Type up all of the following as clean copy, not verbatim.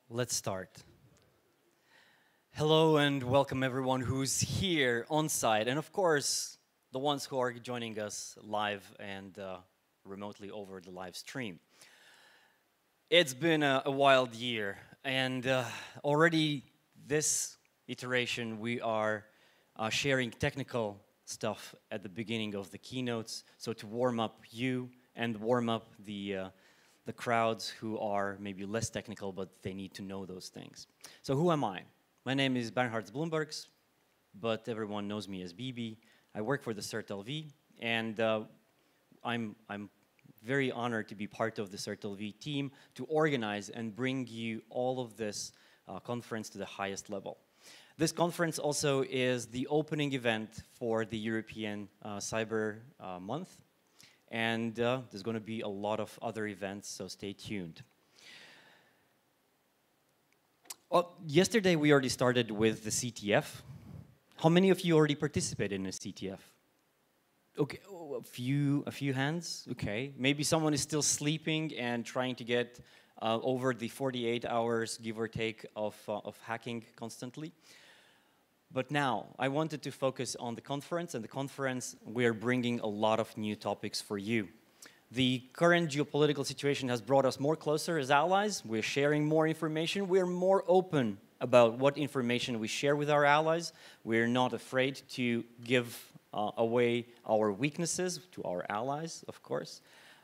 Let's start. Hello and welcome everyone who's here on site, and of course the ones who are joining us live and remotely over the live stream. It's been a wild year, and already this iteration we are sharing technical stuff at the beginning of the keynotes, so to warm up you and warm up the crowds who are maybe less technical, but they need to know those things. So who am I? My name is Bernhard Bloombergs, but everyone knows me as BB. I work for the CERT.LV, and I'm very honored to be part of the CERT.LV team to organize and bring you all of this conference to the highest level. This conference also is the opening event for the European Cyber Month. And there's going to be a lot of other events, so stay tuned. Yesterday, we already started with the CTF. How many of you already participated in a CTF? Okay, a few hands. Okay, maybe someone is still sleeping and trying to get over the 48 hours, give or take, of hacking constantly. But now, I wanted to focus on the conference, and the conference, we are bringing a lot of new topics for you. The current geopolitical situation has brought us more closer as allies. We're sharing more information. We're more open about what information we share with our allies. We're not afraid to give away our weaknesses to our allies, of course.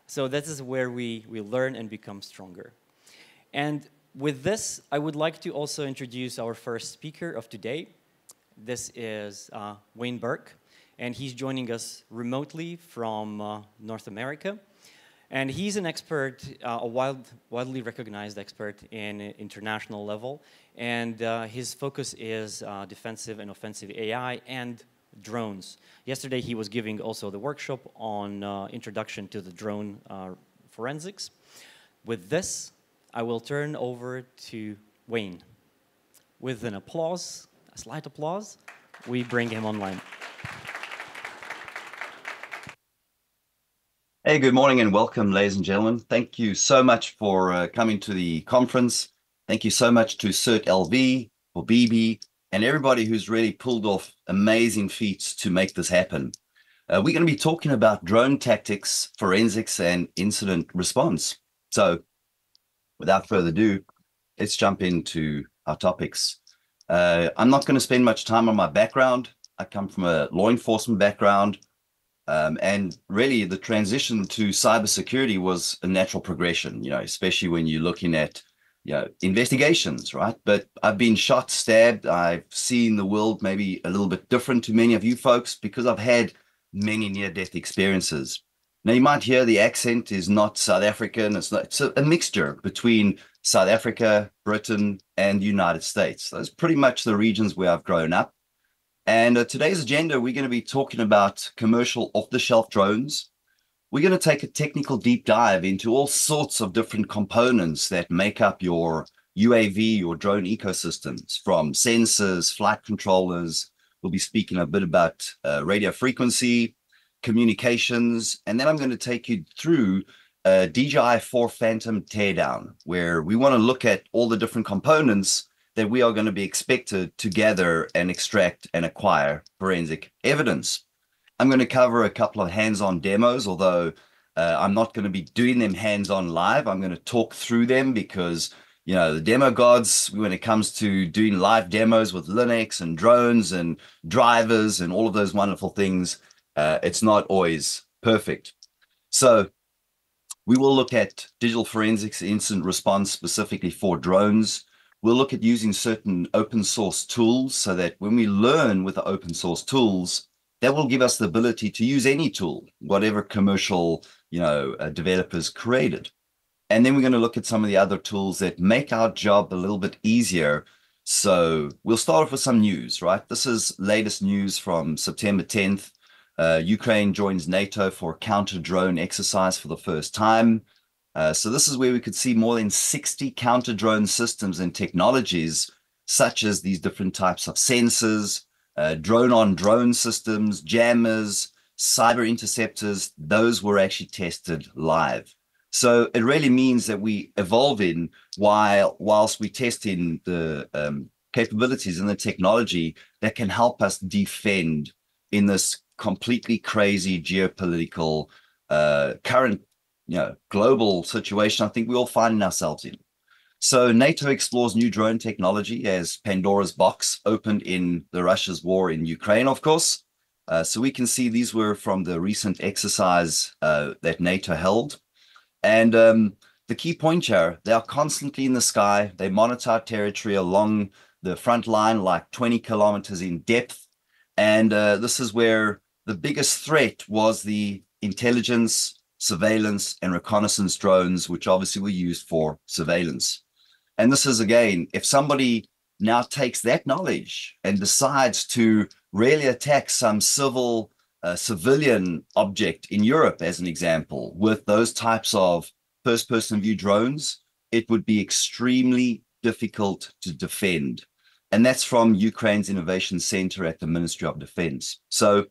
So this is where we learn and become stronger. And with this, I would like to also introduce our first speaker of today. This is Wayne Burke, and he's joining us remotely from North America. And he's an expert, a widely recognized expert in international level, and his focus is defensive and offensive AI and drones. Yesterday he was giving also the workshop on introduction to the drone forensics. With this, I will turn over to Wayne. With an applause, a slight applause, we bring him online. Hey, good morning and welcome, ladies and gentlemen. Thank you so much for coming to the conference. Thank you so much to CERT.LV, for BB, and everybody who's really pulled off amazing feats to make this happen. We're going to be talking about drone tactics, forensics, and incident response. So, without further ado, let's jump into our topics. I'm not going to spend much time on my background. I come from a law enforcement background, and really the transition to cybersecurity was a natural progression, especially when you're looking at, investigations, right? But I've been shot, stabbed. I've seen the world maybe a little bit different to many of you folks because I've had many near-death experiences. Now, you might hear the accent is not South African. It's a mixture between South Africa, Britain, and the United States. Those are pretty much the regions where I've grown up. And today's agenda, we're going to be talking about commercial off-the-shelf drones. We're going to take a technical deep dive into all sorts of different components that make up your UAV or drone ecosystems, from sensors, flight controllers. We'll be speaking a bit about radio frequency, communications, and then I'm going to take you through a DJI-4 Phantom teardown, where we want to look at all the different components that we are going to be expected to gather and extract and acquire forensic evidence. I'm going to cover a couple of hands-on demos, although I'm not going to be doing them hands-on live. I'm going to talk through them because, you know, the demo gods, when it comes to doing live demos with Linux and drones and drivers and all of those wonderful things, it's not always perfect. So we will look at digital forensics incident response specifically for drones. We'll look at using certain open source tools so that when we learn with the open source tools, that will give us the ability to use any tool, whatever commercial, developers created. And then we're going to look at some of the other tools that make our job a little bit easier. So we'll start off with some news, right? This is latest news from September 10th. Ukraine joins NATO for counter-drone exercise for the first time. So this is where we could see more than 60 counter-drone systems and technologies, such as these different types of sensors, drone-on-drone systems, jammers, cyber interceptors. Those were actually tested live. So it really means that we evolve in whilst we test in the capabilities and the technology that can help us defend in this completely crazy geopolitical current global situation I think we all find ourselves in. So NATO explores new drone technology as Pandora's box opened in the Russia's war in Ukraine, of course. So we can see these were from the recent exercise that NATO held. And the key point here, they are constantly in the sky. They monitor territory along the front line, like 20 kilometers in depth. And this is where the biggest threat was the intelligence, surveillance, and reconnaissance drones, which obviously were used for surveillance. And this is, again, if somebody now takes that knowledge and decides to really attack some civilian object in Europe, as an example, with those types of first-person view drones, it would be extremely difficult to defend. And that's from Ukraine's Innovation Center at the Ministry of Defense. So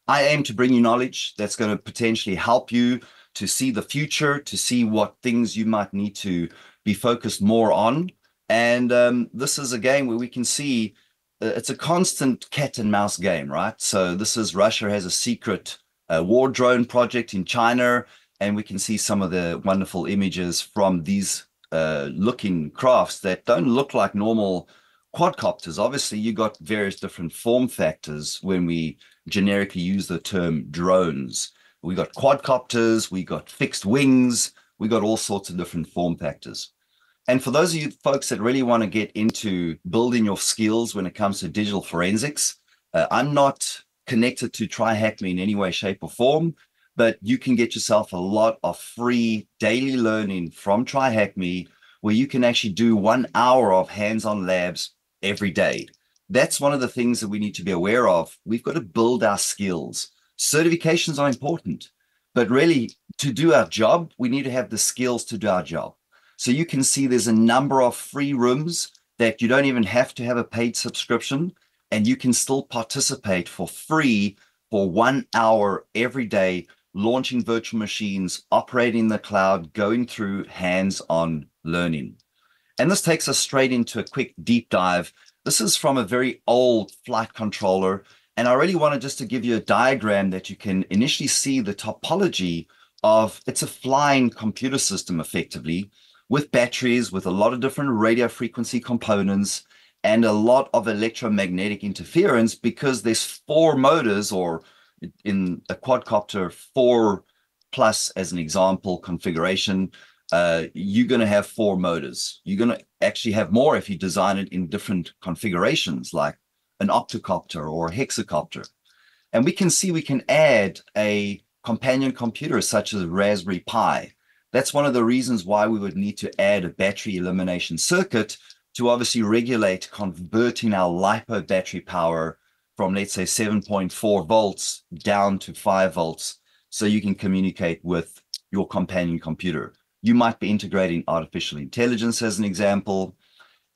I aim to bring you knowledge that's going to potentially help you to see the future, to see what things you might need to be focused more on. And this is a game where we can see it's a constant cat and mouse game, right? So this is Russia has a secret war drone project in China, and we can see some of the wonderful images from these looking crafts that don't look like normal quadcopters. Obviously, you got various different form factors when we generically use the term drones. We got quadcopters, we got fixed wings, we got all sorts of different form factors. And for those of you folks that really want to get into building your skills when it comes to digital forensics, I'm not connected to TryHackMe in any way, shape, or form, but you can get yourself a lot of free daily learning from TryHackMe, where you can actually do 1 hour of hands-on labs every day. That's one of the things that we need to be aware of. We've got to build our skills. Certifications are important, but really to do our job, we need to have the skills to do our job. So you can see there's a number of free rooms that you don't even have to have a paid subscription, and you can still participate for free for 1 hour every day, launching virtual machines, operating the cloud, going through hands-on learning. And this takes us straight into a quick deep dive. This is from a very old flight controller, and I really wanted just to give you a diagram that you can initially see the topology of, it's a flying computer system effectively, with batteries, with a lot of different radio frequency components, and a lot of electromagnetic interference, because there's 4 motors, or in a quadcopter, 4 plus as an example configuration. You're going to have 4 motors. You're going to actually have more if you design it in different configurations, like an octocopter or a hexacopter. And we can see we can add a companion computer such as a Raspberry Pi. That's one of the reasons why we would need to add a battery elimination circuit to obviously regulate converting our LiPo battery power from, let's say, 7.4 volts down to 5 volts, so you can communicate with your companion computer. You might be integrating artificial intelligence as an example.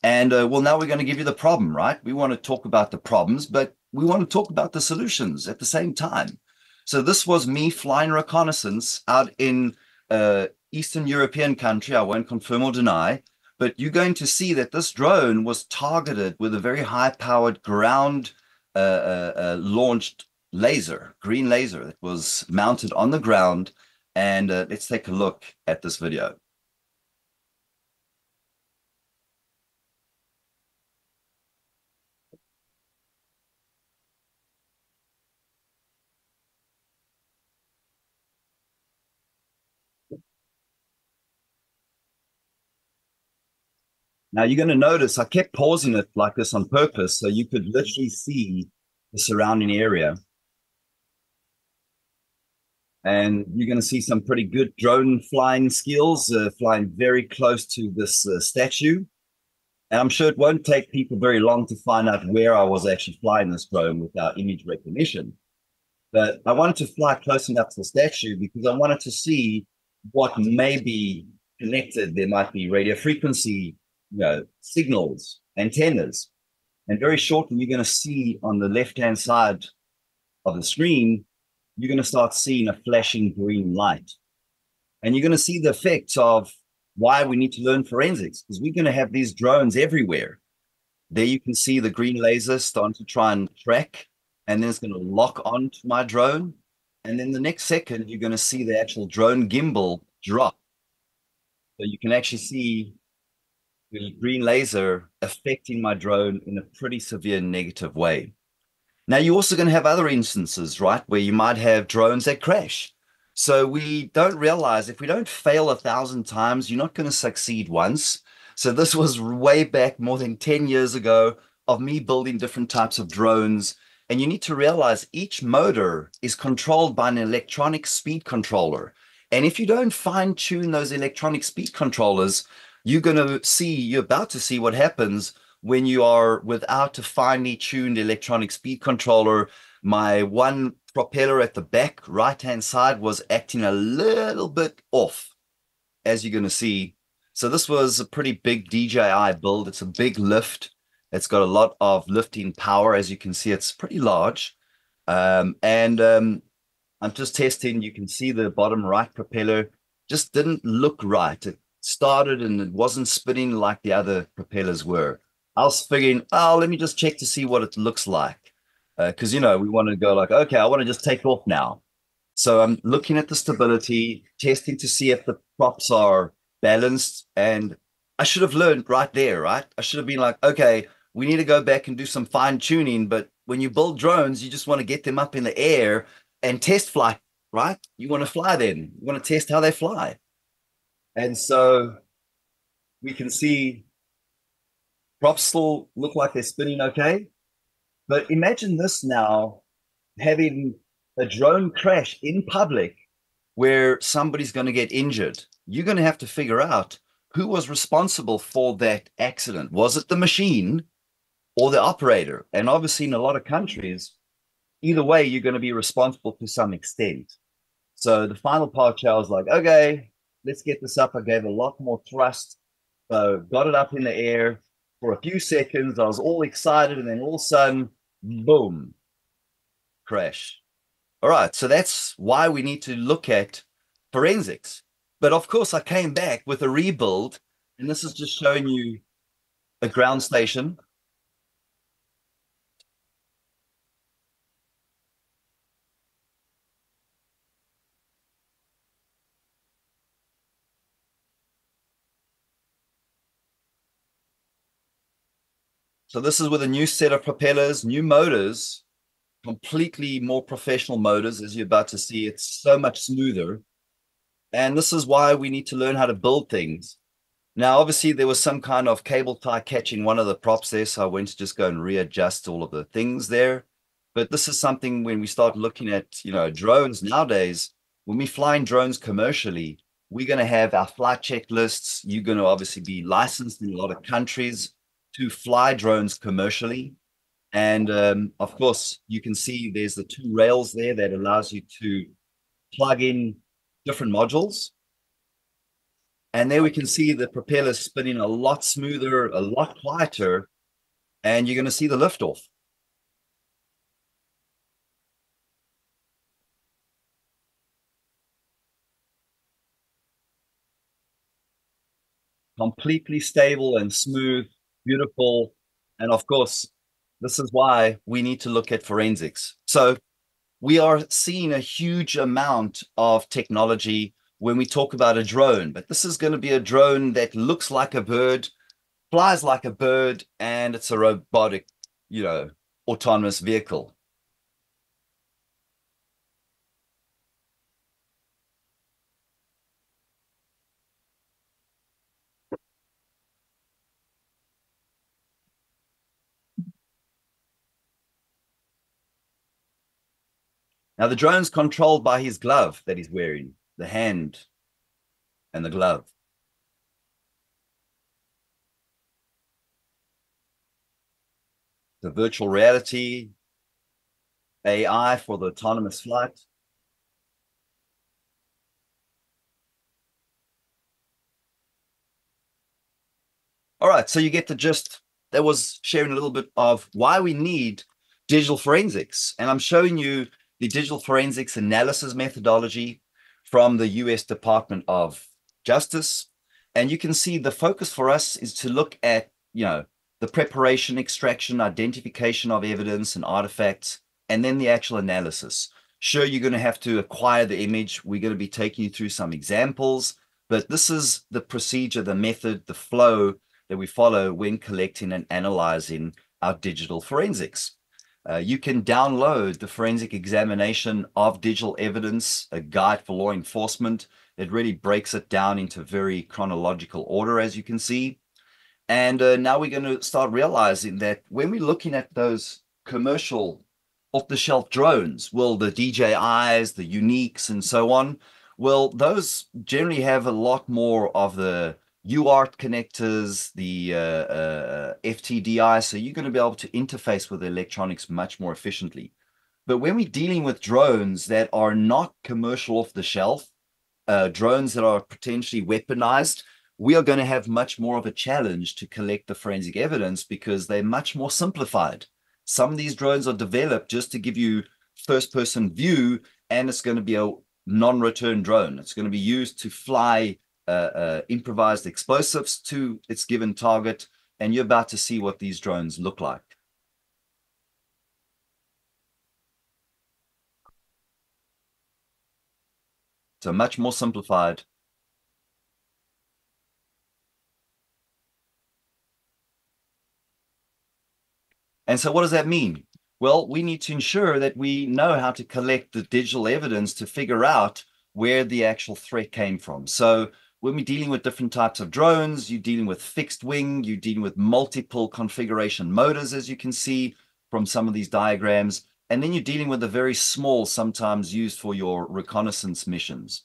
And well, now we're going to give you the problem, right? We want to talk about the problems, but we want to talk about the solutions at the same time. So this was me flying reconnaissance out in Eastern European country. I won't confirm or deny, but you're going to see that this drone was targeted with a very high-powered ground launched laser, green laser that was mounted on the ground. And let's take a look at this video. Now you're going to notice I kept pausing it like this on purpose so you could literally see the surrounding area. And you're going to see some pretty good drone flying skills, flying very close to this statue. And I'm sure it won't take people very long to find out where I was actually flying this drone with our image recognition. But I wanted to fly close enough to the statue because I wanted to see what may be connected. There might be radio frequency, signals, antennas. And very shortly, you're going to see on the left-hand side of the screen, you're going to start seeing a flashing green light. And you're going to see the effects of why we need to learn forensics, because we're going to have these drones everywhere. There you can see the green laser starting to try and track, and then it's going to lock onto my drone. And then the next second, you're going to see the actual drone gimbal drop. So you can actually see the green laser affecting my drone in a pretty severe negative way. Now, you're also going to have other instances, right, where you might have drones that crash. So we don't realize if we don't fail 1,000 times, you're not going to succeed once. So this was way back more than 10 years ago of me building different types of drones. And you need to realize each motor is controlled by an electronic speed controller. And if you don't fine tune those electronic speed controllers, you're about to see what happens when you are without a finely tuned electronic speed controller. My one propeller at the back right-hand side was acting a little bit off, as you're going to see. So this was a pretty big DJI build. It's a big lift. It's got a lot of lifting power. As you can see, it's pretty large. I'm just testing. You can see the bottom right propeller just didn't look right. It started and it wasn't spinning like the other propellers were. I was figuring, oh, let me just check to see what it looks like. Because, we want to go like, okay, I want to just take off now. So I'm looking at the stability, testing to see if the props are balanced. And I should have learned right there, right? I should have been like, okay, we need to go back and do some fine tuning. But when you build drones, you just want to get them up in the air and test flight, right? You want to fly them. You want to test how they fly. And so we can see props still look like they're spinning okay. But imagine this now, having a drone crash in public where somebody's going to get injured. You're going to have to figure out who was responsible for that accident. Was it the machine or the operator? And obviously in a lot of countries, either way, you're going to be responsible to some extent. So the final part, I was like, okay, let's get this up. I gave a lot more thrust. So got it up in the air for a few seconds. I was all excited. And then all of a sudden, boom, crash. All right. So that's why we need to look at forensics. But of course, I came back with a rebuild. And this is just showing you a ground station. So this is with a new set of propellers, new motors, completely more professional motors, as you're about to see. It's so much smoother. And this is why we need to learn how to build things. Now, obviously, there was some kind of cable tie catching one of the props there, so I went to just go and readjust all of the things there. But this is something when we start looking at, drones nowadays, when we flying drones commercially, we're going to have our flight checklists. You're going to obviously be licensed in a lot of countries to fly drones commercially. And of course, you can see there's the two rails there that allows you to plug in different modules. And there we can see the propeller spinning a lot smoother, a lot quieter, and you're going to see the liftoff. completely stable and smooth, beautiful. And of course, this is why we need to look at forensics. So we are seeing a huge amount of technology when we talk about a drone, but this is going to be a drone that looks like a bird, flies like a bird, and it's a robotic, autonomous vehicle. Now, the drone's controlled by his glove that he's wearing, the hand and the glove. The virtual reality, AI for the autonomous flight. All right, so you get the gist. That was sharing a little bit of why we need digital forensics. And I'm showing you the digital forensics analysis methodology from the US Department of Justice. And you can see the focus for us is to look at, the preparation, extraction, identification of evidence and artifacts, and then the actual analysis. Sure, you're going to have to acquire the image. We're going to be taking you through some examples, but this is the procedure, the method, the flow that we follow when collecting and analyzing our digital forensics. You can download the forensic examination of digital evidence, a guide for law enforcement. It really breaks it down into very chronological order, as you can see. And now we're going to start realizing that when we're looking at those commercial off-the-shelf drones, well, the DJIs, the Uniques, and so on, well, those generally have a lot more of the UART connectors, the FTDI, so you're going to be able to interface with the electronics much more efficiently. But when we're dealing with drones that are not commercial off-the-shelf, drones that are potentially weaponized, we are going to have much more of a challenge to collect the forensic evidence because they're much more simplified. Some of these drones are developed just to give you first-person view, and it's going to be a non-return drone. It's going to be used to fly improvised explosives to its given target, and you're about to see what these drones look like. So much more simplified. And so what does that mean? Well, we need to ensure that we know how to collect the digital evidence to figure out where the actual threat came from. So when we're dealing with different types of drones, you're dealing with fixed wing, you're dealing with multiple configuration motors, as you can see from some of these diagrams. And then you're dealing with the very small, sometimes used for your reconnaissance missions.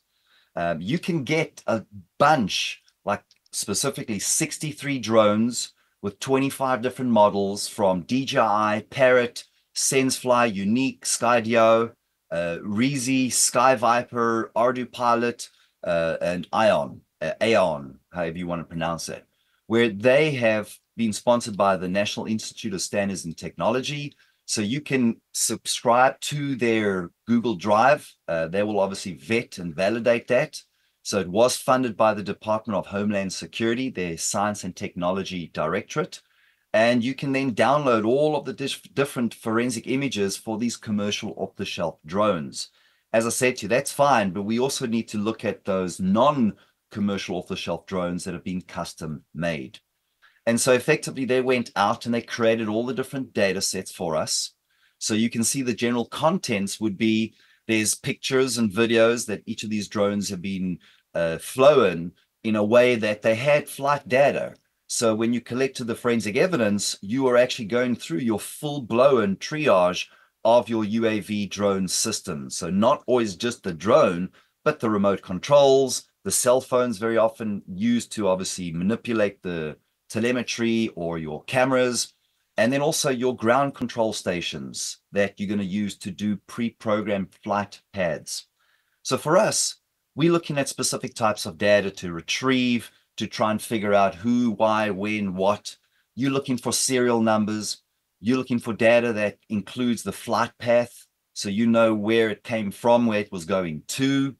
You can get a bunch, like specifically 63 drones with 25 different models from DJI, Parrot, Sensefly, Unique, Skydio, Reezy, Sky Viper, Ardu Pilot, and Aeon, however you want to pronounce it, where they have been sponsored by the National Institute of Standards and Technology. So you can subscribe to their Google Drive. They will obviously vet and validate that. So it was funded by the Department of Homeland Security, their Science and Technology Directorate. And you can then download all of the different forensic images for these commercial off-the-shelf drones. As I said to you, that's fine, but we also need to look at those non-commercial off-the-shelf drones that have been custom made. And so effectively they went out and they created all the different data sets for us. So you can see the general contents would be, there's pictures and videos that each of these drones have been flown in a way that they had flight data. So when you collected the forensic evidence, you are actually going through your full-blown triage of your UAV drone system. So not always just the drone, but the remote controls, the cell phones very often used to obviously manipulate the telemetry or your cameras, and then also your ground control stations that you're going to use to do pre-programmed flight pads. So for us, we're looking at specific types of data to retrieve, to try and figure out who, why, when, what. You're looking for serial numbers. You're looking for data that includes the flight path, so you know where it came from, where it was going to,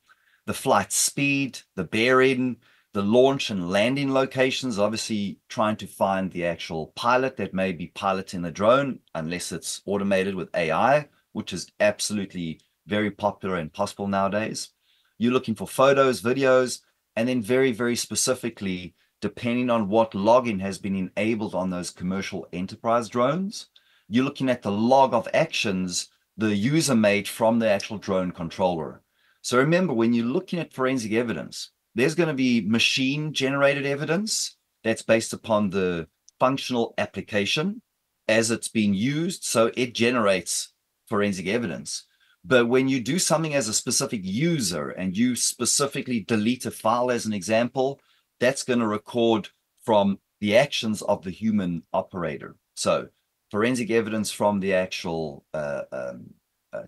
the flight speed, the bearing, the launch and landing locations, obviously trying to find the actual pilot that may be piloting the drone, unless it's automated with AI, which is absolutely very popular and possible nowadays. You're looking for photos, videos, and then very, very specifically, depending on what login has been enabled on those commercial enterprise drones, you're looking at the log of actions the user made from the actual drone controller. So remember, when you're looking at forensic evidence, there's going to be machine-generated evidence that's based upon the functional application as it's being used, so it generates forensic evidence. But when you do something as a specific user and you specifically delete a file as an example, that's going to record from the actions of the human operator. So forensic evidence from the actual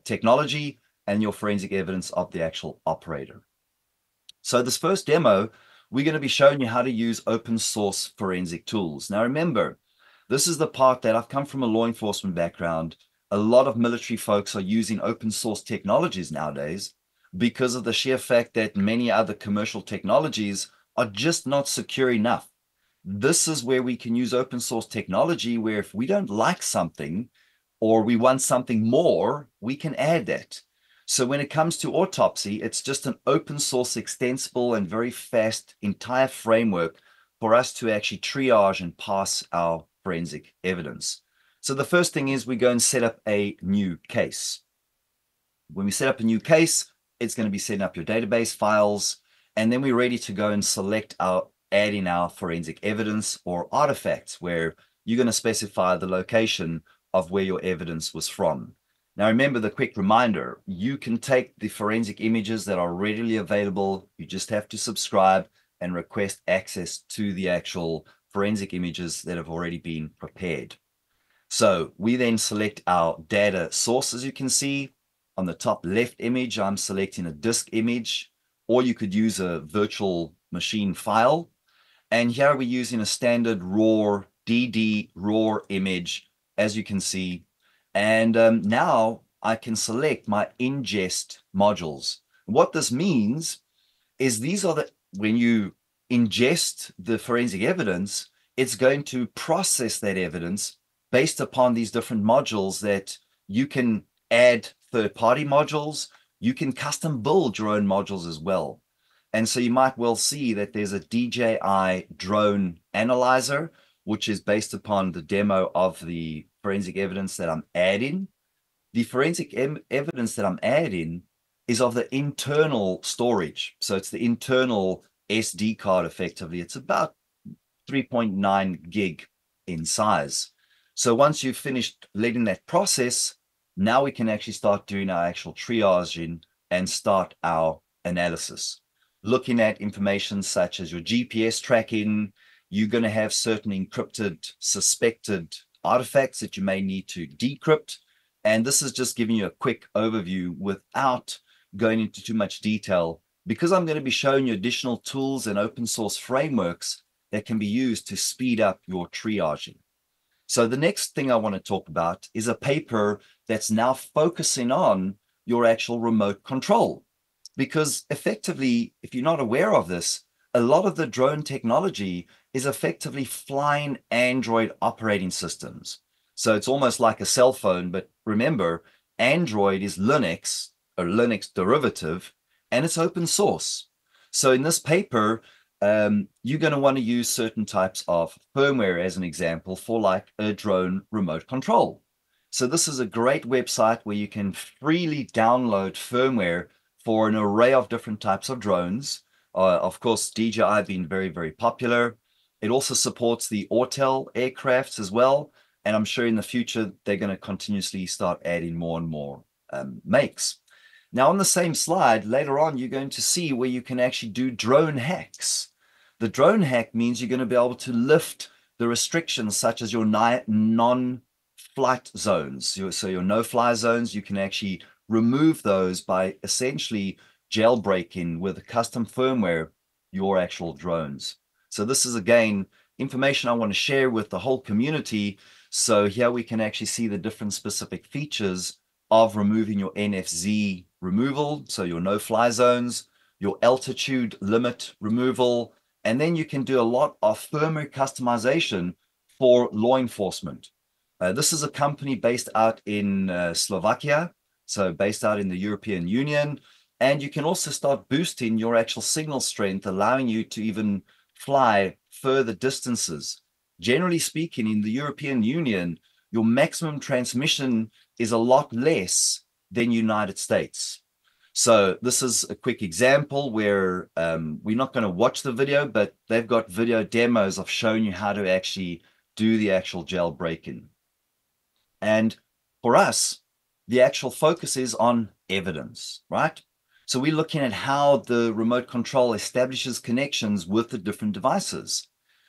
technology and your forensic evidence of the actual operator. So this first demo, we're going to be showing you how to use open source forensic tools. Now remember, this is the part that I've come from a law enforcement background. A lot of military folks are using open source technologies nowadays because of the sheer fact that many other commercial technologies are just not secure enough. This is where we can use open source technology, where if we don't like something or we want something more, we can add that. So when it comes to autopsy, it's just an open source, extensible, and very fast entire framework for us to actually triage and pass our forensic evidence. So the first thing is we go and set up a new case. When we set up a new case, it's going to be setting up your database files, and then we're ready to go and select add in our forensic evidence or artifacts, where you're going to specify the location of where your evidence was from. Now, remember the quick reminder, you can take the forensic images that are readily available. You just have to subscribe and request access to the actual forensic images that have already been prepared. So we then select our data source. As you can see on the top left image, I'm selecting a disk image, or you could use a virtual machine file. And here we're using a standard RAW, DD RAW image, as you can see. And now I can select my ingest modules. What this means is these are when you ingest the forensic evidence, it's going to process that evidence based upon these different modules that you can add third-party modules. You can custom build your own modules as well. And so you might well see that there's a DJI drone analyzer, which is based upon the demo of the forensic evidence that I'm adding. The forensic evidence that I'm adding is of the internal storage. So it's the internal SD card effectively. It's about 3.9 gig in size. So once you've finished letting that process, now we can actually start doing our actual triaging and start our analysis. Looking at information such as your GPS tracking, you're going to have certain encrypted, suspected artifacts that you may need to decrypt. And this is just giving you a quick overview without going into too much detail, because I'm going to be showing you additional tools and open source frameworks that can be used to speed up your triaging. So the next thing I want to talk about is a paper that's now focusing on your actual remote control. Because effectively, if you're not aware of this, a lot of the drone technology is effectively flying Android operating systems. So it's almost like a cell phone, but remember, Android is Linux, or Linux derivative, and it's open source. So in this paper, you're going to want to use certain types of firmware as an example for like a drone remote control. So this is a great website where you can freely download firmware for an array of different types of drones. Of course, DJI being very, very popular. It also supports the Autel aircrafts as well. And I'm sure in the future, they're going to continuously start adding more and more makes. Now, on the same slide, later on, you're going to see where you can actually do drone hacks. The drone hack means you're going to be able to lift the restrictions such as your non-flight zones. So your no-fly zones, you can actually remove those by essentially jailbreaking with a custom firmware your actual drones. So this is, again, information I want to share with the whole community. So here we can actually see the different specific features of removing your NFZ removal, so your no-fly zones, your altitude limit removal, And then you can do a lot of firmware customization for law enforcement. This is a company based out in Slovakia, so based out in the European Union. And you can also start boosting your actual signal strength, allowing you to even fly further distances. Generally speaking, in the European Union, your maximum transmission is a lot less than United States. So this is a quick example where we're not going to watch the video, but they've got video demos of showing you how to actually do the actual jailbreaking. And for us, the actual focus is on evidence, right? So we're looking at how the remote control establishes connections with the different devices.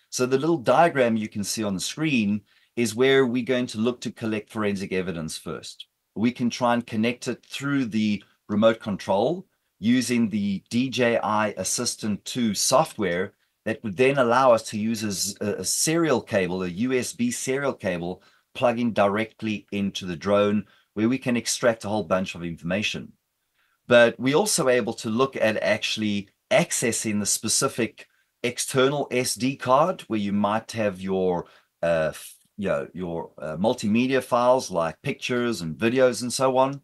So the little diagram you can see on the screen is where we're going to look to collect forensic evidence first. We can try and connect it through the remote control using the DJI Assistant 2 software that would then allow us to use a serial cable, a USB serial cable, plugging directly into the drone where we can extract a whole bunch of information. But we're also able to look at actually accessing the specific external SD card where you might have your multimedia files like pictures and videos and so on.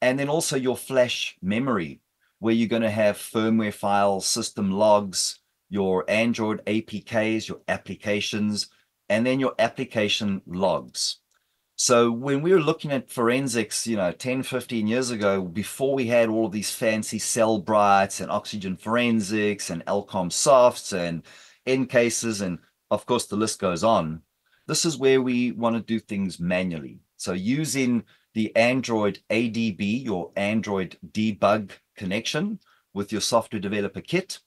And then also your flash memory, where you're going to have firmware files, system logs, your Android APKs, your applications, and then your application logs. So when we were looking at forensics, 10, 15 years ago, before we had all of these fancy Cellbrights and Oxygen Forensics and Elcom Softs and Encases, and of course the list goes on, this is where we want to do things manually. So using the Android ADB, your Android debug connection with your software developer kit,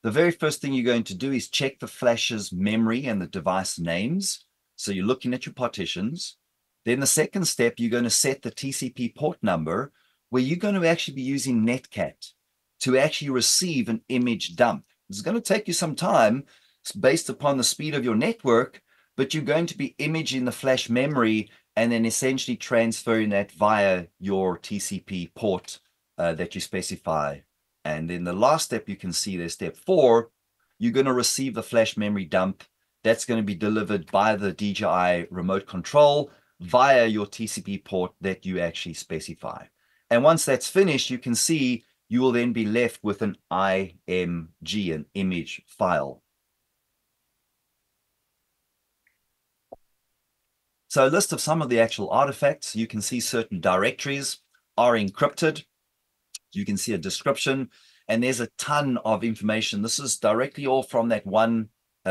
the very first thing you're going to do is check the flash's memory and the device names. So you're looking at your partitions. Then the second step, you're going to set the TCP port number where you're going to actually be using Netcat to actually receive an image dump. It's going to take you some time based upon the speed of your network, but you're going to be imaging the flash memory and then essentially transferring that via your TCP port that you specify. And then the last step you can see there, step 4, you're going to receive the flash memory dump. That's going to be delivered by the DJI remote control via your TCP port that you actually specify. And once that's finished, you can see you will then be left with an IMG, an image file. So a list of some of the actual artifacts. You can see certain directories are encrypted. You can see a description, and there's a ton of information. This is directly all from that one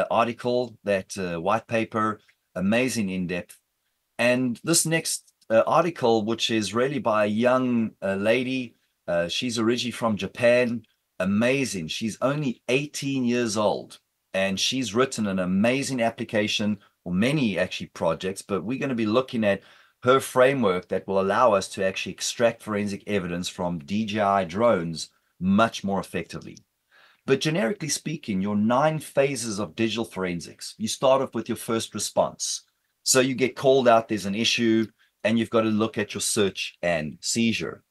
article, that white paper, amazing in-depth. And this next article, which is really by a young lady, she's originally from Japan, amazing. She's only 18 years old, and she's written an amazing application, or many actually projects, but we're going to be looking at her framework that will allow us to actually extract forensic evidence from DJI drones much more effectively. But generically speaking, your 9 phases of digital forensics, you start off with your first response. So you get called out, there's an issue, and you've got to look at your search and seizure.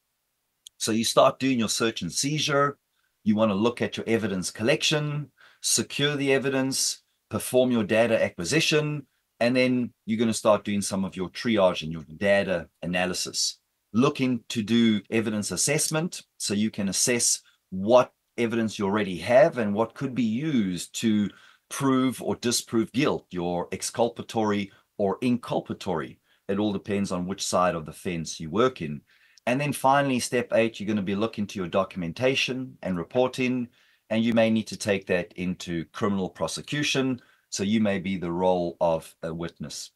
So you start doing your search and seizure. You want to look at your evidence collection, secure the evidence, perform your data acquisition, and then you're going to start doing some of your triage and your data analysis. Looking to do evidence assessment, so you can assess what evidence you already have and what could be used to prove or disprove guilt, your exculpatory or inculpatory. It all depends on which side of the fence you work in. And then finally, step 8, you're going to be looking to your documentation and reporting, and you may need to take that into criminal prosecution. So you may be the role of a witness.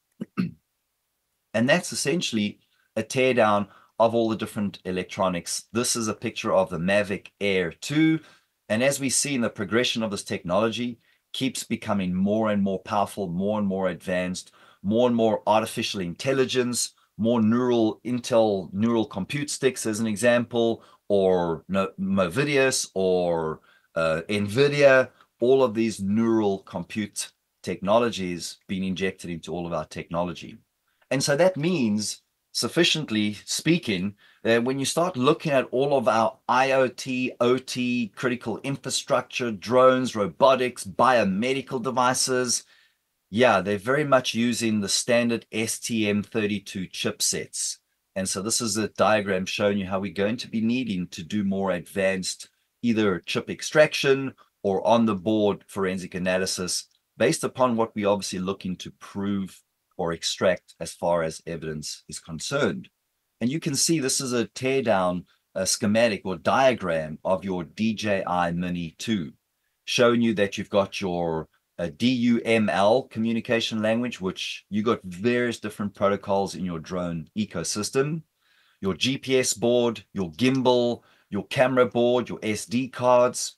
And that's essentially a teardown of all the different electronics. This is a picture of the Mavic Air 2. And as we see in the progression of this technology, keeps becoming more and more powerful, more and more advanced, more and more artificial intelligence, more neural compute sticks as an example, or Movidius or NVIDIA, all of these neural compute technologies being injected into all of our technology. And so that means sufficiently speaking, when you start looking at all of our IoT, OT, critical infrastructure, drones, robotics, biomedical devices, yeah, they're very much using the standard STM32 chipsets. And so this is a diagram showing you how we're going to be needing to do more advanced either chip extraction or on the board forensic analysis based upon what we're obviously looking to prove or extract as far as evidence is concerned. And you can see this is a teardown schematic or diagram of your DJI Mini 2, showing you that you've got your DUML communication language, which you got various different protocols in your drone ecosystem, your GPS board, your gimbal, your camera board, your SD cards,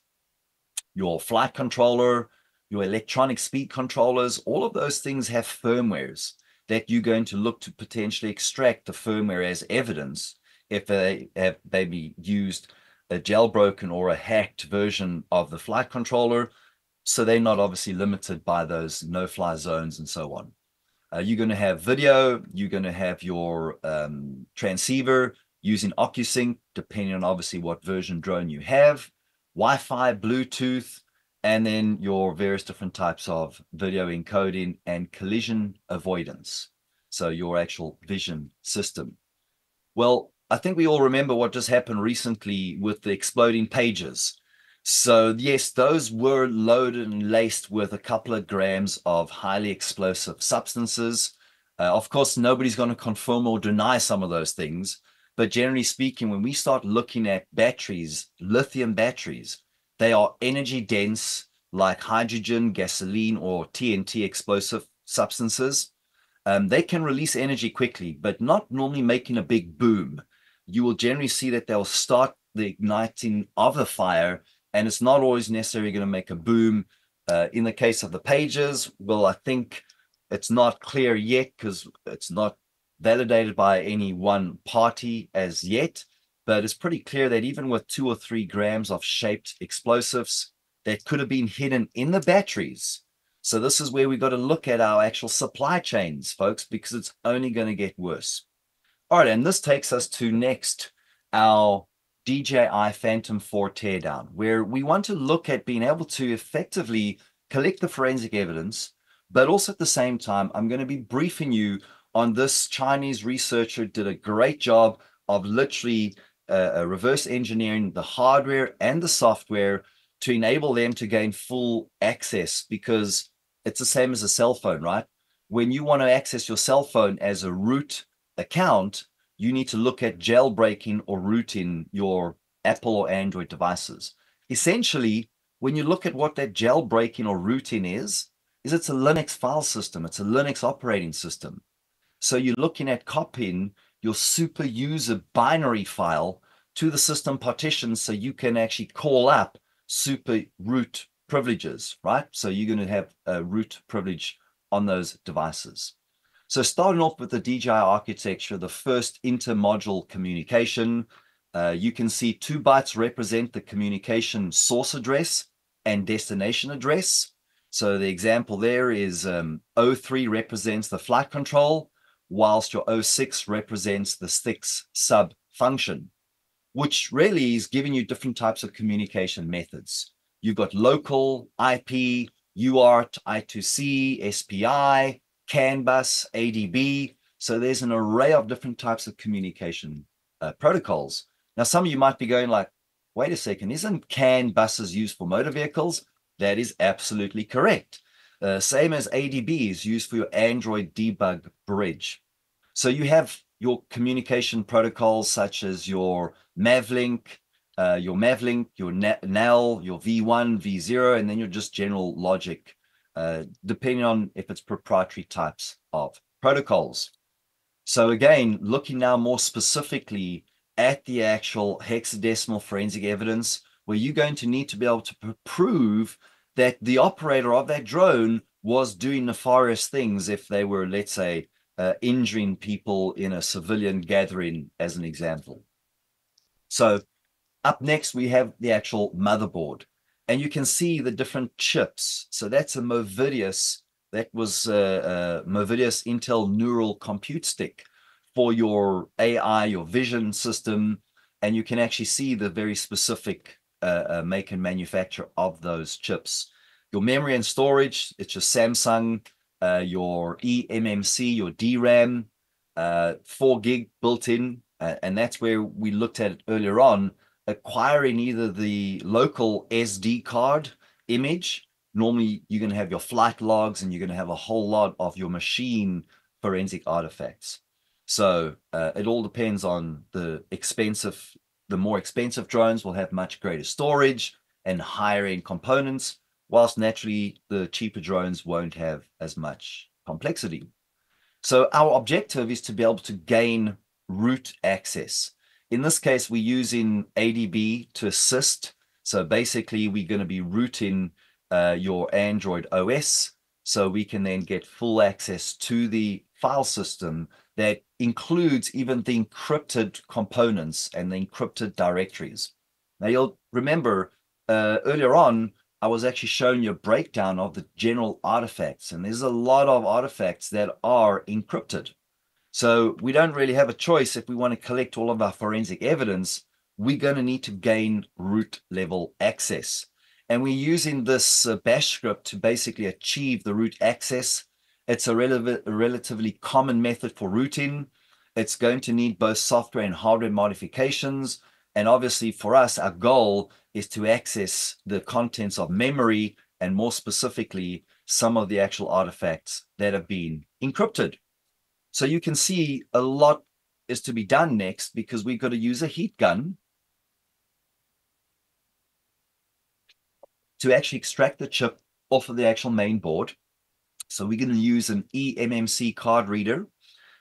your flight controller, your electronic speed controllers. All of those things have firmwares that you're going to look to potentially extract the firmware as evidence if they have maybe used a jailbroken or a hacked version of the flight controller. So they're not obviously limited by those no-fly zones and so on. You're going to have video, you're going to have your transceiver using OcuSync, depending on obviously what version drone you have, Wi-Fi, Bluetooth, and then your various different types of video encoding and collision avoidance. So your actual vision system. Well, I think we all remember what just happened recently with the exploding pages. So yes, those were loaded and laced with a couple of grams of highly explosive substances. Of course, nobody's going to confirm or deny some of those things. But generally speaking, when we start looking at batteries, lithium batteries, they are energy dense like hydrogen, gasoline, or TNT explosive substances. They can release energy quickly, but not normally making a big boom. You will generally see that they'll start the igniting of a fire, and it's not always necessarily going to make a boom. In the case of the pages, well, I think it's not clear yet because it's not validated by any one party as yet, but it's pretty clear that even with 2 or 3 grams of shaped explosives that could have been hidden in the batteries. So this is where we've got to look at our actual supply chains, folks, because it's only going to get worse. All right, and this takes us to next, our DJI Phantom 4 teardown, where we want to look at being able to effectively collect the forensic evidence, but also at the same time, I'm going to be briefing you on this Chinese researcher did a great job of literally reverse engineering the hardware and the software to enable them to gain full access, because it's the same as a cell phone, right? When you want to access your cell phone as a root account, you need to look at jailbreaking or rooting your Apple or Android devices. Essentially, when you look at what that jailbreaking or rooting is it's a Linux file system. It's a Linux operating system. So you're looking at copying your super user binary file to the system partition so you can actually call up super root privileges, right? So you're going to have a root privilege on those devices. So starting off with the DJI architecture, the first inter-module communication, you can see 2 bytes represent the communication source address and destination address. So the example there is 03 represents the flight control, whilst your 06 represents the sticks sub function, which really is giving you different types of communication methods. You've got local, IP, UART, I2C, SPI, CAN bus, ADB. So there's an array of different types of communication protocols. Now, some of you might be going like, wait a second, isn't CAN buses used for motor vehicles? That is absolutely correct. Same as ADB is used for your Android debug bridge. So you have your communication protocols such as your Mavlink, your NAL, your V1, V0, and then your just general logic, depending on if it's proprietary types of protocols. So again, looking now more specifically at the actual hexadecimal forensic evidence, where you're going to need to be able to prove that the operator of that drone was doing nefarious things if they were, let's say, injuring people in a civilian gathering, as an example. So up next, we have the actual motherboard, and you can see the different chips. So that's a Movidius, that was a Movidius Intel Neural Compute Stick, for your AI, your vision system, and you can actually see the very specific make and manufacture of those chips. Your memory and storage, it's your Samsung, your eMMC, your DRAM, 4 gig built in, and that's where we looked at it earlier on, acquiring either the local SD card image. Normally, you're going to have your flight logs and you're going to have a whole lot of your machine forensic artifacts. So it all depends on the more expensive drones will have much greater storage and higher end components, whilst naturally the cheaper drones won't have as much complexity. So our objective is to be able to gain root access. In this case, we're using ADB to assist. So basically, we're going to be rooting your Android OS, so we can then get full access to the file system that includes even the encrypted components and the encrypted directories. Now, you'll remember earlier on, I was actually showing you a breakdown of the general artifacts, and there's a lot of artifacts that are encrypted. So we don't really have a choice. If we want to collect all of our forensic evidence, we're going to need to gain root level access. And we're using this bash script to basically achieve the root access. It's a relatively common method for rooting. It's going to need both software and hardware modifications. And obviously for us, our goal is to access the contents of memory, and more specifically, some of the actual artifacts that have been encrypted. So you can see a lot is to be done next, because we've got to use a heat gun to actually extract the chip off of the actual main board. So we're going to use an eMMC card reader.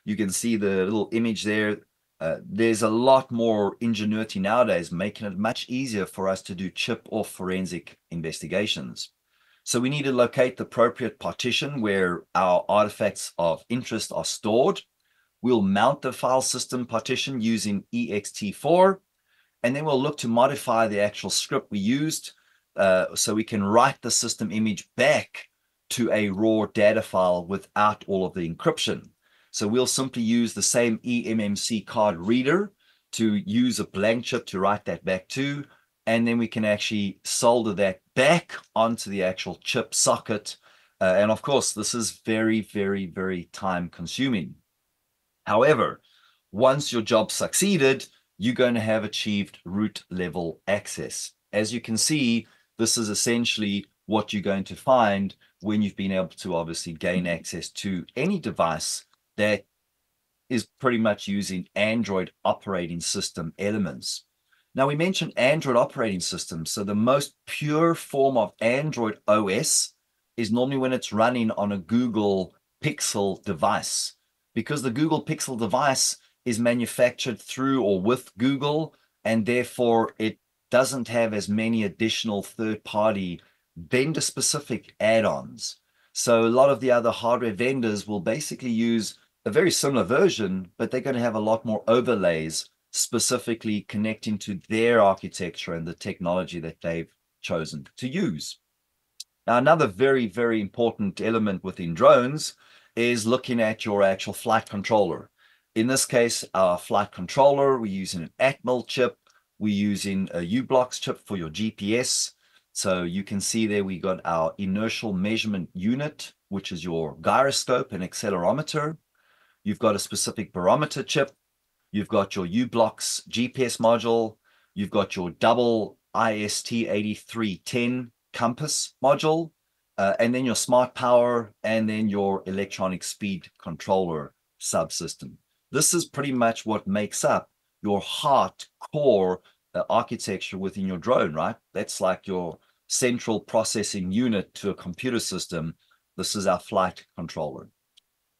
You can see the little image there. There's a lot more ingenuity nowadays, making it much easier for us to do chip or forensic investigations. So we need to locate the appropriate partition where our artifacts of interest are stored. We'll mount the file system partition using ext4, and then we'll look to modify the actual script we used so we can write the system image back to a raw data file without all of the encryption. So we'll simply use the same eMMC card reader to use a blank chip to write that back to, and then we can actually solder that back onto the actual chip socket. And of course, this is very, very, very time consuming. However, once your job succeeded, you're going to have achieved root level access. As you can see, this is essentially what you're going to find when you've been able to obviously gain access to any device that is pretty much using Android operating system elements. Now, we mentioned Android operating system. So the most pure form of Android OS is normally when it's running on a Google Pixel device, because the Google Pixel device is manufactured through or with Google, and therefore it doesn't have as many additional third-party vendor-specific add-ons. So a lot of the other hardware vendors will basically use a very similar version, but they're going to have a lot more overlays specifically connecting to their architecture and the technology that they've chosen to use. Now, another very, very important element within drones is looking at your actual flight controller. In this case, our flight controller, we're using an Atmel chip. We're using a U-Blocks chip for your GPS. So you can see there we got our inertial measurement unit, which is your gyroscope and accelerometer. You've got a specific barometer chip. You've got your U-Blocks GPS module. You've got your double IST8310 compass module, and then your smart power, and then your electronic speed controller subsystem. This is pretty much what makes up your heart core architecture within your drone, right? That's like your central processing unit to a computer system. This is our flight controller.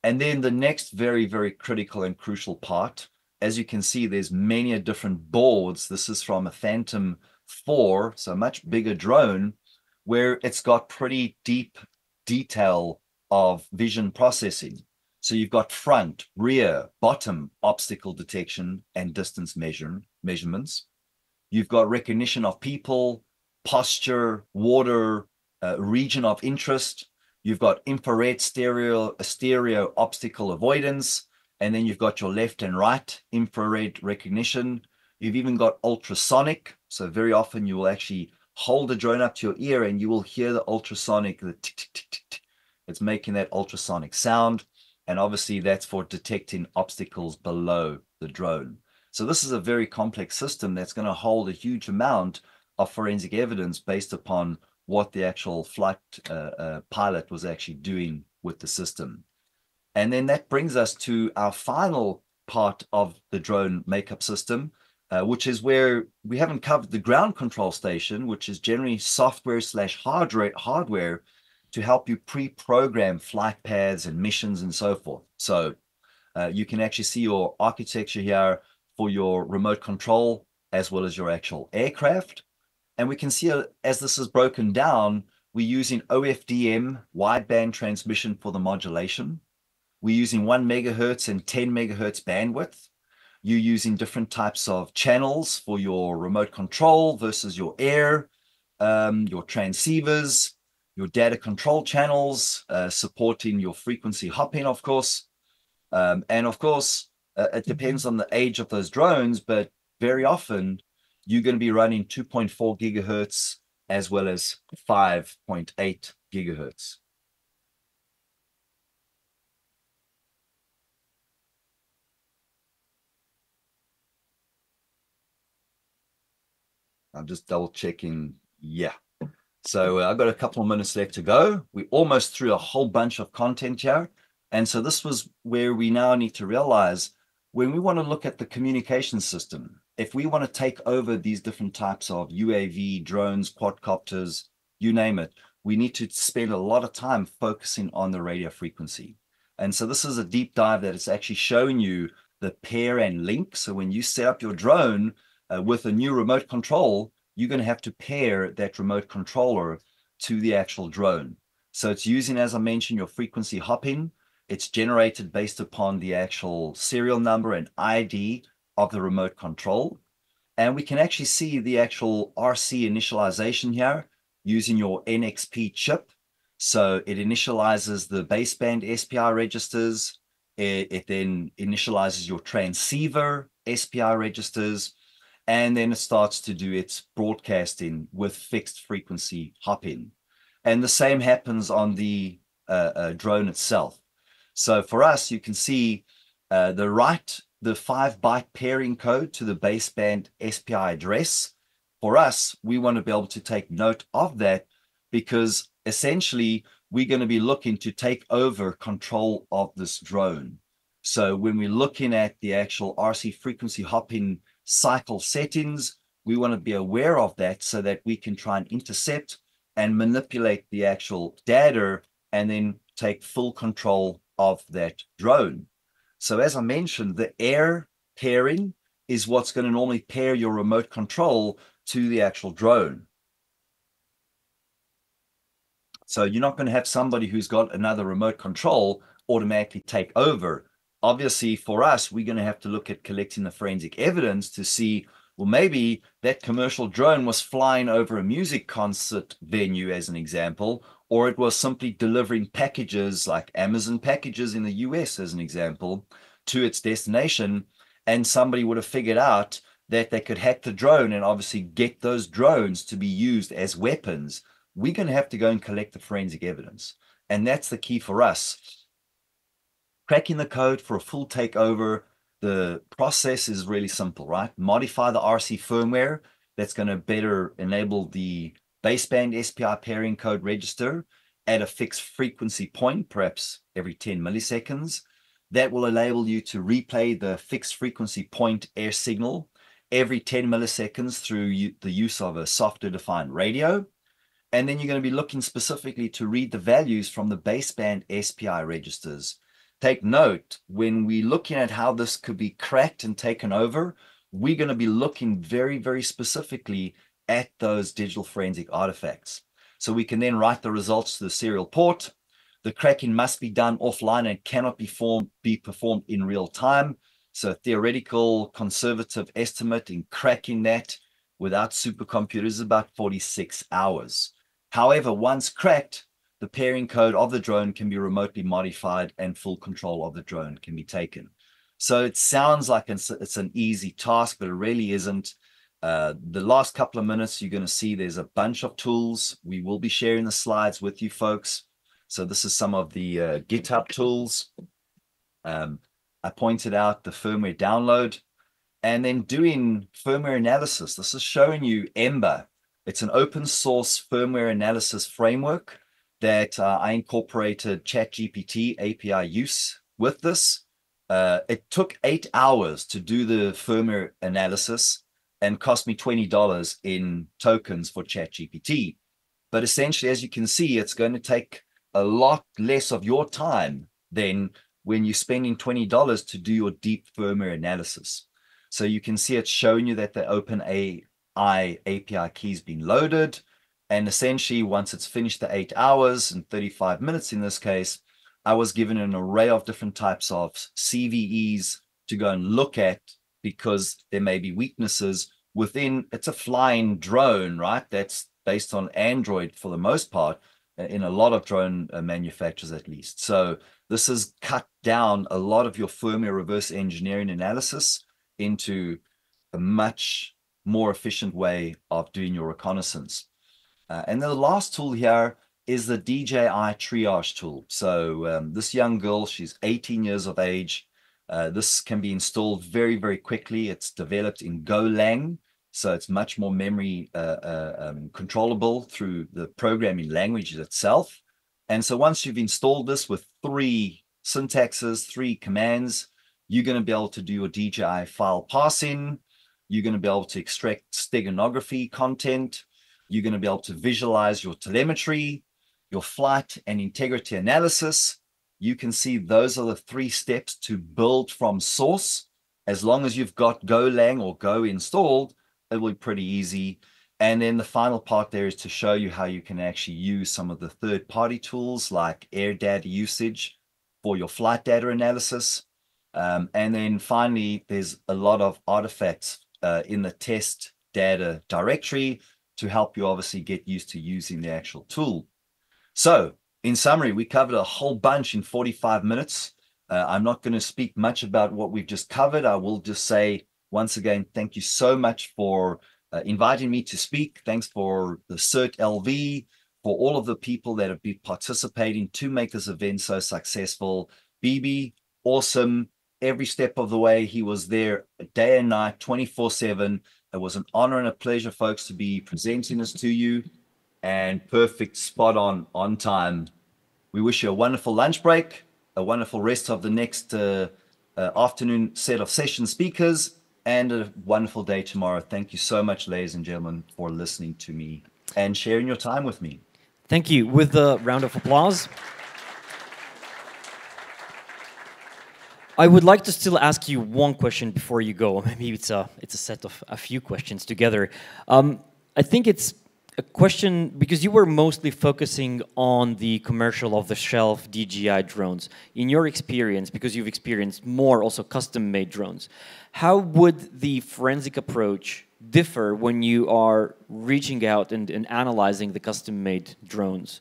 And then the next very, very critical and crucial part, as you can see, there's many different boards. This is from a Phantom 4, so a much bigger drone, where it's got pretty deep detail of vision processing. So you've got front, rear, bottom obstacle detection and distance measurements. You've got recognition of people, posture, water, region of interest. You've got infrared stereo obstacle avoidance. And then you've got your left and right infrared recognition. You've even got ultrasonic. So very often you will actually hold the drone up to your ear and you will hear the ultrasonic, the tick, tick, tick, tick, tick. It's making that ultrasonic sound. And obviously that's for detecting obstacles below the drone. So this is a very complex system that's going to hold a huge amount of forensic evidence based upon what the actual flight pilot was actually doing with the system. And then that brings us to our final part of the drone makeup system, which is where we haven't covered the ground control station, which is generally software / hardware to help you pre-program flight paths and missions and so forth. So you can actually see your architecture here for your remote control as well as your actual aircraft. And we can see as this is broken down, we're using OFDM wideband transmission for the modulation. We're using 1 megahertz and 10 megahertz bandwidth. You're using different types of channels for your remote control versus your air, your transceivers, your data control channels, supporting your frequency hopping, of course. And of course, it depends on the age of those drones, but very often you're going to be running 2.4 gigahertz as well as 5.8 gigahertz. I'm just double checking. Yeah. So I've got a couple of minutes left to go. We almost threw a whole bunch of content here. And so this was where we now need to realize when we want to look at the communication system, if we want to take over these different types of UAV, drones, quadcopters, you name it, we need to spend a lot of time focusing on the radio frequency. And so this is a deep dive that is actually showing you the pair and link. So when you set up your drone with a new remote control, you're going to have to pair that remote controller to the actual drone. So it's using, as I mentioned, your frequency hopping. It's generated based upon the actual serial number and ID of the remote control. And we can actually see the actual RC initialization here using your NXP chip. So it initializes the baseband SPI registers. It then initializes your transceiver SPI registers. And then it starts to do its broadcasting with fixed frequency hopping. And the same happens on the drone itself. So for us, you can see the 5-byte pairing code to the baseband SPI address. For us, we want to be able to take note of that because essentially we're going to be looking to take over control of this drone. So when we're looking at the actual RC frequency hopping cycle settings, we want to be aware of that so that we can try and intercept and manipulate the actual data and then take full control of that drone. So as I mentioned, the air pairing is what's going to normally pair your remote control to the actual drone. So you're not going to have somebody who's got another remote control automatically take over. Obviously, for us, we're going to have to look at collecting the forensic evidence to see, well, maybe that commercial drone was flying over a music concert venue, as an example, or it was simply delivering packages like Amazon packages in the US, as an example, to its destination. And somebody would have figured out that they could hack the drone and obviously get those drones to be used as weapons. We're going to have to go and collect the forensic evidence. And that's the key for us. Cracking the code for a full takeover, the process is really simple, right? Modify the RC firmware that's going to better enable the baseband SPI pairing code register at a fixed frequency point, perhaps every 10 milliseconds. That will enable you to replay the fixed frequency point air signal every 10 milliseconds through the use of a software-defined radio. And then you're going to be looking specifically to read the values from the baseband SPI registers. Take note, when we're looking at how this could be cracked and taken over, we're going to be looking very, very specifically at those digital forensic artifacts. So we can then write the results to the serial port. The cracking must be done offline and cannot be performed in real time. So theoretical conservative estimate in cracking that without supercomputers is about 46 hours. However, once cracked, the pairing code of the drone can be remotely modified and full control of the drone can be taken. So it sounds like it's an easy task, but it really isn't. The last couple of minutes, you're going to see there's a bunch of tools. We will be sharing the slides with you folks. So this is some of the GitHub tools. I pointed out the firmware download and then doing firmware analysis. This is showing you Ember. It's an open source firmware analysis framework that I incorporated ChatGPT API use with this. It took 8 hours to do the firmware analysis and cost me $20 in tokens for ChatGPT. But essentially, as you can see, it's going to take a lot less of your time than when you're spending $20 to do your deep firmware analysis. So you can see it's showing you that the OpenAI API key's been loaded. And essentially, once it's finished the 8 hours and 35 minutes in this case, I was given an array of different types of CVEs to go and look at because there may be weaknesses within. It's a flying drone, right? That's based on Android for the most part, in a lot of drone manufacturers at least. So this has cut down a lot of your firmware reverse engineering analysis into a much more efficient way of doing your reconnaissance. And then the last tool here is the DJI triage tool. So this young girl, she's 18 years of age. This can be installed very, very quickly. It's developed in Golang, so it's much more memory controllable through the programming language itself. And so once you've installed this with 3 syntaxes, 3 commands, you're going to be able to do your DJI file parsing. You're going to be able to extract steganography content. You're going to be able to visualize your telemetry, your flight and integrity analysis. You can see those are the 3 steps to build from source. As long as you've got Golang or Go installed, it will be pretty easy. And then the final part there is to show you how you can actually use some of the third-party tools like air data usage for your flight data analysis. And then finally, there's a lot of artifacts in the test data directory to help you obviously get used to using the actual tool. So in summary, we covered a whole bunch in 45 minutes. I'm not going to speak much about what we've just covered. I will just say, once again, thank you so much for inviting me to speak. Thanks for the CERT.LV, for all of the people that have been participating to make this event so successful. BB, awesome. Every step of the way, he was there day and night, 24/7. It was an honor and a pleasure, folks, to be presenting this to you. And perfect, spot on time. We wish you a wonderful lunch break, a wonderful rest of the next afternoon set of session speakers, and a wonderful day tomorrow. Thank you so much, ladies and gentlemen, for listening to me and sharing your time with me. Thank you. With a round of applause. I would like to still ask you one question before you go. Maybe it's a set of a few questions together. I think it's a question because you were mostly focusing on the commercial off-the-shelf DJI drones. In your experience, because you've experienced more also custom-made drones, how would the forensic approach differ when you are reaching out and analyzing the custom-made drones?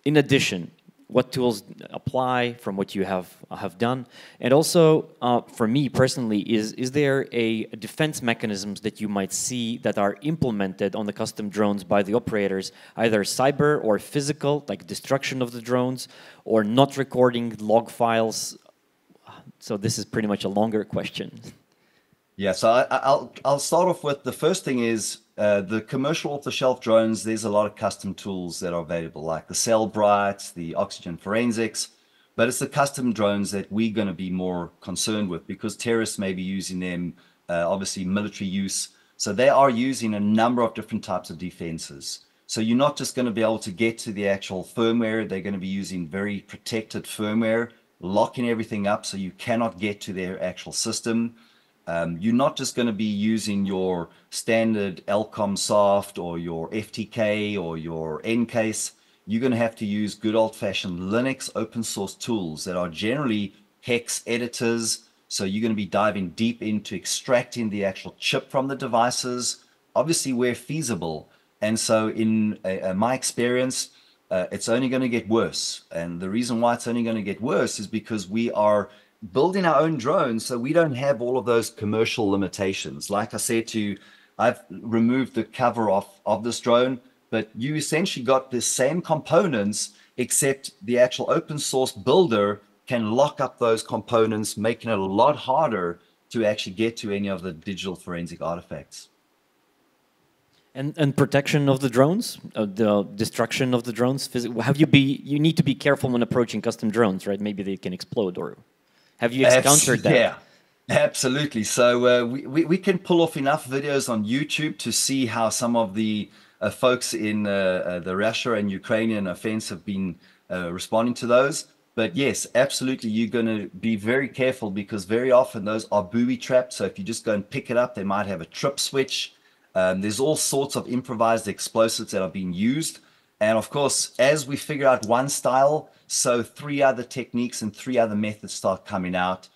In addition, what tools apply from what you have done? And also, for me personally, is there a defense mechanisms that you might see that are implemented on the custom drones by the operators, either cyber or physical, like destruction of the drones, or not recording log files? So this is pretty much a longer question. Yeah, so I'll start off with the first thing is the commercial off-the-shelf drones. There's a lot of custom tools that are available, like the Cellbrite, the Oxygen Forensics, but it's the custom drones that we're going to be more concerned with because terrorists may be using them, obviously military use. So they are using a number of different types of defenses. So you're not just going to be able to get to the actual firmware. They're going to be using very protected firmware, locking everything up so you cannot get to their actual system. You're not just going to be using your standard LCOM soft or your FTK or your NCase. You're going to have to use good old-fashioned Linux open source tools that are generally hex editors. So you're going to be diving deep into extracting the actual chip from the devices, obviously where feasible. And so in my experience, it's only going to get worse. And the reason why it's only going to get worse is because we are building our own drones so we don't have all of those commercial limitations. Like I said to you, I've removed the cover of this drone, but you essentially got the same components, except the actual open source builder can lock up those components, making it a lot harder to actually get to any of the digital forensic artifacts. And protection of the drones, the destruction of the drones. You need to be careful when approaching custom drones, right? Maybe they can explode, or have you encountered that? Yeah, absolutely. So we can pull off enough videos on YouTube to see how some of the folks in the Russia and Ukrainian offense have been responding to those. But yes, absolutely, you're going to be very careful because very often those are booby trapped. So if you just go and pick it up, they might have a trip switch. There's all sorts of improvised explosives that are being used. And of course, as we figure out one style, so 3 other techniques and 3 other methods start coming out.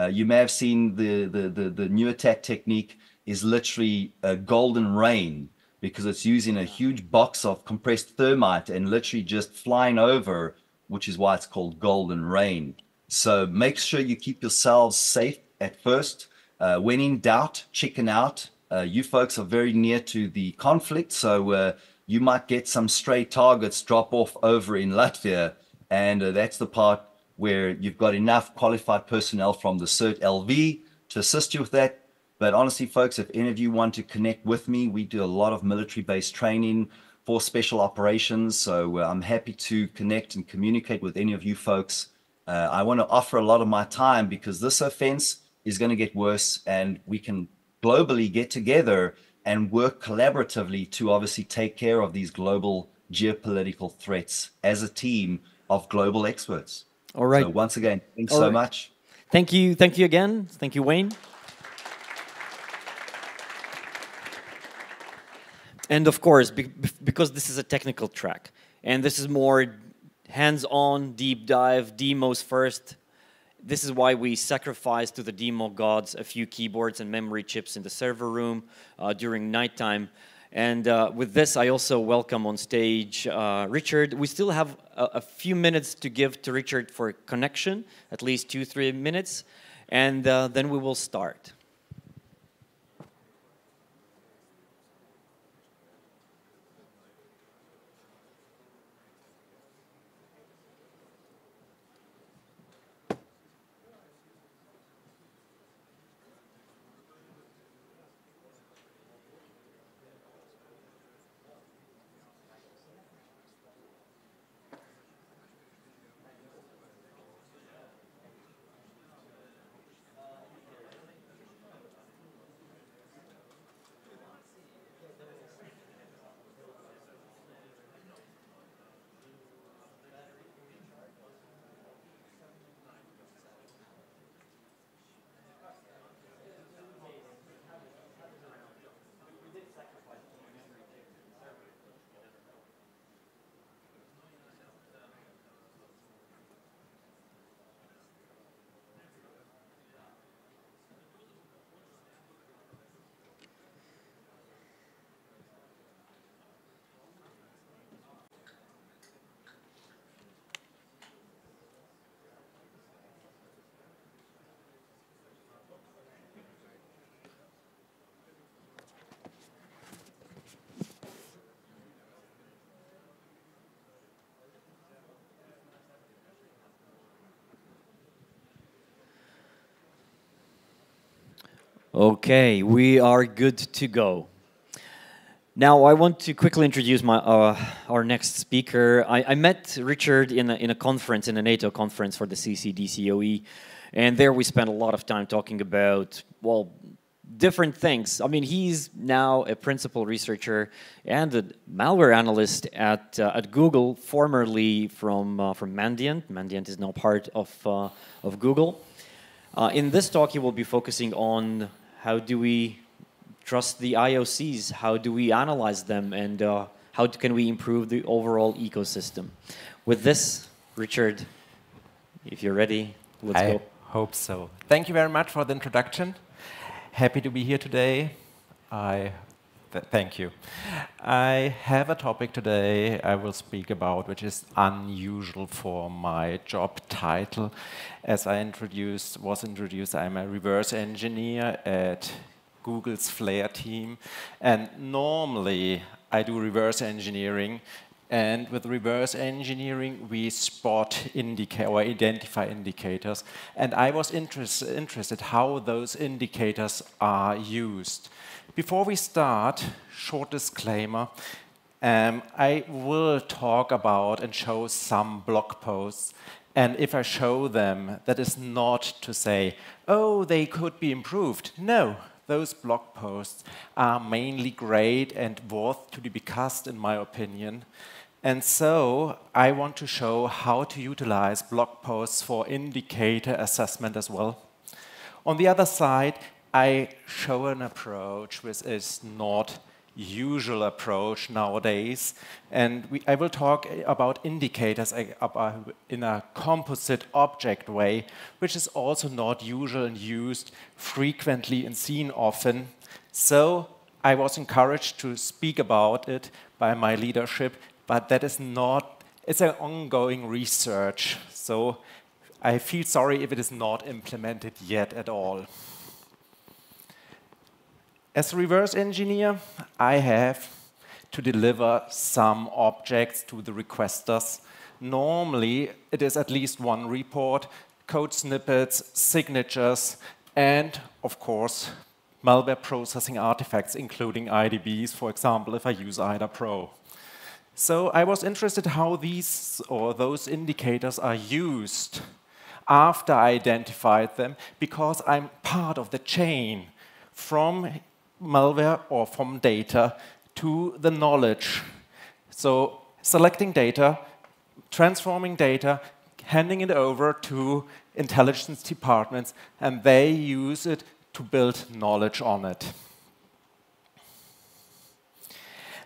You may have seen the new attack technique is literally a golden rain, because it's using a huge box of compressed thermite and literally just flying over, which is why it's called golden rain. So make sure you keep yourselves safe at first. When in doubt, chicken out. You folks are very near to the conflict, so you might get some stray targets drop off over in Latvia, and that's the part where you've got enough qualified personnel from the CERT.LV to assist you with that. But honestly, folks, if any of you want to connect with me, we do a lot of military-based training for special operations, so I'm happy to connect and communicate with any of you folks. I want to offer a lot of my time because this offense is going to get worse, and we can globally get together and work collaboratively to obviously take care of these global geopolitical threats as a team of global experts. All right. So once again, thanks so much. Thank you again. Thank you, Wayne. And of course, because this is a technical track, and this is more hands-on, deep dive, demos first, this is why we sacrificed to the demo gods a few keyboards and memory chips in the server room during nighttime. And with this, I also welcome on stage Richard. We still have a few minutes to give to Richard for connection, at least 2-3 minutes, and then we will start. Okay, we are good to go. Now, I want to quickly introduce our next speaker. I met Richard in a conference, in a NATO conference for the CCDCOE, and there we spent a lot of time talking about, well, different things. I mean, he's now a principal researcher and a malware analyst at Google, formerly from Mandiant. Mandiant is now part of Google. In this talk, he will be focusing on how do we trust the IOCs, how do we analyze them, and how can we improve the overall ecosystem. With this, Richard, if you're ready, let's go. I hope so. Thank you very much for the introduction. Happy to be here today. I Thank you. I have a topic today I will speak about, which is unusual for my job title. As I was introduced, I'm a reverse engineer at Google's Flare team. And normally, I do reverse engineering. And with reverse engineering, we spot or identify indicators. And I was interested how those indicators are used. Before we start, short disclaimer, I will talk about and show some blog posts. And if I show them, that is not to say, oh, they could be improved. No, those blog posts are mainly great and worth to be discussed, in my opinion. And so I want to show how to utilize blog posts for indicator assessment as well. On the other side, I show an approach which is not usual approach nowadays. And I will talk about indicators in a composite object way, which is also not usual and used frequently and seen often. So I was encouraged to speak about it by my leadership, but that is not, it's an ongoing research. So I feel sorry if it is not implemented yet at all. As a reverse engineer, I have to deliver some objects to the requesters. Normally, it is at least one report, code snippets, signatures, and, of course, malware processing artifacts, including IDBs, for example, if I use IDA Pro. So I was interested how these or those indicators are used after I identified them, because I'm part of the chain from malware or from data to the knowledge. So selecting data, transforming data, handing it over to intelligence departments, and they use it to build knowledge on it.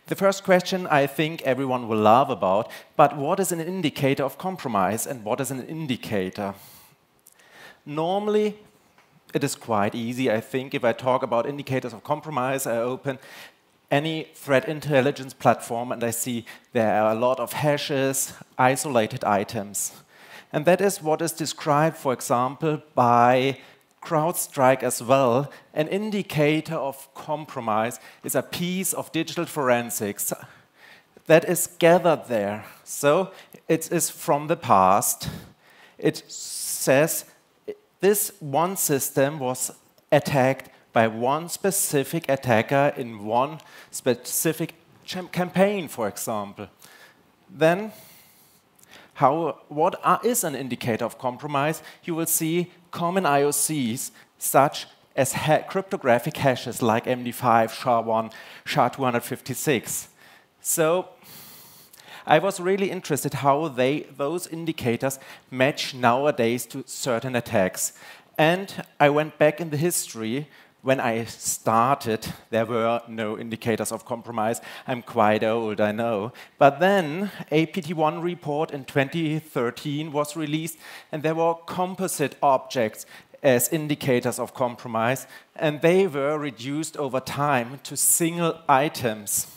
The first question I think everyone will laugh about, but what is an indicator of compromise and what is an indicator? Normally, it is quite easy, I think. If I talk about indicators of compromise, I open any threat intelligence platform and I see there are a lot of hashes, isolated items. And that is what is described, for example, by CrowdStrike as well. An indicator of compromise is a piece of digital forensics that is gathered there. So it is from the past. It says this one system was attacked by one specific attacker in one specific campaign, for example. Then, what is an indicator of compromise? You will see common IOCs, such as cryptographic hashes like MD5, SHA-1, SHA-256. So I was really interested how those indicators match nowadays to certain attacks. And I went back in the history. When I started, there were no indicators of compromise. I'm quite old, I know. But then a PT1 report in 2013 was released, and there were composite objects as indicators of compromise, and they were reduced over time to single items.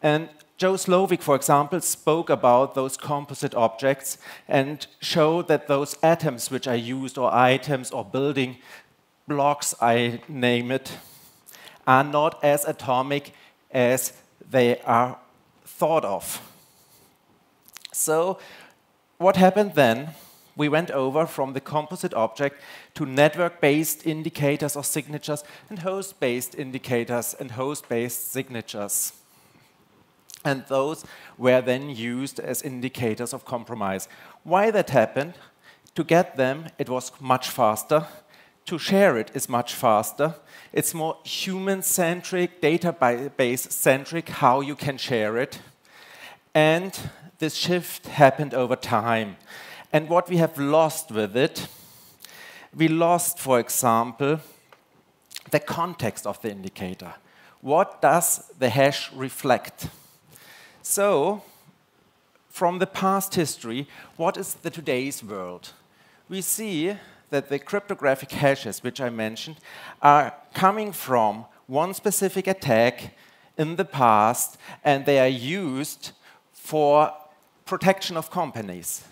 And Joe Slovic, for example, spoke about those composite objects and showed that those atoms which are used, or items, or building blocks, I name it, are not as atomic as they are thought of. So what happened then? We went over from the composite object to network-based indicators or signatures and host-based indicators and host-based signatures. And those were then used as indicators of compromise. Why that happened? To get them, it was much faster. To share it is much faster. It's more human-centric, database-centric, how you can share it. And this shift happened over time. And what we have lost with it, we lost, for example, the context of the indicator. What does the hash reflect? So, from the past history, what is the today's world? We see that the cryptographic hashes, which I mentioned, are coming from one specific attack in the past, and they are used for protection of companies.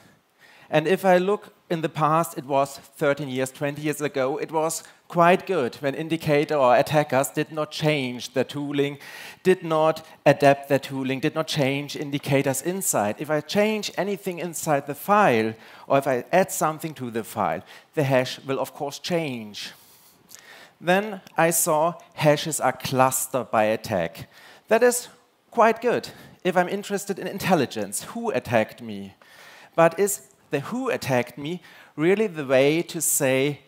And if I look in the past, it was 13 years, 20 years ago, it was quite good when indicator or attackers did not change their tooling, did not adapt their tooling, did not change indicators inside. If I change anything inside the file, or if I add something to the file, the hash will of course change. Then I saw hashes are clustered by attack. That is quite good if I'm interested in intelligence. Who attacked me? But is the who attacked me really the way to say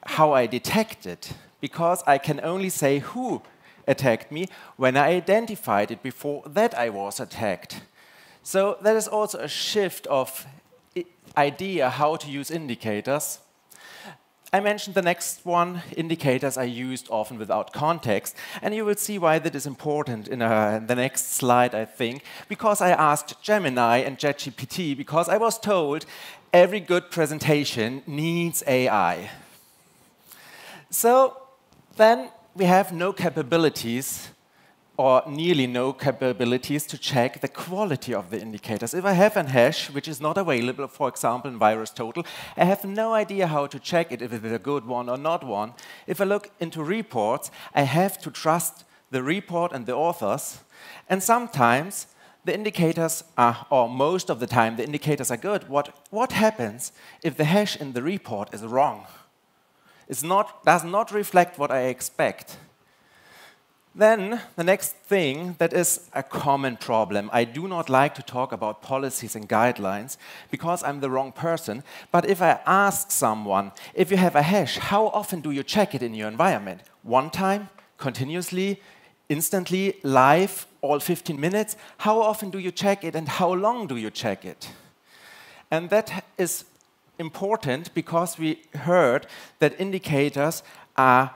how I detect it? Because I can only say who attacked me when I identified it before that I was attacked. So that is also a shift of idea how to use indicators. I mentioned the next one, indicators are used often without context, and you will see why that is important in the next slide, I think, because I asked Gemini and ChatGPT, because I was told every good presentation needs AI. So then we have no capabilities, or nearly no capabilities, to check the quality of the indicators. If I have a hash which is not available, for example, in VirusTotal, I have no idea how to check it, if it is a good one or not one. If I look into reports, I have to trust the report and the authors. And sometimes the indicators are, or most of the time, the indicators are good. What happens if the hash in the report is wrong? It does not reflect what I expect. Then, the next thing that is a common problem. I do not like to talk about policies and guidelines because I'm the wrong person. But if I ask someone, if you have a hash, how often do you check it in your environment? One time, continuously, instantly, live, all 15 minutes? How often do you check it and how long do you check it? And that is important because we heard that indicators are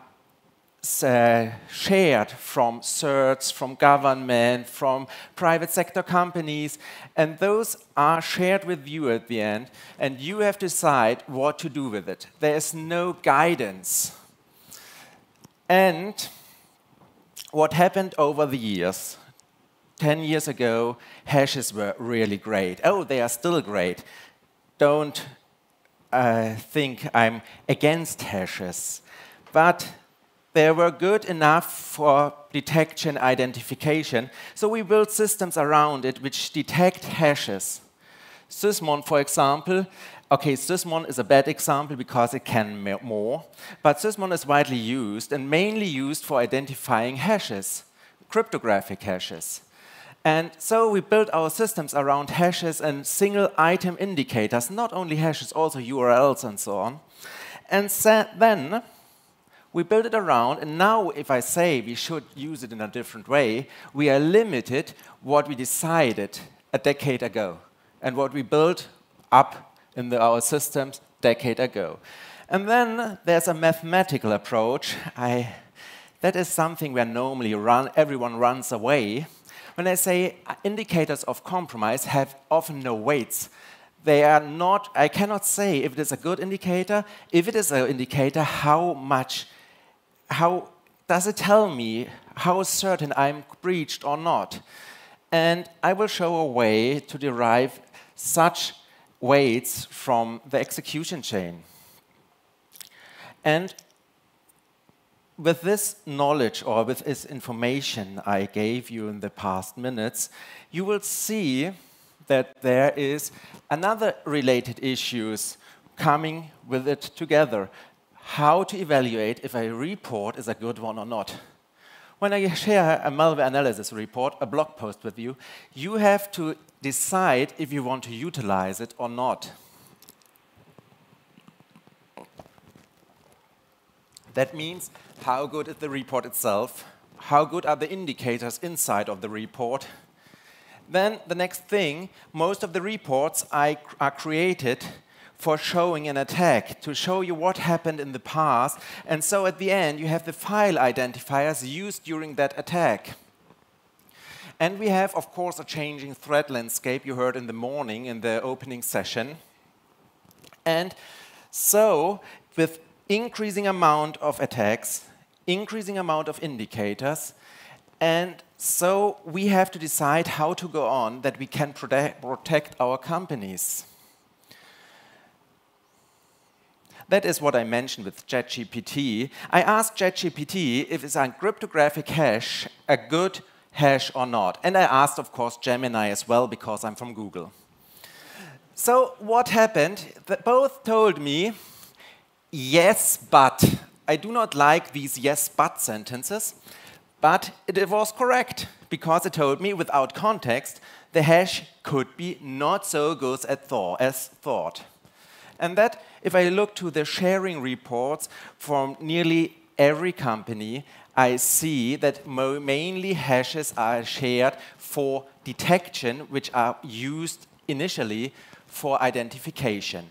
shared from CERTs, from government, from private sector companies, and those are shared with you at the end, and you have to decide what to do with it. There is no guidance. And what happened over the years? 10 years ago, hashes were really great. Oh, they are still great. Don't think I'm against hashes, but they were good enough for detection, identification, so we built systems around it which detect hashes. Sysmon, for example, okay, Sysmon is a bad example because it can more, but Sysmon is widely used and mainly used for identifying hashes, cryptographic hashes. And so we built our systems around hashes and single item indicators, not only hashes, also URLs and so on. And then we built it around, and now if I say we should use it in a different way, we are limited what we decided a decade ago and what we built up in our systems a decade ago. And then there's a mathematical approach. That is something where normally everyone runs away. When I say indicators of compromise have often no weights, they are not, I cannot say if it is a good indicator. If it is an indicator, how does it tell me how certain I'm breached or not? And I will show a way to derive such weights from the execution chain. And with this knowledge or with this information I gave you in the past minutes, you will see that there is another related issues coming with it together. How to evaluate if a report is a good one or not. When I share a malware analysis report, a blog post with you, you have to decide if you want to utilize it or not. That means how good is the report itself, how good are the indicators inside of the report. Then the next thing, most of the reports are created for showing an attack, to show you what happened in the past, and so at the end you have the file identifiers used during that attack. And we have, of course, a changing threat landscape you heard in the morning in the opening session. And so, with increasing amount of attacks, increasing amount of indicators, and So we have to decide how to go on that we can protect our companies. That is what I mentioned with ChatGPT. I asked ChatGPT if is a cryptographic hash a good hash or not. And I asked, of course, Gemini as well, because I'm from Google. So what happened? Both told me, yes, but. I do not like these yes, but sentences. But it was correct, because it told me, without context, the hash could be not so good as thought. And that, if I look to the sharing reports from nearly every company, I see that mainly hashes are shared for detection, which are used initially for identification.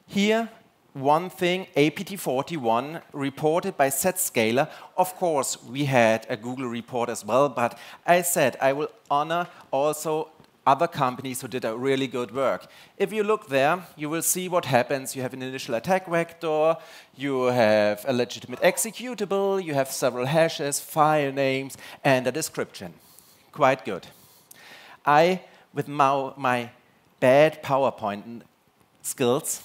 Here, one thing, APT41, reported by Zscaler. Of course, we had a Google report as well, but I said I will honor also other companies who did a really good work. If you look there, you will see what happens. You have an initial attack vector, you have a legitimate executable, you have several hashes, file names, and a description. Quite good. With my bad PowerPoint skills,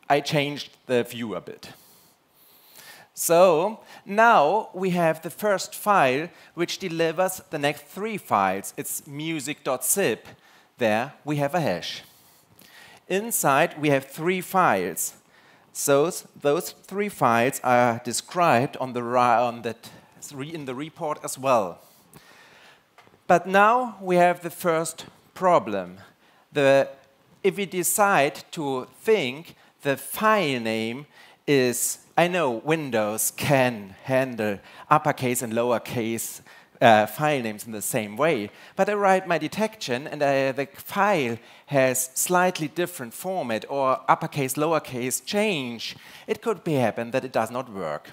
I changed the view a bit. So now we have the first file, which delivers the next 3 files. It's music.zip. There we have a hash. Inside we have 3 files. So those 3 files are described in the report as well. But now we have the first problem. If we decide to think the file name is, I know Windows can handle uppercase and lowercase file names in the same way, but I write my detection and the file has slightly different format or uppercase, lowercase change. It could happen that it does not work.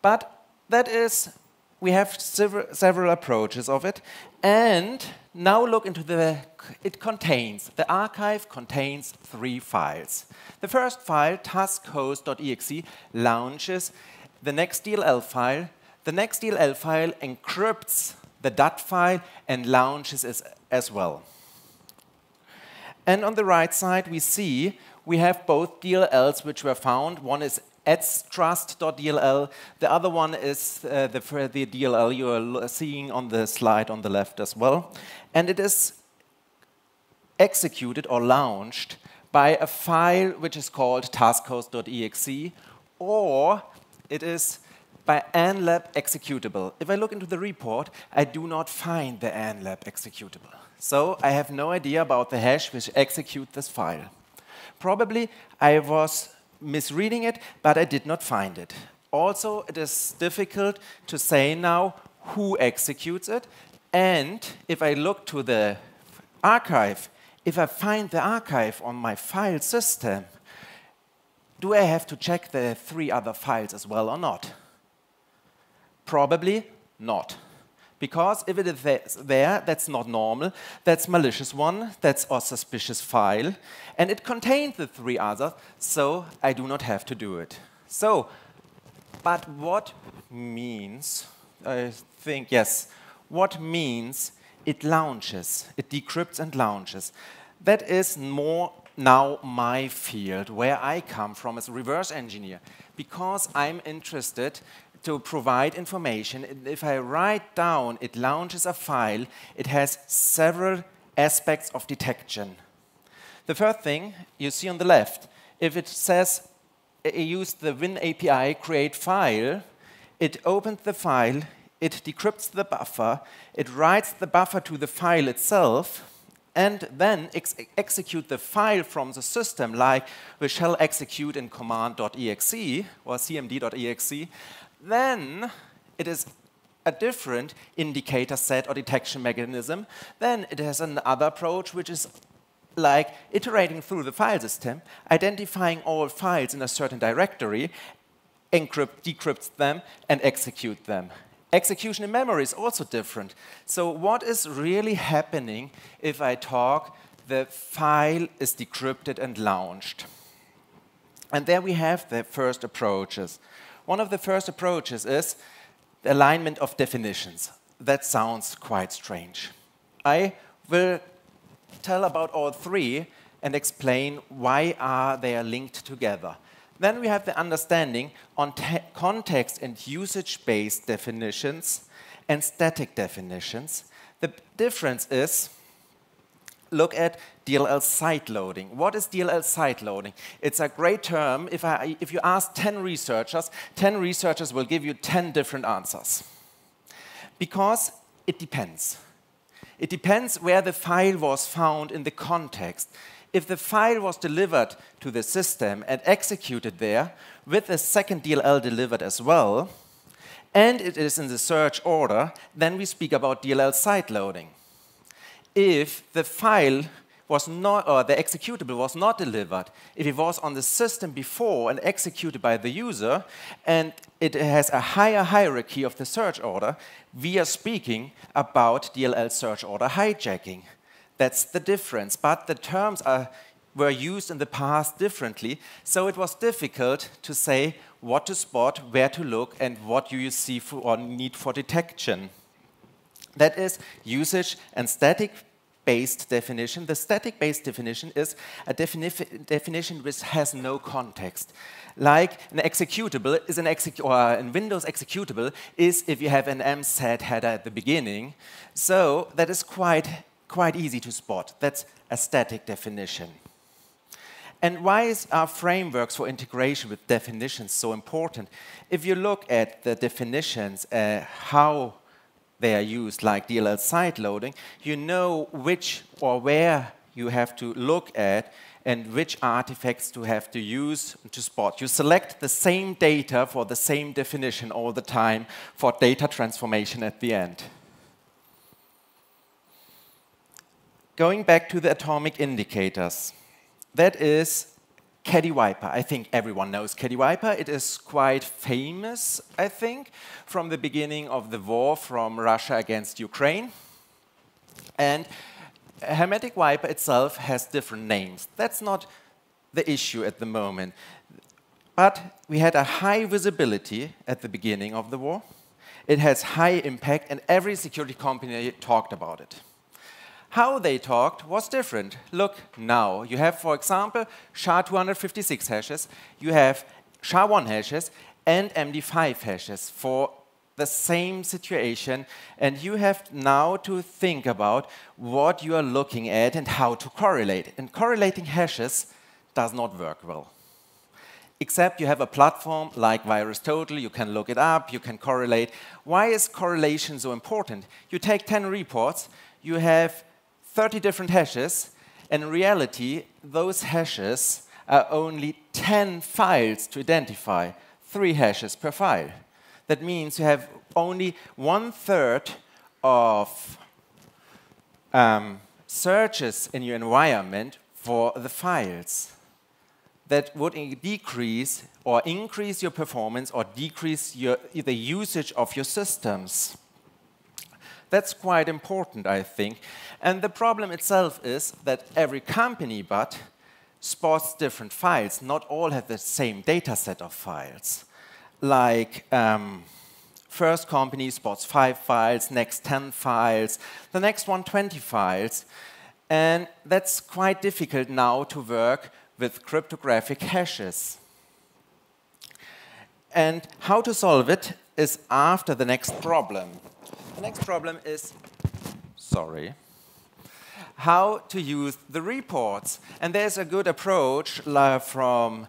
But that is, we have several approaches of it, and now look into the archive contains 3 files. The first file, taskhost.exe, launches the next DLL file. The next DLL file encrypts the .dat file and launches it as well. And on the right side, we see we have both DLLs which were found. One is trust.dll. The other one is the DLL you are seeing on the slide on the left as well. And it is executed or launched by a file which is called taskhost.exe, or it is by ANLab executable. If I look into the report, I do not find the ANLab executable. So I have no idea about the hash which executes this file. Probably I was misreading it, but I did not find it. Also, it is difficult to say now who executes it. And if I look to the archive, if I find the archive on my file system, do I have to check the 3 other files as well or not? Probably not. Because if it is there, that's not normal, that's malicious one, that's a suspicious file, and it contains the 3 others, so I do not have to do it. So, but what means, I think, yes, what means it launches, it decrypts and launches? That is more now my field, where I come from as a reverse engineer, because I'm interested to provide information. If I write down, it launches a file, it has several aspects of detection. The first thing you see on the left, if it says use the Win API create file, it opens the file, it decrypts the buffer, it writes the buffer to the file itself, and then execute the file from the system, like we shall execute in command.exe or cmd.exe. Then it is a different indicator set or detection mechanism. Then it has another approach, which is like iterating through the file system, identifying all files in a certain directory, decrypts them, and execute them. Execution in memory is also different. So what is really happening if I talk the file is decrypted and launched? And there we have the first approaches. One of the first approaches is the alignment of definitions. that sounds quite strange. I will tell about all three and explain why are they linked together. Then we have the understanding on context and usage-based definitions and static definitions. The difference is, look at DLL side loading. What is DLL side loading? It's a great term. If you ask 10 researchers will give you 10 different answers. Because it depends. It depends where the file was found in the context. If the file was delivered to the system and executed there, with a second DLL delivered as well, and it is in the search order, then we speak about DLL side loading. If the file was not, or the executable was not delivered, if it was on the system before and executed by the user, and it has a higher hierarchy of the search order, we are speaking about DLL search order hijacking. That's the difference. But the terms were used in the past differently, so it was difficult to say what to spot, where to look, and what you see for, or need for detection. That is usage and static-based definition. The static-based definition is a definition which has no context. Like an executable is or in Windows executable is if you have an MSAT header at the beginning. So that is quite easy to spot. That's a static definition. And why are frameworks for integration with definitions so important? If you look at the definitions, how they are used, like DLL side loading, you know which or where you have to look at and which artifacts to have to use to spot. You select the same data for the same definition all the time for data transformation at the end. Going back to the atomic indicators, that is Caddy Viper. I think everyone knows Caddy Viper. It is quite famous, I think, from the beginning of the war from Russia against Ukraine. And Hermetic Viper itself has different names. That's not the issue at the moment. But we had a high visibility at the beginning of the war. It has high impact, and every security company talked about it. How they talked was different. Look now. You have, for example, SHA-256 hashes. You have SHA-1 hashes and MD5 hashes for the same situation. And you have now to think about what you are looking at and how to correlate. And correlating hashes does not work well. Except you have a platform like VirusTotal. You can look it up. You can correlate. Why is correlation so important? You take 10 reports. You have 30 different hashes, and in reality, those hashes are only 10 files to identify, 3 hashes per file. That means you have only 1/3 of searches in your environment for the files. That would decrease or increase your performance or decrease the usage of your systems. That's quite important, I think. And the problem itself is that every company but spots different files. Not all have the same data set of files. Like first company spots 5 files, next 10 files, the next one 20 files. And that's quite difficult now to work with cryptographic hashes. And how to solve it is after the next problem. The next problem is, how to use the reports. And there's a good approach from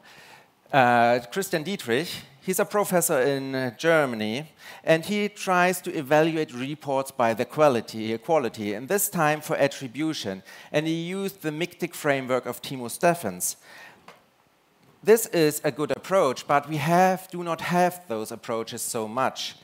Christian Dietrich. He's a professor in Germany, and he tries to evaluate reports by the quality, and this time for attribution. And he used the MICTIC framework of Timo Steffens. This is a good approach, but we do not have those approaches so much.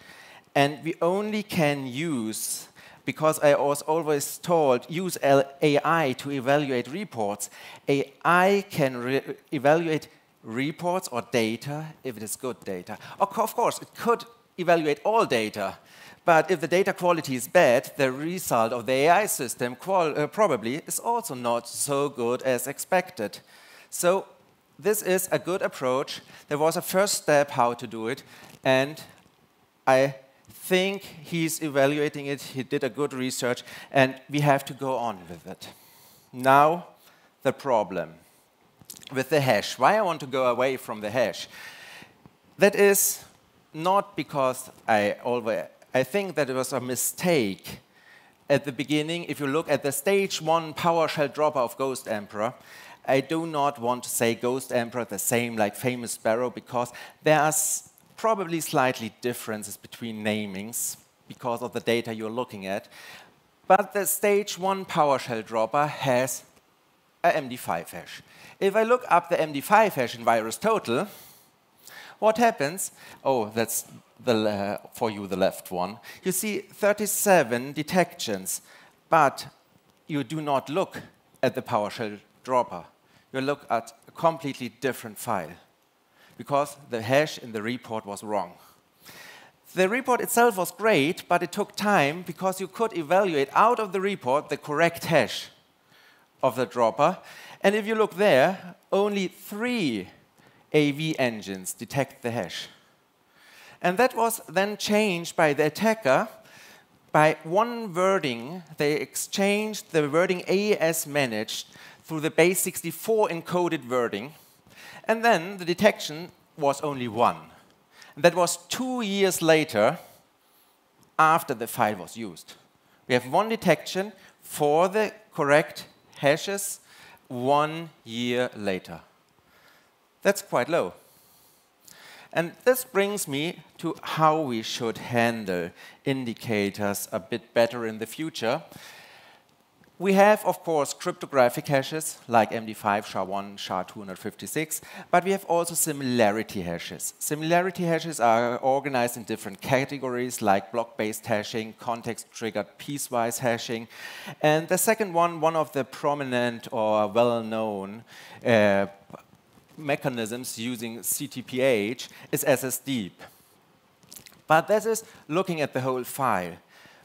And we only can use, because I was always told, use AI to evaluate reports. AI can evaluate reports or data if it is good data. Of course, it could evaluate all data, but if the data quality is bad, the result of the AI system probably is also not so good as expected. So this is a good approach. There was a first step how to do it, and I think he's evaluating it, he did a good research, and we have to go on with it. Now, the problem with the hash. Why I want to go away from the hash? That is not because I think that it was a mistake at the beginning. If you look at the stage 1 PowerShell dropper of Ghost Emperor, I do not want to say Ghost Emperor the same like Famous Sparrow, because there are probably slightly differences between namings because of the data you're looking at. But the stage 1 PowerShell dropper has a MD5 hash. If I look up the MD5 hash in VirusTotal, what happens? Oh, that's for you the left one. You see 37 detections, but you do not look at the PowerShell dropper. You look at a completely different file because the hash in the report was wrong. The report itself was great, but it took time because you could evaluate out of the report the correct hash of the dropper. And if you look there, only 3 AV engines detect the hash. And that was then changed by the attacker by one wording. They exchanged the wording AES managed through the base64 encoded wording. And then the detection was only 1. And that was 2 years later after the file was used. We have 1 detection for the correct hashes 1 year later. That's quite low. And this brings me to how we should handle indicators a bit better in the future. We have, of course, cryptographic hashes like MD5, SHA-1, SHA-256, but we have also similarity hashes. Similarity hashes are organized in different categories like block-based hashing, context-triggered piecewise hashing. And the second one of the prominent or well-known mechanisms using CTPH is SSDeep. But this is looking at the whole file.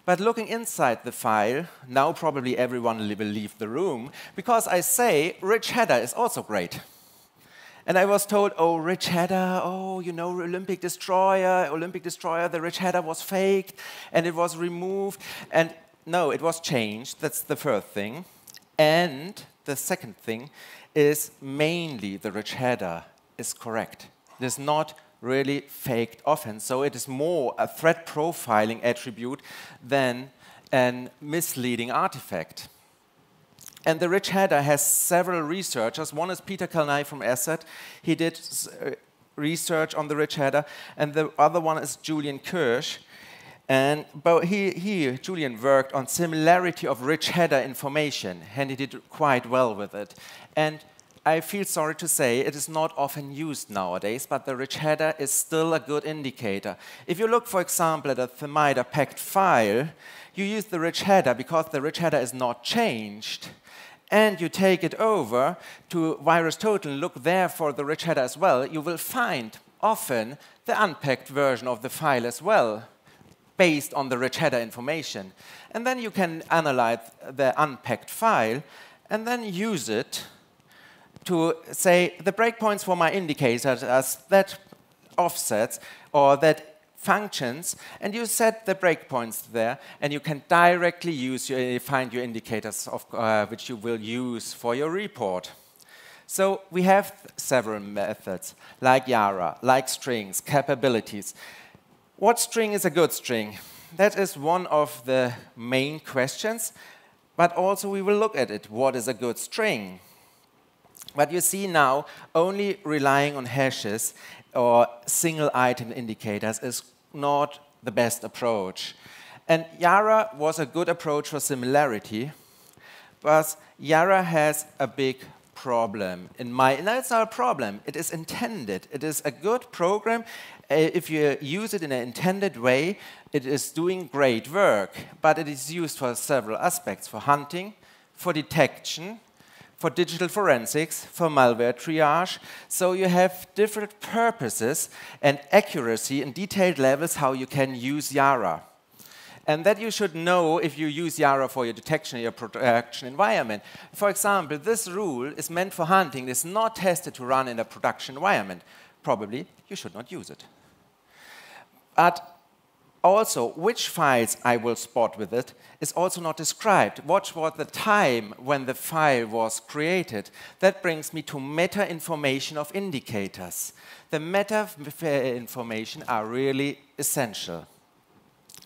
But looking inside the file, now probably everyone will leave the room, because I say rich header is also great. And I was told, oh, rich header, oh, you know, Olympic Destroyer, the rich header was faked, and it was removed. And no, it was changed. That's the first thing. And the second thing is mainly the rich header is correct. It is not really faked often, so it is more a threat profiling attribute than a misleading artifact. And the rich header has several researchers. One is Peter Kalnay from ESET. He did research on the rich header, and the other one is Julian Kirsch. And Julian worked on similarity of rich header information, and he did quite well with it. And I feel sorry to say it is not often used nowadays, but the rich header is still a good indicator. If you look, for example, at a Themida packed file, you use the rich header because the rich header is not changed. And you take it over to VirusTotal and look there for the rich header as well. You will find often the unpacked version of the file as well, based on the rich header information. And then you can analyze the unpacked file and then use it to say the breakpoints for my indicators as that offsets or that functions, and you set the breakpoints there, and you can directly find your indicators of, which you will use for your report. So we have several methods, like Yara, like strings, capabilities. What string is a good string? That is one of the main questions, but also we will look at it. What is a good string? But you see now, only relying on hashes or single item indicators is not the best approach. And Yara was a good approach for similarity, but Yara has a big problem. And that's not a problem. It is intended. It is a good program. If you use it in an intended way, it is doing great work. But it is used for several aspects: for hunting, for detection, for digital forensics, for malware triage. So you have different purposes and accuracy and detailed levels how you can use Yara. And that you should know if you use Yara for your detection in your production environment. For example, this rule is meant for hunting. It is not tested to run in a production environment. Probably you should not use it. But Also, which files I will spot with it is also not described. What was the time when the file was created? That brings me to meta information of indicators. The meta information are really essential.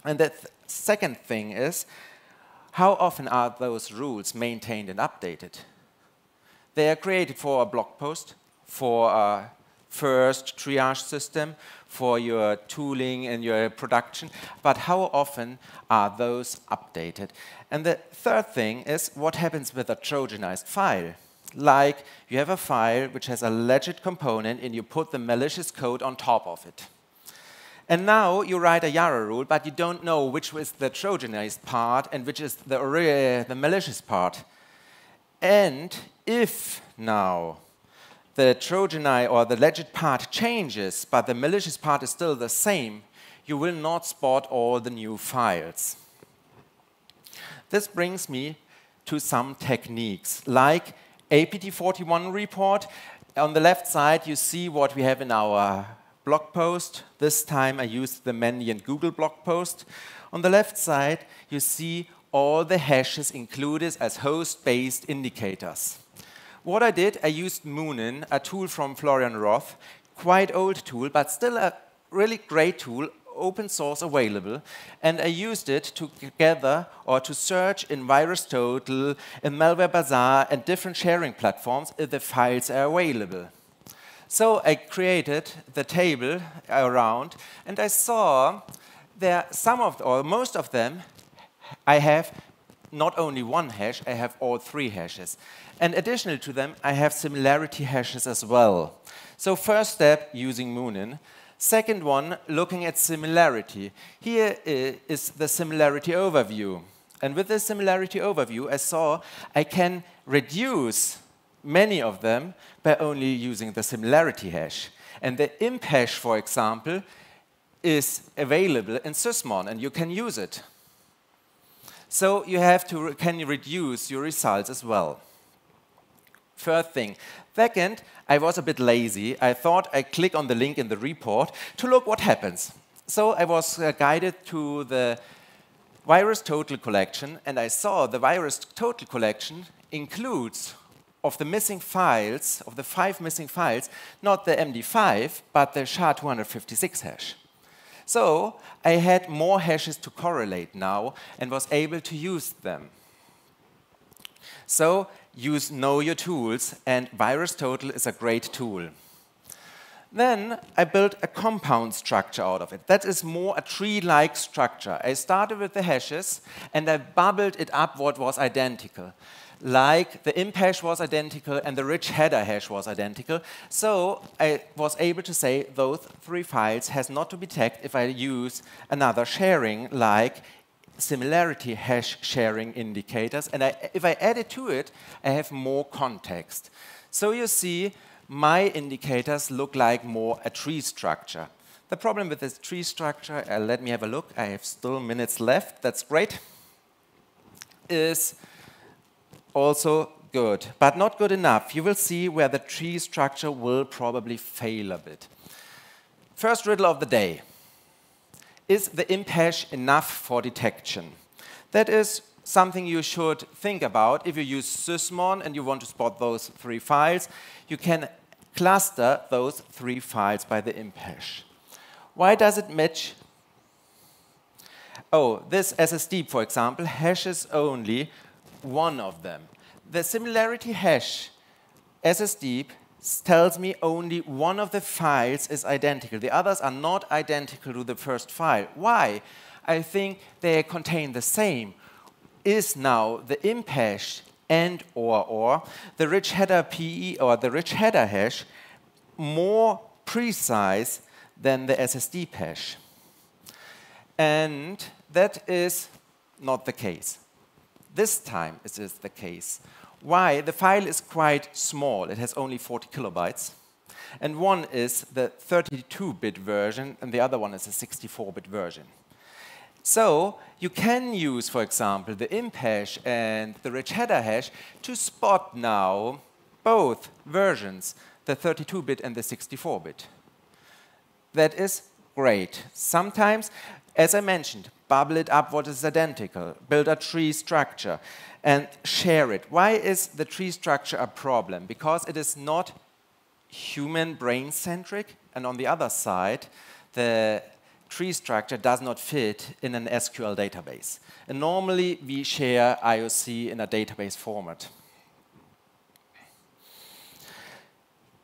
And the second thing is, how often are those rules maintained and updated? They are created for a blog post, for a first triage system, for your tooling and your production, but how often are those updated? And the third thing is, what happens with a Trojanized file? Like, you have a file which has a legit component and you put the malicious code on top of it. And now you write a Yara rule, but you don't know which is the Trojanized part and which is the malicious part. And if now the Trojanized or the legit part changes, but the malicious part is still the same, you will not spot all the new files. This brings me to some techniques, like APT41 report. On the left side, you see what we have in our blog post. This time I used the Mandiant Google blog post. On the left side, you see all the hashes included as host-based indicators. What I did, I used Moonin, a tool from Florian Roth, quite old tool, but still a really great tool, open source available, and I used it to gather or to search in VirusTotal, in Malware Bazaar, and different sharing platforms if the files are available. So I created the table around, and I saw there some of, or most of them, I have not only one hash, I have all three hashes. And additional to them, I have similarity hashes as well. So first step, using Moonin. Second one, looking at similarity. Here is the similarity overview. And with the similarity overview, I saw I can reduce many of them by only using the similarity hash. And the imp hash, for example, is available in Sysmon, and you can use it. So you have to can reduce your results as well. Third thing. Second, I was a bit lazy. I thought I'd click on the link in the report to look what happens. So I was guided to the VirusTotal collection, and I saw the VirusTotal collection includes of the missing files, of the 5 missing files, not the MD5, but the SHA-256 hash. So I had more hashes to correlate now and was able to use them. So know your tools, and VirusTotal is a great tool. Then I built a compound structure out of it. That is more a tree-like structure. I started with the hashes, and I bubbled it up what was identical. Like the imp hash was identical and the rich header hash was identical. So I was able to say those 3 files has not to be tagged if I use another sharing, like similarity hash sharing indicators. And if I add it to it, I have more context. So you see, my indicators look like more a tree structure. The problem with this tree structure, let me have a look. I have still minutes left. That's great. Is also good, but not good enough. You will see where the tree structure will probably fail a bit. First riddle of the day. Is the imp hash enough for detection? That is something you should think about. If you use Sysmon and you want to spot those 3 files, you can cluster those 3 files by the imp hash. Why does it match? Oh, this SSD, for example, hashes only one of them. The similarity hash SSD tells me only one of the files is identical. The others are not identical to the first file. Why? I think they contain the same. Is now the imp hash and or the rich header PE or the rich header hash more precise than the SSD hash? And that is not the case. This time it is the case. Why? The file is quite small. It has only 40 kilobytes. And one is the 32-bit version, and the other one is a 64-bit version. So you can use, for example, the imp hash and the rich header hash to spot now both versions, the 32-bit and the 64-bit. That is great. Sometimes As I mentioned, bubble it up what is identical, build a tree structure, and share it. Why is the tree structure a problem? Because it is not human brain-centric, and on the other side, the tree structure does not fit in an SQL database. And normally, we share IOC in a database format.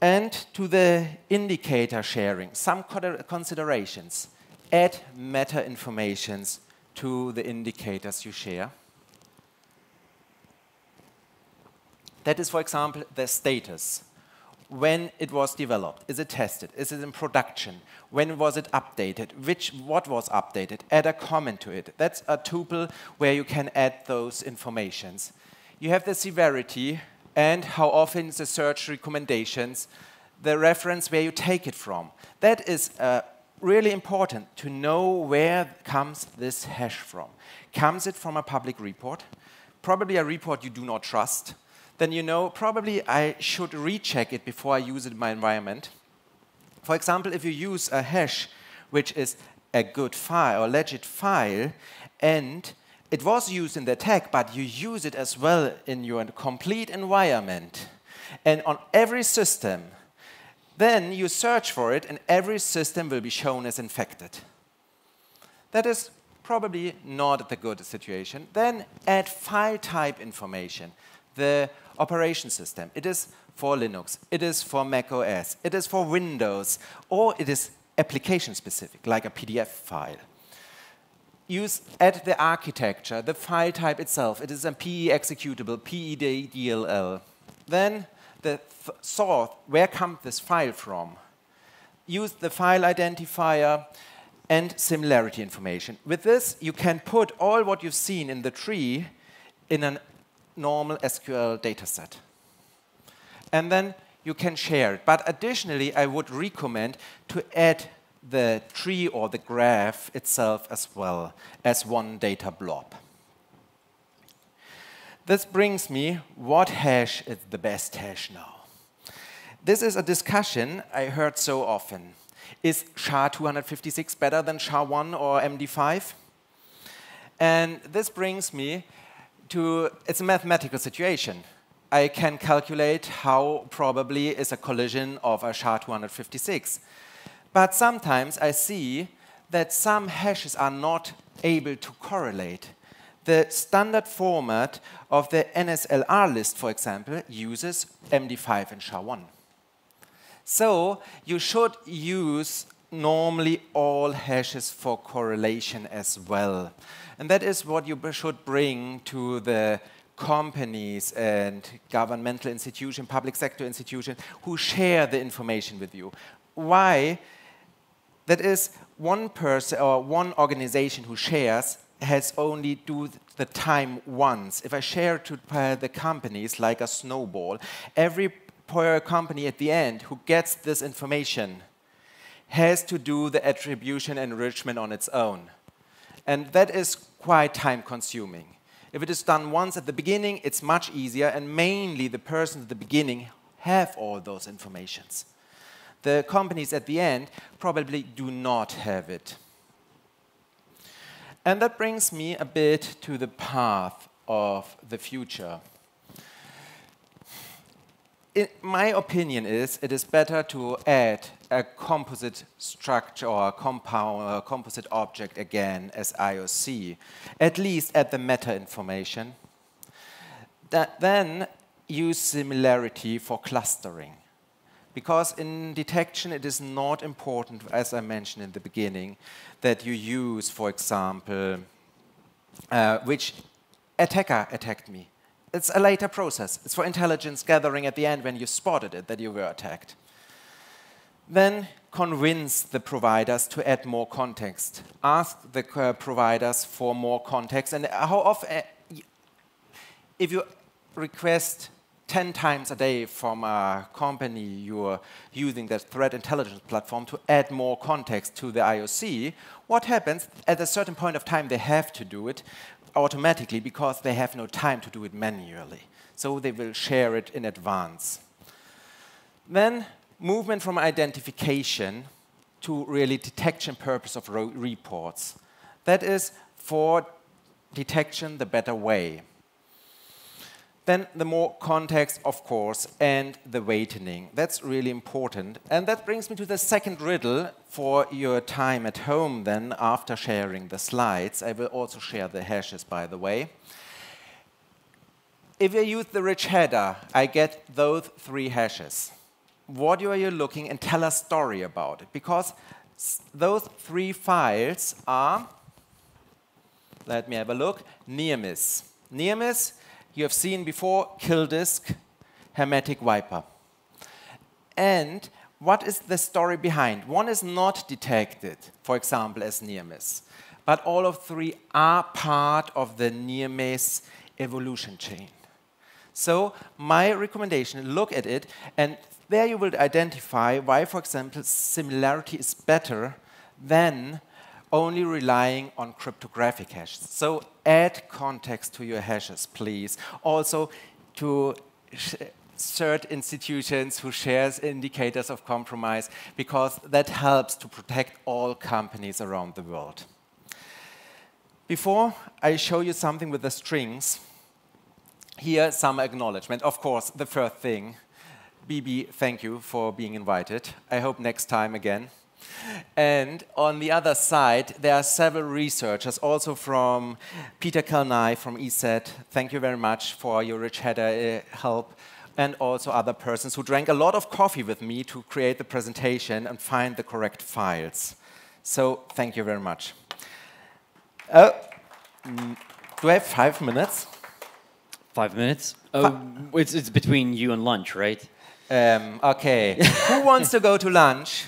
And to the indicator sharing, some considerations. Add meta-informations to the indicators you share. That is, for example, the status. When it was developed, is it tested, is it in production, when was it updated, what was updated, add a comment to it. That's a tuple where you can add those informations. You have the severity and how often the search recommendations, the reference where you take it from. That is really important to know where comes this hash from. Comes it from a public report? Probably a report you do not trust. Then you know probably I should recheck it before I use it in my environment. For example, if you use a hash which is a good file or legit file, and it was used in the attack, but you use it as well in your complete environment and on every system, then you search for it and every system will be shown as infected. That is probably not the good situation. Then add file type information. The operation system. It is for Linux, it is for Mac OS, it is for Windows, or it is application specific, like a PDF file. Add the architecture, the file type itself. It is a PE executable, PEDLL. Then the source, where comes this file from? Use the file identifier and similarity information. With this, you can put all what you've seen in the tree in a normal SQL dataset. And then you can share it. But additionally, I would recommend to add the tree or the graph itself as well as one data blob. This brings me, what hash is the best hash now? This is a discussion I heard so often. Is SHA-256 better than SHA-1 or MD5? And this brings me to, it's a mathematical situation. I can calculate how probably is a collision of a SHA-256. But sometimes I see that some hashes are not able to correlate. The standard format of the NSLR list, for example, uses MD5 and SHA-1. So you should use normally all hashes for correlation as well. And that is what you should bring to the companies and governmental institutions, public sector institutions who share the information with you. Why? That is, one person or one organization who shares has only do the time once. If I share to the companies like a snowball, every company at the end who gets this information has to do the attribution enrichment on its own. And that is quite time-consuming. If it is done once at the beginning, it's much easier, and mainly the persons at the beginning have all those informations. The companies at the end probably do not have it. And that brings me a bit to the path of the future. My opinion is it is better to add a composite structure or a composite object again as IOC, at least at the meta information. Then use similarity for clustering. Because in detection, it is not important, as I mentioned in the beginning, that you use, for example, which attacker attacked me. It's a later process. It's for intelligence gathering at the end when you spotted it that you were attacked. Then convince the providers to add more context. Ask the providers for more context. And how often, if you request 10 times a day from a company you're using the threat intelligence platform to add more context to the IOC, what happens? At a certain point of time, they have to do it automatically because they have no time to do it manually. So they will share it in advance. Then movement from identification to really detection purpose of reports. That is, for detection, the better way. Then the more context, of course, and the weighting. That's really important. And that brings me to the second riddle for your time at home then, after sharing the slides. I will also share the hashes, by the way. If I use the rich header, I get those 3 hashes. What are you looking and tell a story about it? Because those 3 files are, let me have a look, near miss. Near miss, you have seen before, kill disk, hermetic wiper. And what is the story behind? One is not detected, for example, as near miss. But all of 3 are part of the near miss evolution chain. So my recommendation, look at it, and there you will identify why, for example, similarity is better than only relying on cryptographic hashes. So add context to your hashes, please. Also to CERT institutions who shares indicators of compromise, because that helps to protect all companies around the world. Before I show you something with the strings, here some acknowledgement. Of course, the first thing, BB, thank you for being invited. I hope next time again. And on the other side, there are several researchers, also from Peter Kalnay from ESET. Thank you very much for your rich header help. And also other persons who drank a lot of coffee with me to create the presentation and find the correct files. So thank you very much. Do I have 5 minutes? 5 minutes? It's between you and lunch, right? Okay. Who wants to go to lunch?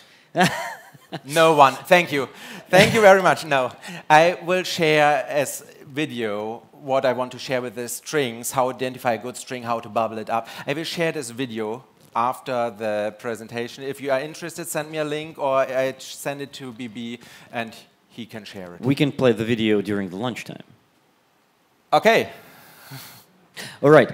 No one. Thank you. Thank you very much. No. I will share as video what I want to share with the strings, how to identify a good string, how to bubble it up. I will share this video after the presentation. If you are interested, send me a link, or I send it to BB and he can share it. We can play the video during the lunchtime. Okay. All right.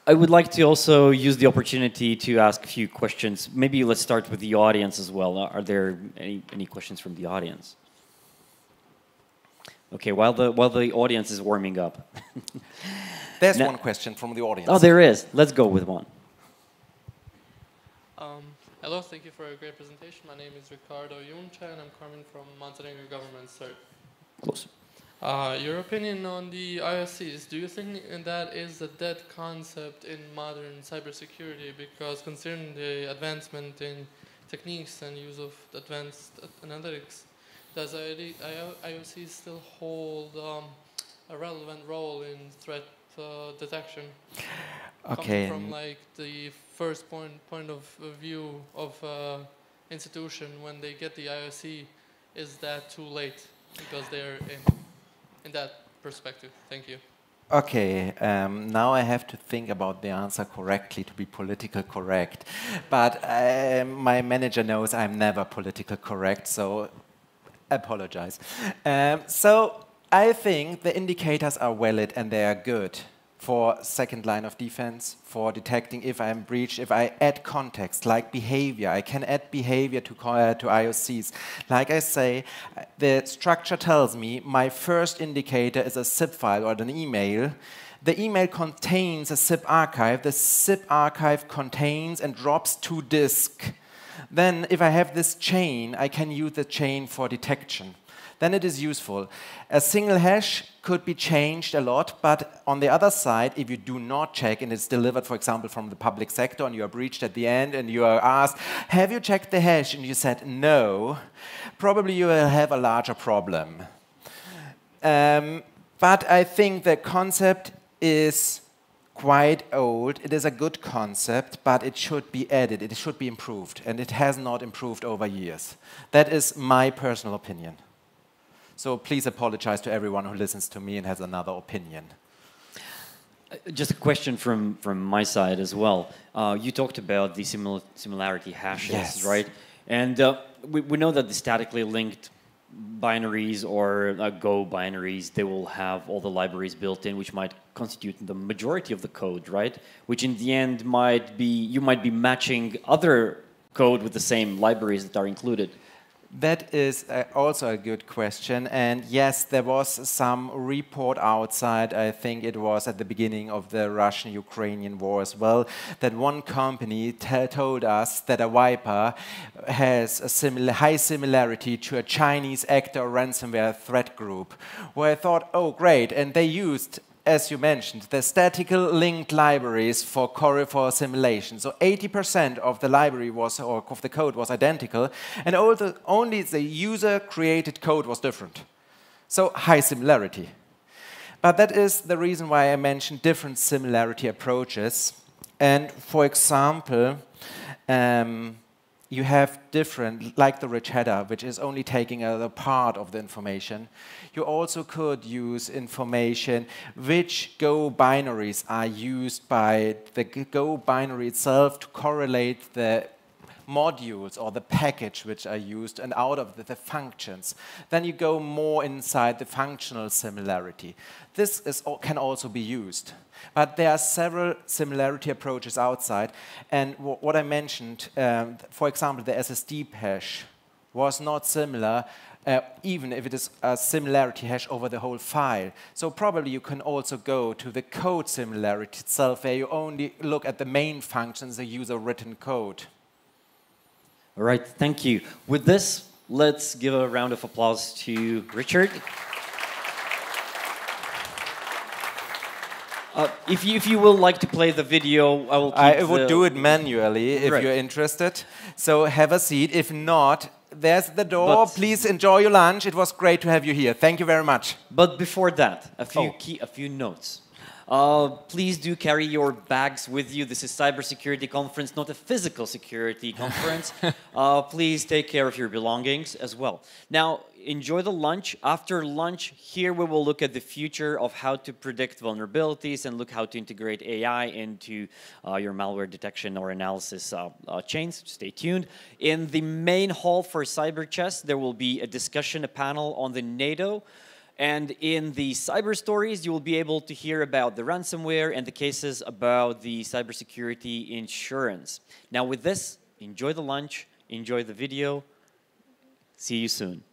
I would like to also use the opportunity to ask a few questions. Maybe let's start with the audience as well. Are there any questions from the audience? Okay, while the audience is warming up. There's one question from the audience. Oh, there is. Let's go with one. Hello, thank you for a great presentation. My name is Ricardo Juncha, and I'm coming from Montenegro government, sir. Close. Your opinion on the ISCs, do you think that is a dead concept in modern cybersecurity? Because considering the advancement in techniques and use of advanced analytics, does IOC still hold a relevant role in threat detection? Okay. Coming from like the first point of view of institution, when they get the IOC, is that too late because they're in that perspective? Thank you. Okay, now I have to think about the answer correctly to be political correct. But my manager knows I'm never political correct, so apologize. So I think the indicators are valid and they are good for second line of defense, for detecting if I'm breached, if I add context, like behavior. I can add behavior to IOCs. Like I say, the structure tells me my first indicator is a zip file or an email. The email contains a zip archive. The zip archive contains and drops to disk. Then if I have this chain, I can use the chain for detection. Then it is useful. A single hash could be changed a lot, but on the other side, if you do not check and it's delivered, for example, from the public sector and you are breached at the end and you are asked, have you checked the hash? And you said no, probably you will have a larger problem. But I think the concept is quite old. It is a good concept, but it should be added. It should be improved, and it has not improved over years. That is my personal opinion. So please apologize to everyone who listens to me and has another opinion. Just a question from my side as well. You talked about the similarity hashes, yes, right? And we know that the statically linked binaries or Go binaries, they will have all the libraries built in, which might constitute the majority of the code, right? Which in the end might be, you might be matching other code with the same libraries that are included. That is also a good question. And yes, there was some report outside, I think it was at the beginning of the Russian-Ukrainian war as well, that one company told us that a wiper has a high similarity to a Chinese actor or ransomware threat group. Where I thought, oh, great. And they used, as you mentioned, the statical linked libraries for simulation. So 80% of the library was, or of the code was identical, and only the user-created code was different. So high similarity. But that is the reason why I mentioned different similarity approaches. And for example, you have different, like the rich header, which is only taking a part of the information. You also could use information which Go binaries are used by the Go binary itself to correlate the modules or the package which are used and out of the functions. Then you go more inside the functional similarity. This can also be used. But there are several similarity approaches outside. And what I mentioned, for example, the SSD hash was not similar, even if it is a similarity hash over the whole file. So probably you can also go to the code similarity itself, where you only look at the main functions, the user-written code. All right, thank you. With this, let's give a round of applause to Richard. If you will like to play the video, I would do it manually if you're interested. So have a seat. If not, there's the door. Please enjoy your lunch. It was great to have you here. Thank you very much. But before that, a few notes. Please do carry your bags with you. This is Cybersecurity Conference, not a physical security conference. Please take care of your belongings as well. Now, enjoy the lunch. After lunch, here we will look at the future of how to predict vulnerabilities and look how to integrate AI into your malware detection or analysis chains. Stay tuned. In the main hall for CyberChess, there will be a discussion, a panel on the NATO. And in the cyber stories, you will be able to hear about the ransomware and the cases about the cybersecurity insurance. Now with this, enjoy the lunch, enjoy the video. See you soon.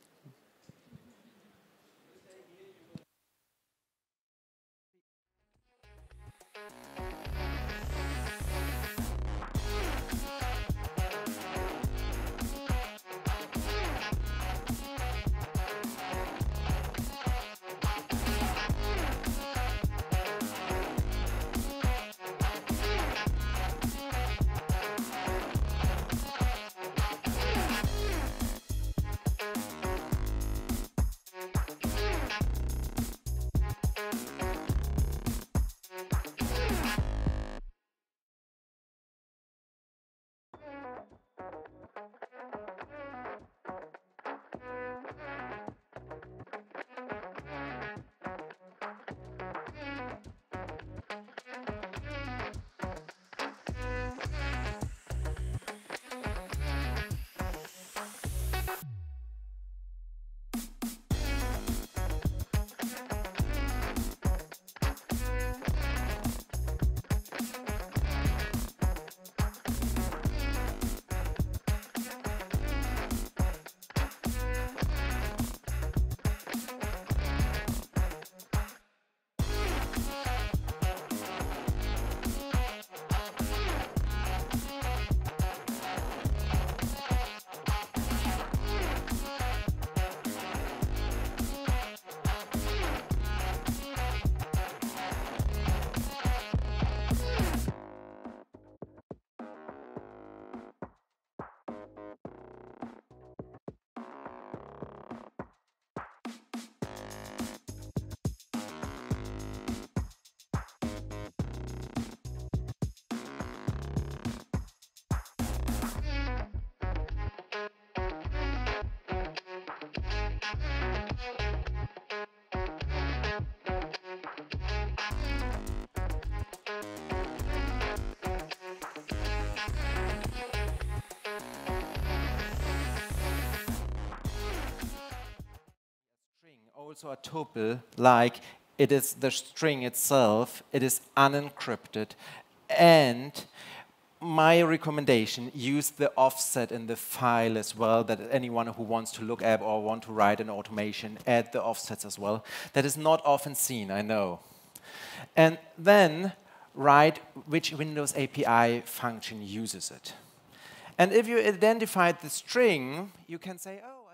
Also a tuple, like it is the string itself, it is unencrypted, and my recommendation, use the offset in the file as well, that anyone who wants to look at or want to write an automation, add the offsets as well. That is not often seen, I know. And then write which Windows API function uses it. And if you identified the string, you can say, oh,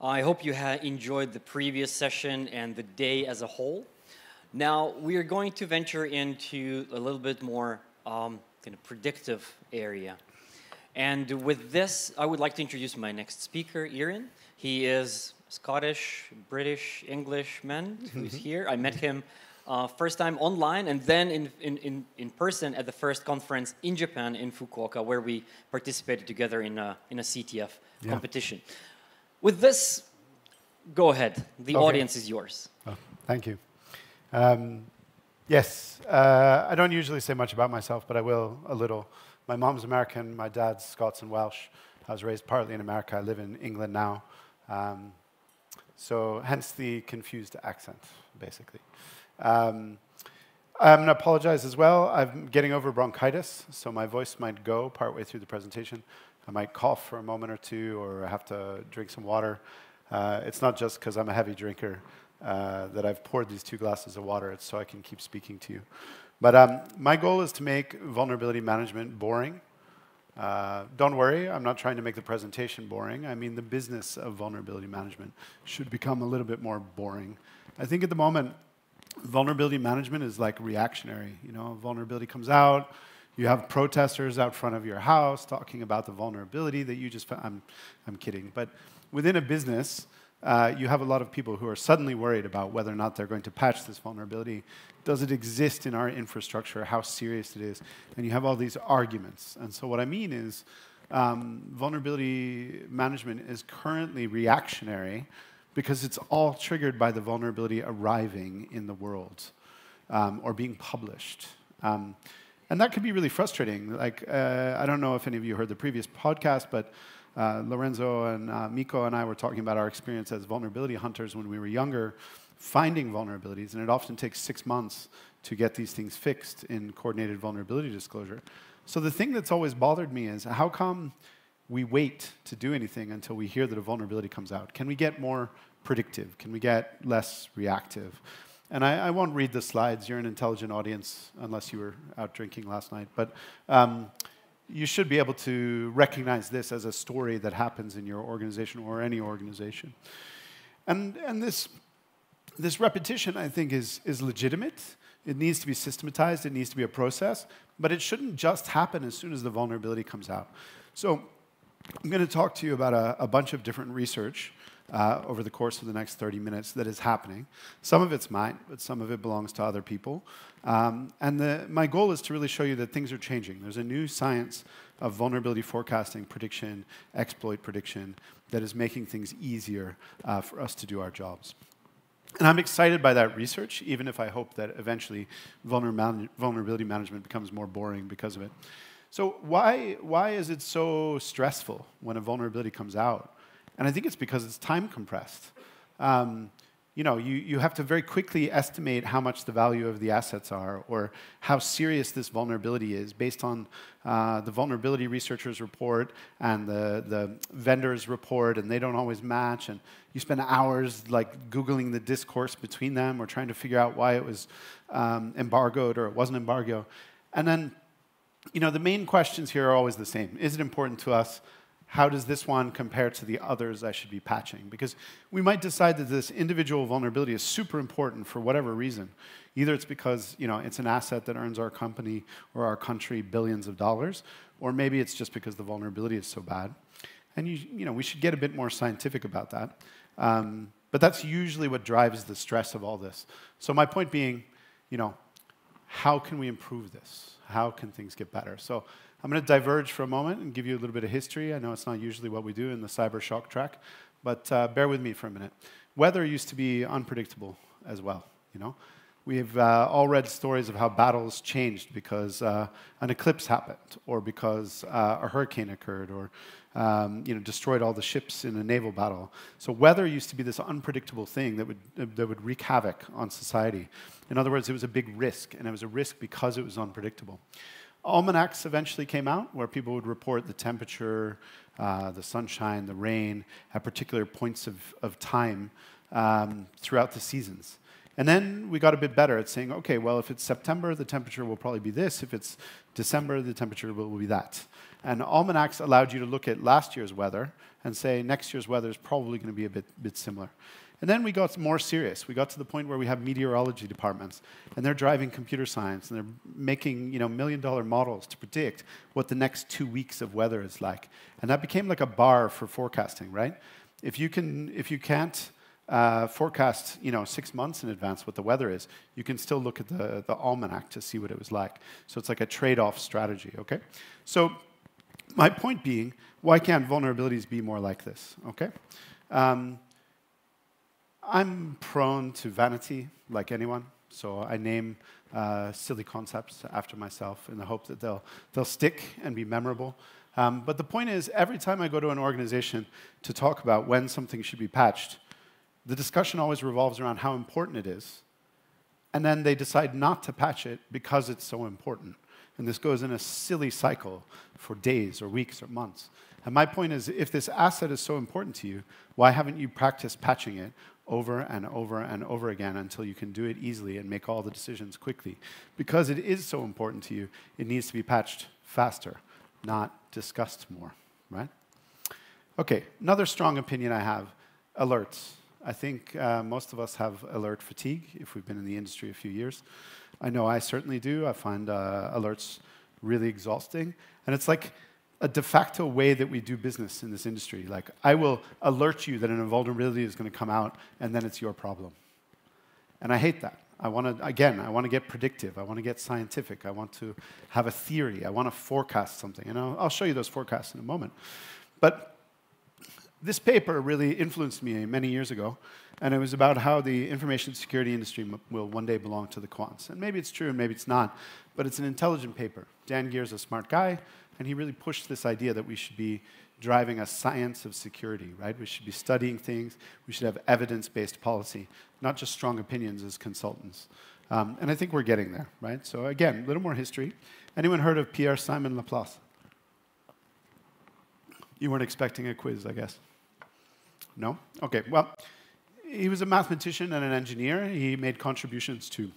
I hope you enjoyed the previous session and the day as a whole. Now, we are going to venture into a little bit more kind of predictive area. And with this, I would like to introduce my next speaker, Irin. He is Scottish, British, Englishman who's here. I met him first time online and then in person at the first conference in Japan, in Fukuoka, where we participated together in a CTF competition. With this, go ahead. The audience is yours. Oh, thank you. Yes, I don't usually say much about myself, but I will a little. My mom's American, my dad's Scots and Welsh. I was raised partly in America. I live in England now. So hence the confused accent, basically. I'm going to apologize as well. I'm getting over bronchitis, so my voice might go partway through the presentation. I might cough for a moment or two, or have to drink some water. It's not just because I'm a heavy drinker that I've poured these 2 glasses of water. It's so I can keep speaking to you. But my goal is to make vulnerability management boring. Don't worry, I'm not trying to make the presentation boring. I mean, the business of vulnerability management should become a little bit more boring. I think at the moment, vulnerability management is like reactionary. You know, vulnerability comes out, you have protesters out front of your house talking about the vulnerability that you just found. I'm kidding. But within a business, you have a lot of people who are suddenly worried about whether or not they're going to patch this vulnerability. Does it exist in our infrastructure? How serious it is? And you have all these arguments. And so what I mean is vulnerability management is currently reactionary because it's all triggered by the vulnerability arriving in the world or being published. And that could be really frustrating. Like, I don't know if any of you heard the previous podcast, but Lorenzo and Miko and I were talking about our experience as vulnerability hunters when we were younger, finding vulnerabilities, and it often takes 6 months to get these things fixed in coordinated vulnerability disclosure. So the thing that's always bothered me is how come we wait to do anything until we hear that a vulnerability comes out? Can we get more predictive? Can we get less reactive? And I won't read the slides. You're an intelligent audience, unless you were out drinking last night. But you should be able to recognize this as a story that happens in your organization or any organization. And this repetition, I think, is legitimate. It needs to be systematized. It needs to be a process. But it shouldn't just happen as soon as the vulnerability comes out. So I'm going to talk to you about a bunch of different research over the course of the next 30 minutes that is happening. Some of it's mine, but some of it belongs to other people. And my goal is to really show you that things are changing. There's a new science of vulnerability forecasting, prediction, exploit prediction that is making things easier for us to do our jobs. And I'm excited by that research, even if I hope that eventually vulnerability management becomes more boring because of it. So why is it so stressful when a vulnerability comes out? And I think it's because it's time compressed. You know, you have to very quickly estimate how much the value of the assets are or how serious this vulnerability is based on the vulnerability researchers report and the vendors report, and they don't always match. And you spend hours like Googling the discourse between them or trying to figure out why it was embargoed or it wasn't embargoed. And then, you know, the main questions here are always the same. Is it important to us? How does this one compare to the others I should be patching? Because we might decide that this individual vulnerability is super important for whatever reason. Either it's because, you know, it's an asset that earns our company or our country billions of dollars, or maybe it's just because the vulnerability is so bad. And you know, we should get a bit more scientific about that. But that's usually what drives the stress of all this. So my point being, you know, how can we improve this? How can things get better? So I'm going to diverge for a moment and give you a little bit of history. I know it's not usually what we do in the CyberShock track, but bear with me for a minute. Weather used to be unpredictable as well. You know, we've all read stories of how battles changed because an eclipse happened, or because a hurricane occurred, or you know, destroyed all the ships in a naval battle. So weather used to be this unpredictable thing that would wreak havoc on society. In other words, it was a big risk, and it was a risk because it was unpredictable. Almanacs eventually came out where people would report the temperature, the sunshine, the rain at particular points of time throughout the seasons. And then we got a bit better at saying, okay, well, if it's September, the temperature will probably be this. If it's December, the temperature will be that. And almanacs allowed you to look at last year's weather and say next year's weather is probably going to be a bit similar. And then we got more serious. We got to the point where we have meteorology departments, and they're driving computer science, and they're making, you know, million-dollar models to predict what the next 2 weeks of weather is like. And that became like a bar for forecasting, right? If you can't forecast 6 months in advance what the weather is, you can still look at the almanac to see what it was like. So it's like a trade-off strategy, okay? So my point being, why can't vulnerabilities be more like this, okay? I'm prone to vanity, like anyone, so I name silly concepts after myself in the hope that they'll stick and be memorable. But the point is, every time I go to an organization to talk about when something should be patched, the discussion always revolves around how important it is, and then they decide not to patch it because it's so important. And this goes in a silly cycle for days or weeks or months. And my point is, if this asset is so important to you, why haven't you practiced patching it over and over and over again until you can do it easily and make all the decisions quickly? Because it is so important to you, it needs to be patched faster, not discussed more, right? Okay, another strong opinion I have, alerts. I think most of us have alert fatigue if we've been in the industry a few years. I know I certainly do. I find alerts really exhausting. And it's like a de facto way that we do business in this industry. Like, I will alert you that a vulnerability is going to come out, and then it's your problem. And I hate that. I want to get predictive. I want to get scientific. I want to have a theory. I want to forecast something. And I'll show you those forecasts in a moment. But this paper really influenced me many years ago, and it was about how the information security industry will one day belong to the quants. And maybe it's true and maybe it's not, but it's an intelligent paper. Dan Geer's a smart guy, and he really pushed this idea that we should be driving a science of security, right? We should be studying things. We should have evidence-based policy, not just strong opinions as consultants. And I think we're getting there, right? So again, a little more history. Anyone heard of Pierre-Simon Laplace? You weren't expecting a quiz, I guess. No? Okay, well, he was a mathematician and an engineer. He made contributions to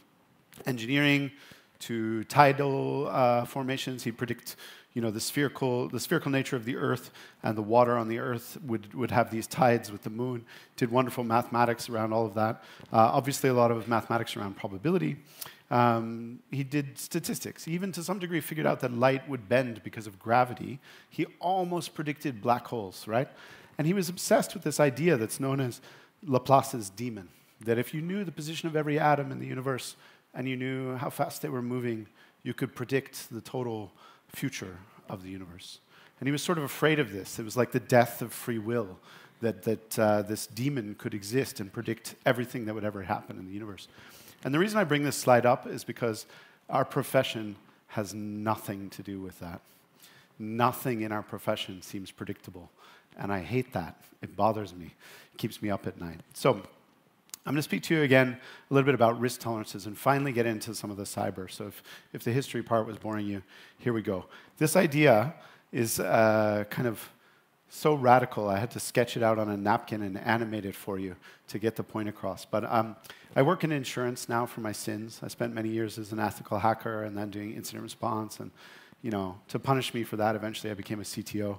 engineering, to tidal formations. He'd predict, the spherical nature of the Earth, and the water on the Earth would have these tides with the moon. Did wonderful mathematics around all of that. Obviously, a lot of mathematics around probability. He did statistics. He even, to some degree, figured out that light would bend because of gravity. He almost predicted black holes, right? And he was obsessed with this idea that's known as Laplace's demon, that if you knew the position of every atom in the universe and you knew how fast they were moving, you could predict the total future of the universe. And he was sort of afraid of this. It was like the death of free will, that this demon could exist and predict everything that would ever happen in the universe. And the reason I bring this slide up is because our profession has nothing to do with that. Nothing in our profession seems predictable. And I hate that. It bothers me. It keeps me up at night. So I'm going to speak to you again a little bit about risk tolerances and finally get into some of the cyber. So if the history part was boring you, here we go. This idea is kind of so radical, I had to sketch it out on a napkin and animate it for you to get the point across. But I work in insurance now for my sins. I spent many years as an ethical hacker and then doing incident response. And to punish me for that, eventually I became a CTO.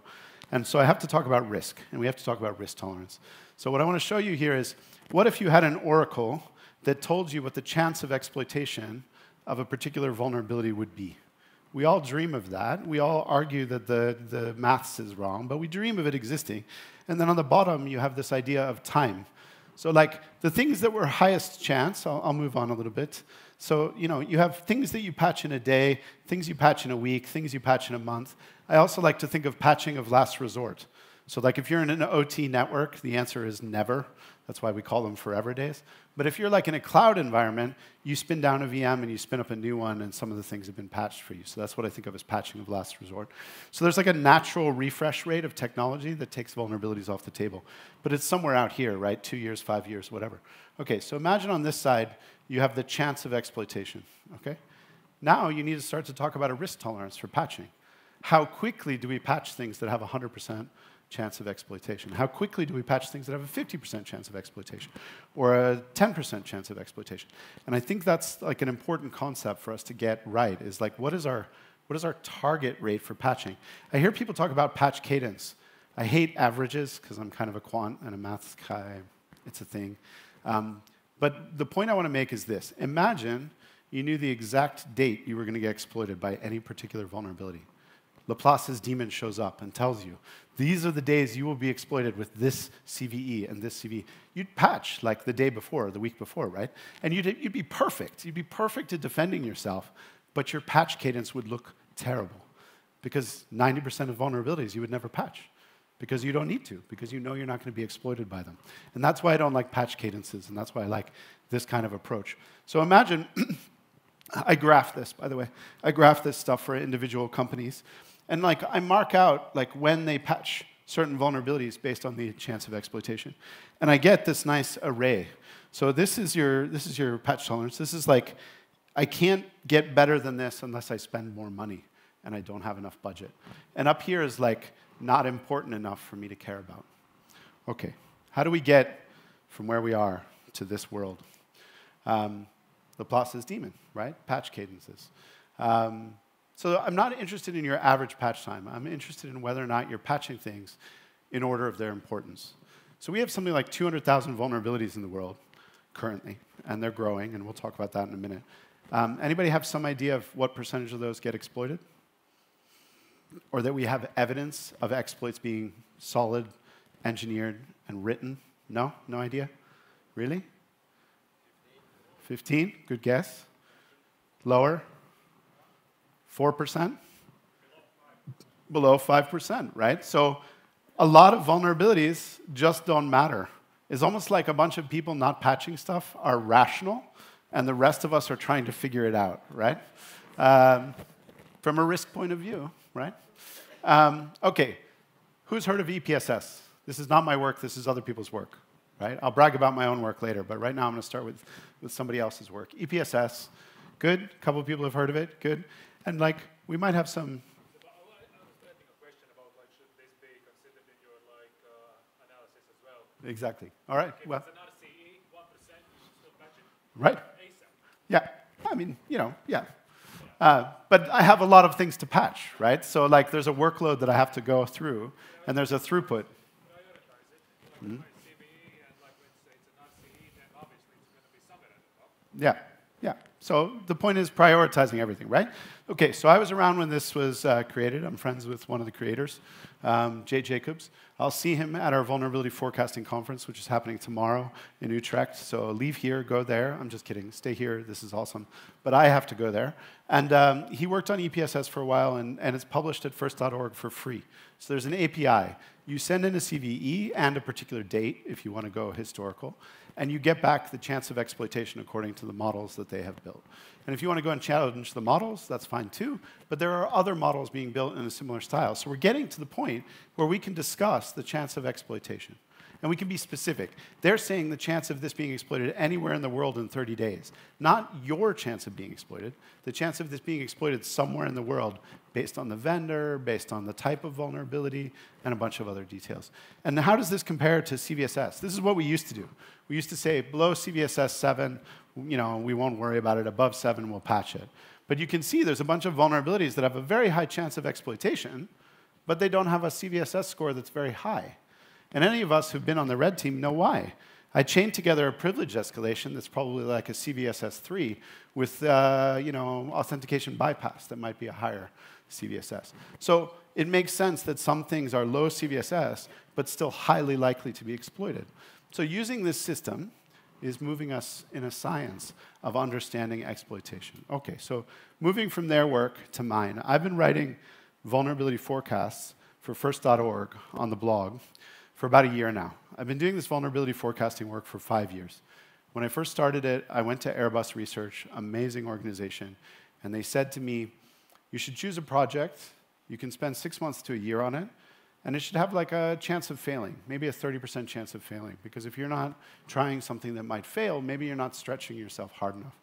And so I have to talk about risk, and we have to talk about risk tolerance. So what I want to show you here is, what if you had an oracle that told you what the chance of exploitation of a particular vulnerability would be? We all dream of that. We all argue that the maths is wrong, but we dream of it existing. And then on the bottom, you have this idea of time. So like the things that were highest chance, I'll move on a little bit. So you have things that you patch in a day, things you patch in a week, things you patch in a month. I also like to think of patching of last resort. So like if you're in an OT network, the answer is never. That's why we call them forever days. But if you're like in a cloud environment, you spin down a VM and you spin up a new one, and some of the things have been patched for you. So that's what I think of as patching of last resort. So there's like a natural refresh rate of technology that takes vulnerabilities off the table. But it's somewhere out here, right? 2 years, 5 years, whatever. Okay, so imagine on this side, you have the chance of exploitation, okay? Now you need to start to talk about a risk tolerance for patching. How quickly do we patch things that have 100% chance of exploitation? How quickly do we patch things that have a 50% chance of exploitation or a 10% chance of exploitation? And I think that's like an important concept for us to get right, is like, what is our target rate for patching? I hear people talk about patch cadence. I hate averages because I'm kind of a quant and a maths guy. It's a thing. But the point I want to make is this. Imagine you knew the exact date you were going to get exploited by any particular vulnerability. Laplace's daemon shows up and tells you, these are the days you will be exploited with this CVE and this CVE. You'd patch like the day before, or the week before, right? And you'd be perfect. You'd be perfect at defending yourself, but your patch cadence would look terrible because 90% of vulnerabilities you would never patch because you don't need to, because you know you're not going to be exploited by them. And that's why I don't like patch cadences, and that's why I like this kind of approach. So imagine, I graph this, by the way. I graph this stuff for individual companies. And like, I mark out like when they patch certain vulnerabilities based on the chance of exploitation. And I get this nice array. So this is your patch tolerance. This is like, I can't get better than this unless I spend more money and I don't have enough budget. And up here is like not important enough for me to care about. Okay, how do we get from where we are to this world? Laplace's daemon, right? Patch cadences. So I'm not interested in your average patch time. I'm interested in whether or not you're patching things in order of their importance. So we have something like 200,000 vulnerabilities in the world currently, and they're growing, and we'll talk about that in a minute. Anybody have some idea of what percentage of those get exploited? Or that we have evidence of exploits being solid, engineered, and written? No? No idea? Really? 15? Good guess. Lower? 4%? Below 5%, right? So a lot of vulnerabilities just don't matter. It's almost like a bunch of people not patching stuff are rational, and the rest of us are trying to figure it out, right? From a risk point of view, right? Okay, who's heard of EPSS? This is not my work, this is other people's work, right? I'll brag about my own work later, but right now I'm going to start with somebody else's work. EPSS, good, a couple of people have heard of it, good. And like, we might have some... I was getting a question about, like, should this be considered in your, like, analysis as well? Exactly. All right, If well... it's an RCE, 1%, still patching. Right. ASAP. Yeah, I mean, you know, yeah. But I have a lot of things to patch, right? So like, there's a workload that I have to go through, and there's a throughput. Prioritize it. Like, CVE, and like, let's say it's an RCE, then obviously it's going to be somewhere at the top. Yeah, yeah. So the point is prioritizing everything, right? Okay, so I was around when this was created. I'm friends with one of the creators, Jay Jacobs. I'll see him at our vulnerability forecasting conference, which is happening tomorrow in Utrecht. So leave here, go there. I'm just kidding. Stay here. This is awesome. But I have to go there. And he worked on EPSS for a while, and it's published at first.org for free. So there's an API. You send in a CVE and a particular date if you want to go historical, and you get back the chance of exploitation according to the models that they have built. And if you want to go and challenge the models, that's fine too, but there are other models being built in a similar style. So we're getting to the point where we can discuss the chance of exploitation. And we can be specific. They're saying the chance of this being exploited anywhere in the world in 30 days. Not your chance of being exploited, the chance of this being exploited somewhere in the world based on the vendor, based on the type of vulnerability, and a bunch of other details. And how does this compare to CVSS? This is what we used to do. We used to say below CVSS 7, you know, we won't worry about it. Above 7, we'll patch it. But you can see there's a bunch of vulnerabilities that have a very high chance of exploitation, but they don't have a CVSS score that's very high. And any of us who've been on the red team know why. I chained together a privilege escalation that's probably like a CVSS 3 with you know, authentication bypass that might be a higher CVSS. So it makes sense that some things are low CVSS, but still highly likely to be exploited. So using this system is moving us in a science of understanding exploitation. Okay, so moving from their work to mine. I've been writing vulnerability forecasts for first.org on the blog for about a year now. I've been doing this vulnerability forecasting work for 5 years. When I first started it, I went to Airbus Research, amazing organization, and they said to me, you should choose a project, you can spend 6 months to a year on it, and it should have like a chance of failing, maybe a 30% chance of failing, because if you're not trying something that might fail, maybe you're not stretching yourself hard enough.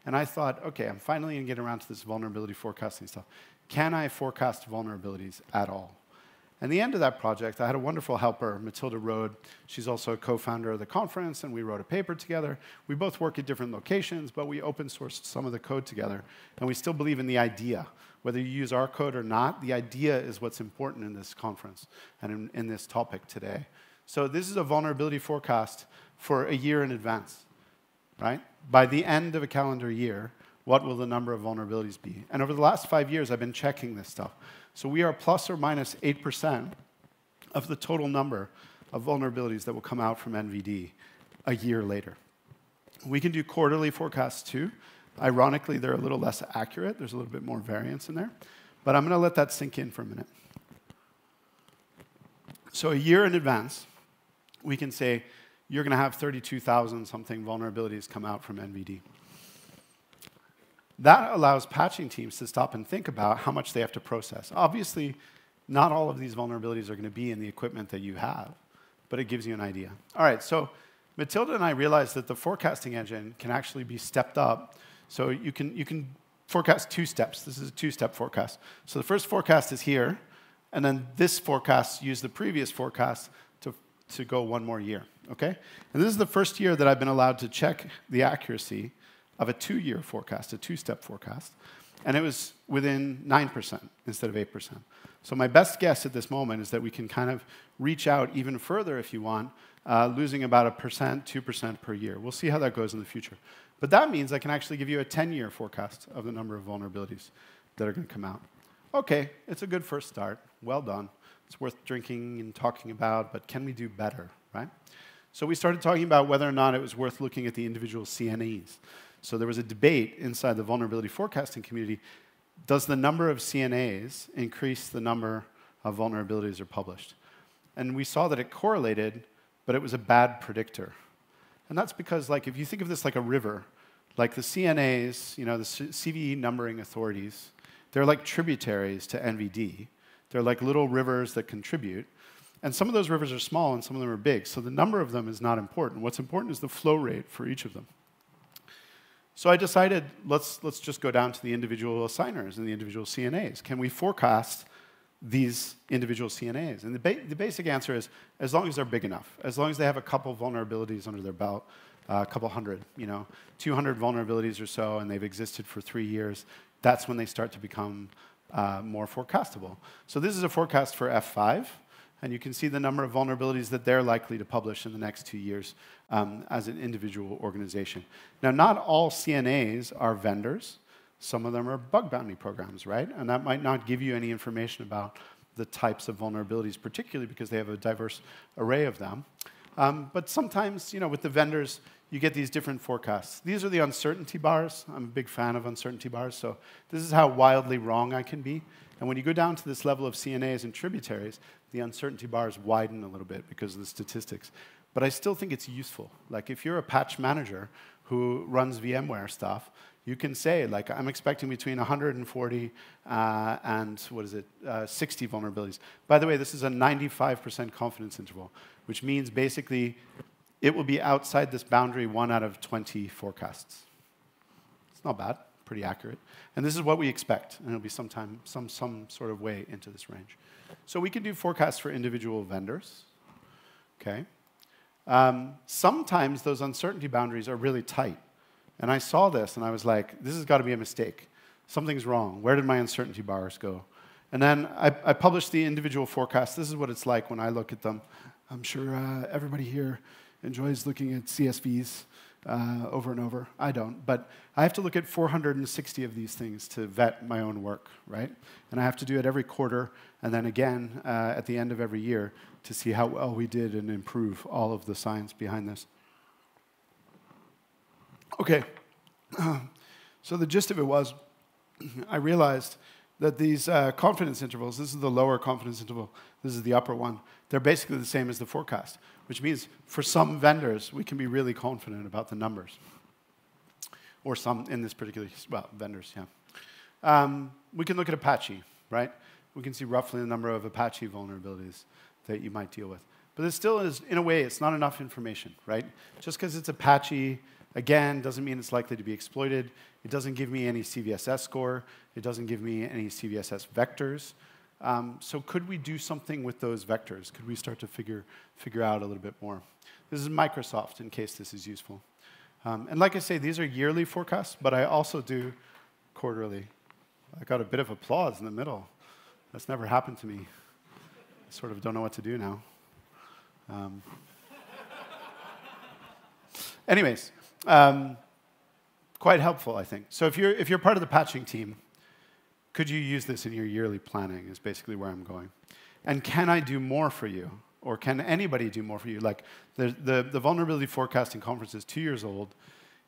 And I thought, okay, I'm finally going to get around to this vulnerability forecasting stuff. Can I forecast vulnerabilities at all? And the end of that project, I had a wonderful helper, Matilda Rode. She's also a co-founder of the conference, and we wrote a paper together. We both work at different locations, but we open sourced some of the code together. And we still believe in the idea. Whether you use our code or not, the idea is what's important in this conference and in this topic today. So this is a vulnerability forecast for a year in advance, right? By the end of a calendar year, what will the number of vulnerabilities be? And over the last 5 years, I've been checking this stuff. So we are plus or minus 8% of the total number of vulnerabilities that will come out from NVD a year later. We can do quarterly forecasts too. Ironically, they're a little less accurate. There's a little bit more variance in there. But I'm going to let that sink in for a minute. So a year in advance, we can say you're going to have 32,000 something vulnerabilities come out from NVD. That allows patching teams to stop and think about how much they have to process. Obviously, not all of these vulnerabilities are going to be in the equipment that you have, but it gives you an idea. All right, so Matilda and I realized that the forecasting engine can actually be stepped up. So you can forecast 2 steps. This is a 2-step forecast. So the first forecast is here, and then this forecast use the previous forecast to go 1 more year, okay? And this is the first year that I've been allowed to check the accuracy of a 2-year forecast, a 2-step forecast, and it was within 9% instead of 8%. So my best guess at this moment is that we can kind of reach out even further if you want, losing about 1%, 2% per year. We'll see how that goes in the future. But that means I can actually give you a 10-year forecast of the number of vulnerabilities that are going to come out. Okay, it's a good first start. Well done. It's worth drinking and talking about, but can we do better, right? So we started talking about whether or not it was worth looking at the individual CNAs. So there was a debate inside the vulnerability forecasting community. Does the number of CNAs increase the number of vulnerabilities that are published? And we saw that it correlated, but it was a bad predictor. And that's because, like, if you think of this like a river, like the CNAs, you know, the CVE numbering authorities, they're like tributaries to NVD. They're like little rivers that contribute. And some of those rivers are small and some of them are big. So the number of them is not important. What's important is the flow rate for each of them. So I decided, let's just go down to the individual assigners and the individual CNAs. Can we forecast these individual CNAs? And the basic answer is, as long as they're big enough, as long as they have a couple vulnerabilities under their belt, a couple hundred, 200 vulnerabilities or so, and they've existed for 3 years, that's when they start to become more forecastable. So this is a forecast for F5. And you can see the number of vulnerabilities that they're likely to publish in the next 2 years as an individual organization. Now, not all CNAs are vendors. Some of them are bug bounty programs, right? And that might not give you any information about the types of vulnerabilities, particularly because they have a diverse array of them. But sometimes, with the vendors, you get these different forecasts. These are the uncertainty bars. I'm a big fan of uncertainty bars. So this is how wildly wrong I can be. And when you go down to this level of CNAs and tributaries, the uncertainty bars widen a little bit because of the statistics. But I still think it's useful. Like, if you're a patch manager who runs VMware stuff, you can say, like, I'm expecting between 140 and, 60 vulnerabilities. By the way, this is a 95% confidence interval, which means basically it will be outside this boundary 1 out of 20 forecasts. It's not bad. Pretty accurate. And this is what we expect, and it'll be some sort of way into this range. So we can do forecasts for individual vendors. Okay. Sometimes those uncertainty boundaries are really tight. And I saw this, and I was like, this has got to be a mistake. Something's wrong. Where did my uncertainty bars go? And then I published the individual forecasts. This is what it's like when I look at them. I'm sure everybody here enjoys looking at CSVs. Over and over. I don't. But I have to look at 460 of these things to vet my own work, right? And I have to do it every quarter, and then again at the end of every year to see how well we did and improve all of the science behind this. Okay. So the gist of it was, I realized that these confidence intervals, this is the lower confidence interval, this is the upper one, they're basically the same as the forecast, which means for some vendors, we can be really confident about the numbers. Or some, in this particular, well, vendors, yeah. We can look at Apache, right? We can see roughly the number of Apache vulnerabilities that you might deal with. But it still is, in a way, it's not enough information, right? Just because it's Apache, again, doesn't mean it's likely to be exploited. It doesn't give me any CVSS score. It doesn't give me any CVSS vectors. So could we do something with those vectors? Could we start to figure out a little bit more? This is Microsoft, in case this is useful. And like I say, these are yearly forecasts, but I also do quarterly. I got a bit of applause in the middle. That's never happened to me. I sort of don't know what to do now. Anyways, quite helpful, I think. So if you're part of the patching team, could you use this in your yearly planning is basically where I'm going. And can I do more for you? Or can anybody do more for you? Like the vulnerability forecasting conference is 2 years old.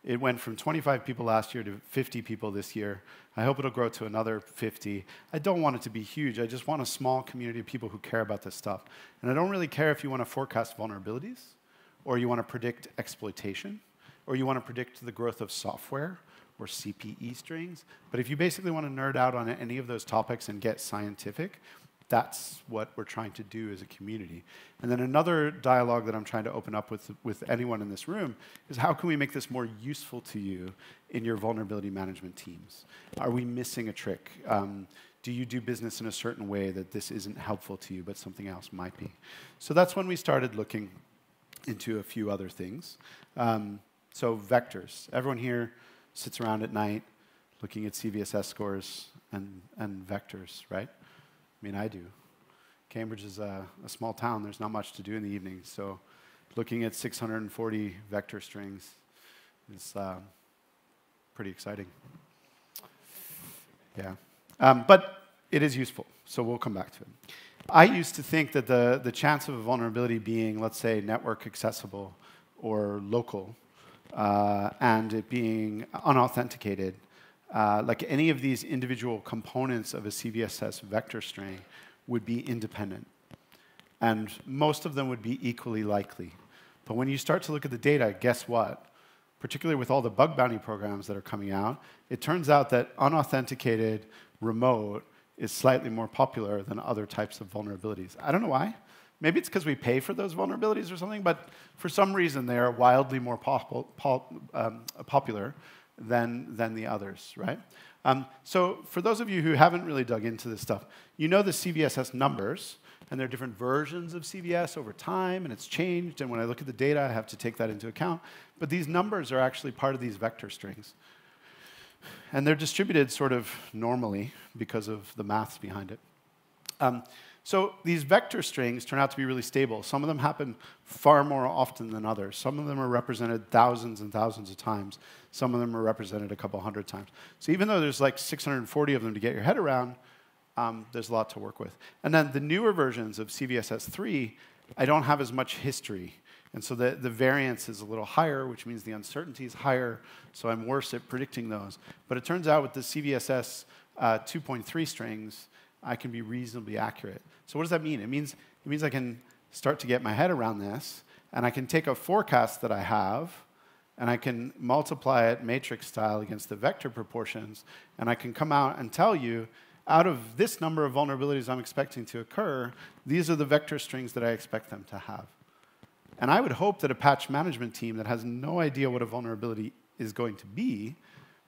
It went from 25 people last year to 50 people this year. I hope it'll grow to another 50. I don't want it to be huge. I just want a small community of people who care about this stuff. And I don't really care if you want to forecast vulnerabilities, or you want to predict exploitation, or you want to predict the growth of software or CPE strings. But if you basically want to nerd out on any of those topics and get scientific, that's what we're trying to do as a community. And then another dialogue that I'm trying to open up with anyone in this room is how can we make this more useful to you in your vulnerability management teams? Are we missing a trick? Do you do business in a certain way that this isn't helpful to you, but something else might be? So that's when we started looking into a few other things. So vectors. Everyone here sits around at night looking at CVSS scores and vectors, right? I mean, I do. Cambridge is a small town. There's not much to do in the evening. So looking at 640 vector strings is pretty exciting. Yeah. But it is useful. So we'll come back to it. I used to think that the chance of a vulnerability being, let's say, network accessible or local, and it being unauthenticated, like any of these individual components of a CVSS vector string would be independent. And most of them would be equally likely. But when you start to look at the data, guess what? Particularly with all the bug bounty programs that are coming out, it turns out that unauthenticated remote is slightly more popular than other types of vulnerabilities. I don't know why. Maybe it's because we pay for those vulnerabilities or something, but for some reason they are wildly more popular than the others, right? So for those of you who haven't really dug into this stuff, you know the CVSS numbers, and there are different versions of CVS over time, and it's changed, and when I look at the data, I have to take that into account. But these numbers are actually part of these vector strings. And they're distributed sort of normally because of the maths behind it. So these vector strings turn out to be really stable. Some of them happen far more often than others. Some of them are represented thousands and thousands of times. Some of them are represented a couple hundred times. So even though there's like 640 of them to get your head around, there's a lot to work with. And then the newer versions of CVSS3, I don't have as much history. And so the variance is a little higher, which means the uncertainty is higher, so I'm worse at predicting those. But it turns out with the CVSS 2.3 strings, I can be reasonably accurate. So what does that mean? It means I can start to get my head around this, and I can take a forecast that I have, and I can multiply it matrix style against the vector proportions, and I can come out and tell you, out of this number of vulnerabilities I'm expecting to occur, these are the vector strings that I expect them to have. And I would hope that a patch management team that has no idea what a vulnerability is going to be,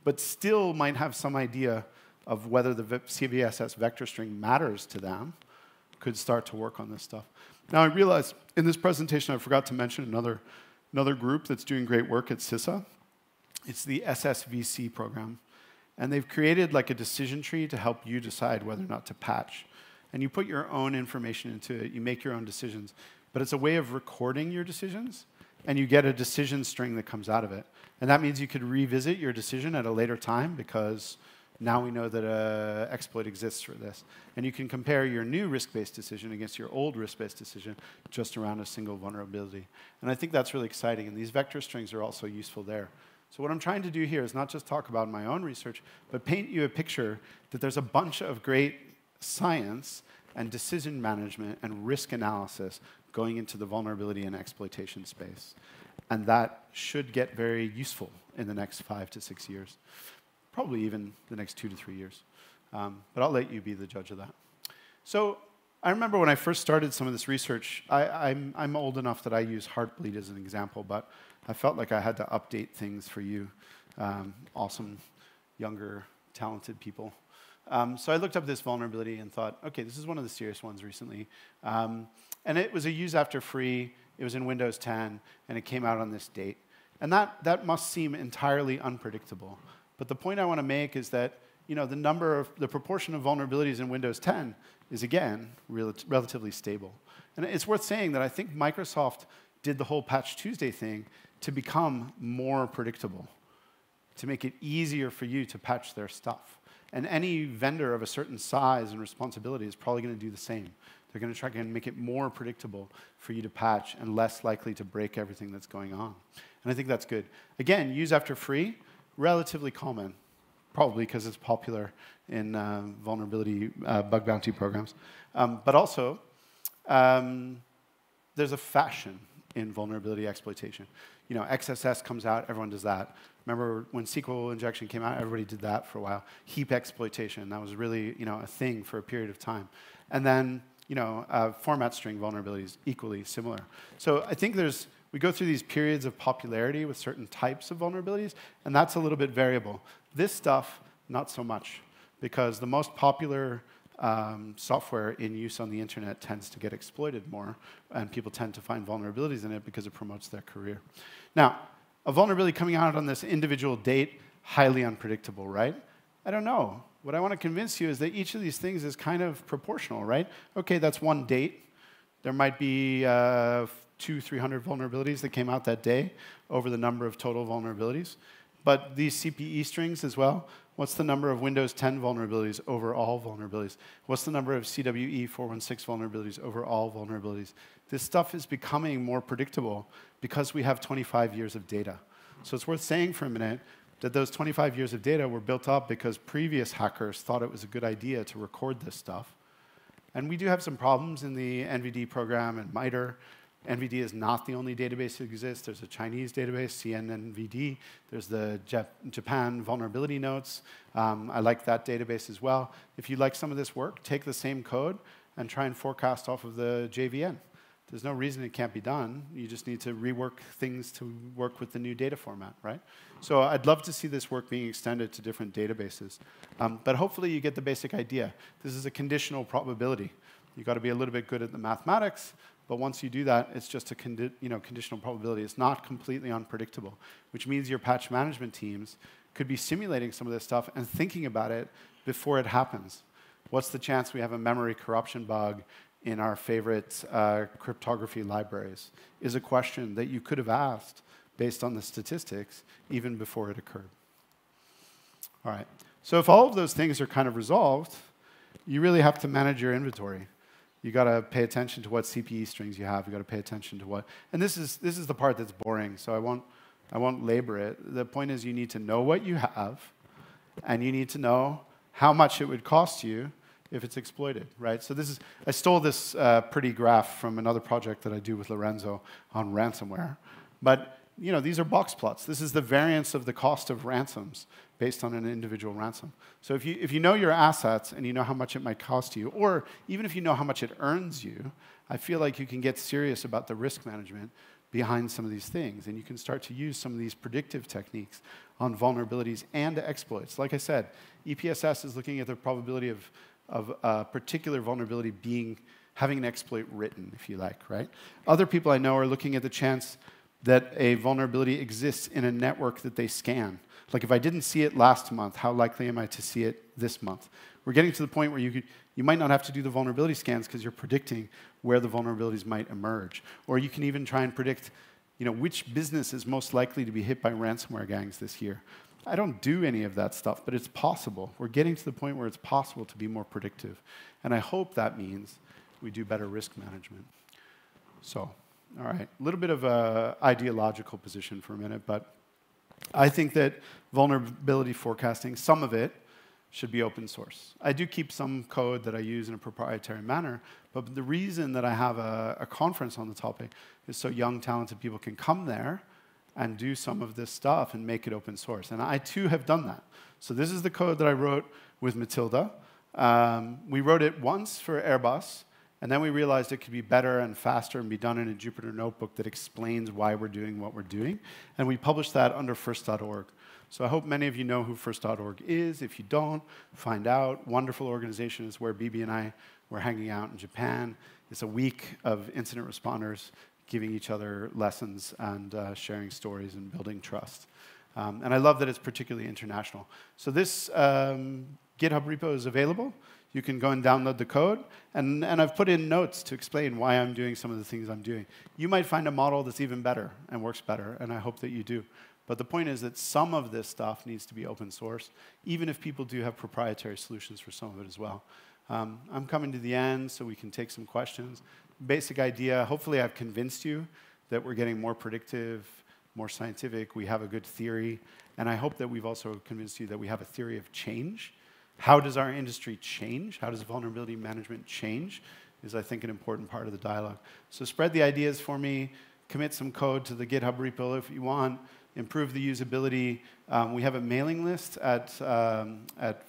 but still might have some idea of whether the CVSS vector string matters to them, could start to work on this stuff. Now I realize in this presentation I forgot to mention another group that's doing great work at CISA. It's the SSVC program. And they've created like a decision tree to help you decide whether or not to patch. And you put your own information into it, you make your own decisions. But it's a way of recording your decisions, and you get a decision string that comes out of it. And that means you could revisit your decision at a later time because now we know that an exploit exists for this. And you can compare your new risk-based decision against your old risk-based decision just around a single vulnerability. And I think that's really exciting, and these vector strings are also useful there. So what I'm trying to do here is not just talk about my own research, but paint you a picture that there's a bunch of great science and decision management and risk analysis going into the vulnerability and exploitation space. And that should get very useful in the next 5 to 6 years. Probably even the next 2 to 3 years. But I'll let you be the judge of that. So I remember when I first started some of this research, I'm old enough that I use Heartbleed as an example, but I felt like I had to update things for you, awesome, younger, talented people. So I looked up this vulnerability and thought, okay, this is one of the serious ones recently. And it was a use after free. It was in Windows 10, and it came out on this date. And that must seem entirely unpredictable. But the point I want to make is that the proportion of vulnerabilities in Windows 10 is, again, relatively stable. And it's worth saying that I think Microsoft did the whole Patch Tuesday thing to become more predictable. to make it easier for you to patch their stuff. And any vendor of a certain size and responsibility is probably going to do the same. They're going to try and make it more predictable for you to patch and less likely to break everything that's going on. And I think that's good. Again, use after free, relatively common, probably because it's popular in vulnerability bug bounty programs. But also, there's a fashion in vulnerability exploitation. You know, XSS comes out, everyone does that. Remember when SQL injection came out, everybody did that for a while. Heap exploitation, that was really, you know, a thing for a period of time. And then, you know, format string vulnerabilities, equally similar. So I think we go through these periods of popularity with certain types of vulnerabilities, and that's a little bit variable. This stuff, not so much, because the most popular software in use on the internet tends to get exploited more, and people tend to find vulnerabilities in it because it promotes their career. Now, a vulnerability coming out on this individual date, highly unpredictable, right? I don't know. What I want to convince you is that each of these things is kind of proportional, right? Okay, that's one date. There might be 200, 300 vulnerabilities that came out that day over the number of total vulnerabilities. But these CPE strings as well, what's the number of Windows 10 vulnerabilities over all vulnerabilities? What's the number of CWE 416 vulnerabilities over all vulnerabilities? This stuff is becoming more predictable because we have 25 years of data. So it's worth saying for a minute that those 25 years of data were built up because previous hackers thought it was a good idea to record this stuff. And we do have some problems in the NVD program and MITRE. NVD is not the only database that exists. There's a Chinese database, CNNVD. There's the Japan vulnerability notes. I like that database as well. If you like some of this work, take the same code and try and forecast off of the JVN. There's no reason it can't be done. You just need to rework things to work with the new data format, right? So I'd love to see this work being extended to different databases. But hopefully you get the basic idea. This is a conditional probability. You've got to be a little bit good at the mathematics, but once you do that, it's just a conditional probability. It's not completely unpredictable, which means your patch management teams could be simulating some of this stuff and thinking about it before it happens. What's the chance we have a memory corruption bug in our favorite cryptography libraries? Is a question that you could have asked based on the statistics even before it occurred. All right. So if all of those things are kind of resolved, you really have to manage your inventory. You got to pay attention to what CPE strings you have. You got to pay attention to what, and this is the part that's boring. So I won't labor it. The point is, you need to know what you have, and you need to know how much it would cost you if it's exploited, right? So I stole this pretty graph from another project that I do with Lorenzo on ransomware, but you know, these are box plots. This is the variance of the cost of ransoms based on an individual ransom. So if you know your assets and you know how much it might cost you, or even if you know how much it earns you, I feel like you can get serious about the risk management behind some of these things, and you can start to use some of these predictive techniques on vulnerabilities and exploits. Like I said, EPSS is looking at the probability of a particular vulnerability having an exploit written, if you like, right? Other people I know are looking at the chance that a vulnerability exists in a network that they scan. Like if I didn't see it last month, how likely am I to see it this month? We're getting to the point where you might not have to do the vulnerability scans because you're predicting where the vulnerabilities might emerge. Or you can even try and predict, you know, which business is most likely to be hit by ransomware gangs this year. I don't do any of that stuff, but it's possible. We're getting to the point where it's possible to be more predictive. And I hope that means we do better risk management. So, all right, a little bit of an ideological position for a minute, but I think that vulnerability forecasting, some of it, should be open source. I do keep some code that I use in a proprietary manner, but the reason that I have a conference on the topic is so young, talented people can come there and do some of this stuff and make it open source. And I, too, have done that. So this is the code that I wrote with Matilda. We wrote it once for Airbus, and then we realized it could be better and faster and be done in a Jupyter notebook that explains why we're doing what we're doing. And we published that under first.org. So I hope many of you know who first.org is. If you don't, find out. Wonderful organization. Is where BB and I were hanging out in Japan. It's a week of incident responders giving each other lessons and sharing stories and building trust. And I love that it's particularly international. So this GitHub repo is available. You can go and download the code. And I've put in notes to explain why I'm doing some of the things I'm doing. You might find a model that's even better and works better, and I hope that you do. But the point is that some of this stuff needs to be open source, even if people do have proprietary solutions for some of it as well. I'm coming to the end so we can take some questions. Basic idea, hopefully I've convinced you that we're getting more predictive, more scientific, we have a good theory, and I hope that we've also convinced you that we have a theory of change. How does our industry change? How does vulnerability management change? Is, I think, an important part of the dialogue. So spread the ideas for me, commit some code to the GitHub repo if you want, improve the usability. We have a mailing list at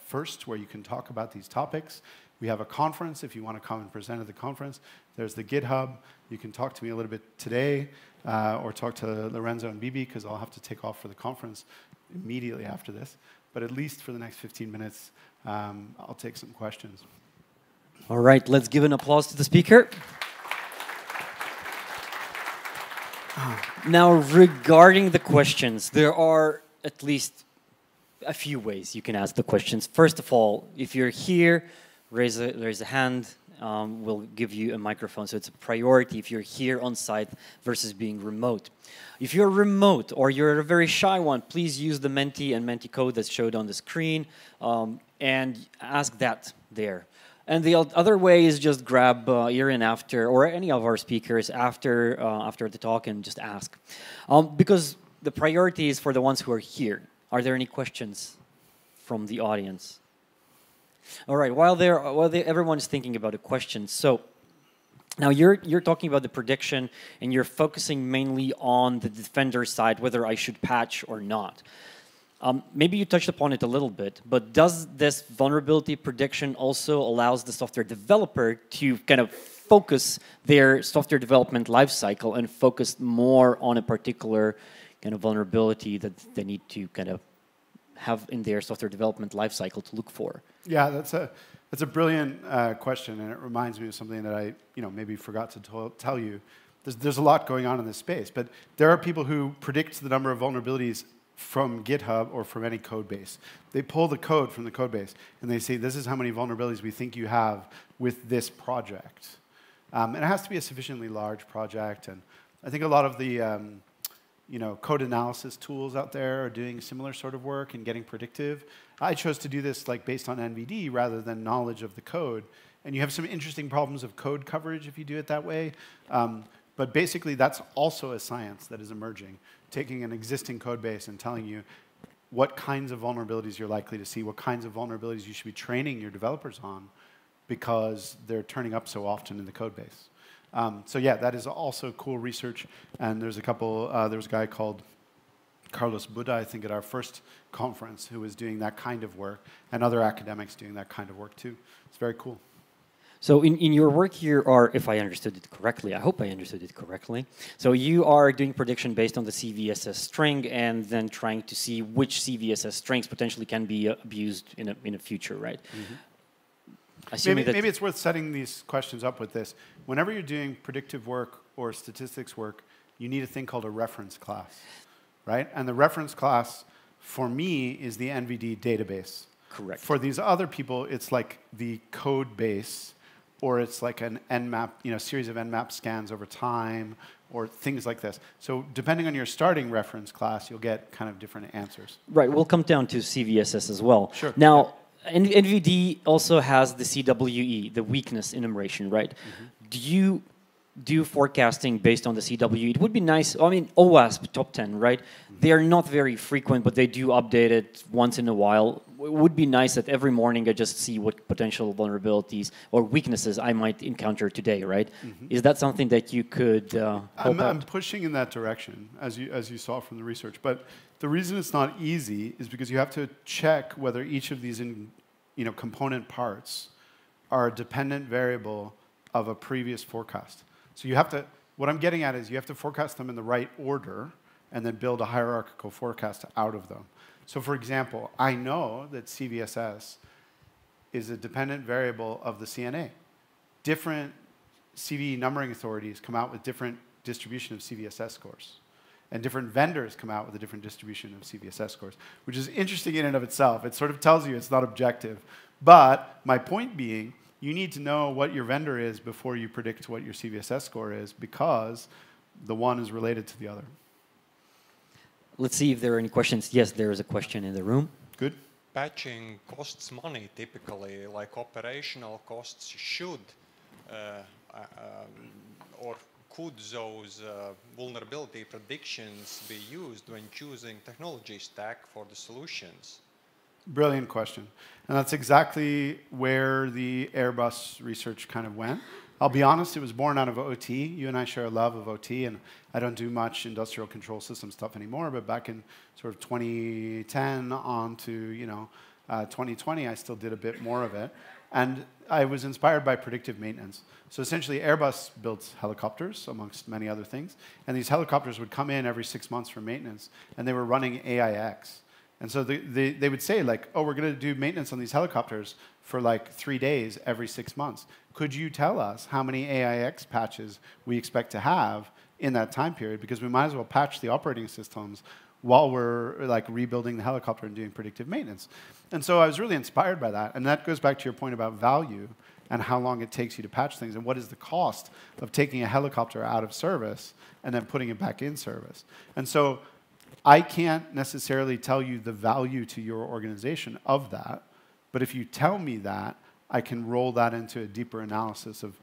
First where you can talk about these topics. We have a conference if you want to come and present at the conference. There's the GitHub. You can talk to me a little bit today or talk to Lorenzo and Bibi because I'll have to take off for the conference immediately after this. But at least for the next 15 minutes, I'll take some questions. All right, let's give an applause to the speaker. Now, regarding the questions, there are at least a few ways you can ask the questions. First of all, if you're here, raise a hand. We'll give you a microphone, so it's a priority if you're here on site versus being remote. If you're remote or you're a very shy one, please use the Menti and Menti code that's showed on the screen and ask that there. And the other way is just grab Ian after, or any of our speakers after the talk and just ask. Because the priority is for the ones who are here. Are there any questions from the audience? All right, while everyone is thinking about a question, so now you're talking about the prediction and you're focusing mainly on the defender side, whether I should patch or not. Maybe you touched upon it a little bit, but does this vulnerability prediction also allows the software developer to kind of focus their software development lifecycle and focus more on a particular kind of vulnerability that they need to kind of have in their software development lifecycle to look for? Yeah, that's a brilliant question, and it reminds me of something that I maybe forgot to tell you. There's a lot going on in this space, but there are people who predict the number of vulnerabilities from GitHub or from any code base. They pull the code from the code base and they say, this is how many vulnerabilities we think you have with this project. And it has to be a sufficiently large project. And I think a lot of the code analysis tools out there are doing similar sort of work and getting predictive. I chose to do this based on NVD rather than knowledge of the code. And you have some interesting problems of code coverage if you do it that way. But basically, that's also a science that is emerging, taking an existing code base and telling you what kinds of vulnerabilities you're likely to see, what kinds of vulnerabilities you should be training your developers on because they're turning up so often in the code base. So yeah, that is also cool research. And there's a couple, there was a guy called Carlos Buda, I think, at our first conference who was doing that kind of work, and other academics doing that kind of work too. It's very cool. So in your work here are, if I understood it correctly, I hope I understood it correctly, so you are doing prediction based on the CVSS string and then trying to see which CVSS strings potentially can be abused in a future, right? Mm-hmm. Maybe it's worth setting these questions up with this. Whenever you're doing predictive work or statistics work, you need a thing called a reference class, right? And the reference class, for me, is the NVD database. Correct. For these other people, it's like the code base, or it's like an Nmap, series of Nmap scans over time, or things like this. So depending on your starting reference class, you'll get kind of different answers. Right, we'll come down to CVSS as well. Sure. Now, NVD also has the CWE, the weakness enumeration, right? Mm-hmm. Do you do forecasting based on the CWE? It would be nice, I mean, OWASP top 10, right? Mm-hmm. They are not very frequent, but they do update it once in a while. It would be nice that every morning I just see what potential vulnerabilities or weaknesses I might encounter today, right? Mm-hmm. Is that something that you could help out? I'm pushing in that direction, as you saw from the research. But the reason it's not easy is because you have to check whether each of these component parts are a dependent variable of a previous forecast. So you have to, what I'm getting at is you have to forecast them in the right order and then build a hierarchical forecast out of them. So for example, I know that CVSS is a dependent variable of the CNA. Different CVE numbering authorities come out with different distribution of CVSS scores. And different vendors come out with a different distribution of CVSS scores, which is interesting in and of itself. It sort of tells you it's not objective. But my point being, you need to know what your vendor is before you predict what your CVSS score is, because the one is related to the other. let's see if there are any questions. Yes, there is a question in the room. Good. Patching costs money typically, like operational costs should or could those vulnerability predictions be used when choosing technology stack for the solutions? Brilliant question. And that's exactly where the Airbus research kind of went. I'll be honest, it was born out of OT. You and I share a love of OT, and I don't do much industrial control system stuff anymore, but back in sort of 2010 on to 2020, I still did a bit more of it. And I was inspired by predictive maintenance. So essentially, Airbus built helicopters, amongst many other things. And these helicopters would come in every 6 months for maintenance, and they were running AIX. And so they would say, like, oh, we're going to do maintenance on these helicopters for like 3 days every 6 months. Could you tell us how many AIX patches we expect to have in that time period? Because we might as well patch the operating systems while we're like rebuilding the helicopter and doing predictive maintenance. And so I was really inspired by that. And that goes back to your point about value and how long it takes you to patch things and what is the cost of taking a helicopter out of service and then putting it back in service. And so I can't necessarily tell you the value to your organization of that, but if you tell me that, I can roll that into a deeper analysis of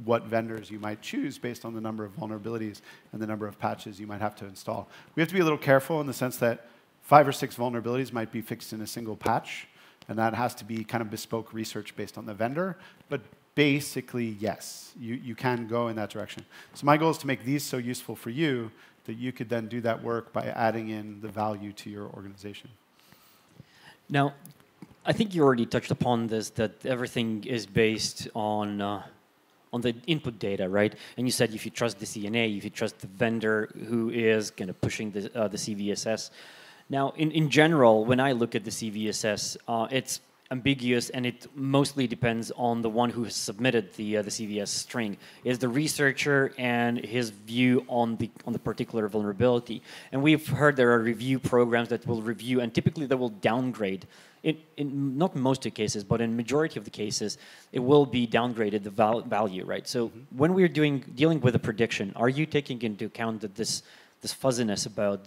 what vendors you might choose based on the number of vulnerabilities and the number of patches you might have to install. We have to be a little careful in the sense that 5 or 6 vulnerabilities might be fixed in a single patch, and that has to be kind of bespoke research based on the vendor. But basically, yes, you can go in that direction. So my goal is to make these so useful for you that you could then do that work by adding in the value to your organization. Now, I think you already touched upon this, that everything is based on the input data, right? And you said if you trust the CNA, if you trust the vendor who is kind of pushing the CVSS. Now, in general, when I look at the CVSS, it's ambiguous, and it mostly depends on the one who has submitted the CVS string. Is the researcher and his view on the particular vulnerability. And we've heard there are review programs that will review, and typically they will downgrade. In not most of the cases, but in majority of the cases, it will be downgraded the value, right? So when we're dealing with a prediction, are you taking into account that this fuzziness about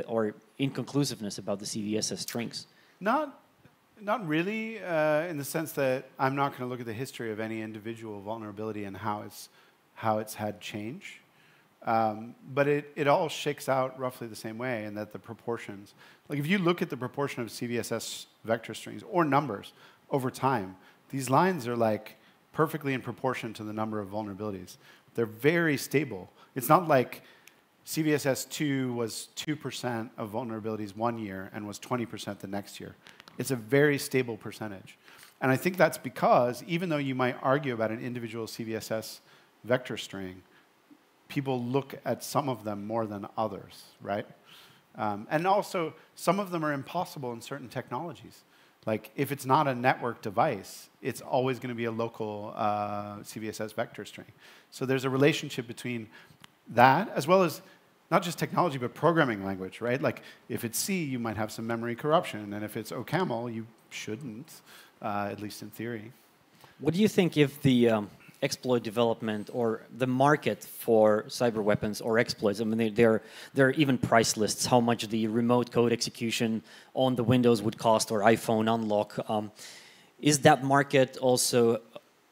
or inconclusiveness about the CVSS strings? Not really, in the sense that I'm not going to look at the history of any individual vulnerability and how it's had change. But it all shakes out roughly the same way, in that the proportions, like if you look at the proportion of CVSS vector strings or numbers over time, these lines are like perfectly in proportion to the number of vulnerabilities. They're very stable. It's not like CVSS2 was 2% of vulnerabilities one year and was 20% the next year. It's a very stable percentage. And I think that's because, even though you might argue about an individual CVSS vector string, people look at some of them more than others, right? And also, some of them are impossible in certain technologies. Like, if it's not a network device, it's always going to be a local CVSS vector string. So there's a relationship between that, as well as not just technology, but programming language, right? Like, if it's C, you might have some memory corruption, and if it's OCaml, you shouldn't, at least in theory. What do you think if the exploit development or the market for cyber weapons or exploits, I mean, there are even price lists, how much the remote code execution on the Windows would cost, or iPhone unlock. Is that market also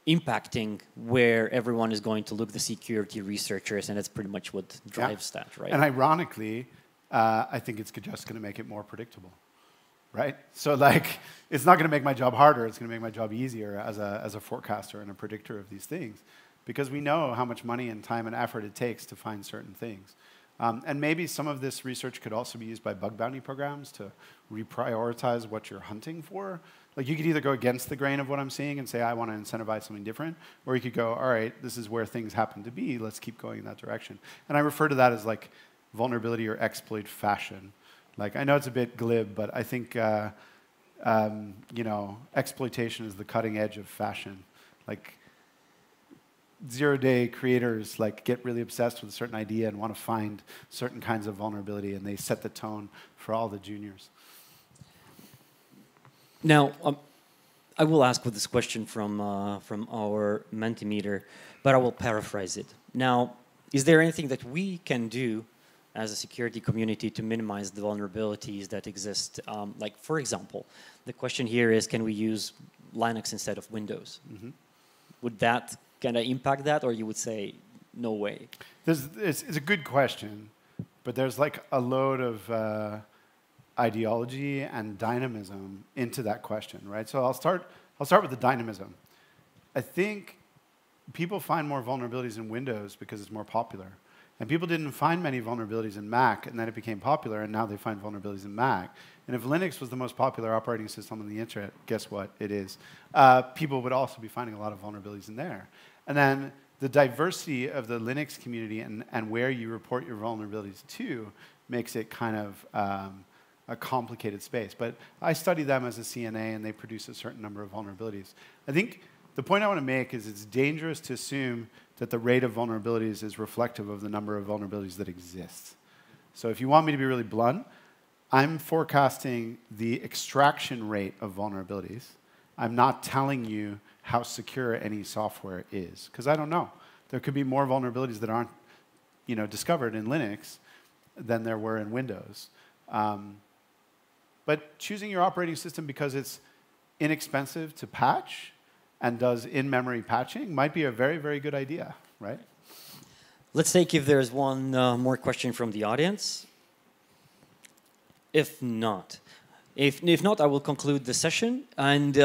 impacting where everyone is going to look, the security researchers, and that's pretty much what drives that, right? And ironically, I think it's just going to make it more predictable, right? So like, it's not going to make my job harder, it's going to make my job easier as a forecaster and a predictor of these things, because we know how much money and time and effort it takes to find certain things. And maybe some of this research could also be used by bug bounty programs to reprioritize what you're hunting for. Like, you could either go against the grain of what I'm seeing and say, I want to incentivize something different, or you could go, all right, this is where things happen to be, let's keep going in that direction. And I refer to that as like vulnerability or exploit fashion. Like, I know it's a bit glib, but I think exploitation is the cutting edge of fashion. Like, zero-day creators like get really obsessed with a certain idea and want to find certain kinds of vulnerability, and they set the tone for all the juniors. Now, I will ask with this question from our Mentimeter, but I will paraphrase it. Now, is there anything that we can do as a security community to minimize the vulnerabilities that exist? Like, for example, the question here is, can we use Linux instead of Windows? Mm-hmm. Would that kind of impact that, or you would say, no way? It's a good question, but there's like a load of ideology and dynamism into that question, right? So I'll start with the dynamism. I think people find more vulnerabilities in Windows because it's more popular. And people didn't find many vulnerabilities in Mac, and then it became popular, and now they find vulnerabilities in Mac. And if Linux was the most popular operating system on the internet, guess what? It is. People would also be finding a lot of vulnerabilities in there. And then the diversity of the Linux community and where you report your vulnerabilities to makes it kind of a complicated space. But I study them as a CNA, and they produce a certain number of vulnerabilities. I think the point I want to make is it's dangerous to assume that the rate of vulnerabilities is reflective of the number of vulnerabilities that exist. So if you want me to be really blunt, I'm forecasting the extraction rate of vulnerabilities. I'm not telling you how secure any software is, because I don't know. There could be more vulnerabilities that aren't, discovered in Linux than there were in Windows. But choosing your operating system because it's inexpensive to patch and does in-memory patching might be a very, very good idea, right? Let's take if there's one more question from the audience. If not, I will conclude the session, and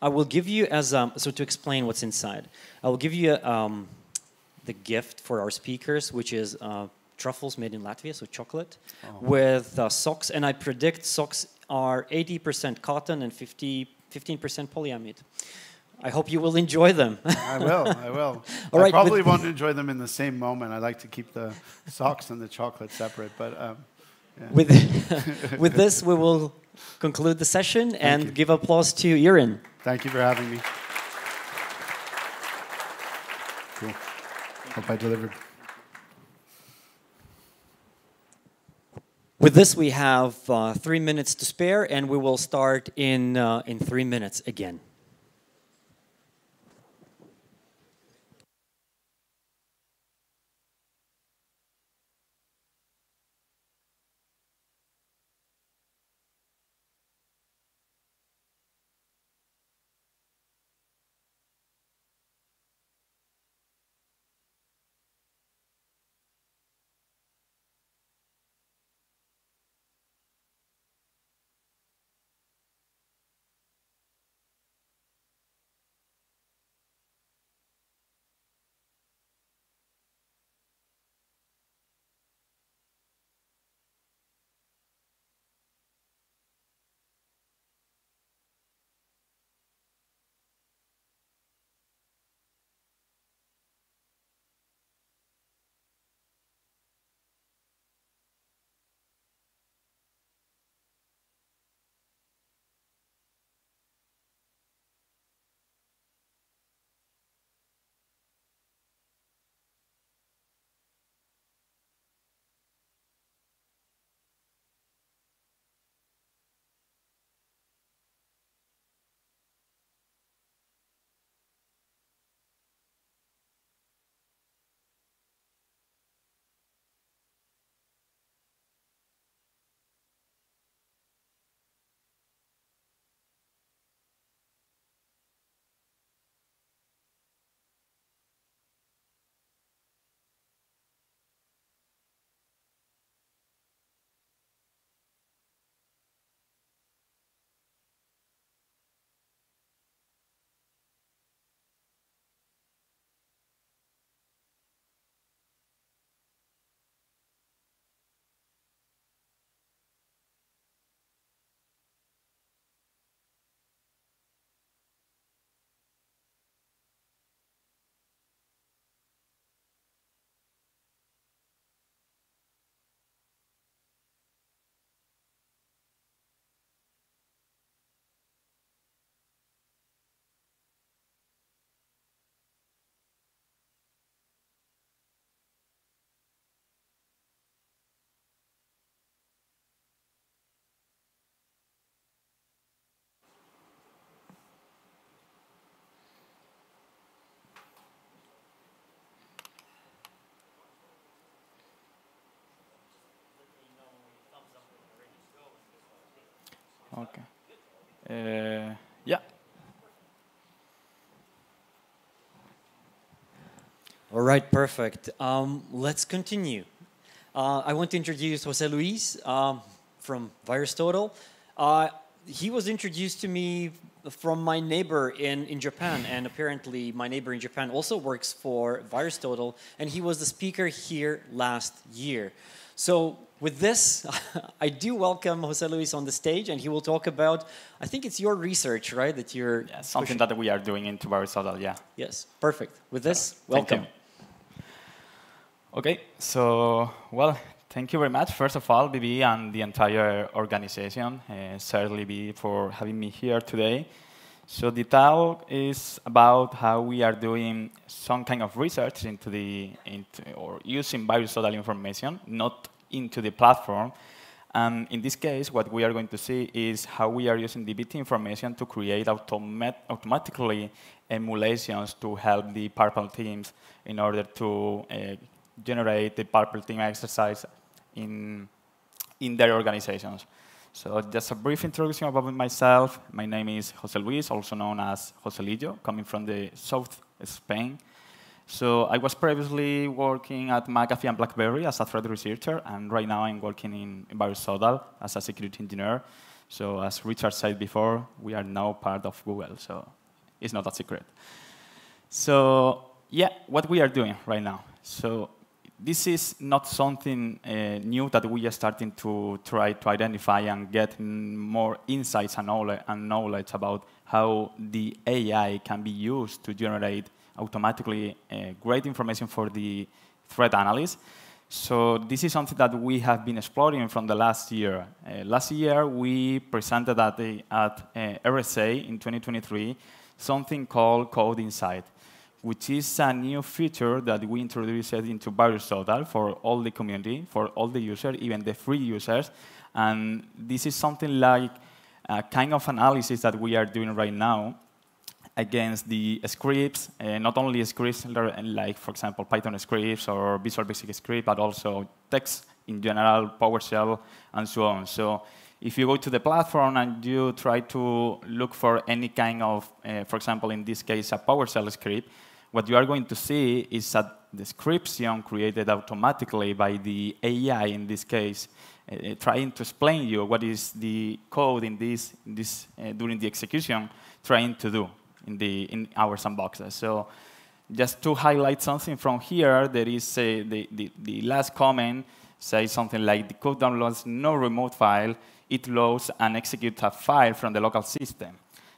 I will give you so to explain what's inside. I will give you the gift for our speakers, which is truffles made in Latvia, so chocolate, with socks, and I predict socks are 80% cotton and 15% polyamide. I hope you will enjoy them. I will. All right, I probably won't enjoy them in the same moment. I like to keep the socks and the chocolate separate, but yeah. With this, we will conclude the session and give applause to Irin. Thank you for having me. Cool. Hope I delivered. With this, we have 3 minutes to spare, and we will start in 3 minutes again. Okay. Yeah. All right, perfect. Let's continue. I want to introduce Jose Luis from VirusTotal. He was introduced to me from my neighbor in Japan, and apparently my neighbor in Japan also works for VirusTotal, and he was the speaker here last year. So with this, I do welcome Jose Luis on the stage, and he will talk about, I think it's your research, right? That you're something that we are doing into VirusTotal, yeah. Yes, perfect. With this, welcome. Okay, so, well, thank you very much, first of all, BB and the entire organization, CERT.LV, for having me here today. So the talk is about how we are doing some kind of research or using VirusTotal information, not into the platform. And in this case, what we are going to see is how we are using the VT information to create automatically emulations to help the purple teams in order to generate the purple team exercise in their organizations. So just a brief introduction about myself. My name is Jose Luis, also known as Joselillo, coming from the south of Spain. So I was previously working at McAfee and BlackBerry as a threat researcher, and right now I'm working in VirusTotal as a security engineer. So as Richard said before, we are now part of Google, so it's not a secret. So yeah, what we are doing right now. So this is not something new that we are starting to try to identify and get more insights and knowledge about how the AI can be used to generate automatically great information for the threat analyst. So this is something that we have been exploring from the last year. Last year, we presented at RSA in 2023 something called Code Insight, which is a new feature that we introduced into VirusTotal for all the community, for all the users, even the free users. And this is something like a kind of analysis that we are doing right now against the scripts, not only scripts like, for example, Python scripts or Visual Basic script, but also text in general, PowerShell, and so on. So if you go to the platform and you try to look for any kind of, for example, in this case, a PowerShell script, what you are going to see is a description created automatically by the AI, in this case, trying to explain you what is the code in this during the execution trying to do in our sandboxes. So just to highlight something from here, there is the last comment says something like, the code downloads no remote file, it loads and executes a file from the local system.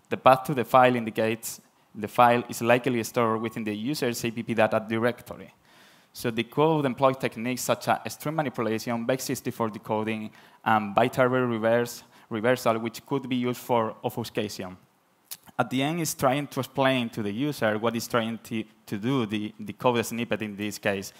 The path to the file indicates the file is likely stored within the user's app data directory. So the code employs techniques such as string manipulation, base64 decoding, and byte reversal, which could be used for obfuscation. At the end, it's trying to explain to the user what it's trying to do, the code snippet in this case.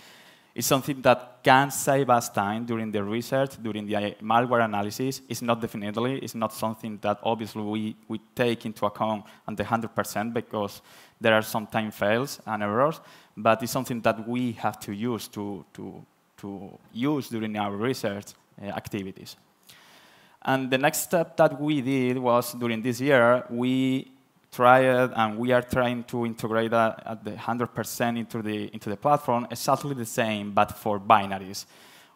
It's something that can save us time during the research, during the malware analysis. It's not definitely, it's not something that obviously we take into account at the 100% because there are some time fails and errors, but it's something that we have to use to use during our research activities. And the next step that we did was during this year, we tried and we are trying to integrate at the 100% into the platform, exactly the same, but for binaries.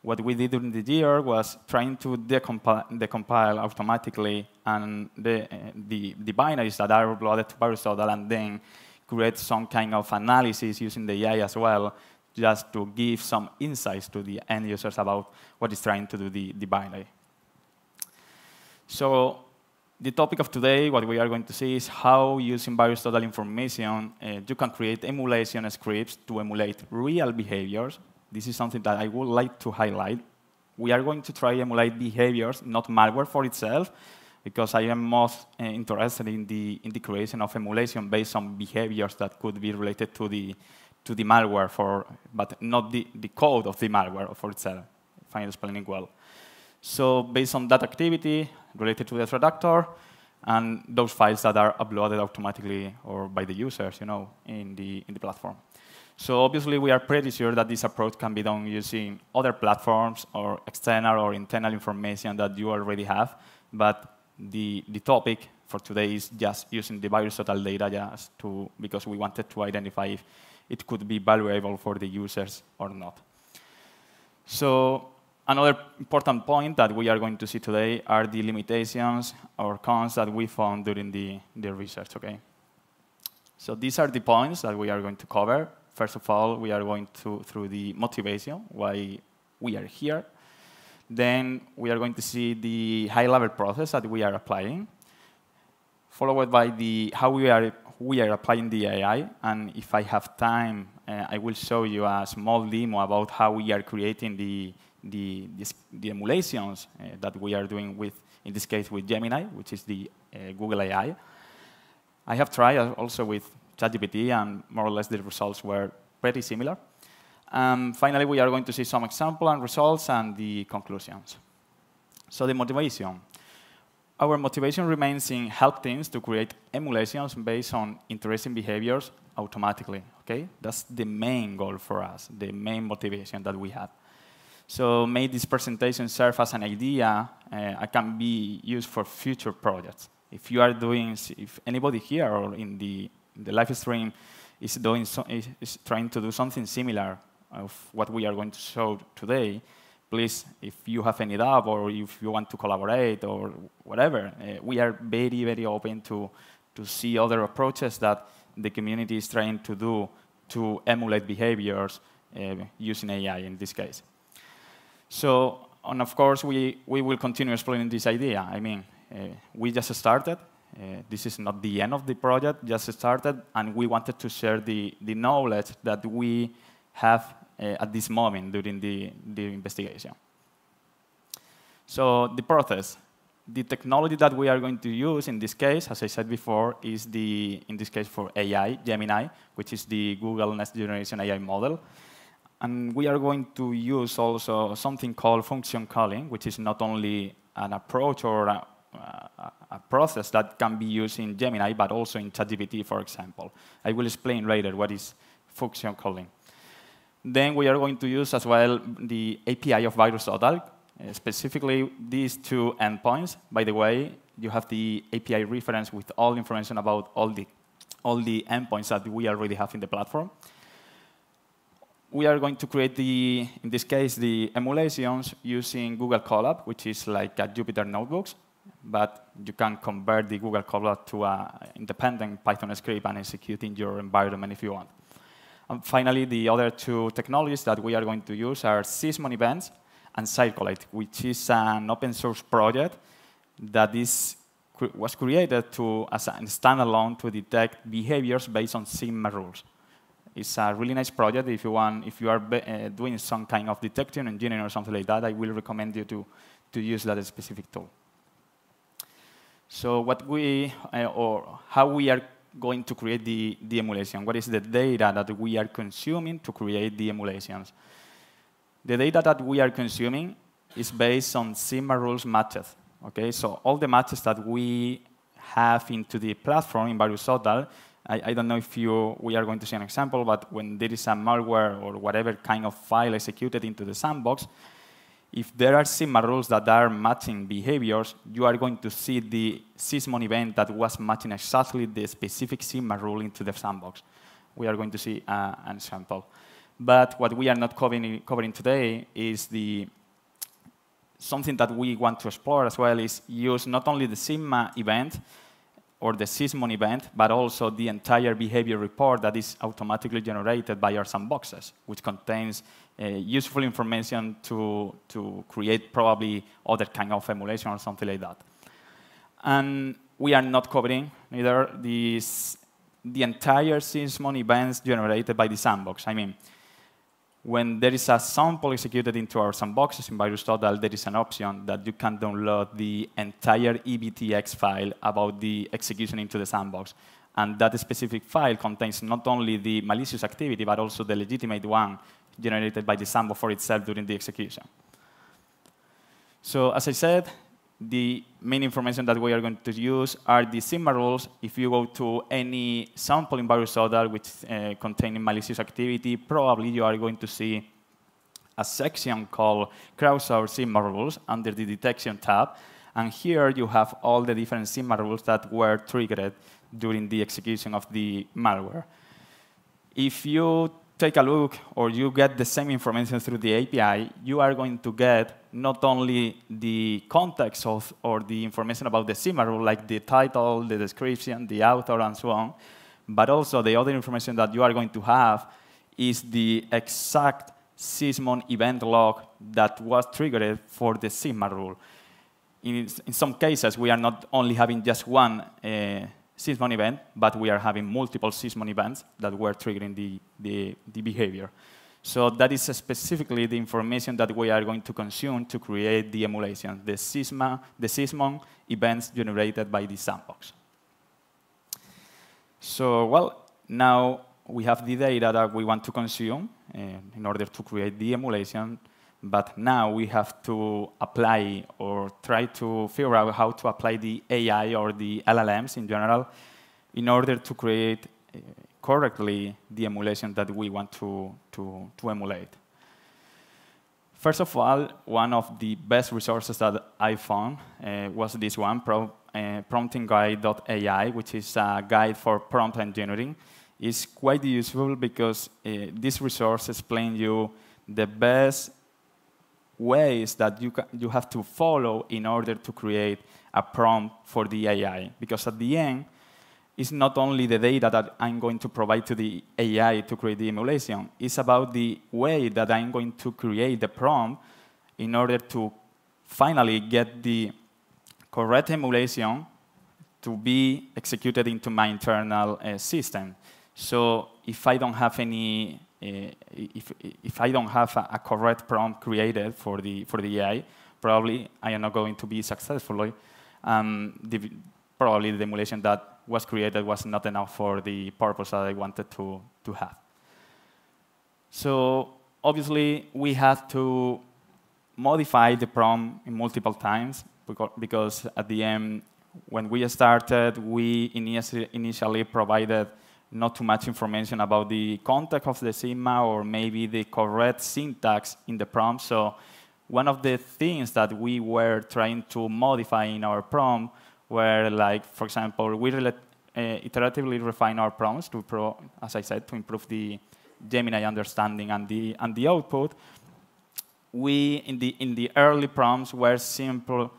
What we did during the year was trying to decompile automatically and the binaries that are uploaded to VirusTotal and then create some kind of analysis using the AI as well, just to give some insights to the end users about what is trying to do the binary. So the topic of today, what we are going to see is how using VirusTotal information, you can create emulation scripts to emulate real behaviors. This is something that I would like to highlight. We are going to try emulate behaviors, not malware for itself, because I am most interested in the creation of emulation based on behaviors that could be related to the malware, but not the code of the malware for itself, if I'm explaining well. So based on that activity related to the threat actor, and those files that are uploaded automatically or by the users, in the platform. So obviously, we are pretty sure that this approach can be done using other platforms or external or internal information that you already have. But the topic for today is just using the VirusTotal data because we wanted to identify if it could be valuable for the users or not. So another important point that we are going to see today are the limitations or cons that we found during the research, okay? So these are the points that we are going to cover. First of all, we are going through the motivation, why we are here. Then we are going to see the high-level process that we are applying, followed by how we are applying the AI. And if I have time, I will show you a small demo about how we are creating the emulations that we are doing with, in this case, with Gemini, which is the Google AI. I have tried also with ChatGPT, and more or less the results were pretty similar. Finally, we are going to see some example and results and the conclusions. So the motivation. Our motivation remains in help teams to create emulations based on interesting behaviors automatically. Okay, that's the main goal for us, the main motivation that we have. So may this presentation serve as an idea and can be used for future projects. If you are doing, if anybody here or in the live stream is trying to do something similar of what we are going to show today, please, if you have any doubt or if you want to collaborate or whatever, we are very, very open to see other approaches that the community is trying to do to emulate behaviors using AI in this case. So, and of course, we will continue exploring this idea. I mean, we just started. This is not the end of the project, just started, and we wanted to share the knowledge that we have at this moment during the investigation. So the process. The technology that we are going to use in this case, as I said before, is in this case for AI, Gemini, which is the Google Next Generation AI model. And we are going to use also something called function calling, which is not only an approach or a process that can be used in Gemini, but also in ChatGPT, for example. I will explain later what is function calling. Then we are going to use as well the API of VirusTotal, specifically these two endpoints. By the way, you have the API reference with all information about all the endpoints that we already have in the platform. We are going to create in this case, the emulations using Google Colab, which is like a Jupyter Notebooks, but you can convert the Google Colab to an independent Python script and execute in your environment if you want. And finally, the other two technologies that we are going to use are Sysmon events and Circulate, which is an open source project that was created as a standalone to detect behaviors based on Sigma rules. It's a really nice project. If you are doing some kind of detection engineering or something like that, I will recommend you to use that specific tool. So how we are going to create the emulation? What is the data that we are consuming to create the emulations? The data that we are consuming is based on Sigma rules matches. Okay, so all the matches that we have into the platform in VirusTotal, I don't know if we are going to see an example, but when there is a malware or whatever kind of file executed into the sandbox, if there are Sigma rules that are matching behaviors, you are going to see the Sysmon event that was matching exactly the specific Sigma rule into the sandbox. We are going to see an example. But what we are not covering today is something that we want to explore as well is use not only the Sigma event or the Sysmon event, but also the entire behavior report that is automatically generated by our sandboxes, which contains useful information to create probably other kind of emulation or something like that. And we are not covering either the entire Sysmon events generated by the sandbox. I mean, when there is a sample executed into our sandboxes in VirusTotal, there is an option that you can download the entire EBTX file about the execution into the sandbox. And that specific file contains not only the malicious activity, but also the legitimate one generated by the sandbox for itself during the execution. So as I said, the main information that we are going to use are the Sigma rules. If you go to any sample in VirusTotal which containing malicious activity, probably you are going to see a section called Crowdsource Sigma rules under the detection tab. And here you have all the different Sigma rules that were triggered during the execution of the malware. If you take a look or you get the same information through the API, you are going to get not only the context of or the information about the Sigma rule, like the title, the description, the author, and so on, but also the other information that you are going to have is the exact Sysmon event log that was triggered for the Sigma rule. In some cases, we are not only having just one Sysmon event, but we are having multiple Sysmon events that were triggering the behavior. So that is specifically the information that we are going to consume to create the emulation, the Sysmon events generated by the sandbox. So, well, now we have the data that we want to consume in order to create the emulation, but now we have to apply or try to figure out how to apply the AI or the LLMs in general in order to create correctly the emulation that we want to emulate. First of all, one of the best resources that I found was this one, promptingguide.ai, which is a guide for prompt engineering. It's quite useful because this resource explains you the best ways that you have to follow in order to create a prompt for the AI. Because at the end, it's not only the data that I'm going to provide to the AI to create the emulation. It's about the way that I'm going to create the prompt in order to finally get the correct emulation to be executed into my internal system. So if I don't have any, if I don't have a correct prompt created for the AI, probably I am not going to be successful. Probably the emulation that was created was not enough for the purpose that I wanted to have. So obviously, we had to modify the prompt multiple times because at the end, when we started, we initially provided not too much information about the context of the Sigma or maybe the correct syntax in the prompt. So one of the things that we were trying to modify in our prompt were, like, for example, we iteratively refine our prompts to, as I said, to improve the Gemini understanding and the output. We in the early prompts were simple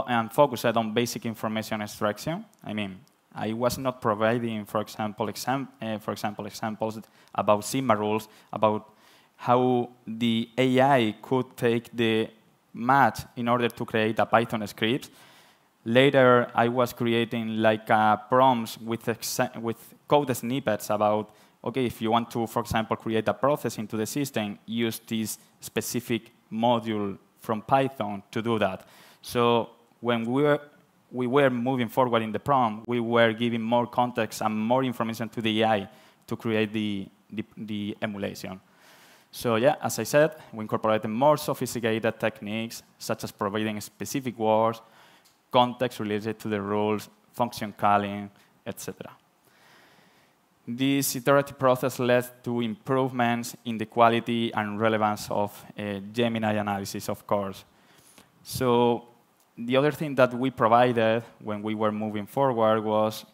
and focused on basic information extraction. I mean, I was not providing, for example, examples about Sigma rules, about how the AI could take the match in order to create a Python script. Later, I was creating like prompts with code snippets about, okay, if you want to, for example, create a process into the system, use this specific module from Python to do that. So when we were moving forward in the prompt, we were giving more context and more information to the AI to create the emulation. So yeah, as I said, we incorporated more sophisticated techniques, such as providing specific words, context related to the rules, function calling, etc. This iterative process led to improvements in the quality and relevance of Gemini analysis, of course. So the other thing that we provided when we were moving forward was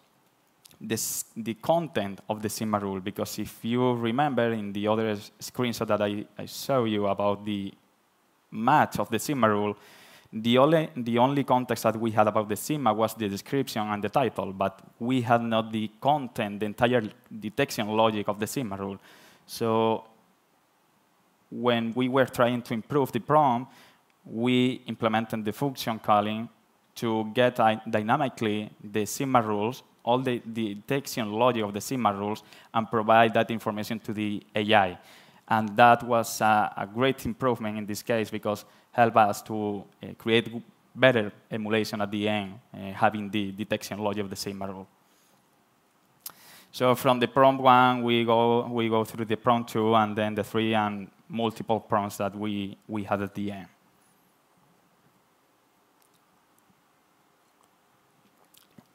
the content of the Sigma rule, because if you remember in the other screenshot that I showed you about the match of the Sigma rule, the only context that we had about the Sigma was the description and the title, but we had not the content, the entire detection logic of the Sigma rule. So when we were trying to improve the prompt, we implemented the function calling to get dynamically the Sigma rules, all the detection logic of the Sigma rules, and provide that information to the AI. And that was a great improvement in this case because helped us to create better emulation at the end, having the detection logic of the Sigma rule. So from the prompt 1, we go through the prompt 2, and then the 3 and multiple prompts that we had at the end.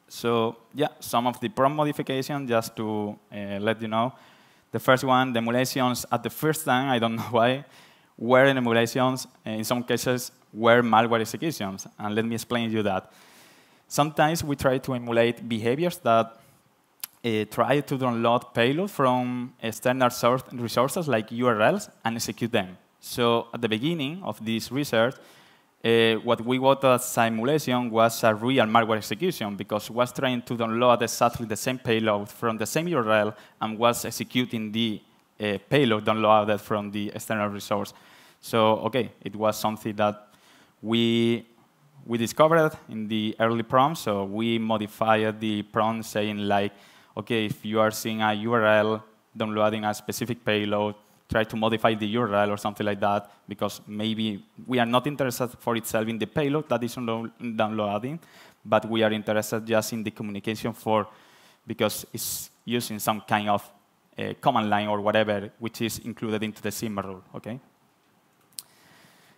So yeah, some of the prompt modifications, just to let you know. The first one, the emulations at the first time, I don't know why, were in emulations. In some cases, were malware executions. And let me explain you that. Sometimes we try to emulate behaviors that try to download payload from external resources like URLs and execute them. So at the beginning of this research, what we got as simulation was a real malware execution because it was trying to download exactly the same payload from the same URL and was executing the payload downloaded from the external resource. So, okay, it was something that we discovered in the early prompt. So we modified the prompt saying like, okay, if you are seeing a URL downloading a specific payload, try to modify the URL or something like that, because maybe we are not interested for itself in the payload that is downloading, but we are interested just in the communication because it's using some kind of command line or whatever, which is included into the sigma rule, okay?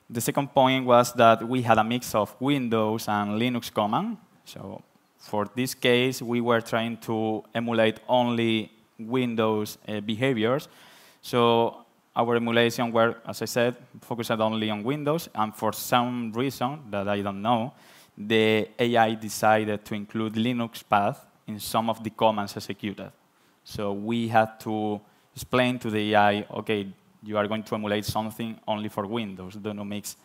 The second point was that we had a mix of Windows and Linux command. So for this case, we were trying to emulate only Windows behaviors. So our emulation were, as I said, focused only on Windows, and for some reason that I don't know, the AI decided to include Linux path in some of the commands executed. So we had to explain to the AI, okay, you are going to emulate something only for Windows. Do not mix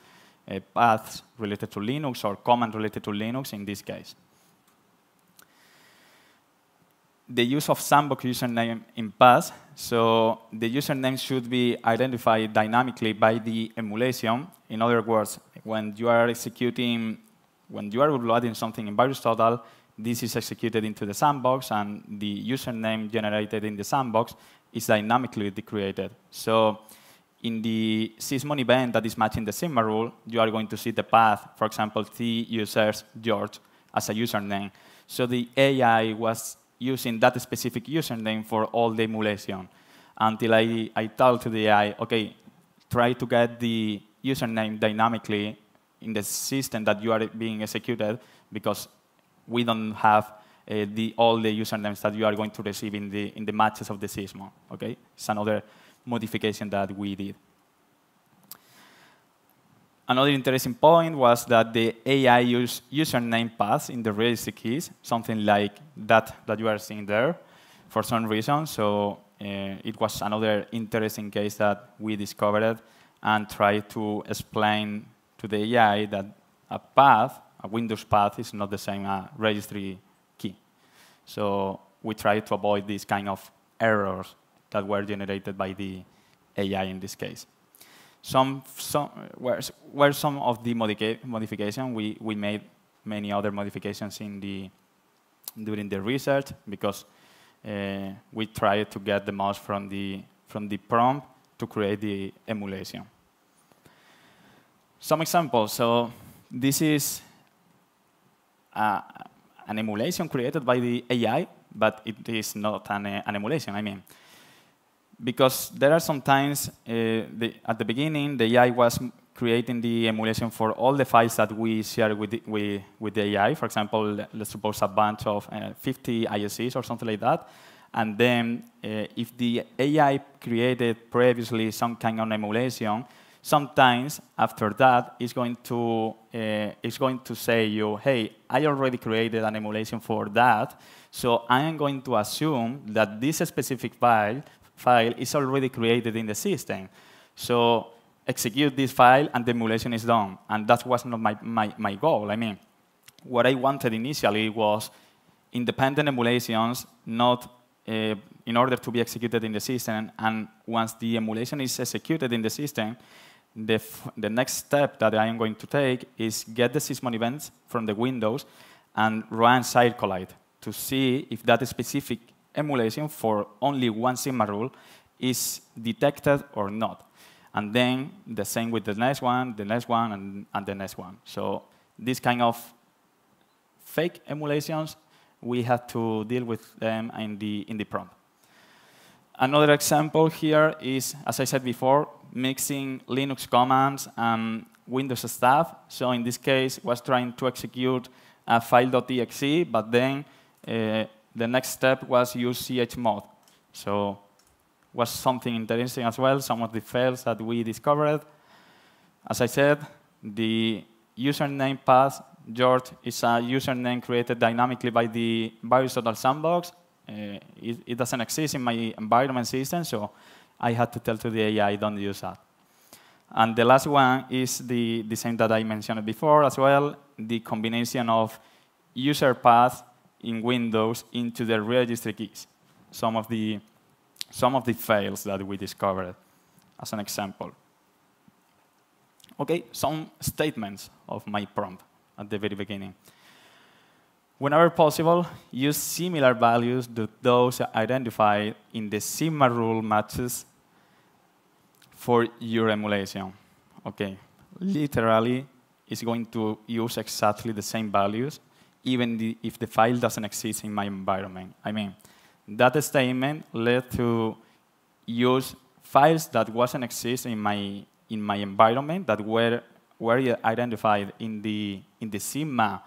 paths related to Linux or command related to Linux in this case. The use of sandbox username in paths. So the username should be identified dynamically by the emulation. In other words, when you are uploading something in VirusTotal, this is executed into the sandbox, and the username generated in the sandbox is dynamically created. So in the sysmon event that is matching the sigma rule, you are going to see the path, for example, T users George as a username. So the AI was using that specific username for all the emulation until I told to the AI, okay, try to get the username dynamically in the system that you are being executed, because we don't have all the usernames that you are going to receive in the matches of the sysmon. Okay, it's another modification that we did. Another interesting point was that the AI used username paths in the registry keys, something like that you are seeing there, for some reason. So it was another interesting case that we discovered and tried to explain to the AI that a Windows path, is not the same as registry key. So we tried to avoid these kind of errors that were generated by the AI in this case. Were some of the modifications. We made many other modifications during the research, because we tried to get the most from the prompt to create the emulation. Some examples. So this is an emulation created by the AI, but it is not an emulation, I mean. Because there are sometimes, at the beginning, the AI was creating the emulation for all the files that we share with the AI. For example, let's suppose a bunch of 50 ISCs or something like that. And then if the AI created previously some kind of emulation, sometimes after that, it's going to say you, hey, I already created an emulation for that, so I am going to assume that this specific file is already created in the system. So execute this file, and the emulation is done. And that was not my goal. I mean, what I wanted initially was independent emulations, not in order to be executed in the system. And once the emulation is executed in the system, the next step that I am going to take is get the sysmon events from the Windows and run CyberChess to see if that specific emulation for only one sigma rule is detected or not. And then the same with the next one, and the next one. So this kind of fake emulations, we had to deal with them in the prompt. Another example here is, as I said before, mixing Linux commands and Windows stuff. So in this case, was trying to execute a file.exe, but then the next step was use chmod. So was something interesting as well, some of the fails that we discovered. As I said, The username path, George, is a username created dynamically by the VirusTotal sandbox. It doesn't exist in my environment system, so I had to tell to the AI, don't use that. And the last one is the same that I mentioned before as well, the combination of user path in Windows into the registry keys. Some of the fails that we discovered as an example. Okay, some statements of my prompt at the very beginning. Whenever possible, use similar values to those identified in the sigma rule matches for your emulation. Okay, literally, it's going to use exactly the same values, even if the file doesn't exist in my environment. I mean, that statement led to use files that wasn't exist in my environment that were identified in the sigma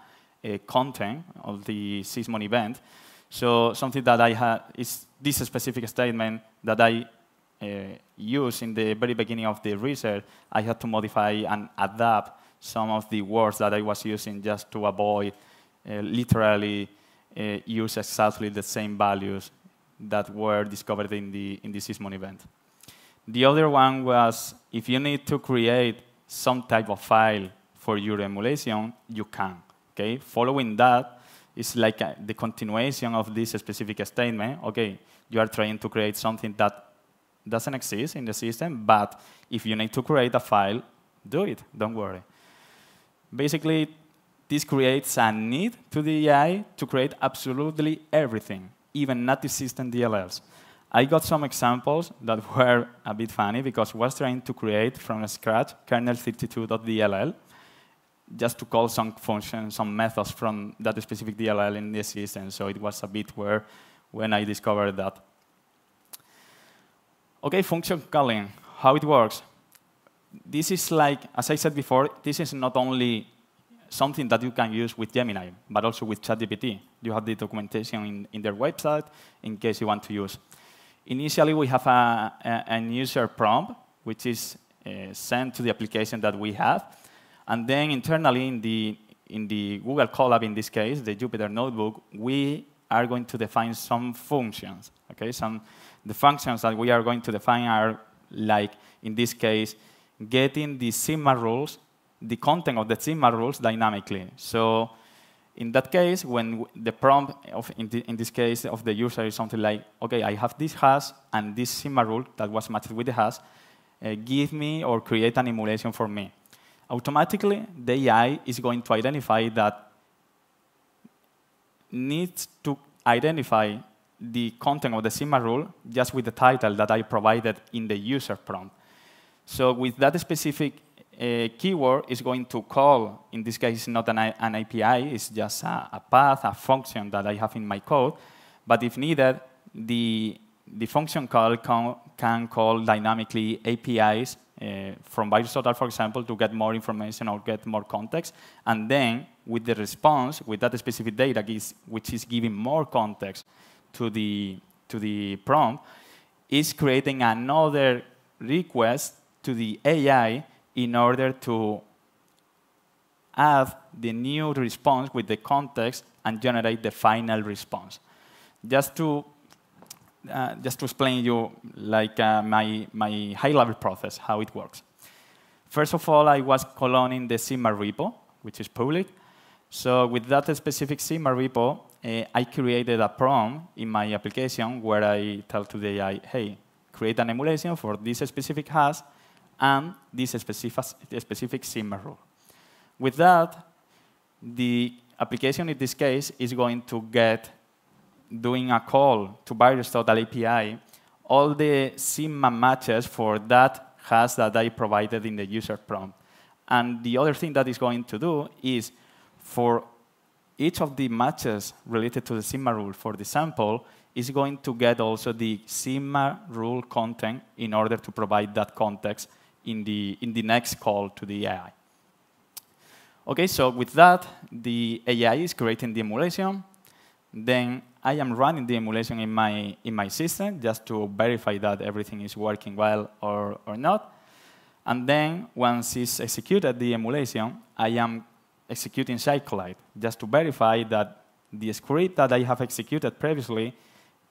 content of the Sysmon event. So something that I had is this specific statement that I used in the very beginning of the research. I had to modify and adapt some of the words that I was using just to avoid literally use exactly the same values that were discovered in the Sysmon event. The other one was, if you need to create some type of file for your emulation, you can. Okay? Following that is like the continuation of this specific statement. Okay, you are trying to create something that doesn't exist in the system, but if you need to create a file, do it, don't worry. Basically, this creates a need to the AI to create absolutely everything, even native system DLLs. I got some examples that were a bit funny because I was trying to create from scratch kernel32.dll just to call some functions, some methods from that specific DLL in the system. So it was a bit weird when I discovered that. Okay, function calling, how it works. This is like, as I said before, this is not only something that you can use with Gemini, but also with ChatGPT. You have the documentation in their website in case you want to use. Initially, we have an user prompt, which is sent to the application that we have. And then internally in the Google Colab, in this case, the Jupyter Notebook, we are going to define some functions. Okay, the functions that we are going to define are like, in this case, getting the sigma rules, the content of the sigma rules dynamically. So in that case, when the prompt, in this case, of the user is something like, OK, I have this hash and this sigma rule that was matched with the hash, give me or create an emulation for me. Automatically, the AI is going to identify that needs to identify the content of the sigma rule just with the title that I provided in the user prompt. So with that specific keyword is going to call, in this case, not an API, it's just a path, a function that I have in my code. But if needed, the function call can call dynamically APIs from VirusTotal, for example, to get more information or get more context. And then with the response, with that specific data, which is giving more context to the prompt, is creating another request to the AI in order to add the new response with the context and generate the final response. Just to explain you like my high-level process, how it works. First of all, I was cloning the sigma repo, which is public. So with that specific sigma repo, I created a prompt in my application where I tell to the AI, hey, create an emulation for this specific hash and this specific sigma rule. With that, the application in this case is going to get, doing a call to VirusTotal API, all the sigma matches for that hash that I provided in the user prompt. And the other thing that it's going to do is for each of the matches related to the sigma rule for the sample is going to get also the sigma rule content in order to provide that context in the next call to the AI. OK, so with that, the AI is creating the emulation. Then I am running the emulation in my system just to verify that everything is working well or not. And then once it's executed, the emulation, I am executing SyberChess just to verify that the script that I have executed previously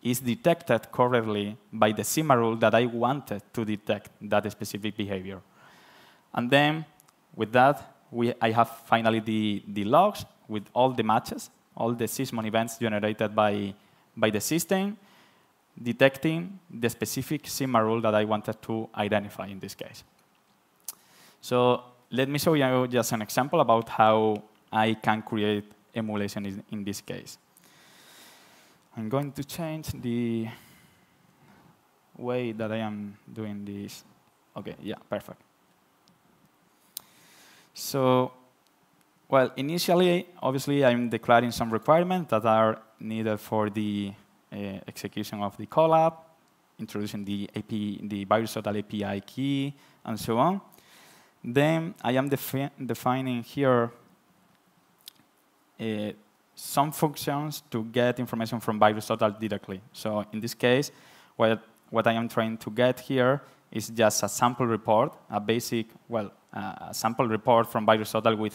is detected correctly by the SIMA rule that I wanted to detect that specific behavior. And then with that, I have finally the logs with all the matches, all the Sysmon events generated by the system, detecting the specific SIMA rule that I wanted to identify in this case. So let me show you just an example about how I can create emulation in this case. I'm going to change the way that I am doing this. OK, yeah, perfect. So, well, initially, obviously, I'm declaring some requirements that are needed for the execution of the collab, introducing the virus.API API key, and so on. Then I am defining here some functions to get information from virus.API directly. So in this case, what I am trying to get here is just a sample report, a basic, well, a sample report from virus.API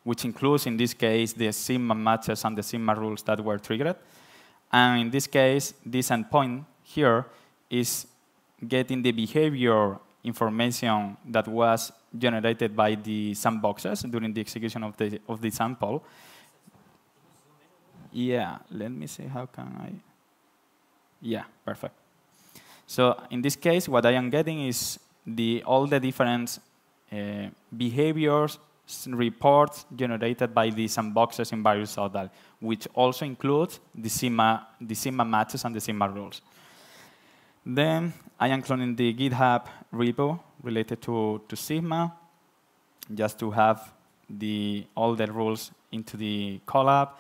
which includes, in this case, the SIMA matches and the SIMA rules that were triggered. And in this case, this endpoint here is getting the behavior information that was generated by the sandboxes during the execution of the sample. Yeah, let me see, how can I? Yeah, perfect. So in this case, what I am getting is all the different behaviors, reports generated by the sandboxes in virus.API, which also includes the SIMA matches and the SIMA rules. Then I am cloning the GitHub repo related to SIGMA, just to have all the rules into the collab.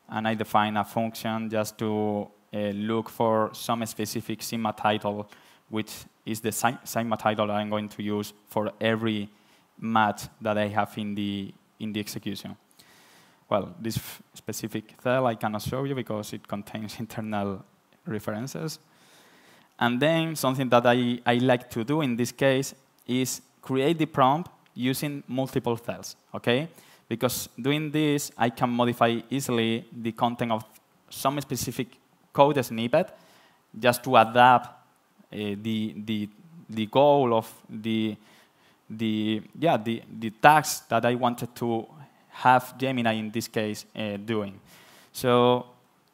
And I define a function just to look for some specific SIGMA title, which is the SIGMA title that I'm going to use for every match that I have in the execution. Well, this specific cell I cannot show you because it contains internal references. And then something that I like to do in this case is create the prompt using multiple cells, OK? Because doing this, I can modify easily the content of some specific code snippet just to adapt the goal of the tags that I wanted to have Gemini, in this case, doing. So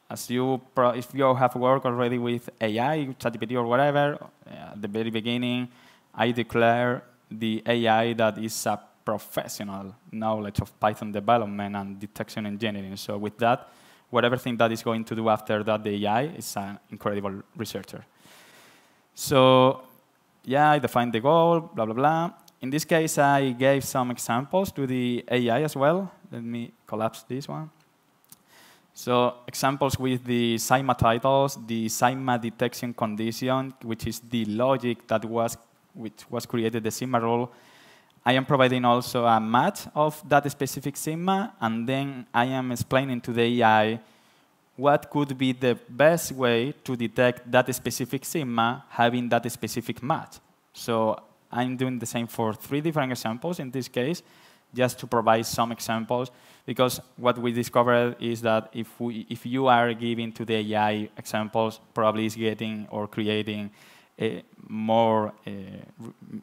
if you have worked already with AI, ChatGPT or whatever, at the very beginning, I declare the AI that is a professional knowledge of Python development and detection engineering. So with that, whatever thing that is going to do after that, the AI is an incredible researcher. So yeah, I defined the goal, blah, blah, blah. In this case, I gave some examples to the AI as well. Let me collapse this one. So examples with the SIGMA titles, the SIGMA detection condition, which is the logic that which was created, the SIGMA rule. I am providing also a match of that specific SIGMA, and then I am explaining to the AI what could be the best way to detect that specific SIGMA having that specific match. So I'm doing the same for 3 different examples in this case, just to provide some examples, because what we discovered is that if you are giving to the AI examples, probably it's getting or creating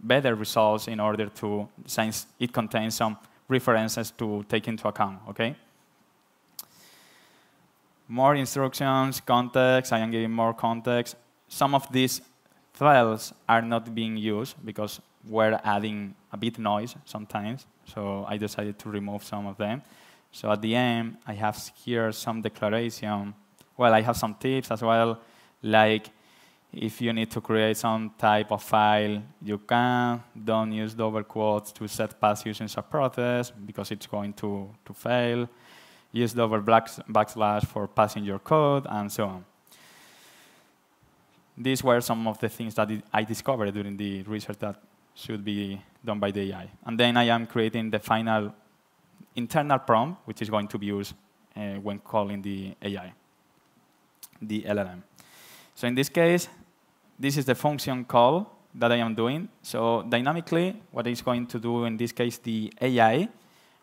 better results in order to, since it contains some references to take into account, OK? More instructions, context, I am giving more context. Some of these files are not being used because we're adding a bit noise sometimes. So I decided to remove some of them. So at the end, I have here some declaration. Well, I have some tips as well, like if you need to create some type of file, you can. Don't use double quotes to set pass using subprocess because it's going to fail. Use double backslash for passing your code, and so on. These were some of the things that I discovered during the research that should be done by the AI. And then I am creating the final internal prompt, which is going to be used when calling the AI, the LLM. So in this case, this is the function call that I am doing. So dynamically, what it's going to do in this case, the AI,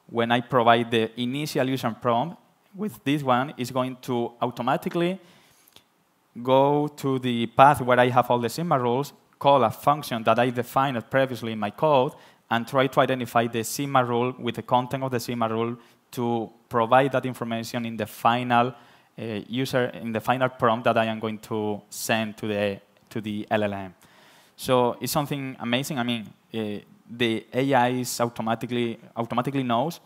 when I provide the initial user prompt with this one, is going to automatically go to the path where I have all the sigma rules, call a function that I defined previously in my code, and try to identify the sigma rule with the content of the sigma rule to provide that information in the final in the final prompt that I am going to send to the LLM. So it's something amazing. I mean, the AI is automatically knows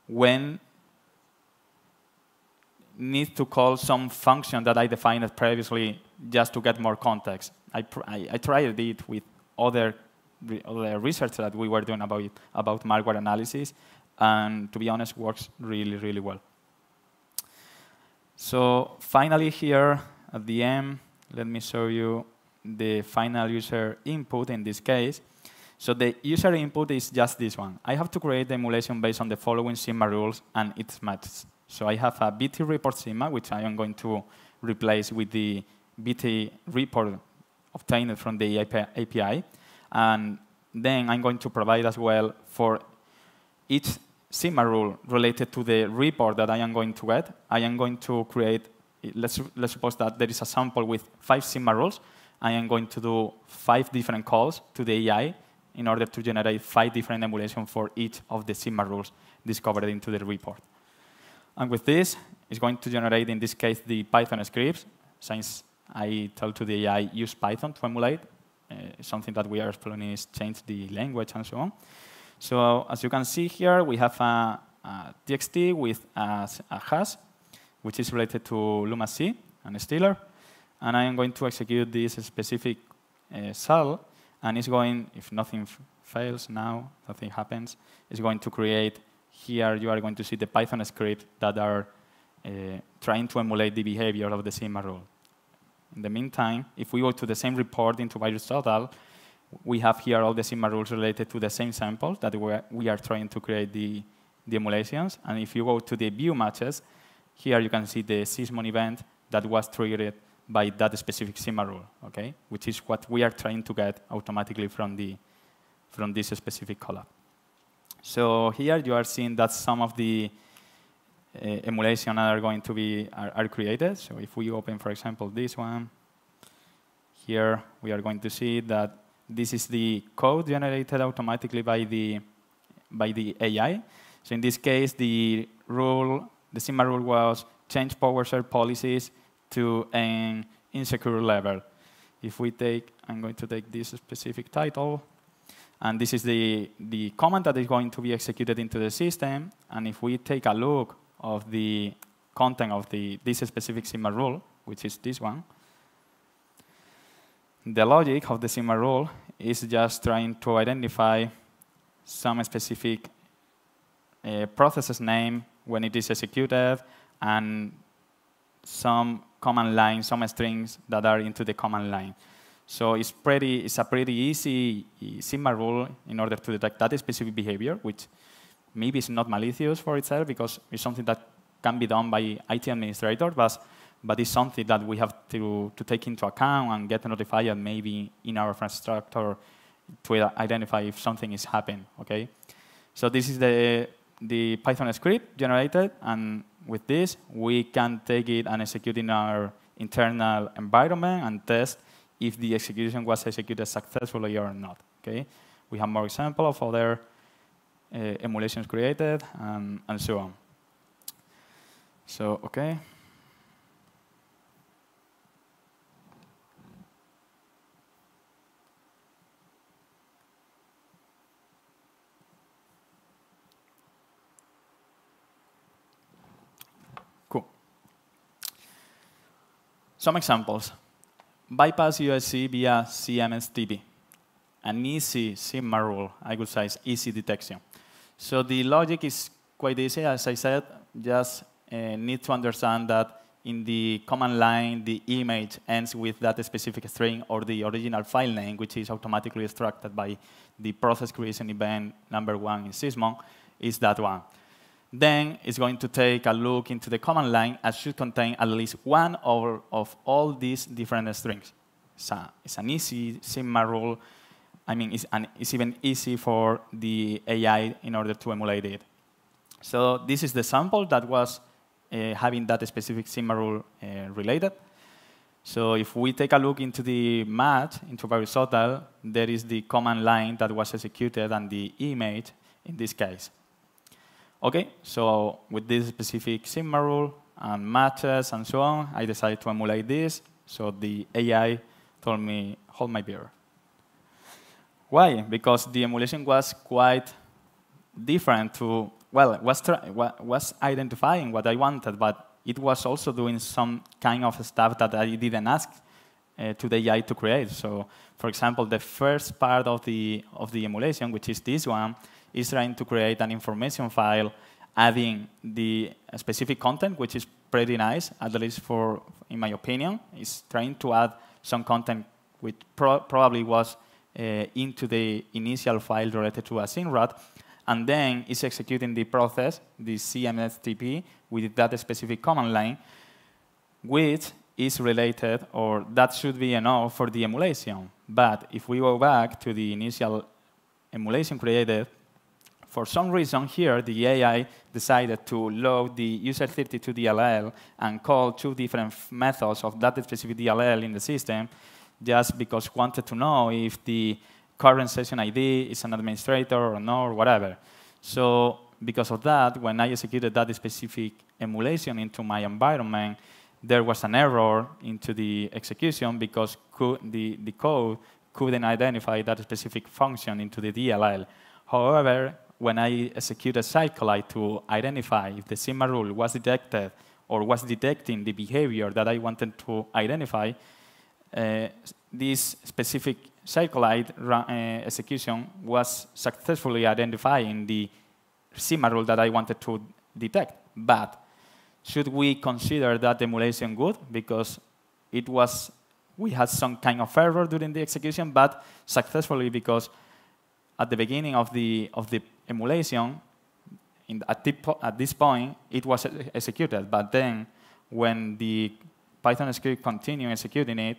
when needs to call some function that I defined previously just to get more context. I tried it with other research that we were doing about malware analysis, and to be honest, works really, really well. So finally here at the end, let me show you the final user input in this case. So the user input is just this one. I have to create the emulation based on the following sigma rules and its matches. So I have a BT report sigma, which I am going to replace with the BT report obtained from the API. And then I'm going to provide as well for each sigma rule related to the report that I am going to get. I am going to create, let's suppose that there is a sample with 5 sigma rules. I am going to do 5 different calls to the AI in order to generate 5 different emulations for each of the sigma rules discovered into the report. And with this, it's going to generate, in this case, the Python scripts, since I told to the AI use Python to emulate. Something that we are exploring is change the language and so on. So as you can see here, we have a TXT with a hash, which is related to Luma-C and Stealer. And I am going to execute this specific cell, and it's going, if nothing fails now, nothing happens, it's going to create, here you are going to see the Python script that are trying to emulate the behavior of the sigma rule. In the meantime, if we go to the same report into VirusTotal, we have here all the sigma rules related to the same sample that we are trying to create the emulations. And if you go to the view matches, here you can see the Sysmon event that was triggered by that specific sigma rule, okay? Which is what we are trying to get automatically from this specific collab. So here you are seeing that some of the emulation are going to be are created. So if we open, for example, this one, here we are going to see that this is the code generated automatically by the AI. So in this case, the sigma rule was change PowerShell policies to an insecure level. If we take, I'm going to take this specific title, and this is the command that is going to be executed into the system. And if we take a look of the content of this specific sigma rule, which is this one, the logic of the sigma rule is just trying to identify some specific process's name when it is executed, and some command line, some strings that are into the command line. So it's a pretty easy sigma rule in order to detect that specific behavior, which maybe is not malicious for itself because it's something that can be done by IT administrators, but it's something that we have to take into account and get notified maybe in our infrastructure to identify if something is happening, okay? So this is the Python script generated, and with this, we can take it and execute in our internal environment and test if the execution was executed successfully or not, okay? We have more examples of other emulations created, and so on. So, okay. Cool. Some examples. Bypass USC via CMSTP. An easy sigma rule, I would say, is easy detection. So the logic is quite easy. As I said, just need to understand that in the command line, the image ends with that specific string or the original file name, which is automatically extracted by the process creation event #1 in Sysmon, is that one. Then it's going to take a look into the command line and should contain at least one of all these different strings. it's an easy sigma rule. I mean, it's even easy for the AI in order to emulate it. So this is the sample that was having that specific sigma rule related. So if we take a look into the match, into Aristotle, there is the command line that was executed and the image in this case. OK, so with this specific sigma rule and matches and so on, I decided to emulate this. So the AI told me, hold my beer. Why? Because the emulation was quite different to, well, was identifying what I wanted, but it was also doing some kind of stuff that I didn't ask to the AI to create. So, for example, the first part of the emulation, which is this one, is trying to create an information file, adding the specific content, which is pretty nice, at least in my opinion. It's trying to add some content which probably was into the initial file related to a SYNRAT, and then it's executing the process, the CMSTP, with that specific command line, which is related, or that should be enough for the emulation. But if we go back to the initial emulation created, for some reason here, the AI decided to load the user32 DLL and call two different methods of that specific DLL in the system, just because it wanted to know if the current session ID is an administrator or no, or whatever. So because of that, when I executed that specific emulation into my environment, there was an error into the execution because the code couldn't identify that specific function into the DLL. However, when I executed CyberChess to identify if the sigma rule was detected or was detecting the behavior that I wanted to identify, this specific CyberChess execution was successfully identifying the sigma rule that I wanted to detect. But should we consider that emulation good? Because we had some kind of error during the execution, but successfully because at the beginning of the emulation, at this point, it was executed. But then when the Python script continued executing it,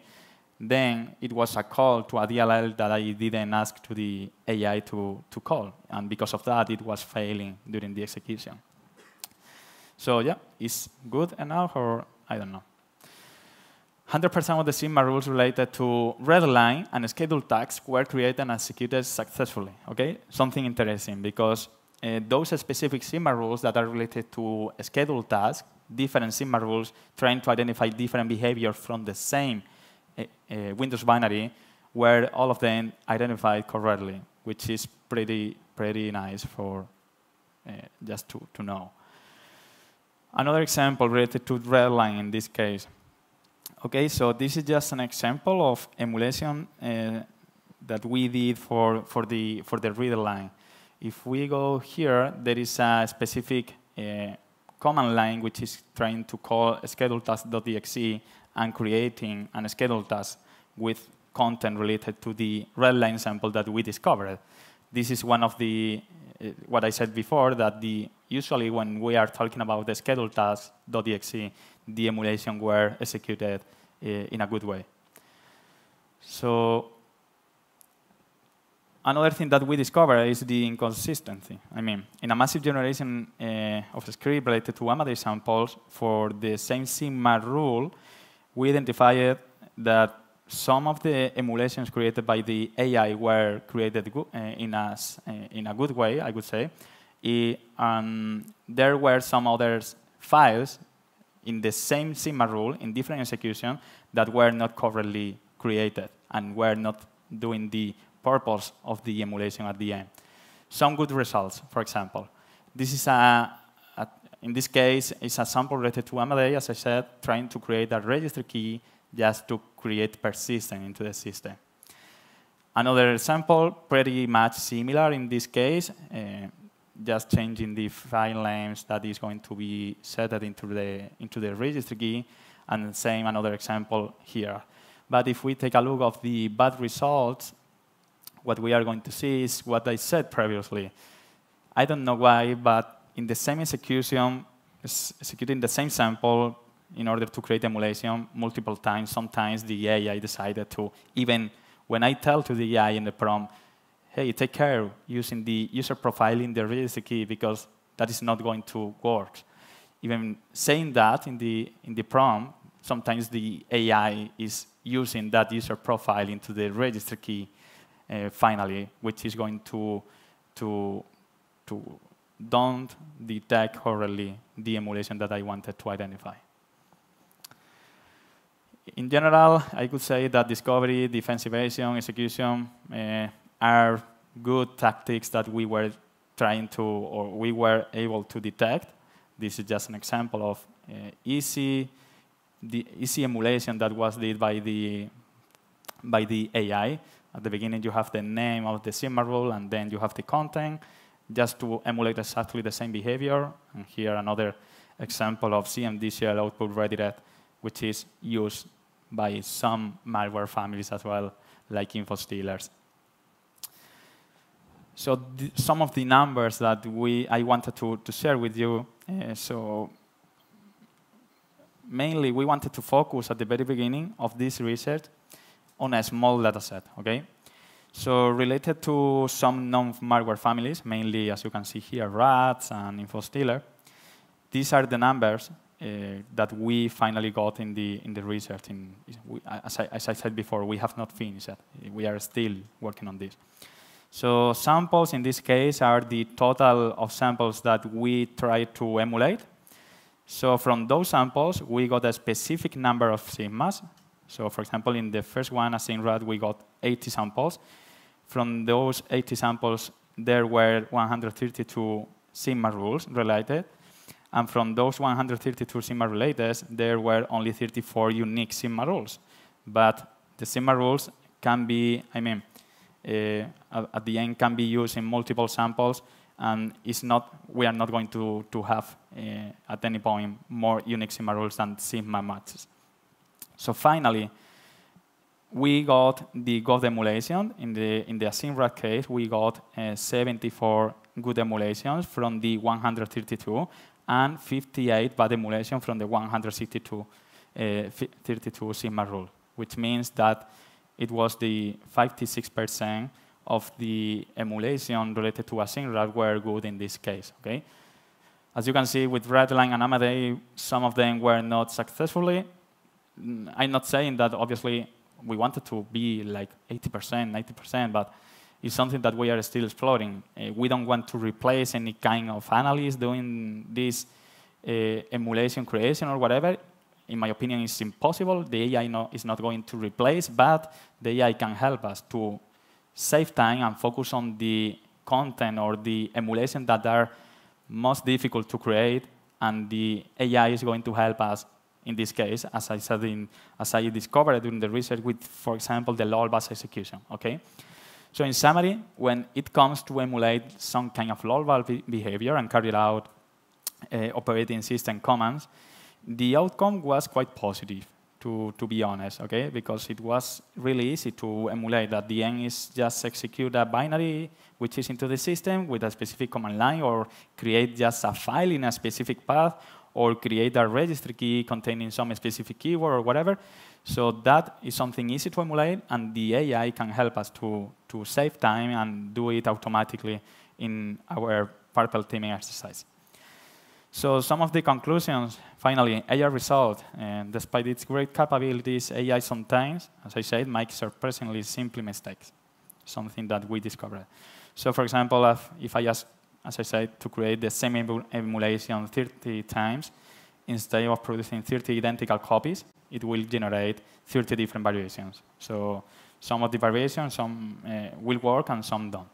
then it was a call to a DLL that I didn't ask to the AI to call. And because of that, it was failing during the execution. So yeah, is good enough, or I don't know. 100% of the sigma rules related to red line and scheduled tasks were created and executed successfully. Okay, something interesting, because those specific sigma rules that are related to scheduled tasks, different sigma rules trying to identify different behavior from the same Windows binary, were all of them identified correctly, which is pretty nice for just to know. Another example related to red line in this case. Okay, so this is just an example of emulation that we did for the reader line. If we go here, there is a specific command line which is trying to call scheduletask.exe and creating a scheduled task with content related to the red line sample that we discovered. This is one of the what I said before, that usually when we are talking about the scheduled task.exe, the emulation were executed in a good way. So another thing that we discovered is the inconsistency. I mean, in a massive generation of script related to Amadeus samples for the same sigma rule, we identified that some of the emulations created by the AI were created in a good way, I would say. There were some other files in the same sigma rule, in different execution, that were not correctly created and were not doing the purpose of the emulation at the end. Some good results, for example. This is in this case, it's a sample related to Amadeus, as I said, trying to create a register key just to create persistence into the system. Another example, pretty much similar in this case, just changing the file names that is going to be set into the register key, and same another example here. But if we take a look at the bad results, what we are going to see is what I said previously. I don't know why, but in the same execution, executing the same sample, in order to create emulation multiple times. Sometimes the AI decided to, even when I tell to the AI in the prompt, hey, take care using the user profile in the registry key because that is not going to work. Even saying that in the prompt, sometimes the AI is using that user profile into the registry key finally, which is going to don't detect correctly the emulation that I wanted to identify. In general, I could say that discovery, defense evasion, execution are good tactics that we were trying to, or we were able to detect. This is just an example of easy emulation that was did by the AI. At the beginning, you have the name of the Sigma rule, and then you have the content, just to emulate exactly the same behavior. And here, another example of CMDCL output redirect, which is used by some malware families as well, like InfoStealers. So some of the numbers that I wanted to share with you. So mainly, we wanted to focus at the very beginning of this research on a small data set, okay? So related to some known malware families, mainly, as you can see here, rats and InfoStealer, these are the numbers that we finally got in the research. As I said before, we have not finished it. We are still working on this. So samples in this case are the total of samples that we try to emulate. So from those samples, we got a specific number of sigmas. So for example, in the first one, as in rat, we got 80 samples. From those 80 samples, there were 132 sigma rules related. And from those 132 sigma related, there were only 34 unique sigma rules. But the sigma rules can be, at the end, can be used in multiple samples, and we are not going to have, at any point, more unique sigma rules than sigma matches. So finally, we got the good emulation. In the AsynRat case, we got 74 good emulations from the 132, and 58 bad emulation from the 132 sigma rule, which means that it was the 56% of the emulation related to AsynRat were good in this case, okay? As you can see, with Redline and Amadei, some of them were not successfully. I'm not saying that, obviously, we wanted to be like 80%, 90%, but it's something that we are still exploring. We don't want to replace any kind of analyst doing this emulation creation or whatever. In my opinion, it's impossible. The AI is not going to replace, but the AI can help us to save time and focus on the content or the emulation that are most difficult to create, and the AI is going to help us in this case, as I said, as I discovered during the research with, for example, the LOL-based execution, okay? So in summary, when it comes to emulate some kind of LOL behavior and carry out operating system commands, the outcome was quite positive, to be honest, okay? Because it was really easy to emulate. That the end is just execute a binary which is into the system with a specific command line, or create just a file in a specific path, or create a registry key containing some specific keyword or whatever. So that is something easy to emulate, and the AI can help us to save time and do it automatically in our purple teaming exercise. So some of the conclusions, finally, AI result, and despite its great capabilities, AI sometimes, as I said, makes surprisingly simple mistakes, something that we discovered. So for example, if I ask, as I said, to create the same emulation 30 times, instead of producing 30 identical copies, it will generate 30 different variations. So some of the variations, some will work and some don't.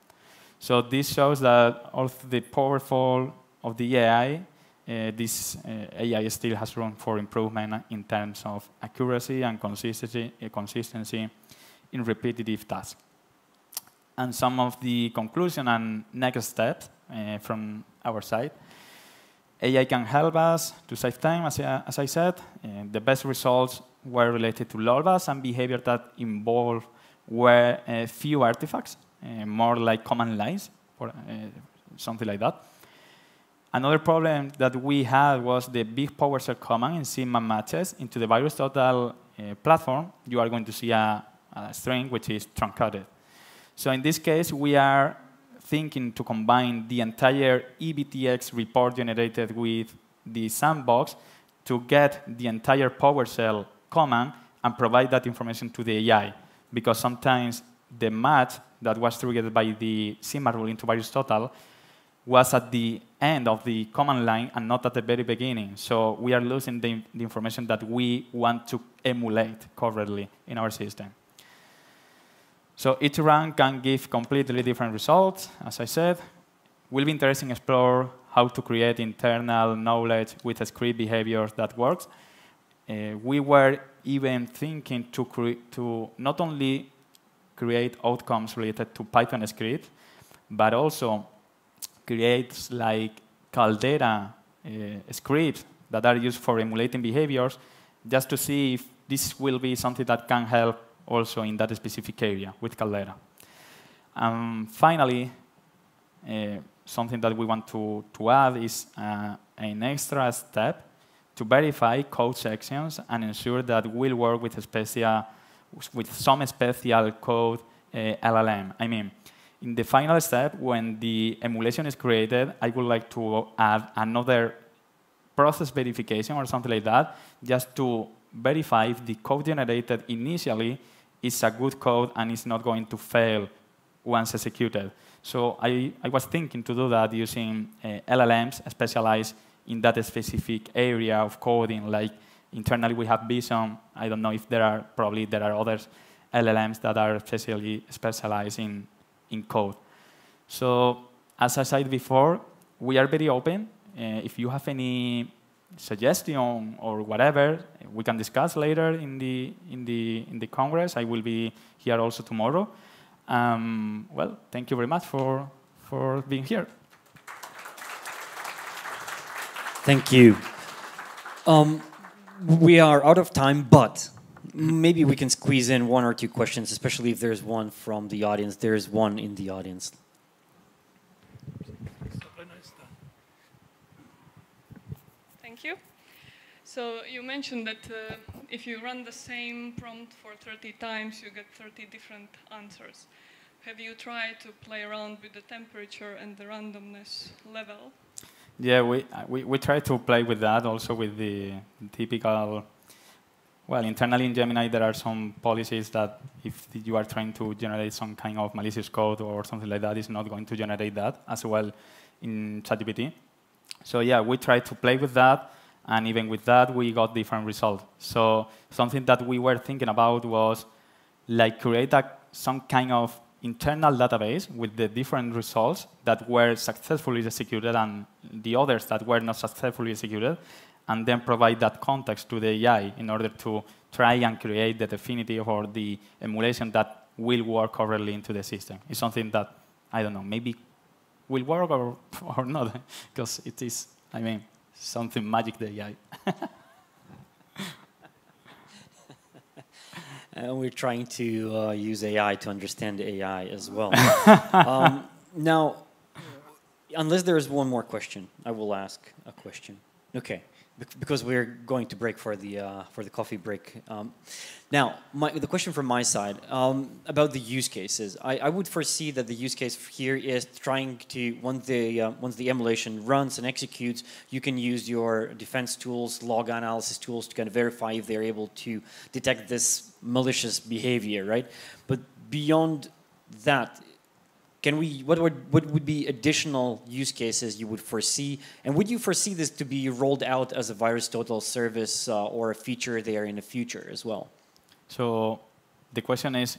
So this shows that of the powerful of the AI, this AI still has room for improvement in terms of accuracy and consistency in repetitive tasks. And some of the conclusion and next steps from our side. AI can help us to save time, as I said. The best results were related to LOL-based and behavior that involve were few artifacts, more like command lines, or something like that. Another problem that we had was the big PowerShell command in SIGMA matches into the VirusTotal platform. You are going to see a string which is truncated. So in this case, we are thinking to combine the entire EBTX report generated with the sandbox to get the entire PowerShell command and provide that information to the AI. Because sometimes the match that was triggered by the SIGMA rule into VirusTotal was at the end of the command line and not at the very beginning. So we are losing the information that we want to emulate correctly in our system. So each run can give completely different results, as I said. Will be interesting to explore how to create internal knowledge with a script behavior that works. We were even thinking to not only create outcomes related to Python script, but also create like Caldera scripts that are used for emulating behaviors, just to see if this will be something that can help also in that specific area with Caldera. Finally, something that we want to add is an extra step to verify code sections and ensure that we'll work with some special code LLM. I mean, in the final step, when the emulation is created, I would like to add another process verification or something like that, just to verify if the code generated initially is a good code and is not going to fail once executed. So I was thinking to do that using LLMs specialized in that specific area of coding. Like internally we have Bison. I don't know if there are other LLMs that are especially specialized in code. So as I said before, we are very open. If you have any suggestion or whatever, we can discuss later in the Congress. I will be here also tomorrow. Well, thank you very much for being here. Thank you. We are out of time, but maybe we can squeeze in one or two questions, especially if there's one from the audience. There's one in the audience. Thank you. So you mentioned that if you run the same prompt for 30 times, you get 30 different answers. Have you tried to play around with the temperature and the randomness level? Yeah, we try to play with that also with the typical. Well, internally in Gemini, there are some policies that if you are trying to generate some kind of malicious code or something like that, it's not going to generate that as well in ChatGPT. So yeah, we try to play with that, and even with that, we got different results. So something that we were thinking about was like create some kind of internal database with the different results that were successfully executed and the others that were not successfully executed, and then provide that context to the AI in order to try and create the definitive or the emulation that will work correctly into the system. It's something that, I don't know, maybe will work or not, because it is, I mean, something magic, the AI. And we're trying to use AI to understand AI as well. Now, unless there is one more question, I will ask a question. Okay. Because we're going to break for the coffee break. Now, the question from my side about the use cases. I would foresee that the use case here is trying to once the emulation runs and executes, you can use your defense tools, log analysis tools to kind of verify if they're able to detect this malicious behavior, right? But beyond that, what would be additional use cases you would foresee? And would you foresee this to be rolled out as a VirusTotal service or a feature there in the future as well? So the question is,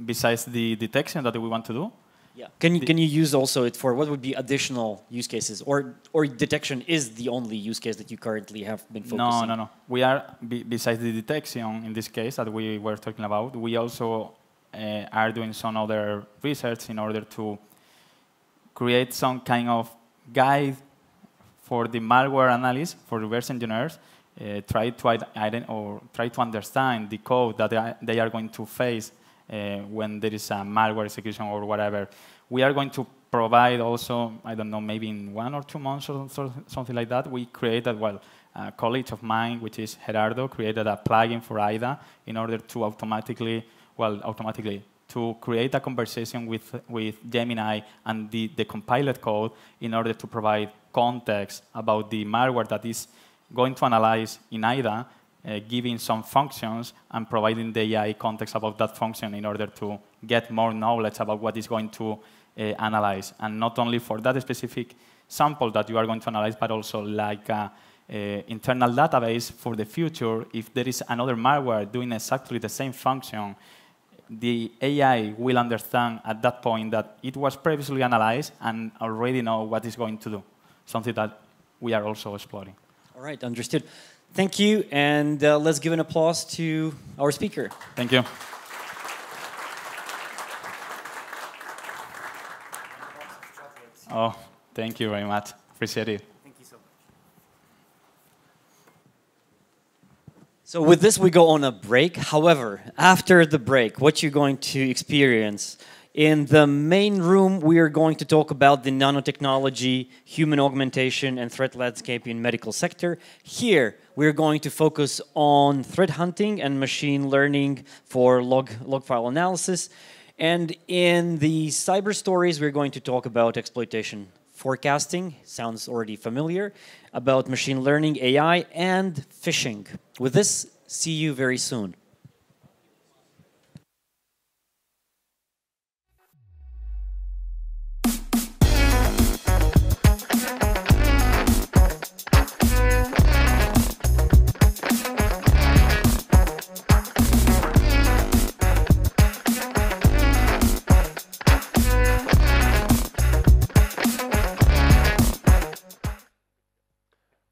besides the detection that we want to do? Yeah. Can you use also it for what would be additional use cases? Or detection is the only use case that you currently have been focusing on? No. We are, besides the detection in this case that we were talking about, we also are doing some other research in order to create some kind of guide for the malware analysis for reverse engineers, try to understand the code that they are going to face when there is a malware execution or whatever. We are going to provide also, I don't know, maybe in 1 or 2 months or something like that, we created, well, a colleague of mine, which is Gerardo, created a plugin for IDA in order to automatically to create a conversation with Gemini and the compiled code in order to provide context about the malware that is going to analyze in IDA, giving some functions and providing the AI context about that function in order to get more knowledge about what is going to analyze. And not only for that specific sample that you are going to analyze, but also like internal database for the future. If there is another malware doing exactly the same function, the AI will understand at that point that it was previously analyzed and already know what it's going to do, something that we are also exploring. All right, understood. Thank you, and let's give an applause to our speaker. Thank you. Oh, thank you very much. Appreciate it. Thank you so much. So with this, we go on a break. However, after the break, what you're going to experience in the main room, we are going to talk about the nanotechnology, human augmentation, and threat landscape in medical sector. Here, we're going to focus on threat hunting and machine learning for log file analysis. And in the cyber stories, we're going to talk about exploitation forecasting, sounds already familiar, about machine learning, AI, and phishing. With this, see you very soon.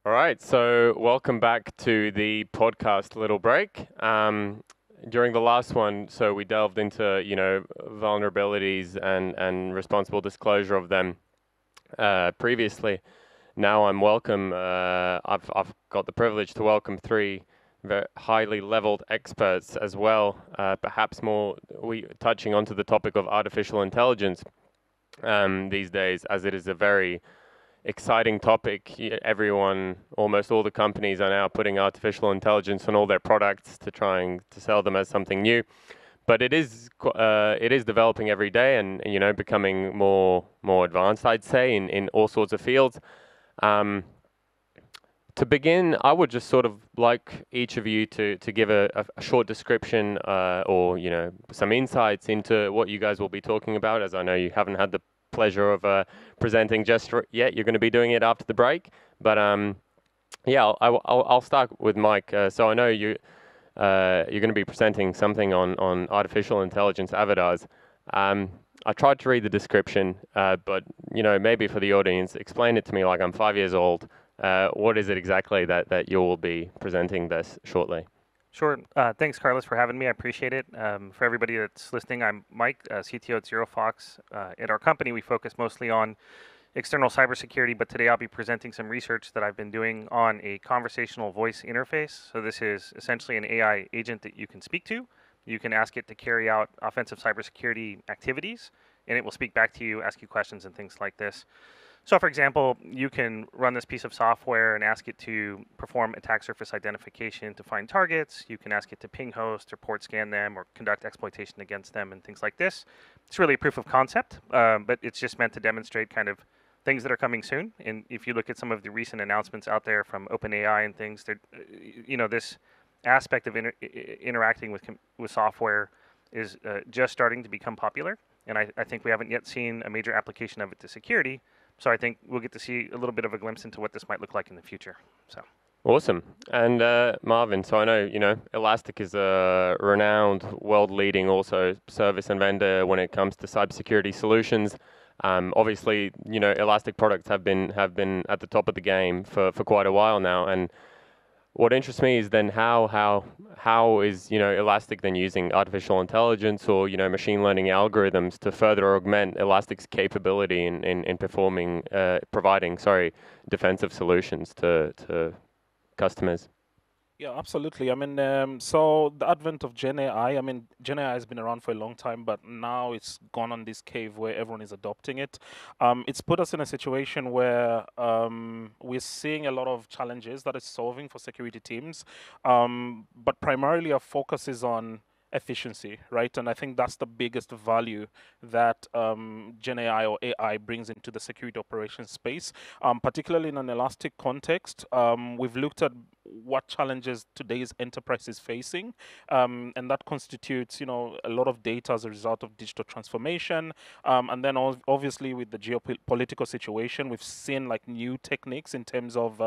All right, so welcome back to the podcast Little Break. During the last one, so we delved into, vulnerabilities and responsible disclosure of them previously. Now I've got the privilege to welcome 3 very highly leveled experts as well, perhaps more touching onto the topic of artificial intelligence these days, as it is a very exciting topic. Everyone, almost all the companies are now putting artificial intelligence on all their products to trying to sell them as something new. But it is developing every day and becoming more advanced, I'd say, in all sorts of fields. To begin, I would just sort of like each of you to give a short description or some insights into what you guys will be talking about, as I know you haven't had the pleasure of presenting just yet. You're going to be doing it after the break, but yeah, I'll start with Mike. So I know you're going to be presenting something on artificial intelligence avatars. I tried to read the description, but maybe for the audience, explain it to me like I'm 5 years old. What is it exactly that you will be presenting this shortly? Sure. Thanks, Carlos, for having me. I appreciate it. For everybody that's listening, I'm Mike, CTO at ZeroFox. At our company, we focus mostly on external cybersecurity, but today I'll be presenting some research that I've been doing on a conversational voice interface. So this is essentially an AI agent that you can speak to. You can ask it to carry out offensive cybersecurity activities, and it will speak back to you, ask you questions and things like this. So for example, you can run this piece of software and ask it to perform attack surface identification to find targets. You can ask it to ping hosts or port scan them or conduct exploitation against them and things like this. It's really a proof of concept, but it's just meant to demonstrate kind of things that are coming soon. And if you look at some of the recent announcements out there from OpenAI and things, this aspect of interacting with software is just starting to become popular. And I think we haven't yet seen a major application of it to security. So I think we'll get to see a little bit of a glimpse into what this might look like in the future. So awesome. And Marvin, so I know Elastic is a renowned, world-leading also service and vendor when it comes to cybersecurity solutions. Obviously, Elastic products have been at the top of the game for quite a while now. And what interests me is then how is Elastic then using artificial intelligence or machine learning algorithms to further augment Elastic's capability in providing defensive solutions to customers. Yeah, absolutely. I mean, so the advent of Gen AI, I mean, Gen AI has been around for a long time, but now it's gone on this cave where everyone is adopting it. It's put us in a situation where we're seeing a lot of challenges that it's solving for security teams, but primarily our focus is on efficiency, right? And I think that's the biggest value that Gen AI or AI brings into the security operations space, particularly in an elastic context. We've looked at what challenges today's enterprise is facing, and that constitutes, you know, a lot of data as a result of digital transformation, and then obviously with the geopolitical situation, we've seen like new techniques in terms of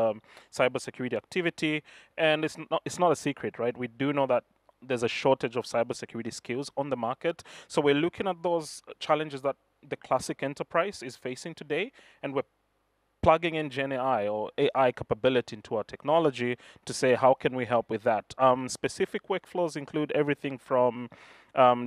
cybersecurity activity, and it's not a secret, right? We do know that there's a shortage of cybersecurity skills on the market. So we're looking at those challenges that the classic enterprise is facing today, and we're plugging in Gen AI or AI capability into our technology to say, how can we help with that? Specific workflows include everything from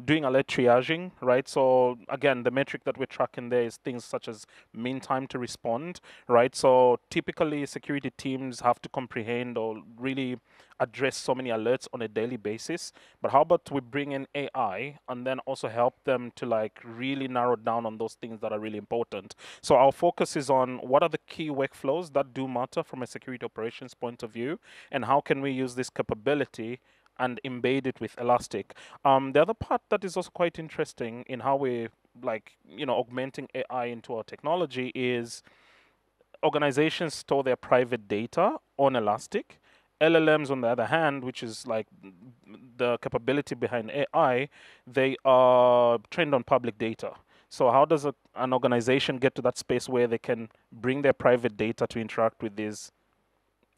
doing alert triaging, right? So again, the metric that we're tracking there is things such as mean time to respond, right? So typically security teams have to comprehend or really address so many alerts on a daily basis. But how about we bring in AI and then also help them to like really narrow down on those things that are really important? So our focus is on what are the key workflows that do matter from a security operations point of view, and how can we use this capability and embed it with Elastic. The other part that is also quite interesting in how we like, you know, augmenting AI into our technology is organizations store their private data on Elastic. LLMs, on the other hand, which is like the capability behind AI, they are trained on public data. So how does an organization get to that space where they can bring their private data to interact with these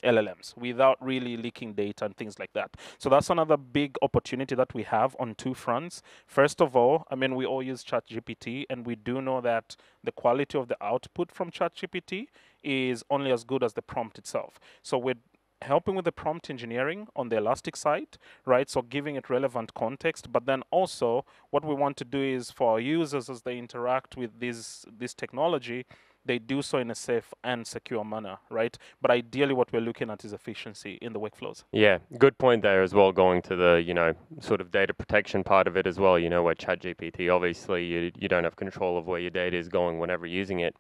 LLMs without really leaking data and things like that? So that's another big opportunity that we have on two fronts. First of all, I mean, we all use ChatGPT, and we do know that the quality of the output from ChatGPT is only as good as the prompt itself. So we're helping with the prompt engineering on the Elastic side, right? So giving it relevant context, but then also what we want to do is for our users as they interact with this technology, they do so in a safe and secure manner, right? But ideally what we're looking at is efficiency in the workflows. Yeah, good point there as well, going to the, you know, sort of data protection part of it as well, you know, where ChatGPT, obviously you don't have control of where your data is going whenever using it.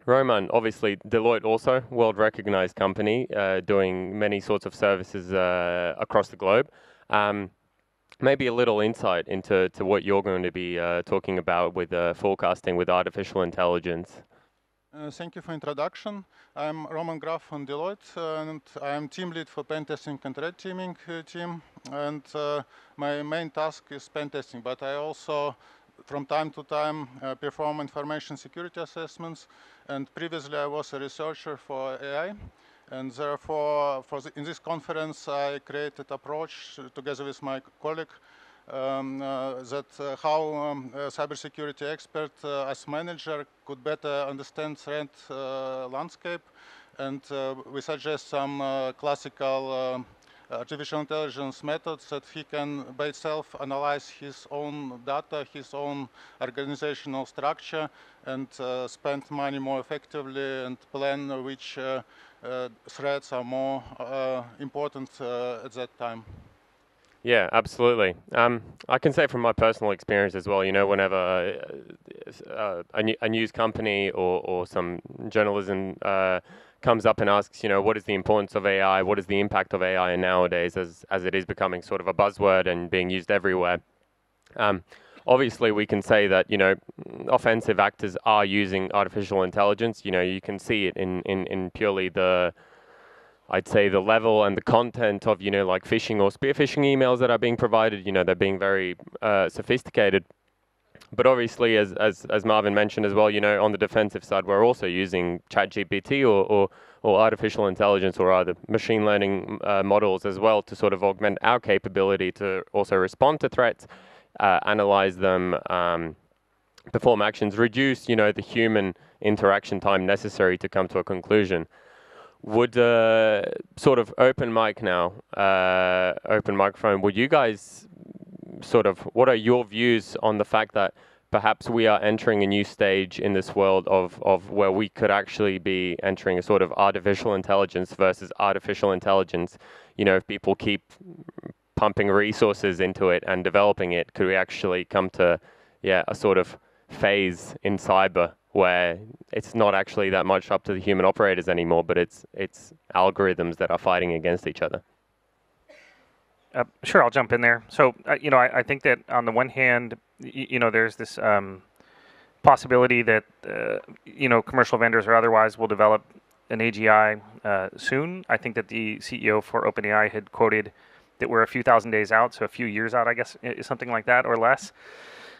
Roman, obviously Deloitte also, world-recognized company, doing many sorts of services across the globe. Maybe a little insight into what you're going to be talking about with forecasting with artificial intelligence. Thank you for introduction. I'm Roman Graf from Deloitte, and I'm team lead for pen testing and red teaming team. And my main task is pen testing, but I also, from time to time, perform information security assessments. And previously, I was a researcher for AI. And therefore, in this conference, I created an approach together with my colleague that how a cybersecurity expert as manager could better understand threat landscape. And we suggest some classical artificial intelligence methods that he can by itself analyze his own data, his own organizational structure, and spend money more effectively and plan which threats are more important at that time. Yeah, absolutely. I can say from my personal experience as well, you know, whenever a news company or some journalism comes up and asks, you know, what is the importance of AI? What is the impact of AI nowadays as it is becoming sort of a buzzword and being used everywhere? Obviously, we can say that, you know, offensive actors are using artificial intelligence. You know, you can see it in purely I'd say the level and the content of, you know, like phishing or spear phishing emails that are being provided. You know, they're being very sophisticated. But obviously, as Marvin mentioned as well, you know, on the defensive side, we're also using ChatGPT or artificial intelligence or other machine learning models as well to sort of augment our capability to also respond to threats, analyze them, perform actions, reduce, you know, the human interaction time necessary to come to a conclusion. Would sort of open mic now, open microphone, would you guys sort of, what are your views on the fact that perhaps we are entering a new stage in this world of where we could actually be entering a sort of artificial intelligence versus artificial intelligence. You know, if people keep pumping resources into it and developing it, could we actually come to, yeah, a sort of phase in cyber where it's not actually that much up to the human operators anymore, but it's algorithms that are fighting against each other? Sure, I'll jump in there. So, you know, I think that on the one hand, you know, there's this possibility that, you know, commercial vendors or otherwise will develop an AGI soon. I think that the CEO for OpenAI had quoted that we're a few thousand days out, so a few years out, I guess, something like that or less.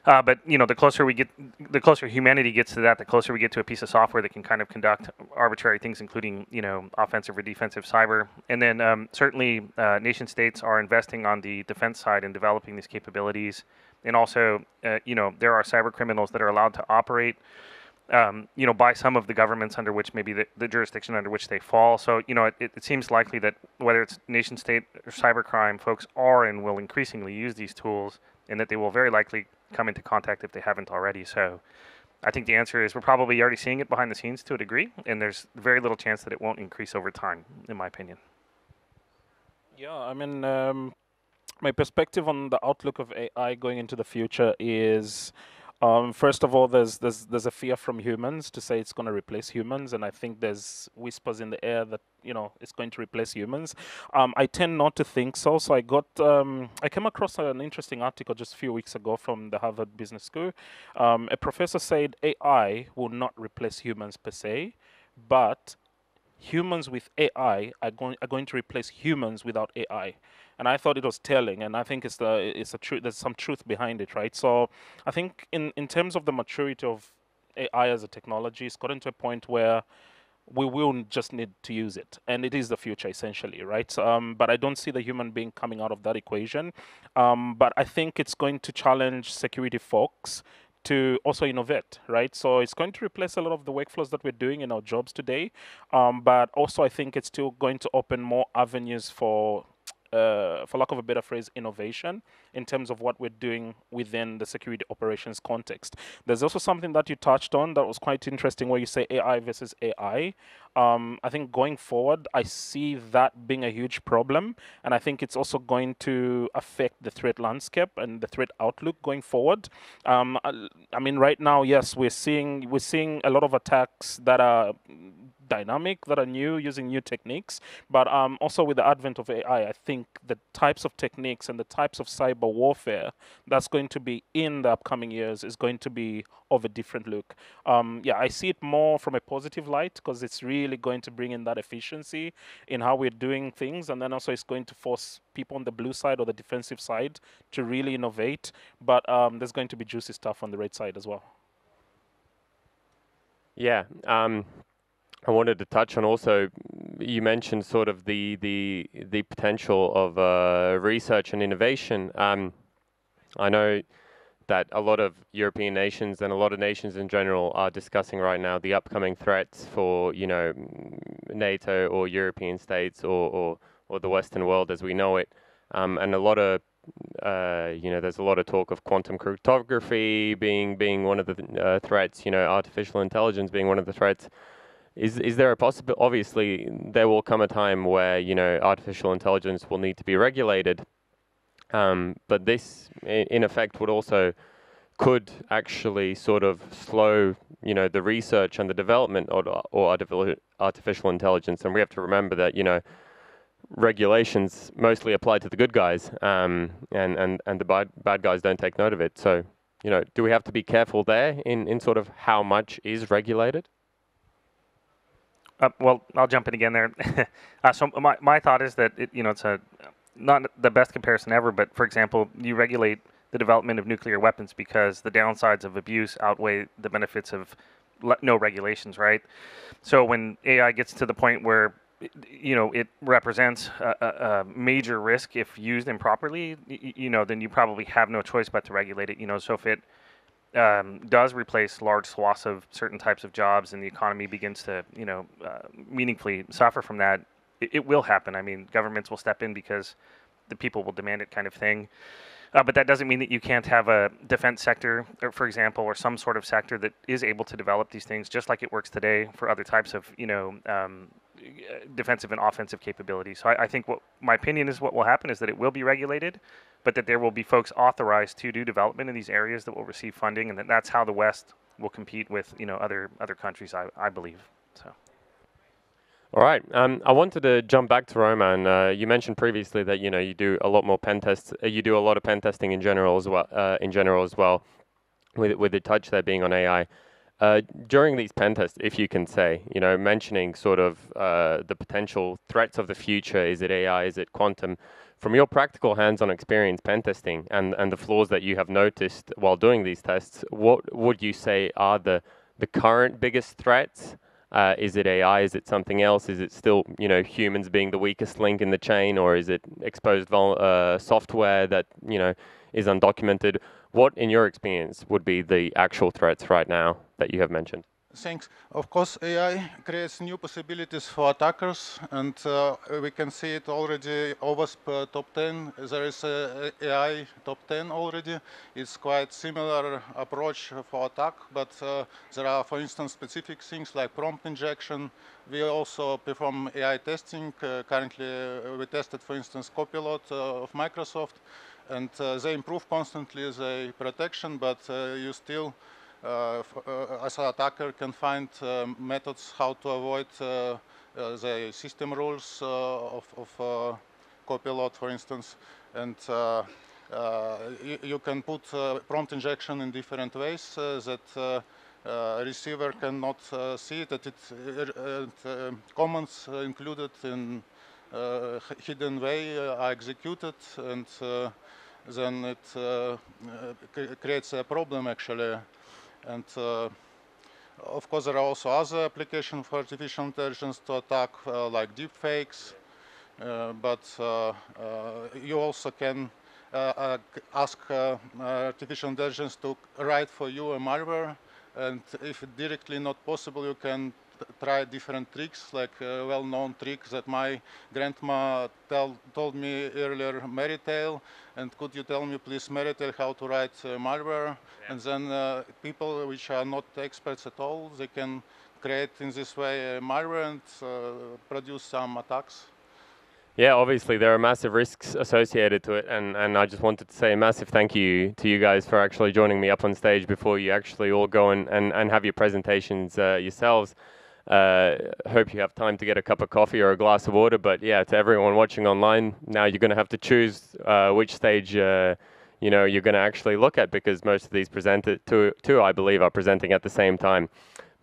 But you know, the closer humanity gets to that, the closer we get to a piece of software that can kind of conduct arbitrary things, including, you know, offensive or defensive cyber. And then certainly nation states are investing on the defense side in developing these capabilities. And also, you know, there are cyber criminals that are allowed to operate, you know, by some of the governments under which maybe the jurisdiction under which they fall. So, you know, it seems likely that whether it's nation state or cybercrime, folks are and will increasingly use these tools, and that they will very likely come into contact if they haven't already. So I think the answer is we're probably already seeing it behind the scenes to a degree, and there's very little chance that it won't increase over time, in my opinion. Yeah, I mean, my perspective on the outlook of AI going into the future is, first of all, there's a fear from humans to say it's going to replace humans, and I think there's whispers in the air that, you know, it's going to replace humans. I tend not to think so. So I came across an interesting article just a few weeks ago from the Harvard Business School. A professor said AI will not replace humans per se, but humans with AI are going to replace humans without AI. And I thought it was telling, and I think it's a truth. There's some truth behind it, right? So I think in terms of the maturity of AI as a technology, it's gotten to a point where we will just need to use it, and it is the future essentially, right? But I don't see the human being coming out of that equation. But I think it's going to challenge security folks to also innovate, right? So it's going to replace a lot of the workflows that we're doing in our jobs today. But also I think it's still going to open more avenues for lack of a better phrase, innovation in terms of what we're doing within the security operations context. There's also something that you touched on that was quite interesting where you say AI versus AI. I think going forward, I see that being a huge problem, and I think it's also going to affect the threat landscape and the threat outlook going forward. I mean, right now, yes, we're seeing a lot of attacks that are dynamic, that are new, using new techniques, but also with the advent of AI, I think the types of techniques and the types of cyber warfare that's going to be in the upcoming years is going to be of a different look. Yeah, I see it more from a positive light because it's really going to bring in that efficiency in how we're doing things, and then also it's going to force people on the blue side or the defensive side to really innovate, but there's going to be juicy stuff on the red side as well. Yeah. I wanted to touch on also, you mentioned sort of the potential of research and innovation. I know that a lot of European nations and a lot of nations in general are discussing right now the upcoming threats for, you know, NATO or European states or the Western world as we know it. And a lot of, you know, there's a lot of talk of quantum cryptography being one of the threats, you know, artificial intelligence being one of the threats. Is there a possibility? Obviously, there will come a time where, you know, artificial intelligence will need to be regulated. But this, in effect, could actually sort of slow, you know, the research and the development or artificial intelligence. And we have to remember that, you know, regulations mostly apply to the good guys, and the bad guys don't take note of it. So, you know, do we have to be careful there in sort of how much is regulated? Well, I'll jump in again there. So my thought is that you know, it's not the best comparison ever, but for example, you regulate the development of nuclear weapons because the downsides of abuse outweigh the benefits of no regulations, right? So when AI gets to the point where you know it represents a major risk if used improperly, you know, then you probably have no choice but to regulate it. You know, so if it does replace large swaths of certain types of jobs and the economy begins to, you know, meaningfully suffer from that, it will happen. I mean, governments will step in because the people will demand it, kind of thing. But that doesn't mean that you can't have a defense sector, or, for example, or some sort of sector that is able to develop these things just like it works today for other types of, defensive and offensive capabilities. So I think what my opinion is what will happen is that it will be regulated, but that there will be folks authorized to do development in these areas that will receive funding, and that's how the West will compete with other countries, I believe. So. All right. I wanted to jump back to Roman. You mentioned previously that you do a lot more pen tests. You do a lot of pen testing in general as well. With the touch there being on AI. During these pen tests, if you can say, mentioning sort of the potential threats of the future, is it AI, is it quantum? From your practical hands-on experience pen testing and the flaws that you have noticed while doing these tests, what would you say are the current biggest threats? Is it AI? Is it something else? Is it still, humans being the weakest link in the chain, or is it exposed software that, is undocumented? What, in your experience, would be the actual threats right now that you have mentioned? Thanks. Of course, AI creates new possibilities for attackers, and we can see it already. OWASP top 10. There is a AI top 10 already. It's quite similar approach for attack, but there are, for instance, specific things like prompt injection. We also perform AI testing. Currently, we tested, for instance, Copilot of Microsoft, and they improve constantly the protection, but you still as an attacker can find methods how to avoid the system rules of Copilot, for instance, and you can put prompt injection in different ways that receiver cannot see that commands included in hidden way are executed, and then it creates a problem actually. And of course, there are also other applications for artificial intelligence to attack, like deepfakes. But you also can ask artificial intelligence to write for you a malware. And if it's directly not possible, you can try different tricks, like a well-known trick that my grandma told me earlier, Merrytale. And could you tell me, please, Merrytale, how to write malware? Yeah. And then people which are not experts at all, they can create in this way a malware and produce some attacks. Yeah, obviously there are massive risks associated to it, and I just wanted to say a massive thank you to you guys for actually joining me up on stage before you actually all go and have your presentations yourselves. Hope you have time to get a cup of coffee or a glass of water, but yeah, to everyone watching online, now you're going to have to choose which stage you're going to actually look at, because most of these two, I believe, are presenting at the same time.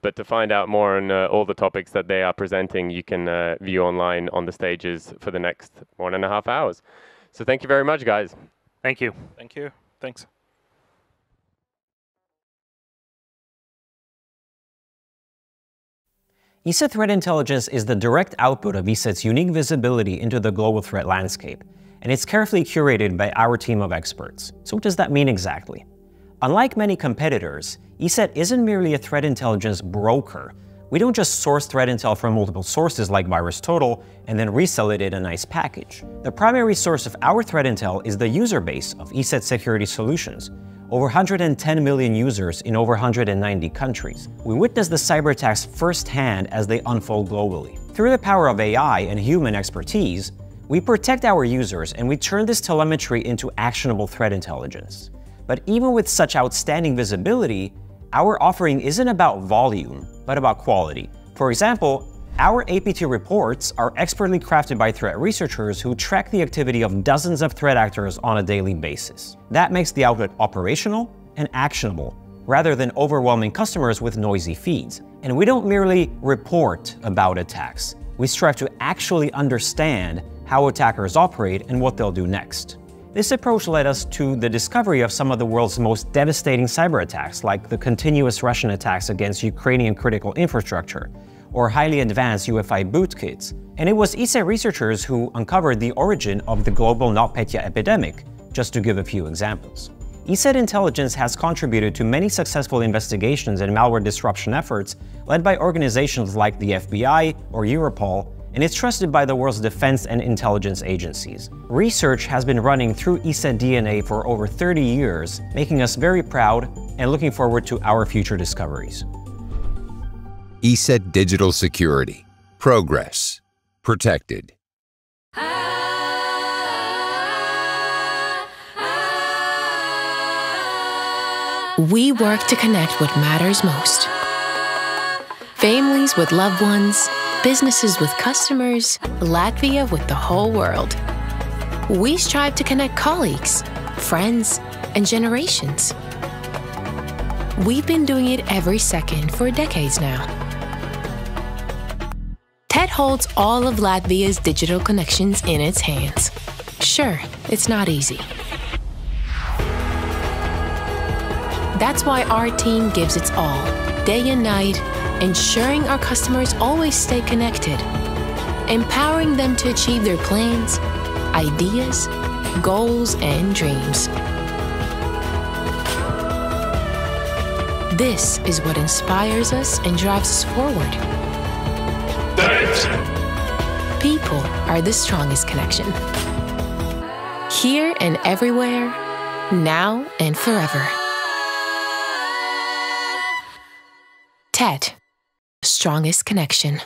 But to find out more on all the topics that they are presenting, you can view online on the stages for the next 1.5 hours. So thank you very much, guys. Thank you. Thank you. Thanks. ESET threat intelligence is the direct output of ESET's unique visibility into the global threat landscape, and it's carefully curated by our team of experts. So what does that mean exactly? Unlike many competitors, ESET isn't merely a threat intelligence broker. We don't just source threat intel from multiple sources like VirusTotal and then resell it in a nice package. The primary source of our threat intel is the user base of ESET security solutions, over 110 million users in over 190 countries. We witness the cyber attacks firsthand as they unfold globally. Through the power of AI and human expertise, we protect our users and we turn this telemetry into actionable threat intelligence. But even with such outstanding visibility, our offering isn't about volume, but about quality. For example, our APT reports are expertly crafted by threat researchers who track the activity of dozens of threat actors on a daily basis. That makes the output operational and actionable, rather than overwhelming customers with noisy feeds. And we don't merely report about attacks. We strive to actually understand how attackers operate and what they'll do next. This approach led us to the discovery of some of the world's most devastating cyber attacks, like the continuous Russian attacks against Ukrainian critical infrastructure, or highly advanced UEFI bootkits. And it was ESET researchers who uncovered the origin of the global NotPetya epidemic, just to give a few examples. ESET intelligence has contributed to many successful investigations and malware disruption efforts led by organizations like the FBI or Europol, and it's trusted by the world's defense and intelligence agencies. Research has been running through ESET DNA for over 30 years, making us very proud and looking forward to our future discoveries. ESET Digital Security. Progress. Protected. We work to connect what matters most. Families with loved ones, businesses with customers, Latvia with the whole world. We strive to connect colleagues, friends, and generations. We've been doing it every second for decades now. TED holds all of Latvia's digital connections in its hands. Sure, it's not easy. That's why our team gives its all, day and night, ensuring our customers always stay connected, empowering them to achieve their plans, ideas, goals, and dreams. This is what inspires us and drives us forward. People are the strongest connection. Here and everywhere, now and forever. TED, strongest connection.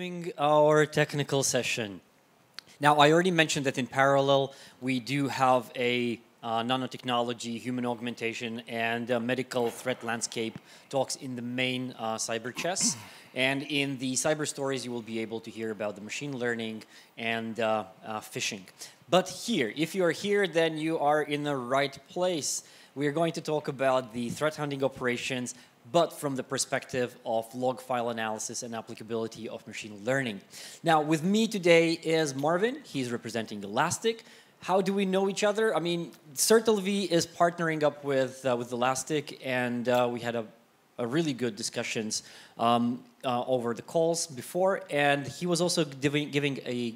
Resuming our technical session. Now, I already mentioned that in parallel, we do have a nanotechnology, human augmentation, and medical threat landscape talks in the main CyberChess. And in the cyber stories, you will be able to hear about the machine learning and phishing. But here, if you are here, then you are in the right place. We are going to talk about the threat hunting operations, but from the perspective of log file analysis and applicability of machine learning. Now, with me today is Marvin. He's representing Elastic. How do we know each other? I mean, CERT.LV is partnering up with Elastic, and we had a really good discussions over the calls before, and he was also giving a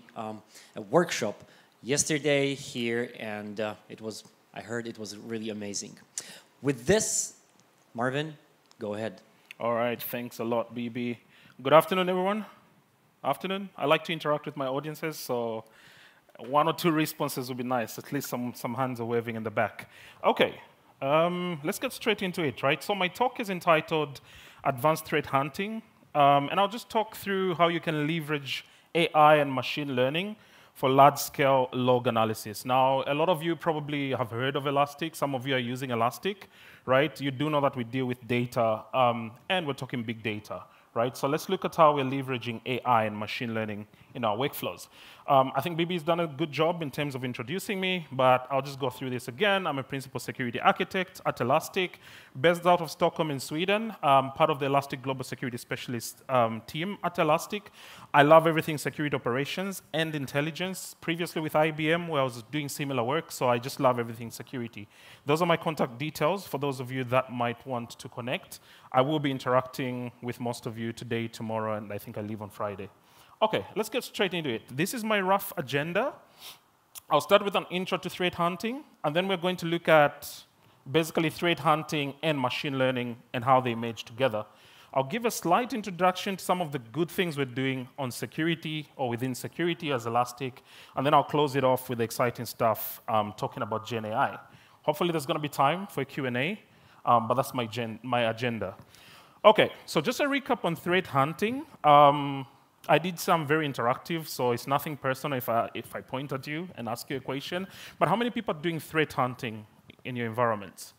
workshop yesterday here, and I heard it was really amazing. With this, Marvin, go ahead. All right, thanks a lot, BB. Good afternoon, everyone. Afternoon. I like to interact with my audiences, so 1 or 2 responses would be nice. At least some hands are waving in the back. Okay, let's get straight into it, right? So my talk is entitled Advanced Threat Hunting, and I'll just talk through how you can leverage AI and machine learning for large-scale log analysis. Now, a lot of you probably have heard of Elastic. Some of you are using Elastic, right? You do know that we deal with data, and we're talking big data, right? So let's look at how we're leveraging AI and machine learning in our workflows. I think BB's done a good job in terms of introducing me, but I'll just go through this again. I'm a principal security architect at Elastic, based out of Stockholm in Sweden, part of the Elastic Global Security Specialist team at Elastic. I love everything security operations and intelligence. Previously with IBM, where I was doing similar work, so I just love everything security. Those are my contact details for those of you that might want to connect. I will be interacting with most of you today, tomorrow, and I think I leave on Friday. Okay, let's get straight into it. This is my rough agenda. I'll start with an intro to threat hunting, and then we're going to look at basically threat hunting and machine learning and how they merge together. I'll give a slight introduction to some of the good things we're doing on security or within security as Elastic, and then I'll close it off with the exciting stuff talking about Gen AI. Hopefully there's going to be time for a Q&A, but that's my agenda. Okay, so just a recap on threat hunting. I did some very interactive, so it's nothing personal if I point at you and ask you a question. But how many people are doing threat hunting in your environments?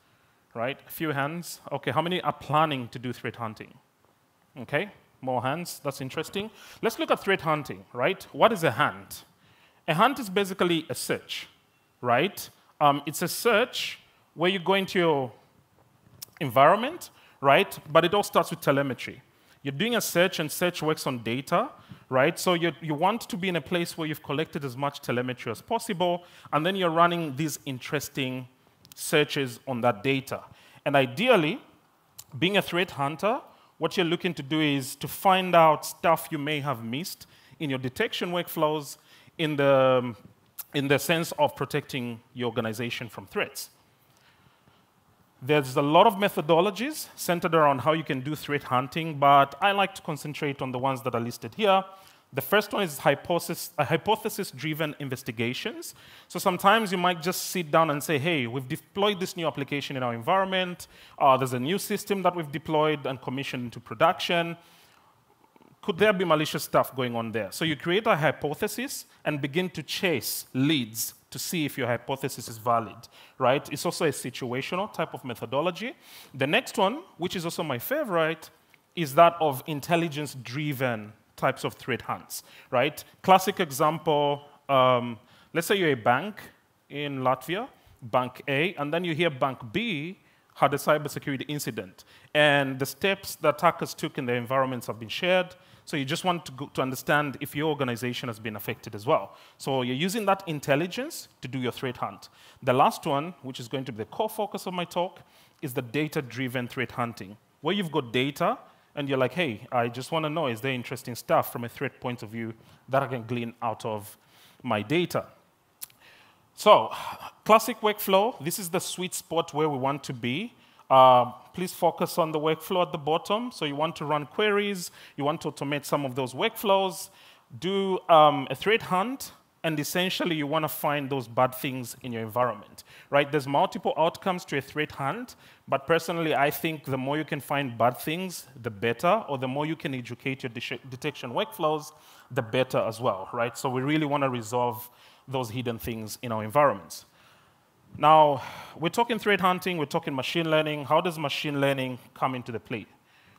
Right? A few hands. Okay, how many are planning to do threat hunting? Okay, more hands. That's interesting. Let's look at threat hunting, right? What is a hunt? A hunt is basically a search, right? It's a search where you go into your environment, right? But it all starts with telemetry. You're doing a search, and search works on data, right? So you want to be in a place where you've collected as much telemetry as possible, and then you're running these interesting searches on that data. And ideally, being a threat hunter, what you're looking to do is to find out stuff you may have missed in your detection workflows in the sense of protecting your organization from threats. There's a lot of methodologies centered around how you can do threat hunting, but I like to concentrate on the ones that are listed here. The first one is hypothesis-driven investigations. So sometimes you might just sit down and say, hey, we've deployed this new application in our environment. There's a new system that we've deployed and commissioned into production. Could there be malicious stuff going on there? So you create a hypothesis and begin to chase leads to see if your hypothesis is valid, right? It's also a situational type of methodology. The next one, which is also my favorite, is that of intelligence-driven types of threat hunts, right? Classic example, let's say you're a bank in Latvia, Bank A, and then you hear Bank B had a cybersecurity incident, and the steps that attackers took in their environments have been shared. So you just want to understand if your organization has been affected as well. So you're using that intelligence to do your threat hunt. The last one, which is going to be the core focus of my talk, is the data-driven threat hunting, where you've got data, and you're like, hey, I just want to know, is there interesting stuff from a threat point of view that I can glean out of my data? So classic workflow, this is the sweet spot where we want to be. Please focus on the workflow at the bottom. So you want to run queries, you want to automate some of those workflows, do a threat hunt, and essentially you want to find those bad things in your environment, right? There's multiple outcomes to a threat hunt, but personally I think the more you can find bad things, the better, or the more you can educate your detection workflows, the better as well, right? So we really want to resolve those hidden things in our environments. Now, we're talking threat hunting, we're talking machine learning. How does machine learning come into the play?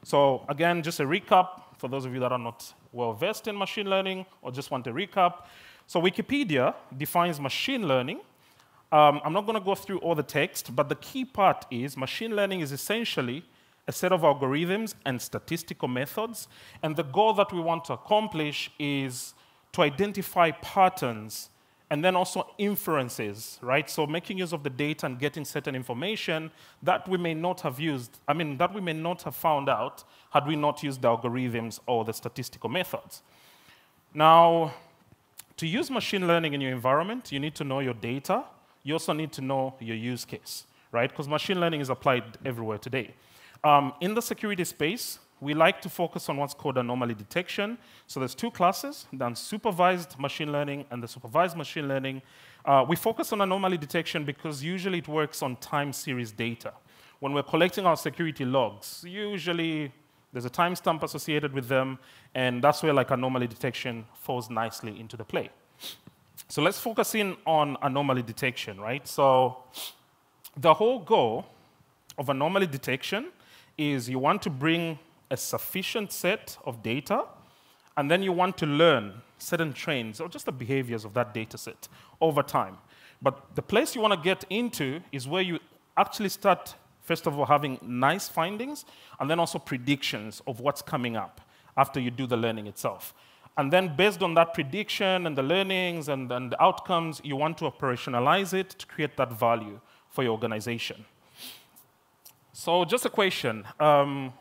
So again, just a recap for those of you that are not well-versed in machine learning or just want a recap. So Wikipedia defines machine learning. I'm not going to go through all the text, but the key part is machine learning is essentially a set of algorithms and statistical methods. And the goal that we want to accomplish is to identify patterns and then also inferences, right? So making use of the data and getting certain information that we may not have used, that we may not have found out had we not used the algorithms or the statistical methods. Now, to use machine learning in your environment, you need to know your data. You also need to know your use case, right? Because machine learning is applied everywhere today. In the security space, we like to focus on what's called anomaly detection. So there's two classes, the unsupervised machine learning and the supervised machine learning. We focus on anomaly detection because usually it works on time series data. When we're collecting our security logs, usually there's a timestamp associated with them, and that's where like anomaly detection falls nicely into the play. So let's focus in on anomaly detection, right? So the whole goal of anomaly detection is you want to bring a sufficient set of data, and then you want to learn certain trends or just the behaviors of that data set over time. But the place you want to get into is where you actually start, first of all, having nice findings, and then also predictions of what's coming up after you do the learning itself. And then based on that prediction and the learnings and the outcomes, you want to operationalize it to create that value for your organization. So just a question,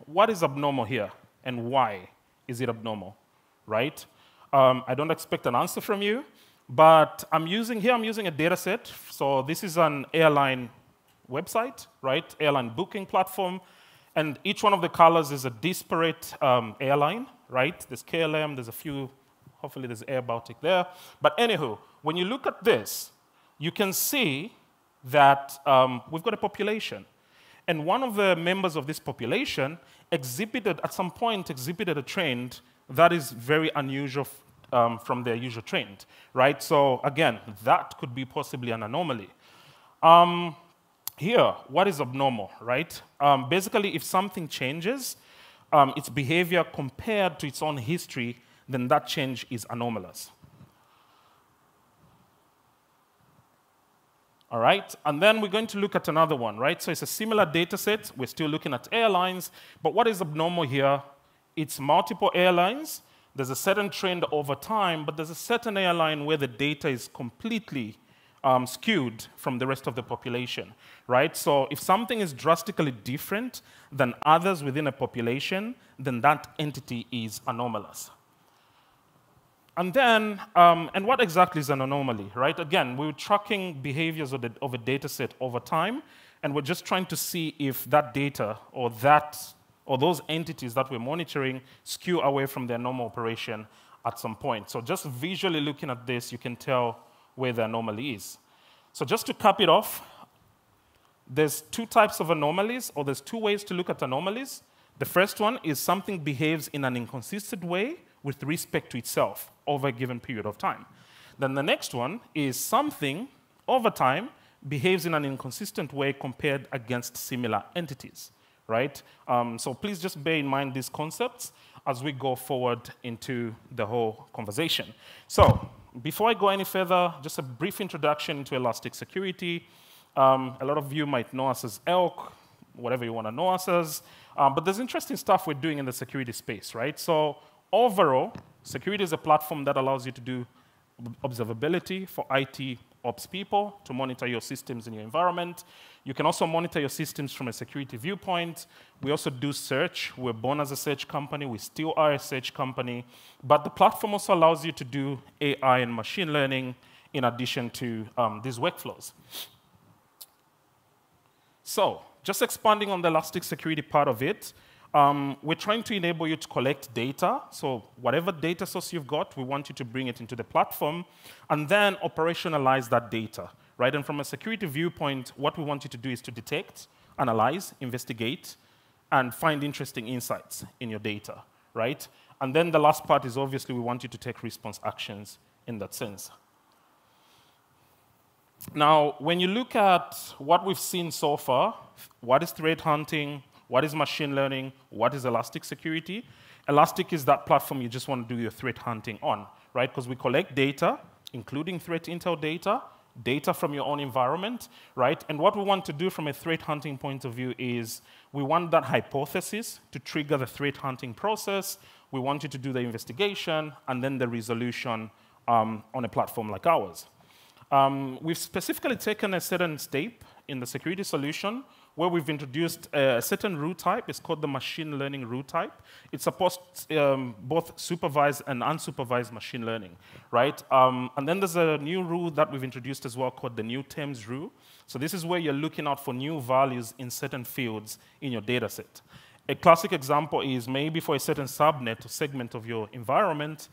what is abnormal here and why is it abnormal, right? I don't expect an answer from you, but I'm using a data set. So this is an airline website, right? Airline booking platform. And each one of the colors is a disparate airline, right? There's KLM, there's a few, hopefully there's Air Baltic there. But anywho, when you look at this, you can see that we've got a population. And one of the members of this population at some point exhibited a trend that is very unusual from their usual trend, right? So again, that could be possibly an anomaly. Here, what is abnormal, right? Basically, if something changes, its behavior compared to its own history, then that change is anomalous. All right, and then we're going to look at another one, right? So it's a similar data set. We're still looking at airlines, but what is abnormal here? It's multiple airlines. There's a certain trend over time, but there's a certain airline where the data is completely skewed from the rest of the population, right? So if something is drastically different than others within a population, then that entity is anomalous. And then, and what exactly is an anomaly, right? Again, we're tracking behaviors of a data set over time, and we're just trying to see if that data or those entities that we're monitoring skew away from their normal operation at some point. So just visually looking at this, you can tell where the anomaly is. So just to cap it off, there's two types of anomalies, or there's two ways to look at anomalies. The first one is something behaves in an inconsistent way with respect to itself over a given period of time. Then the next one is something, over time, behaves in an inconsistent way compared against similar entities, right? So please just bear in mind these concepts as we go forward into the whole conversation. So before I go any further, just a brief introduction to Elastic Security. A lot of you might know us as ELK, whatever you want to know us as, but there's interesting stuff we're doing in the security space, right? So overall, security is a platform that allows you to do observability for IT ops people to monitor your systems in your environment. You can also monitor your systems from a security viewpoint. We also do search. We're born as a search company. We still are a search company. But the platform also allows you to do AI and machine learning in addition to these workflows. So just expanding on the Elastic Security part of it, We're trying to enable you to collect data. So whatever data source you've got, we want you to bring it into the platform and then operationalize that data, right? And from a security viewpoint, what we want you to do is to detect, analyze, investigate, and find interesting insights in your data, right? And then the last part is obviously we want you to take response actions in that sense. Now, when you look at what we've seen so far, what is threat hunting, what is machine learning, what is elastic security? Elastic is that platform you just want to do your threat hunting on, right? Because we collect data, including threat intel data, data from your own environment, right? And what we want to do from a threat hunting point of view is we want that hypothesis to trigger the threat hunting process. We want you to do the investigation and then the resolution on a platform like ours. We've specifically taken a certain step in the security solution where we've introduced a certain rule type. It's called the machine learning rule type. It supports both supervised and unsupervised machine learning, right? And then there's a new rule that we've introduced as well called the new terms rule. So this is where you're looking out for new values in certain fields in your data set. A classic example is maybe for a certain subnet or segment of your environment,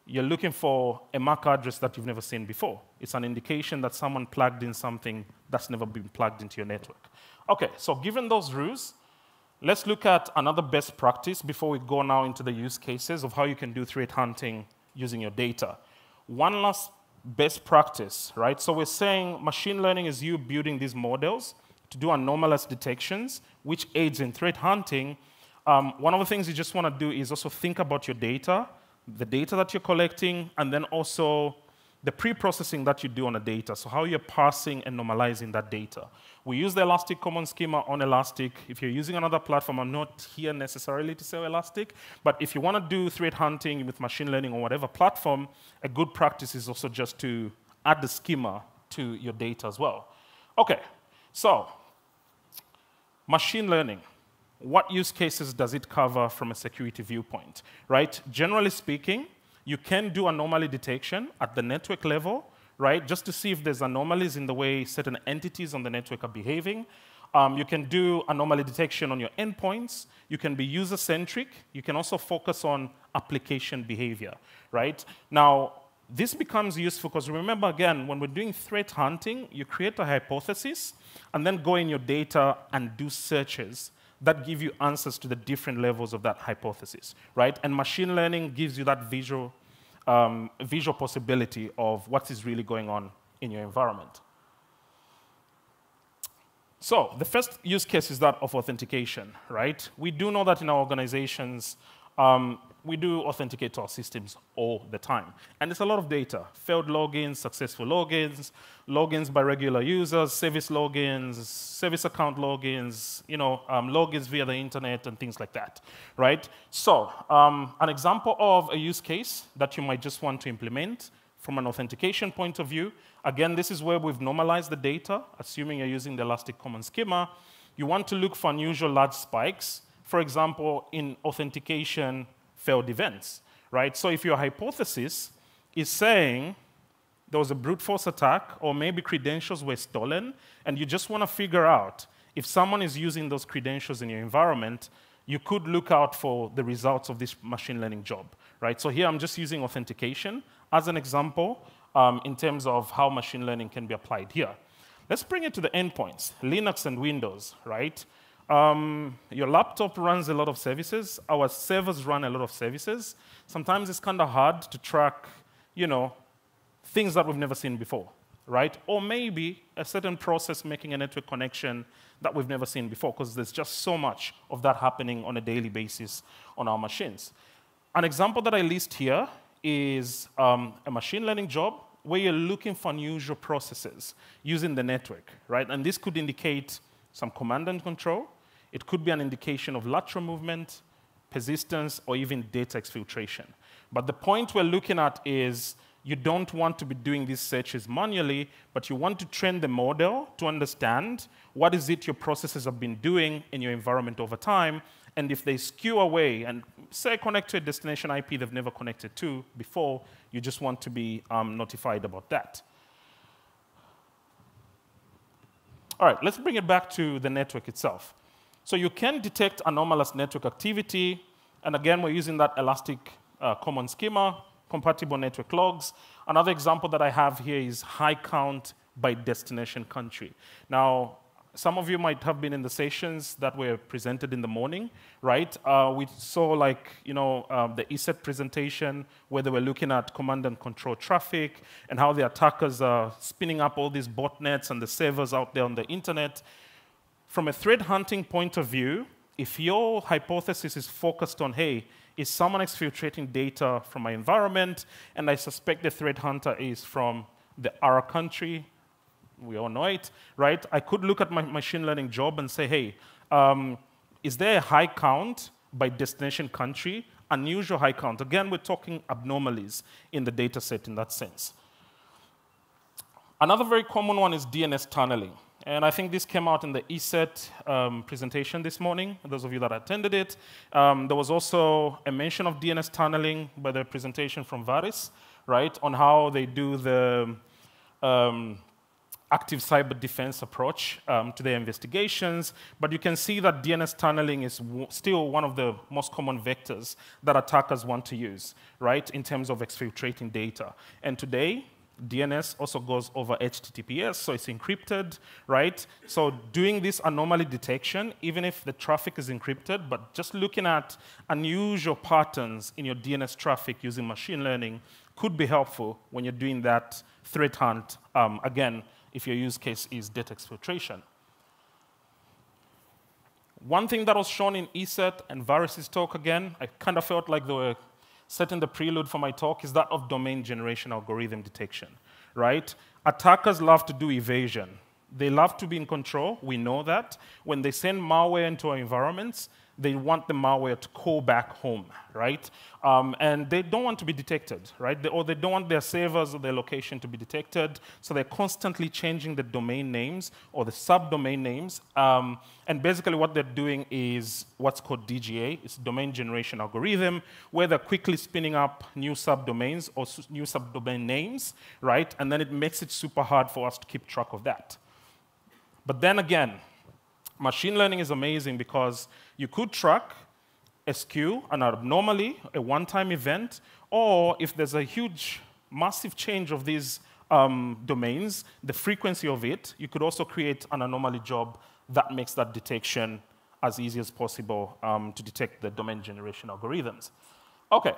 you're looking for a MAC address that you've never seen before. It's an indication that someone plugged in something that's never been plugged into your network. OK, so given those rules, let's look at another best practice before we go now into the use cases of how you can do threat hunting using your data. One last best practice, right? So we're saying machine learning is you building these models to do anomalous detections, which aids in threat hunting. One of the things you just want to do is also think about your data, the data that you're collecting, and then also the pre-processing that you do on the data, so how you're parsing and normalizing that data. We use the Elastic Common Schema on Elastic. If you're using another platform, I'm not here necessarily to sell Elastic, but if you want to do threat hunting with machine learning on whatever platform, a good practice is also just to add the schema to your data as well. OK, so machine learning. What use cases does it cover from a security viewpoint, right? Generally speaking, you can do anomaly detection at the network level, right, just to see if there's anomalies in the way certain entities on the network are behaving. You can do anomaly detection on your endpoints. You can be user-centric. You can also focus on application behavior, right? Now, this becomes useful because remember, again, when we're doing threat hunting, you create a hypothesis and then go in your data and do searches that give you answers to the different levels of that hypothesis, right? And machine learning gives you that visual possibility of what is really going on in your environment. So the first use case is that of authentication, right? We do know that in our organizations, we do authenticate to our systems all the time. And there's a lot of data, failed logins, successful logins, logins by regular users, service logins, service account logins, logins via the internet and things like that, right? So an example of a use case that you might just want to implement from an authentication point of view, again, this is where we've normalized the data, assuming you're using the Elastic Common Schema. You want to look for unusual large spikes, for example, in authentication failed events, right? So if your hypothesis is saying there was a brute force attack or maybe credentials were stolen, and you just want to figure out if someone is using those credentials in your environment, you could look out for the results of this machine learning job, right? So here I'm just using authentication as an example in terms of how machine learning can be applied here. Let's bring it to the endpoints, Linux and Windows, right? Your laptop runs a lot of services. Our servers run a lot of services. Sometimes it's kind of hard to track, things that we've never seen before, right? Or maybe a certain process making a network connection that we've never seen before, because there's just so much of that happening on a daily basis on our machines. An example that I list here is a machine learning job where you're looking for unusual processes using the network, right? And this could indicate some command and control. It could be an indication of lateral movement, persistence, or even data exfiltration. But the point we're looking at is you don't want to be doing these searches manually, but you want to train the model to understand what is it your processes have been doing in your environment over time, and if they skew away and say connect to a destination IP they've never connected to before, you just want to be notified about that. All right, let's bring it back to the network itself. So you can detect anomalous network activity. And again, we're using that elastic common schema, compatible network logs. Another example that I have here is high count by destination country. Now, some of you might have been in the sessions that were presented in the morning, right? We saw like, the ESET presentation where they were looking at command and control traffic and how the attackers are spinning up all these botnets and the servers out there on the internet. From a threat hunting point of view, if your hypothesis is focused on, hey, is someone exfiltrating data from my environment, and I suspect the threat hunter is from the R country, we all know it, right? I could look at my machine learning job and say, hey, is there a high count by destination country? Unusual high count. Again, we're talking abnormalities in the data set in that sense. Another very common one is DNS tunneling. And I think this came out in the ESET presentation this morning, those of you that attended it. There was also a mention of DNS tunneling by the presentation from Varis, right, on how they do the active cyber defense approach to their investigations. But you can see that DNS tunneling is still one of the most common vectors that attackers want to use, right, in terms of exfiltrating data. And today, DNS also goes over HTTPS, so it's encrypted, right? So doing this anomaly detection, even if the traffic is encrypted, but just looking at unusual patterns in your DNS traffic using machine learning could be helpful when you're doing that threat hunt, again, if your use case is data exfiltration. One thing that was shown in ESET and Varis's talk again, I kind of felt like they were setting the prelude for my talk, is that of domain generation algorithm detection, right? Attackers love to do evasion. They love to be in control. We know that. When they send malware into our environments, they want the malware to call back home, right? And they don't want to be detected, right? Or they don't want their servers or their location to be detected, so they're constantly changing the domain names or the subdomain names. And basically what they're doing is what's called DGA. It's domain generation algorithm, where they're quickly spinning up new subdomains or new subdomain names, right? And then it makes it super hard for us to keep track of that. But then again, machine learning is amazing because you could track a skew, an anomaly, a one-time event, or if there's a huge, massive change of these domains, the frequency of it, you could also create an anomaly job that makes that detection as easy as possible to detect the domain generation algorithms. Okay.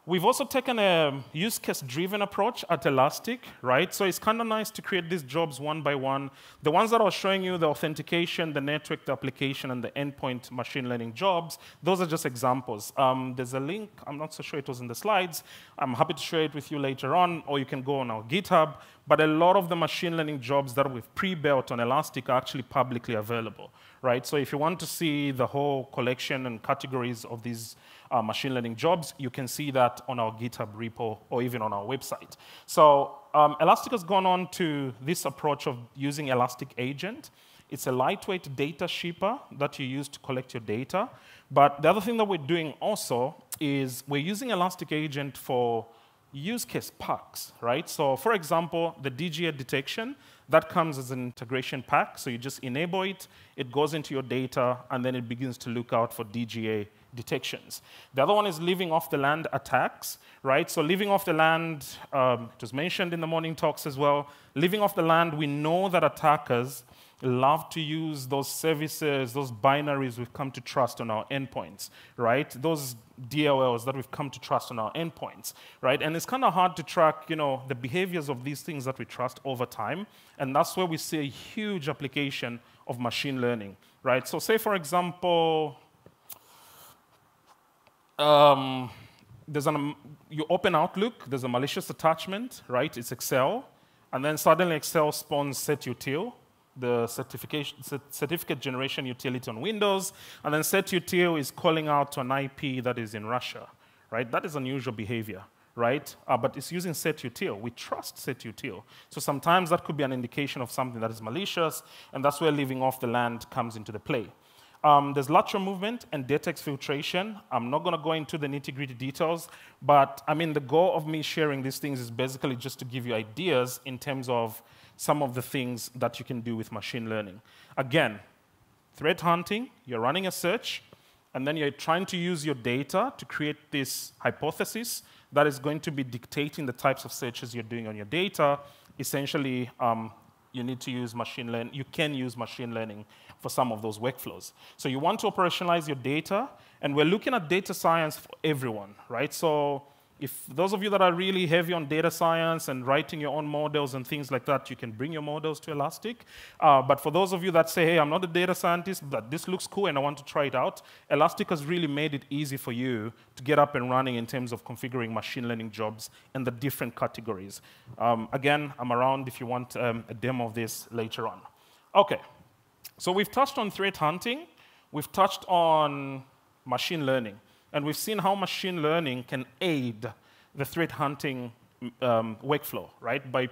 We've also taken a use case-driven approach at Elastic, right? So it's kind of nice to create these jobs one by one. The ones that I was showing you, the authentication, the network, the application, and the endpoint machine learning jobs, those are just examples. There's a link. I'm not so sure it was in the slides. I'm happy to share it with you later on, or you can go on our GitHub. But a lot of the machine learning jobs that we've pre-built on Elastic are actually publicly available, right? So if you want to see the whole collection and categories of these machine learning jobs, you can see that on our GitHub repo or even on our website. So Elastic has gone on to this approach of using Elastic Agent. It's a lightweight data shipper that you use to collect your data. But the other thing that we're doing also is we're using Elastic Agent for use case packs, right? So for example, the DGA detection, that comes as an integration pack. So you just enable it, it goes into your data, and then it begins to look out for DGA detections. The other one is living off the land attacks, right? So living off the land, it was mentioned in the morning talks as well. Living off the land, we know that attackers love to use those services, those binaries we've come to trust on our endpoints, right? Those DLLs that we've come to trust on our endpoints, right? And it's kind of hard to track, the behaviors of these things that we trust over time. And that's where we see a huge application of machine learning, right? So say, for example, you open Outlook, there's a malicious attachment, right? It's Excel. And then suddenly Excel spawns setutil, the certificate generation utility on Windows, and then setutil is calling out to an IP that is in Russia, right? That is unusual behavior, right? But it's using setutil. We trust setutil. So sometimes that could be an indication of something that is malicious, and that's where living off the land comes into the play. There's lateral movement and data exfiltration. I'm not going to go into the nitty-gritty details, but the goal of me sharing these things is basically just to give you ideas in terms of some of the things that you can do with machine learning. Again, threat hunting, you're running a search, and then you're trying to use your data to create this hypothesis that is going to be dictating the types of searches you're doing on your data. Essentially, you need to use machine learning. You can use machine learning for some of those workflows. So you want to operationalize your data, and we're looking at data science for everyone, right? So if those of you that are really heavy on data science and writing your own models and things like that, you can bring your models to Elastic. But for those of you that say, hey, I'm not a data scientist, but this looks cool and I want to try it out, Elastic has really made it easy for you to get up and running in terms of configuring machine learning jobs in the different categories. Again, I'm around if you want a demo of this later on. OK, so we've touched on threat hunting. We've touched on machine learning. And we've seen how machine learning can aid the threat hunting workflow, right? By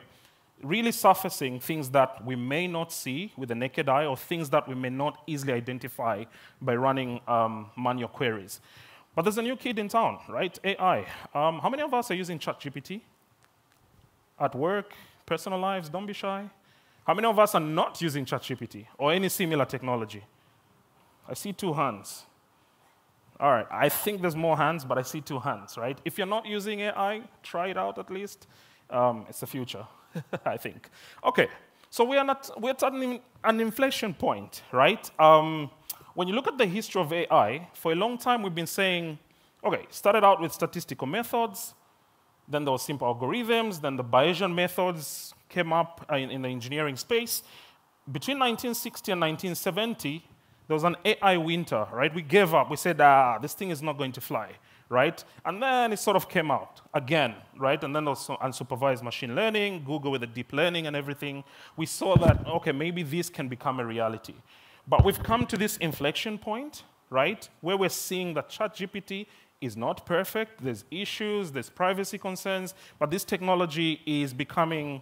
really surfacing things that we may not see with the naked eye or things that we may not easily identify by running manual queries. But there's a new kid in town, right? AI. How many of us are using ChatGPT? At work, personal lives, don't be shy. How many of us are not using ChatGPT or any similar technology? I see 2 hands. All right, I think there's more hands, but I see 2 hands, right? If you're not using AI, try it out at least. It's the future, I think. OK, so we're at an inflection point, right? When you look at the history of AI, for a long time we've been saying, OK, started out with statistical methods, then there were simple algorithms, then the Bayesian methods came up in the engineering space. Between 1960 and 1970, there was an AI winter, right? We gave up. We said, this thing is not going to fly, right? And then it sort of came out again, right? And then there was unsupervised machine learning, Google with the deep learning and everything. We saw that, OK, maybe this can become a reality. But we've come to this inflection point, right, where we're seeing that ChatGPT is not perfect. There's issues, there's privacy concerns, but this technology is becoming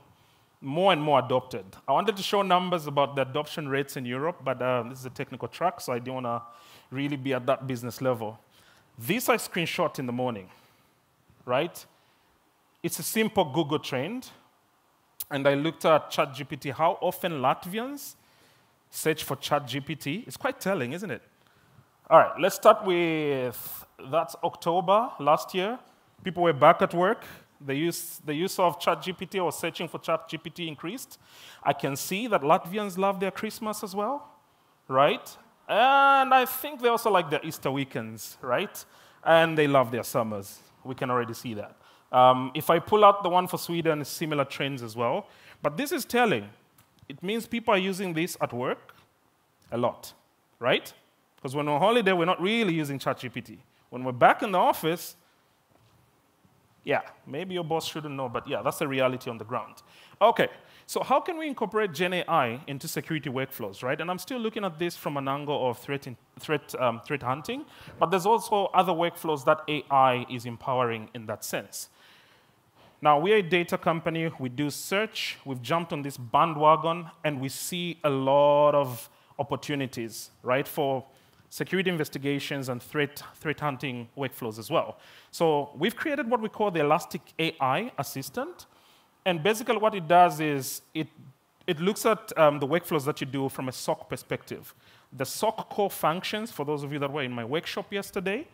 more and more adopted. I wanted to show numbers about the adoption rates in Europe, but this is a technical track, so I don't want to really be at that business level. This I screenshot in the morning, right? It's a simple Google trend, and I looked at ChatGPT, how often Latvians search for ChatGPT. It's quite telling, isn't it? All right, let's start with, that's October last year. People were back at work. The use of ChatGPT or searching for ChatGPT increased. I can see that Latvians love their Christmas as well, right? And I think they also like their Easter weekends, right? And they love their summers. We can already see that. If I pull out the one for Sweden, similar trends as well. But this is telling. It means people are using this at work a lot, right? Because when we're on holiday, we're not really using ChatGPT. When we're back in the office, yeah, maybe your boss shouldn't know, but yeah, that's the reality on the ground. OK, so how can we incorporate Gen AI into security workflows, right? And I'm still looking at this from an angle of threat hunting, but there's also other workflows that AI is empowering in that sense. Now, we're a data company. We do search. We've jumped on this bandwagon, and we see a lot of opportunities, right, for security investigations and threat hunting workflows as well. So we've created what we call the Elastic AI Assistant. And basically what it does is it looks at the workflows that you do from a SOC perspective. The SOC core functions, for those of you that were in my workshop yesterday,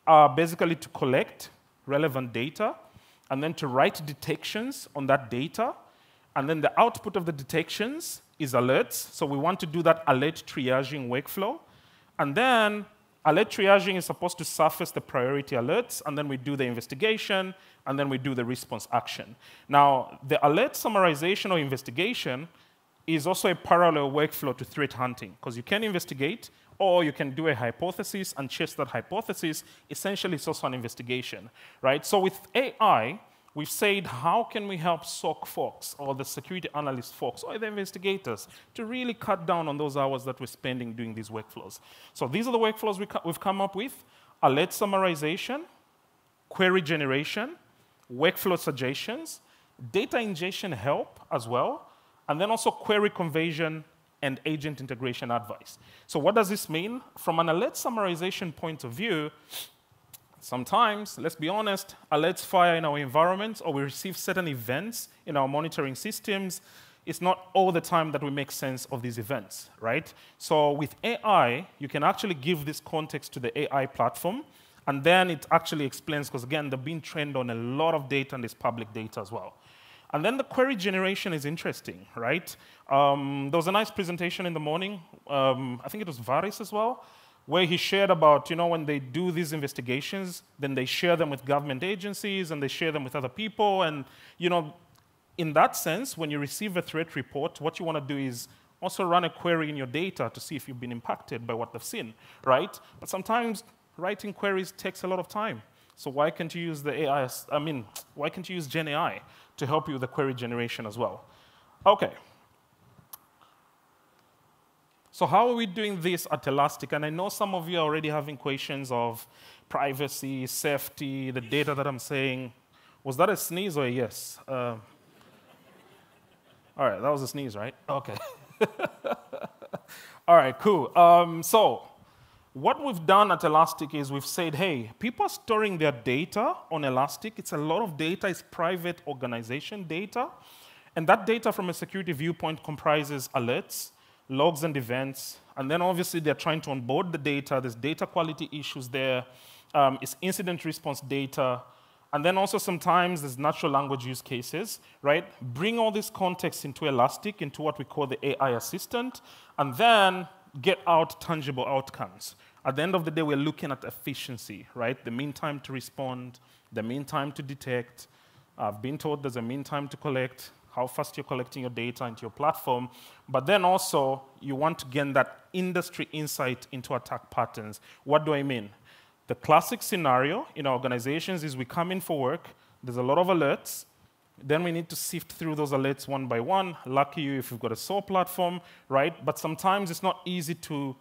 are basically to collect relevant data and then to write detections on that data. And then the output of the detections is alerts. So we want to do that alert triaging workflow. And then alert triaging is supposed to surface the priority alerts, and then we do the investigation, and then we do the response action. Now, the alert summarization or investigation is also a parallel workflow to threat hunting, because you can investigate, or you can do a hypothesis and chase that hypothesis. Essentially, it's also an investigation, right? So with AI, we've said, how can we help SOC folks or the security analyst folks or the investigators to really cut down on those hours that we're spending doing these workflows? So these are the workflows we've come up with: alert summarization, query generation, workflow suggestions, data ingestion help as well, and then also query conversion and agent integration advice. So what does this mean? From an alert summarization point of view, sometimes, let's be honest, alerts fire in our environments, or we receive certain events in our monitoring systems. it's not all the time that we make sense of these events, right? So with AI, you can actually give this context to the AI platform, and then it actually explains, because again, they're being trained on a lot of data and this public data as well. And then the query generation is interesting, right? There was a nice presentation in the morning, I think it was Varis as well, where he shared about, when they do these investigations, then they share them with government agencies and they share them with other people. And, in that sense, when you receive a threat report, what you want to do is also run a query in your data to see if you've been impacted by what they've seen, right? But sometimes writing queries takes a lot of time. So why can't you use the AI, why can't you use Gen AI to help you with the query generation as well? Okay. So how are we doing this at Elastic? And I know some of you are already having questions of privacy, safety, the data that I'm saying. Was that a sneeze or a yes? All right, that was a sneeze, right? Okay. All right, cool. So what we've done at Elastic is we've said, hey, people are storing their data on Elastic. It's a lot of data. It's private organization data. And that data from a security viewpoint comprises alerts, logs and events, and then obviously they're trying to onboard the data. There's data quality issues there. It's incident response data. And then also sometimes there's natural language use cases, right? Bring all this context into Elastic, into what we call the AI assistant, and then get out tangible outcomes. At the end of the day, we're looking at efficiency, right? The mean time to respond, the mean time to detect. I've been told there's a mean time to collect, how fast you're collecting your data into your platform. But then also, you want to gain that industry insight into attack patterns. What do I mean? The classic scenario in our organizations is we come in for work, there's a lot of alerts, then we need to sift through those alerts one by one. Lucky you if you've got a SOAR platform, right? But sometimes it's not easy to,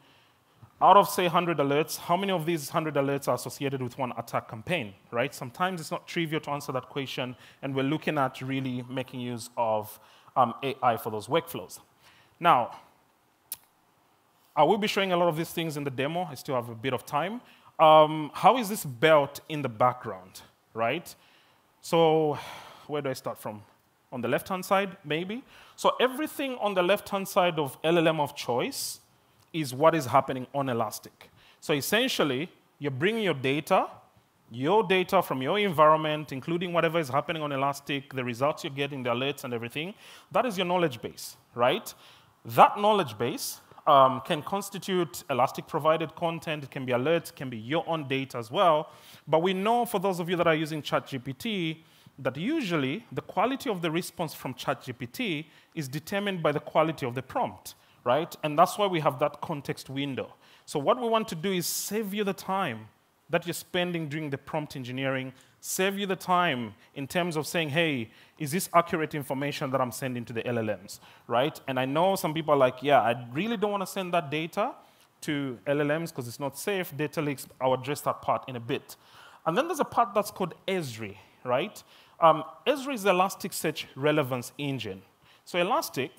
out of say 100 alerts, how many of these 100 alerts are associated with one attack campaign, right? Sometimes it's not trivial to answer that question, and we're looking at really making use of AI for those workflows. Now, I will be showing a lot of these things in the demo. I still have a bit of time. How is this built in the background, right? So where do I start from? On the left-hand side, maybe? So everything on the left-hand side of LLM of choice is what is happening on Elastic. So essentially, you're bringing your data from your environment, including whatever is happening on Elastic, the results you're getting, the alerts and everything. That is your knowledge base, right? That knowledge base can constitute Elastic-provided content. It can be alerts, it can be your own data as well. But we know, for those of you that are using ChatGPT, that usually the quality of the response from ChatGPT is determined by the quality of the prompt, right? And that's why we have that context window. So what we want to do is save you the time that you're spending doing the prompt engineering, save you the time in terms of saying, hey, is this accurate information that I'm sending to the LLMs, right? And I know some people are like, yeah, I really don't want to send that data to LLMs because it's not safe, data leaks. I'll address that part in a bit. And then there's a part that's called Esri, right? Esri is the Elasticsearch relevance engine. So Elastic,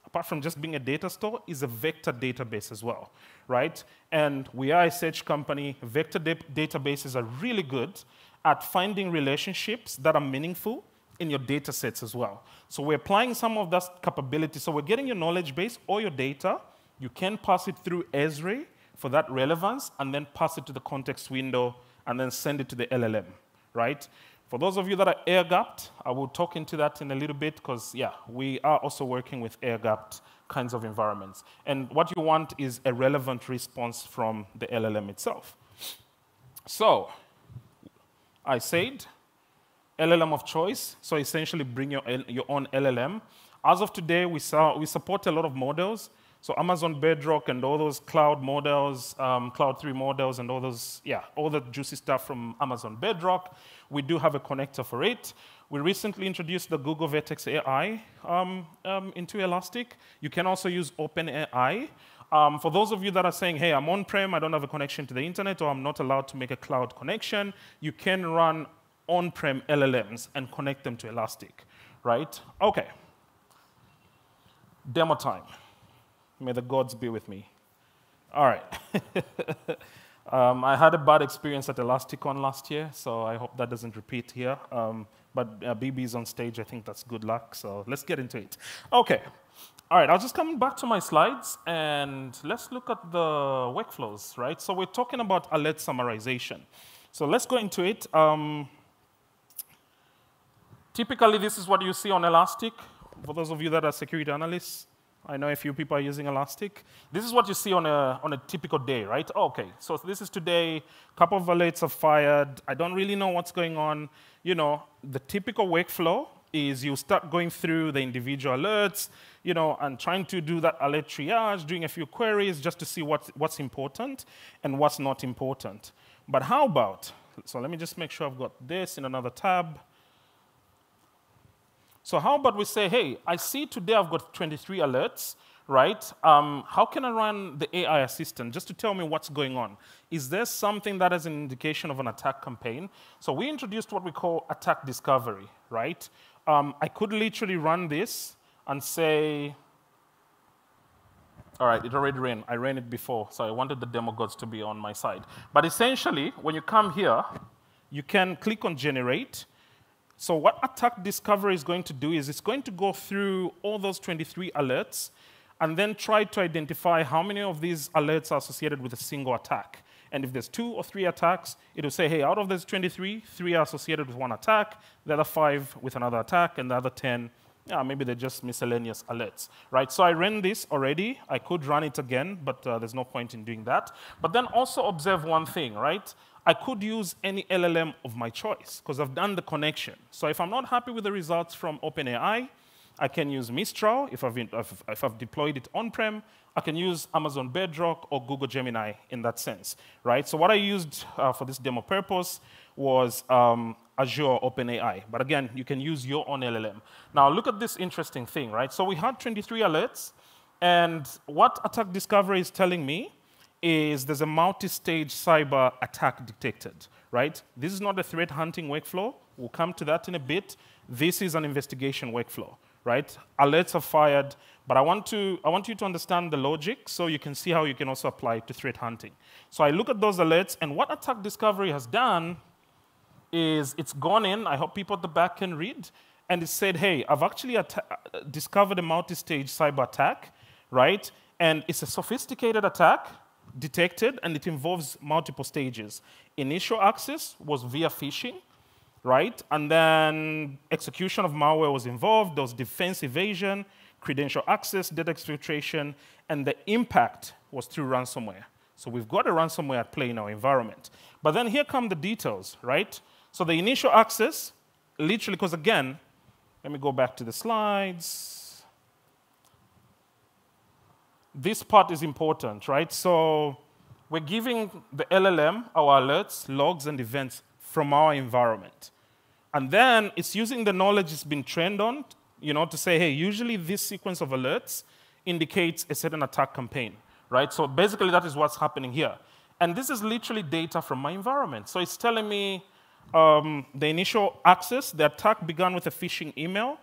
apart from just being a data store, is a vector database as well, right? And we are a search company. Vector databases are really good at finding relationships that are meaningful in your data sets as well. So we're applying some of that capability. So we're getting your knowledge base or your data. You can pass it through Esri for that relevance, and then pass it to the context window, and then send it to the LLM, right? For those of you that are air-gapped, I will talk into that in a little bit, because, yeah, we are also working with air-gapped kinds of environments. And what you want is a relevant response from the LLM itself. So I said LLM of choice, so essentially bring your own LLM. As of today, we support a lot of models. So Amazon Bedrock and all those cloud models, Cloud 3 models, and all those, yeah, all the juicy stuff from Amazon Bedrock. We do have a connector for it. We recently introduced the Google Vertex AI into Elastic. You can also use OpenAI. For those of you that are saying, hey, I'm on-prem, I don't have a connection to the internet, or I'm not allowed to make a cloud connection, you can run on-prem LLMs and connect them to Elastic, right? Okay. Demo time. May the gods be with me. All right. I had a bad experience at Elasticon last year, so I hope that doesn't repeat here. But BB's on stage, I think that's good luck, so let's get into it. Okay, all right, I'll just come back to my slides, and let's look at the workflows, right? So we're talking about alert summarization. So let's go into it. Typically, this is what you see on Elastic. For those of you that are security analysts, I know a few people are using Elastic. This is what you see on a typical day, right? Oh, okay, so this is today, a couple of alerts are fired. I don't really know what's going on. You know, the typical workflow is you start going through the individual alerts, you know, and trying to do that alert triage, doing a few queries just to see what's important and what's not important. But how about, so let me just make sure I've got this in another tab. So how about we say, hey, I see today I've got 23 alerts, right? How can I run the AI assistant just to tell me what's going on? Is there something that is an indication of an attack campaign? So we introduced what we call attack discovery, right? I could literally run this and say, all right, it already ran. I ran it before, so I wanted the demo gods to be on my side. But essentially, when you come here, you can click on generate. So what attack discovery is going to do is it's going to go through all those 23 alerts and then try to identify how many of these alerts are associated with a single attack. And if there's 2 or 3 attacks, it will say, hey, out of those 23, 3 are associated with one attack, the other 5 with another attack, and the other 10, yeah, maybe they're just miscellaneous alerts, right? So I ran this already. I could run it again, but there's no point in doing that. But then also observe one thing, right? I could use any LLM of my choice because I've done the connection. So if I'm not happy with the results from OpenAI, I can use Mistral. If I've deployed it on-prem, I can use Amazon Bedrock or Google Gemini in that sense, right? So what I used for this demo purpose was Azure OpenAI. But again, you can use your own LLM. Now look at this interesting thing, right? So we had 23 alerts, and what attack discovery is telling me is there's a multi-stage cyber attack detected, right? This is not a threat hunting workflow. We'll come to that in a bit. This is an investigation workflow, right? Alerts are fired, but I want you to understand the logic so you can see how you can also apply it to threat hunting. So I look at those alerts, and what attack discovery has done is it's gone in, I hope people at the back can read, and it said, hey, I've actually discovered a multi-stage cyber attack, right? And it's a sophisticated attack, detected, and it involves multiple stages. Initial access was via phishing, right? And then execution of malware was involved. There was defense evasion, credential access, data exfiltration, and the impact was through ransomware. So we've got a ransomware at play in our environment. But then here come the details, right? So the initial access, literally, because again, let me go back to the slides. This part is important, right? So we're giving the LLM our alerts, logs, and events from our environment. And then it's using the knowledge it's been trained on, you know, to say, hey, usually this sequence of alerts indicates a certain attack campaign, right? So basically, that is what's happening here. And this is literally data from my environment. So it's telling me the initial access, the attack began with a phishing email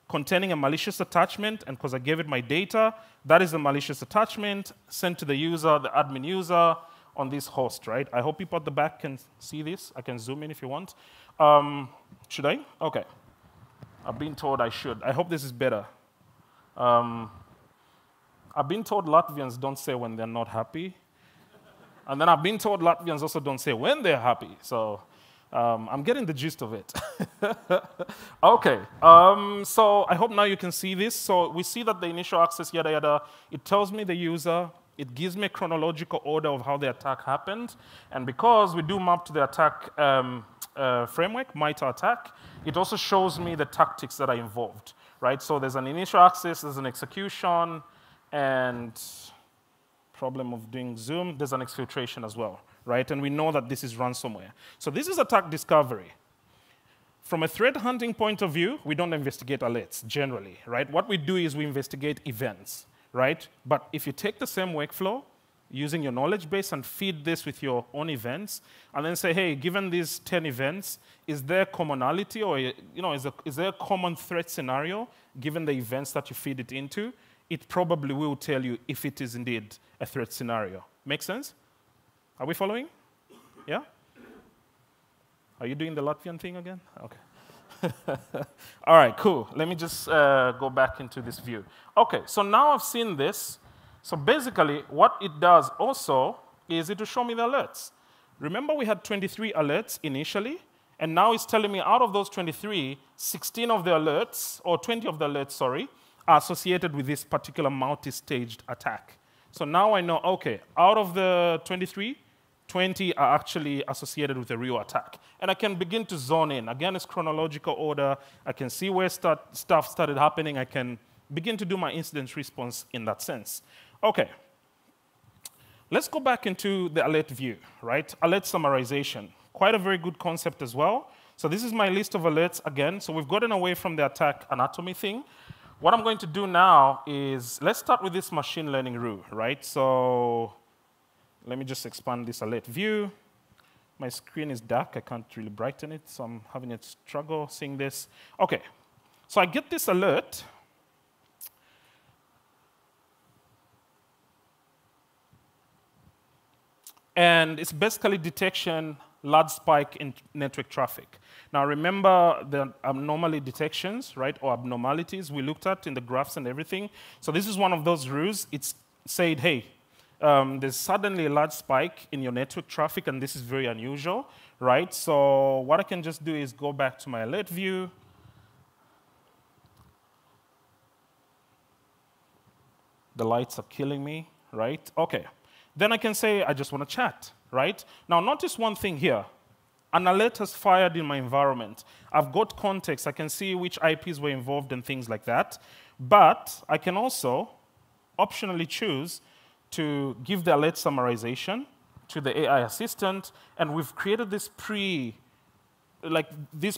containing a malicious attachment, and because I gave it my data, that is the malicious attachment sent to the user, the admin user, on this host, right? I hope people at the back can see this. I can zoom in if you want. Should I? Okay. I've been told I should. I hope this is better. I've been told Latvians don't say when they're not happy. And then I've been told Latvians also don't say when they're happy. So I'm getting the gist of it. Okay, so I hope now you can see this. So we see that the initial access, yada, yada, it tells me the user. It gives me a chronological order of how the attack happened. And because we do map to the attack framework, MITRE ATT&CK, it also shows me the tactics that are involved, right? So there's an initial access, there's an execution, and problem of doing zoom, there's an exfiltration as well, right? And we know that this is ransomware. So this is attack discovery. From a threat hunting point of view, we don't investigate alerts generally, right? What we do is we investigate events, right? But if you take the same workflow, using your knowledge base and feed this with your own events, and then say, hey, given these 10 events, is there commonality or is there a common threat scenario given the events that you feed it into? It probably will tell you if it is indeed a threat scenario. Make sense? Are we following? Yeah? Are you doing the Latvian thing again? Okay. All right, cool. Let me just go back into this view. Okay, so now I've seen this. So basically, what it does also is it will show me the alerts. Remember, we had 23 alerts initially, and now it's telling me out of those 23, 16 of the alerts, or 20 of the alerts, sorry, are associated with this particular multi-staged attack. So now I know, okay, out of the 23, 20 are actually associated with a real attack. And I can begin to zone in. Again, it's chronological order. I can see where stuff started happening. I can begin to do my incident response in that sense. Okay. Let's go back into the alert view, right? Alert summarization. Quite a very good concept as well. So this is my list of alerts again. So we've gotten away from the attack anatomy thing. What I'm going to do now is, let's start with this machine learning rule, right? So let me just expand this alert view. My screen is dark. I can't really brighten it, so I'm having a struggle seeing this. OK, so I get this alert. And it's basically detection, large spike in network traffic. Now, remember the anomaly detections, right, or abnormalities we looked at in the graphs and everything. So this is one of those rules. It's said, hey, there's suddenly a large spike in your network traffic, and this is very unusual, right? So what I can just do is go back to my alert view. The lights are killing me, right? OK. Then I can say, I just want to chat, right? Now, notice one thing here. An alert has fired in my environment. I've got context. I can see which IPs were involved and things like that. But I can also optionally choose to give the alert summarization to the AI assistant. And we've created this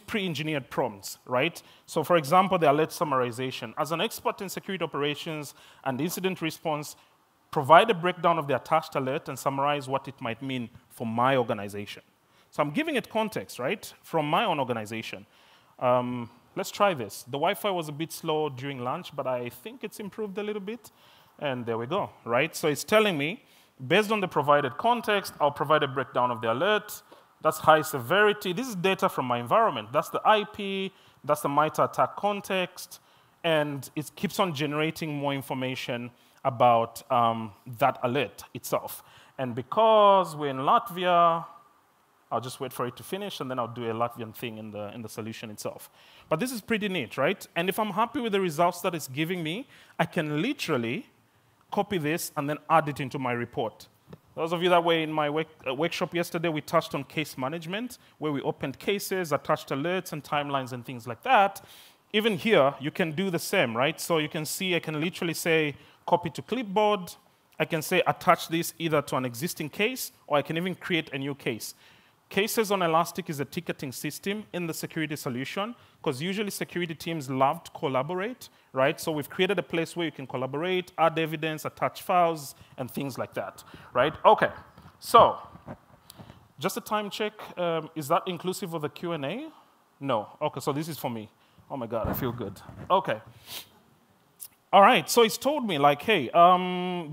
pre-engineered prompts, right? So for example, the alert summarization. As an expert in security operations and incident response, provide a breakdown of the attached alert and summarize what it might mean for my organization. So I'm giving it context, right, from my own organization. Let's try this. The Wi-Fi was a bit slow during lunch, but I think it's improved a little bit. And there we go, right? So it's telling me, based on the provided context, I'll provide a breakdown of the alert. That's high severity. This is data from my environment. That's the IP. That's the MITRE attack context. And it keeps on generating more information about that alert itself. And because we're in Latvia, I'll just wait for it to finish, and then I'll do a Latvian thing in the solution itself. But this is pretty neat, right? And if I'm happy with the results that it's giving me, I can literally copy this and then add it into my report. Those of you that were in my workshop yesterday, we touched on case management, where we opened cases, attached alerts and timelines and things like that. Even here, you can do the same, right? So you can see, I can literally say, copy to clipboard. I can say attach this either to an existing case, or I can even create a new case. Cases on Elastic is a ticketing system in the security solution, because usually security teams love to collaborate, right? So we've created a place where you can collaborate, add evidence, attach files, and things like that, right? OK, so just a time check. Is that inclusive of the Q&A? No. OK, so this is for me. Oh, my God, I feel good. OK. All right, so it's told me, like, hey,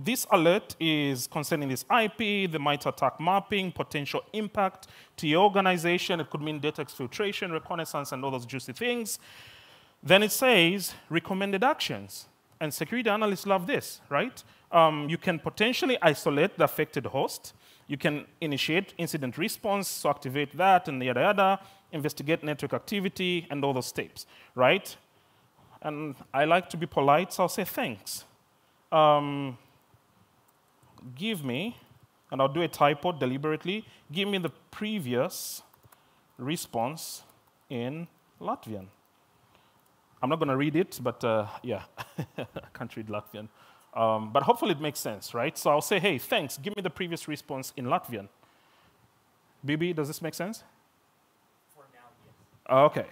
this alert is concerning this IP, the MITRE attack mapping, potential impact to your organization. It could mean data exfiltration, reconnaissance, and all those juicy things. Then it says recommended actions. And security analysts love this, right? You can potentially isolate the affected host. You can initiate incident response, so activate that, and yada, yada, investigate network activity, and all those steps, right? And I like to be polite, so I'll say thanks. Give me, and I'll do a typo deliberately, give me the previous response in Latvian. I'm not going to read it, but yeah, I can't read Latvian. But hopefully it makes sense, right? So I'll say, hey, thanks, give me the previous response in Latvian. Bibi, does this make sense? For now, yes. OK.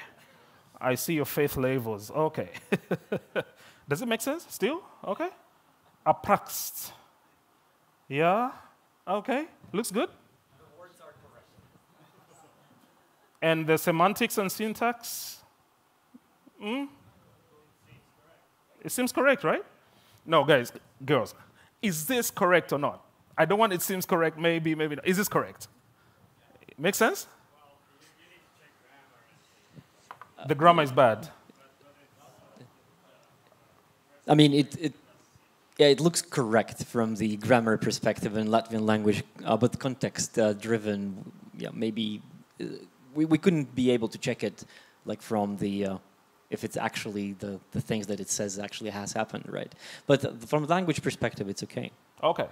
I see your faith labels. OK. Does it make sense still? OK. Approxed. Yeah? OK. Looks good? The words are correct. And the semantics and syntax? It seems correct, right? No, guys, girls, is this correct or not? I don't want it seems correct, maybe, maybe not. Is this correct? Make sense? The grammar is bad. I mean, yeah, it looks correct from the grammar perspective in Latvian language, but context-driven, yeah, maybe we couldn't be able to check it like from the if it's actually the things that it says actually has happened, right? But from a language perspective, it's okay. Okay.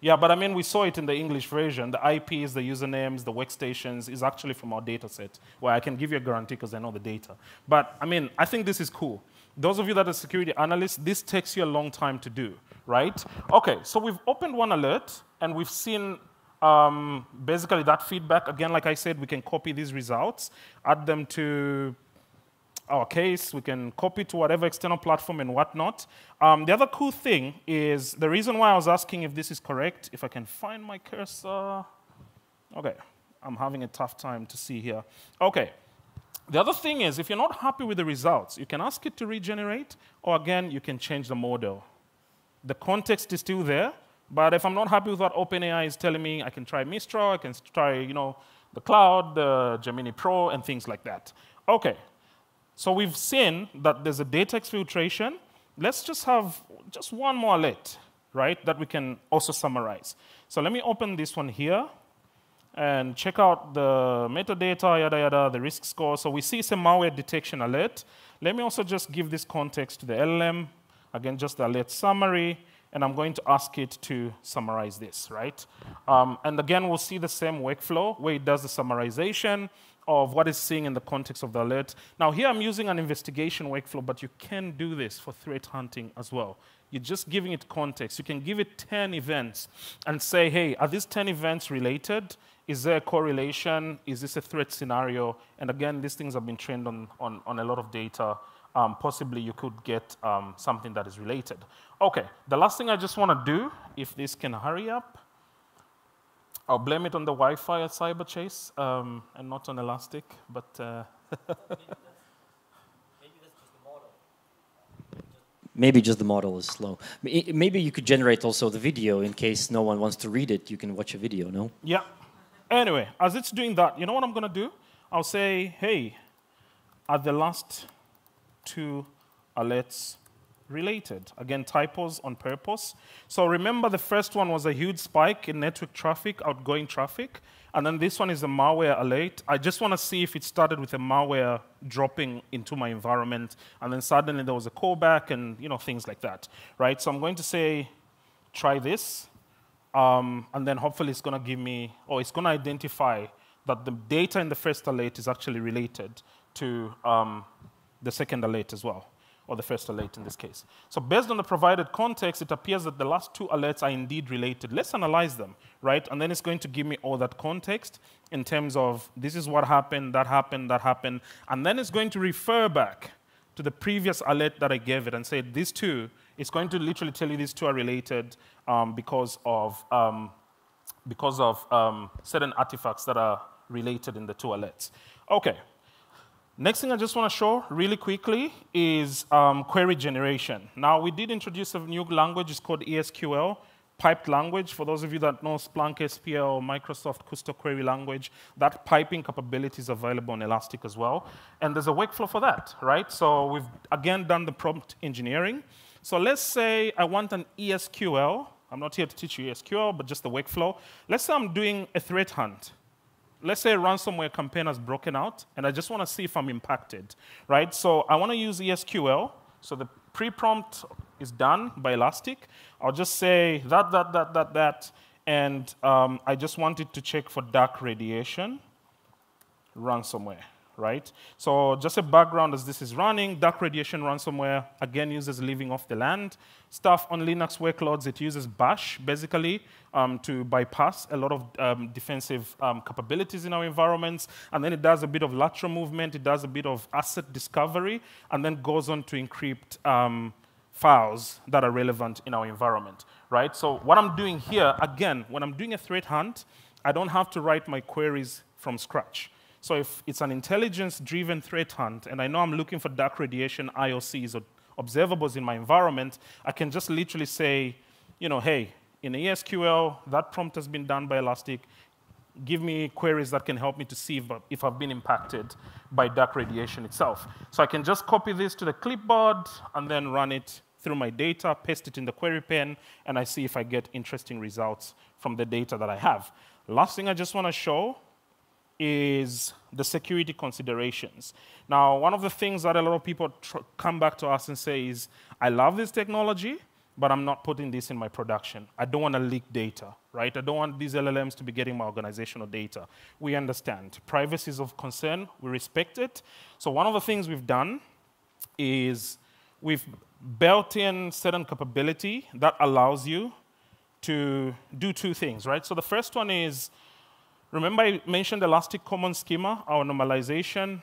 Yeah, but I mean, we saw it in the English version. The IPs, the usernames, the workstations is actually from our data set, where I can give you a guarantee because I know the data. But I mean, I think this is cool. Those of you that are security analysts, this takes you a long time to do, right? Okay, so we've opened one alert, and we've seen basically that feedback. Again, like I said, we can copy these results, add them to our case, we can copy to whatever external platform and whatnot. The other cool thing is, the reason why I was asking if this is correct, if I can find my cursor. Okay, I'm having a tough time to see here. Okay, the other thing is, if you're not happy with the results, you can ask it to regenerate, or again, you can change the model. The context is still there, but if I'm not happy with what OpenAI is telling me, I can try Mistral, I can try, the cloud, the Gemini Pro, and things like that. Okay. So we've seen that there's a data exfiltration. Let's just have just one more alert, right, that we can also summarize. So let me open this one here and check out the metadata, yada, yada, the risk score. So we see some malware detection alert. Let me also just give this context to the LLM. Again, just the alert summary. And I'm going to ask it to summarize this, right? And again, we'll see the same workflow where it does the summarization of what it's seeing in the context of the alert. Now here I'm using an investigation workflow, but you can do this for threat hunting as well. You're just giving it context. You can give it 10 events and say, hey, are these 10 events related? Is there a correlation? Is this a threat scenario? And again, these things have been trained on a lot of data. Possibly you could get something that is related. Okay, the last thing I just want to do, if this can hurry up, I'll blame it on the Wi-Fi at CyberChess and not on Elastic, but maybe just the model is slow. Maybe you could generate also the video in case no one wants to read it. You can watch a video, no? Yeah. Anyway, as it's doing that, you know what I'm going to do? I'll say, hey, are the last 2 alerts related? Again, typos on purpose. So remember, the first one was a huge spike in network traffic, outgoing traffic. And then this one is a malware alert. I just want to see if it started with a malware dropping into my environment, and then suddenly there was a callback and things like that, right? So I'm going to say, try this. And then hopefully it's going to give me, or it's going to identify that the data in the first alert is actually related to the second alert as well, or the first alert in this case. So based on the provided context, it appears that the last 2 alerts are indeed related. Let's analyze them, right? And then it's going to give me all that context in terms of this is what happened, that happened, that happened. And then it's going to refer back to the previous alert that I gave it and say these 2, it's going to literally tell you these 2 are related because of certain artifacts that are related in the 2 alerts. Okay. Next thing I just want to show really quickly is query generation. Now, we did introduce a new language. It's called ESQL, piped language. For those of you that know Splunk SPL, Microsoft Custo Query Language, that piping capability is available on Elastic as well. And there's a workflow for that, right? So we've, again, done the prompt engineering. So let's say I want an ESQL. I'm not here to teach you ESQL, but just the workflow. Let's say I'm doing a threat hunt. Let's say a ransomware campaign has broken out, and I just want to see if I'm impacted, right? So I want to use ESQL. So the pre-prompt is done by Elastic. I'll just say that, and I just want it to check for dark radiation ransomware, right? So just a background as this is running, dark radiation ransomware, again, uses living off the land. Stuff on Linux workloads, it uses bash, basically, to bypass a lot of defensive capabilities in our environments. And then it does a bit of lateral movement, it does a bit of asset discovery, and then goes on to encrypt files that are relevant in our environment, right? So what I'm doing here, again, when I'm doing a threat hunt, I don't have to write my queries from scratch. So if it's an intelligence-driven threat hunt, and I know I'm looking for dark radiation IOCs or observables in my environment, I can just literally say, hey, in ESQL, that prompt has been done by Elastic. Give me queries that can help me to see if I've been impacted by dark radiation itself. So I can just copy this to the clipboard and then run it through my data, paste it in the query pen, and I see if I get interesting results from the data that I have. Last thing I just want to show is the security considerations. Now, one of the things that a lot of people come back to us and say is, I love this technology, but I'm not putting this in my production. I don't want to leak data, right? I don't want these LLMs to be getting my organizational data. We understand. Privacy is of concern. We respect it. So one of the things we've done is we've built in certain capability that allows you to do two things, right? So the first one is, remember I mentioned Elastic Common Schema, our normalization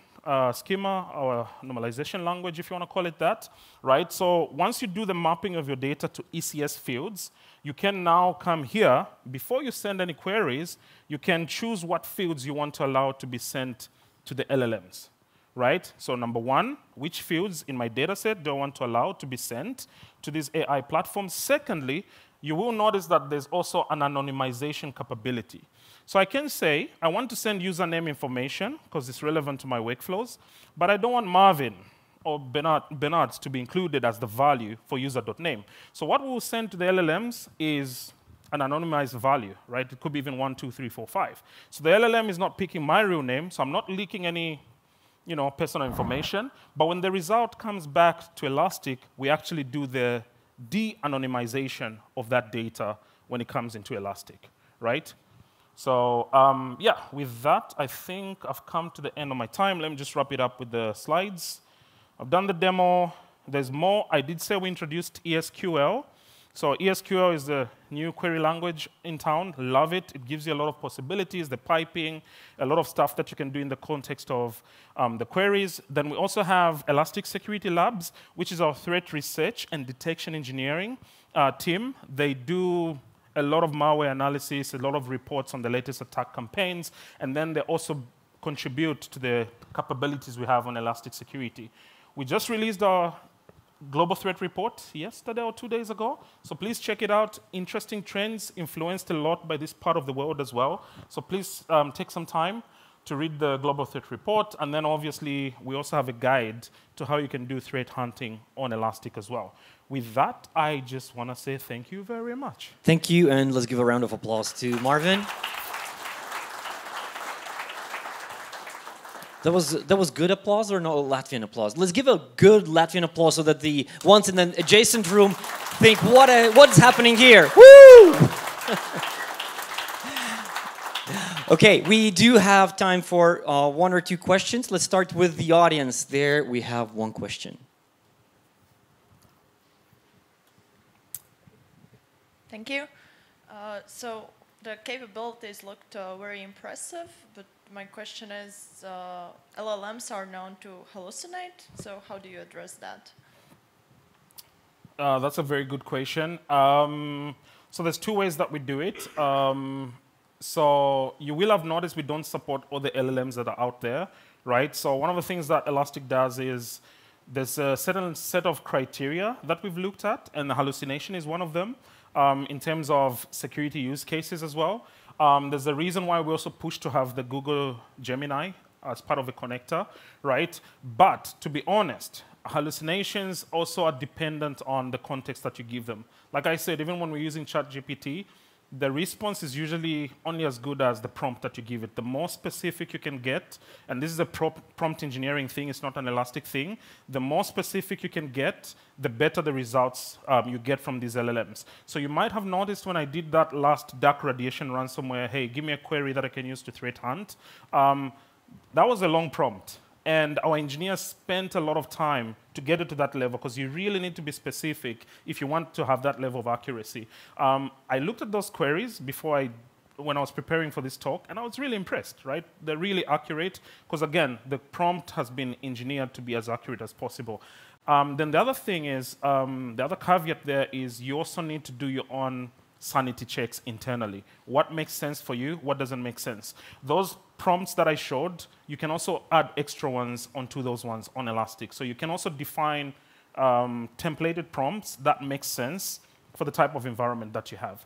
schema, our normalization language, if you want to call it that, right? So once you do the mapping of your data to ECS fields, you can now come here. Before you send any queries, you can choose what fields you want to allow to be sent to the LLMs, right? So number one, which fields in my data set do I want to allow to be sent to these AI platforms? Secondly, you will notice that there's also an anonymization capability. So I can say, I want to send username information because it's relevant to my workflows, but I don't want Marvin or Bernard to be included as the value for user.name. So what we'll send to the LLMs is an anonymized value, right? It could be even 1, 2, 3, 4, 5. So the LLM is not picking my real name, so I'm not leaking any personal information. But when the result comes back to Elastic, we actually do the de-anonymization of that data when it comes into Elastic, right? So yeah, with that, I think I've come to the end of my time. Let me just wrap it up with the slides. I've done the demo. There's more. I did say we introduced ESQL. So ESQL is the new query language in town. Love it. It gives you a lot of possibilities, the piping, a lot of stuff that you can do in the context of the queries. Then we also have Elastic Security Labs, which is our threat research and detection engineering team. They do a lot of malware analysis, a lot of reports on the latest attack campaigns, and then they also contribute to the capabilities we have on Elastic Security. We just released our global threat report yesterday or 2 days ago, so please check it out. Interesting trends influenced a lot by this part of the world as well. So please take some time to read the global threat report, and then obviously we also have a guide to how you can do threat hunting on Elastic as well. With that, I just want to say thank you very much. Thank you, and let's give a round of applause to Marvin. That was good applause or no Latvian applause? Let's give a good Latvian applause so that the ones in the adjacent room think, what's happening here? Woo! Okay, we do have time for 1 or 2 questions. Let's start with the audience. There we have one question. Thank you. So the capabilities looked very impressive, but my question is, LLMs are known to hallucinate, so how do you address that? That's a very good question. So there's 2 ways that we do it. So you will have noticed we don't support all the LLMs that are out there, right? So one of the things that Elastic does is there's a certain set of criteria that we've looked at, and hallucination is one of them. In terms of security use cases as well. There's a reason why we also push to have the Google Gemini as part of the connector, right? But to be honest, hallucinations also are dependent on the context that you give them. Like I said, even when we're using ChatGPT, the response is usually only as good as the prompt that you give it. The more specific you can get, and this is a prompt engineering thing, it's not an Elastic thing, the more specific you can get, the better the results you get from these LLMs. So you might have noticed when I did that last dark radiation ransomware, hey, give me a query that I can use to threat hunt. That was a long prompt. And our engineers spent a lot of time to get it to that level because you really need to be specific if you want to have that level of accuracy. I looked at those queries when I was preparing for this talk, and I was really impressed, right? They're really accurate because, again, the prompt has been engineered to be as accurate as possible. Then the other thing is, the other caveat there is you also need to do your own sanity checks internally. What makes sense for you? What doesn't make sense? Those prompts that I showed, you can also add extra ones onto those ones on Elastic. So you can also define templated prompts that make sense for the type of environment that you have.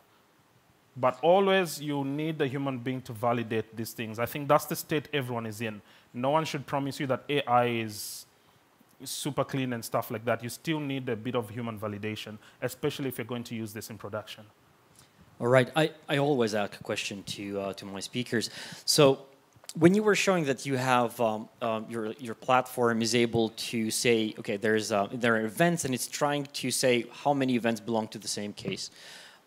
But always you need a human being to validate these things. I think that's the state everyone is in. No one should promise you that AI is super clean and stuff like that. You still need a bit of human validation, especially if you're going to use this in production. All right, I always ask a question to my speakers. So when you were showing that you have your platform is able to say, okay, there are events and it's trying to say how many events belong to the same case.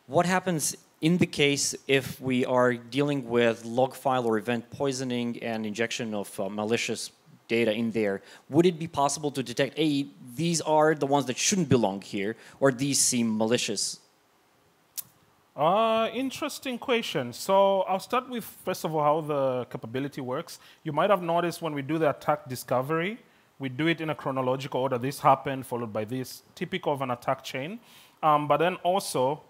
What happens in the case if we are dealing with log file or event poisoning and injection of malicious data in there? Would it be possible to detect, hey, these are the ones that shouldn't belong here, or these seem malicious? Interesting question. So I'll start with, first of all, how the capability works. You might have noticed when we do the attack discovery, we do it in a chronological order. This happened, followed by this, typical of an attack chain. But then also,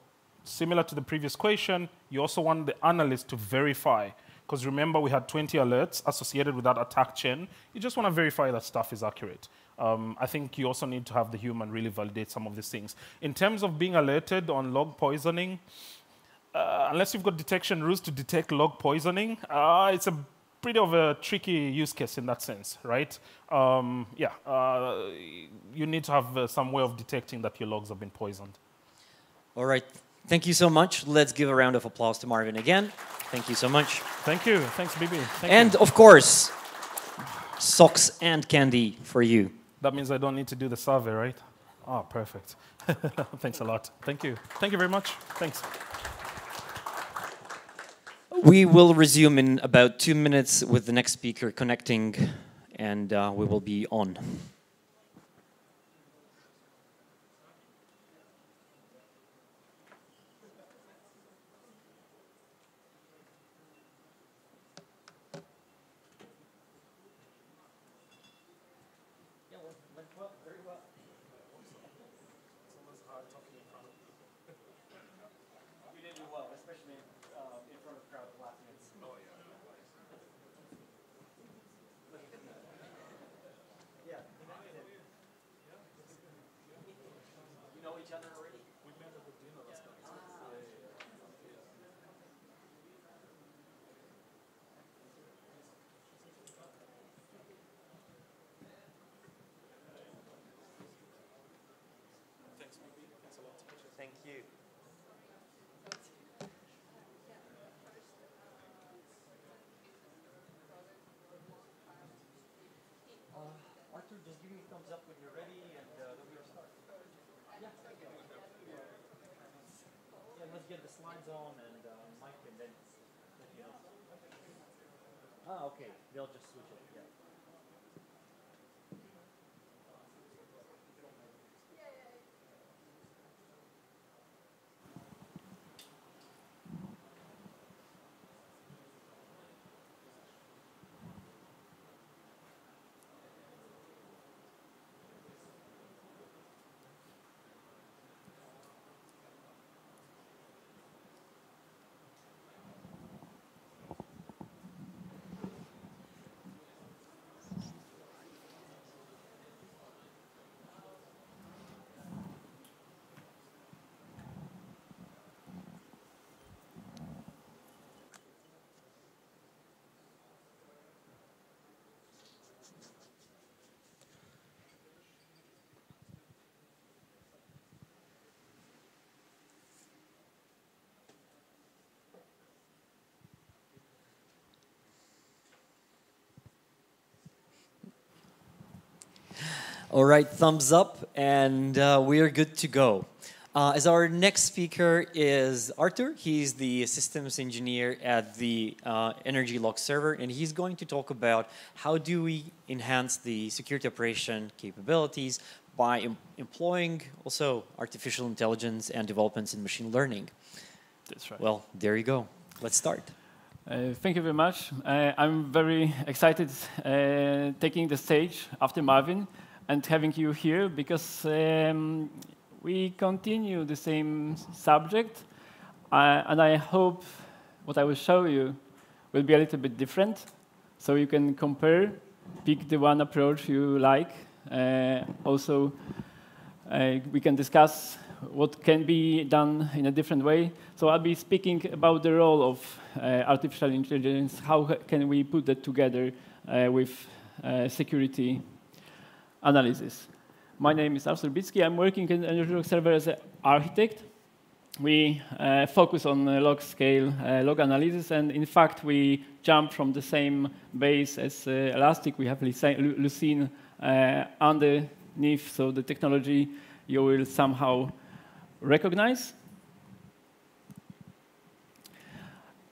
similar to the previous question, you also want the analyst to verify. Because remember, we had 20 alerts associated with that attack chain. You just want to verify that stuff is accurate. I think you also need to have the human really validate some of these things. In terms of being alerted on log poisoning, unless you've got detection rules to detect log poisoning, it's a pretty of a tricky use case in that sense, right? You need to have some way of detecting that your logs have been poisoned. All right. Thank you so much. Let's give a round of applause to Marvin again. Thank you so much. Thank you. Thanks, Bibi. And of course, socks and candy for you. That means I don't need to do the survey, right? Oh, perfect. Thanks a lot. Thank you. Thank you very much. Thanks. We will resume in about 2 minutes with the next speaker connecting, and we will be on. Thank you. Arthur, just give me a thumbs up when you're ready, and then we'll start. Yeah, let's get the slides on and Mike, and then let you know. Ah, okay. They'll just switch it. Yeah. All right, thumbs up, and we are good to go. As our next speaker is Arthur. He's the systems engineer at the Energy Log server, and he's going to talk about how do we enhance the security operation capabilities by employing also artificial intelligence and developments in machine learning. That's right. Well, there you go. Let's start. Thank you very much. I'm very excited taking the stage after Marvin and having you here because we continue the same subject, and I hope what I will show you will be a little bit different, so you can compare, pick the one approach you like. Also, we can discuss what can be done in a different way. So I'll be speaking about the role of artificial intelligence. How can we put that together with security analysis? My name is Arthur Bitsky. I'm working in Azure Server as an architect. We focus on log scale, log analysis, and in fact, we jump from the same base as Elastic. We have Lucene underneath, so the technology you will somehow recognize.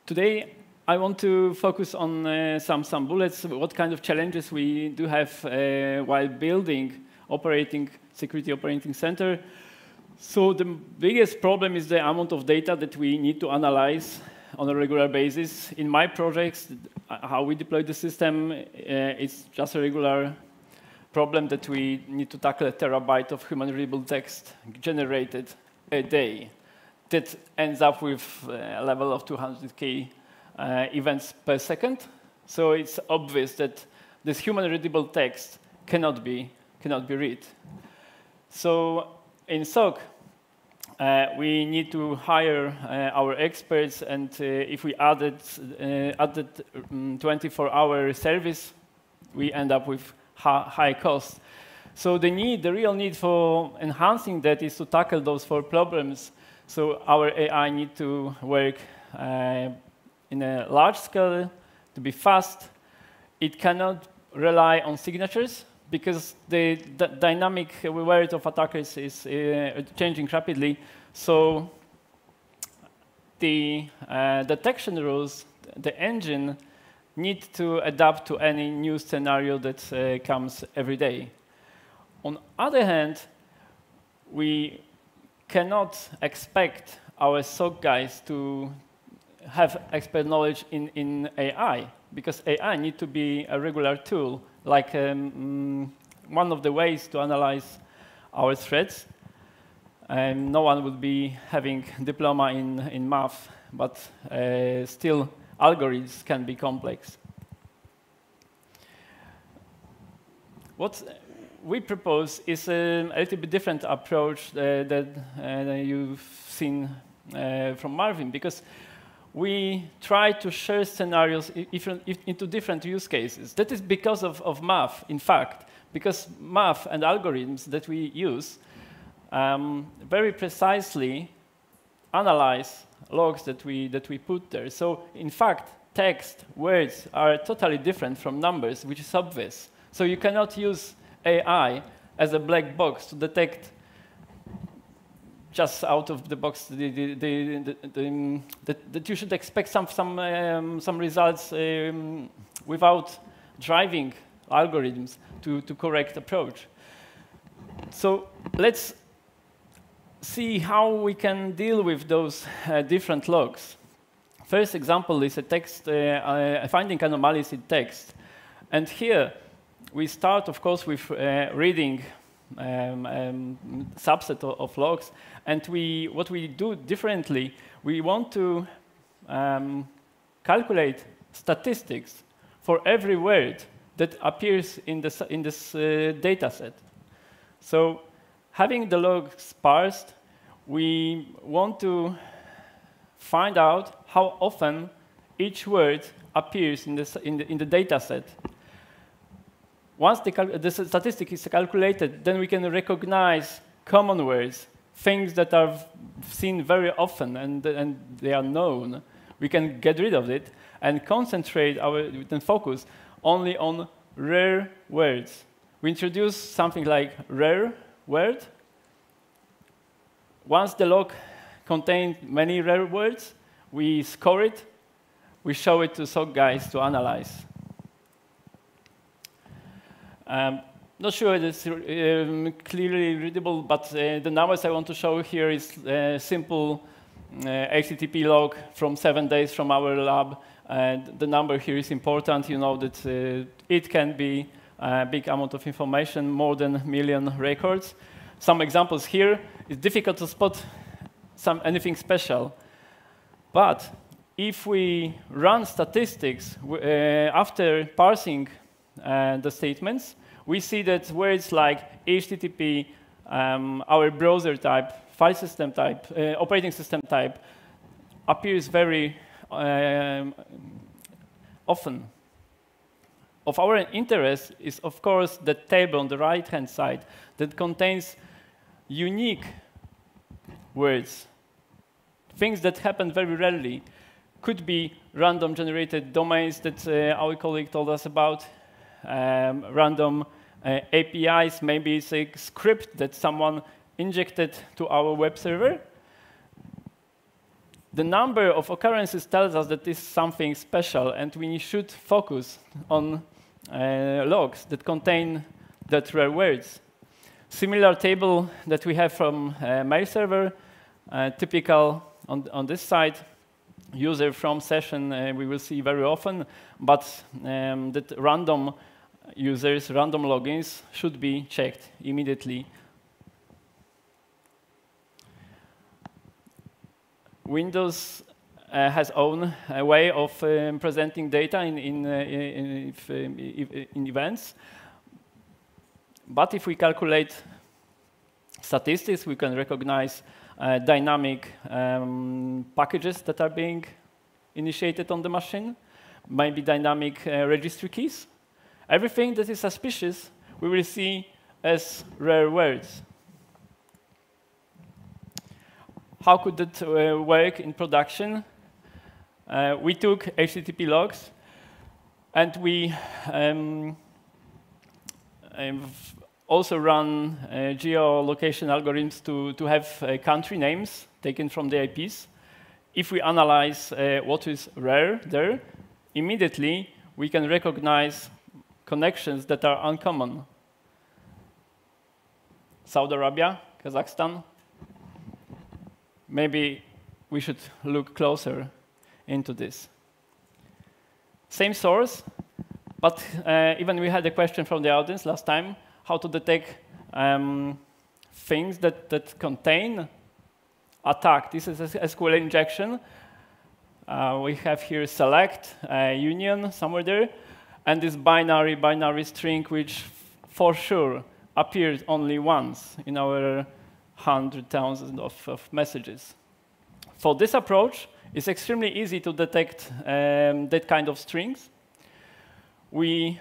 Today, I want to focus on some bullets, what kind of challenges we do have while building security operating center. So the biggest problem is the amount of data that we need to analyze on a regular basis. In my projects, how we deploy the system, it's just a regular problem that we need to tackle a terabyte of human-readable text generated a day. That ends up with a level of 200K events per second. So it's obvious that this human-readable text cannot be read. So in SOC, we need to hire our experts, and if we added 24-hour service, we end up with high costs. So the real need for enhancing that is to tackle those 4 problems. So our AI need to work in a large scale, to be fast. It cannot rely on signatures, because the dynamic world of attackers is changing rapidly. So the detection rules, the engine, need to adapt to any new scenario that comes every day. On the other hand, we cannot expect our SOC guys to have expert knowledge in AI, because AI need to be a regular tool, like one of the ways to analyze our threats. No one would be having diploma in math, but still algorithms can be complex. What we propose is a little bit different approach that you've seen from Marvin, because we try to share scenarios into different use cases. That is because of math, in fact, because math and algorithms that we use very precisely analyze logs that we put there. So, in fact, text, words are totally different from numbers, which is obvious. So you cannot use AI as a black box to detect just out of the box that you should expect some results without driving algorithms to correct approach. So let's see how we can deal with those different logs. First example is a text, finding anomalies in text. And here we start, of course, with reading subset of logs. And what we do differently, we want to calculate statistics for every word that appears in this data set. So having the logs parsed, we want to find out how often each word appears in the data set. Once the statistic is calculated, then we can recognize common words, things that are seen very often and they are known. We can get rid of it and concentrate and focus only on rare words. We introduce something like rare word. Once the log contains many rare words, we score it, we show it to SOC guys to analyze. Not sure it's clearly readable, but the numbers I want to show here is a simple HTTP log from 7 days from our lab. The number here is important. You know that it can be a big amount of information, more than 1 million records. Some examples here. It's difficult to spot anything special. But if we run statistics after parsing the statements, we see that words like HTTP, our browser type, file system type, operating system type, appears very often. Of our interest is, of course, the table on the right-hand side that contains unique words, things that happen very rarely. Could be random generated domains that our colleague told us about, random APIs, maybe it's a script that someone injected to our web server. The number of occurrences tells us that this is something special, and we should focus on logs that contain that rare words. Similar table that we have from mail server, typical on this side, user from session we will see very often, but that random users, random logins should be checked immediately. Windows has own way of presenting data in events. But if we calculate statistics, we can recognize dynamic packages that are being initiated on the machine, maybe dynamic registry keys. Everything that is suspicious, we will see as rare words. How could that work in production? We took HTTP logs, and we also run geolocation algorithms to have country names taken from the IPs. If we analyze what is rare there, immediately we can recognize connections that are uncommon. Saudi Arabia, Kazakhstan. Maybe we should look closer into this. Same source, but even we had a question from the audience last time, how to detect things that contain attack. This is SQL injection. We have here select, union, somewhere there, and this binary string, which for sure appears only once in our 100,000 of messages. For this approach, it's extremely easy to detect that kind of strings. We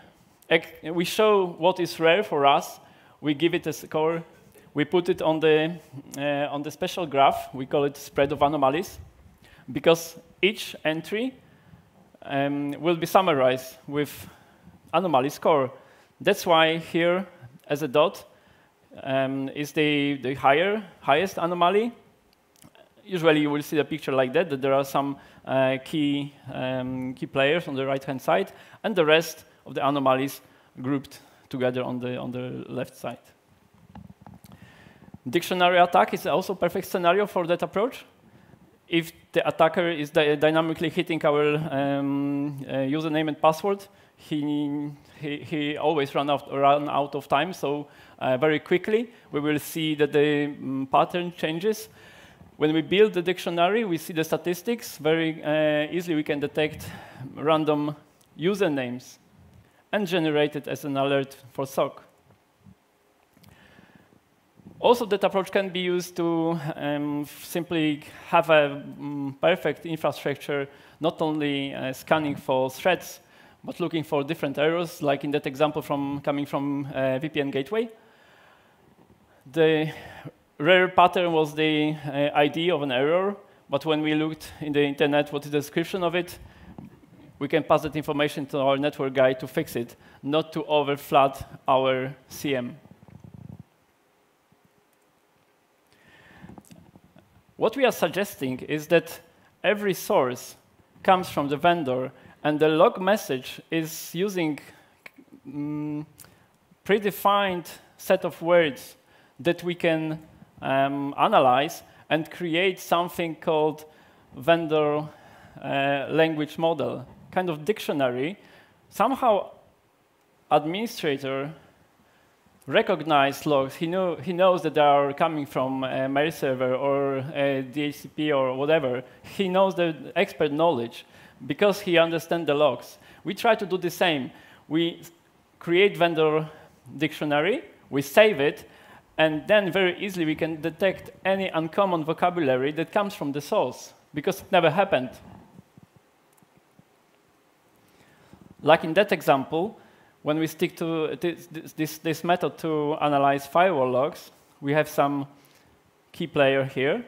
show what is rare for us. We give it a score. We put it on the special graph. We call it spread of anomalies, because each entry will be summarized with anomaly score. That's why here, as a dot, is the highest anomaly. Usually you will see a picture like that there are some key players on the right-hand side, and the rest of the anomalies grouped together on the left side. Dictionary attack is also a perfect scenario for that approach. If the attacker is dynamically hitting our username and password, he always run out of time, so very quickly we will see that the pattern changes. When we build the dictionary, we see the statistics. Very easily we can detect random usernames and generate it as an alert for SOC. Also, that approach can be used to simply have a perfect infrastructure, not only scanning for threats, but looking for different errors, like in that example coming from VPN gateway. The rare pattern was the ID of an error, but when we looked in the internet what is the description of it, we can pass that information to our network guy to fix it, not to overflood our CM. What we are suggesting is that every source comes from the vendor, and the log message is using predefined set of words that we can analyze and create something called vendor language model, kind of dictionary. Somehow, administrator recognize logs. He knows that they are coming from a mail server or a DHCP or whatever. He knows the expert knowledge because he understands the logs. We try to do the same. We create vendor dictionary, we save it, And then very easily we can detect any uncommon vocabulary that comes from the source, because it never happened. Like in that example, when we stick to this method to analyze firewall logs, we have some key player here,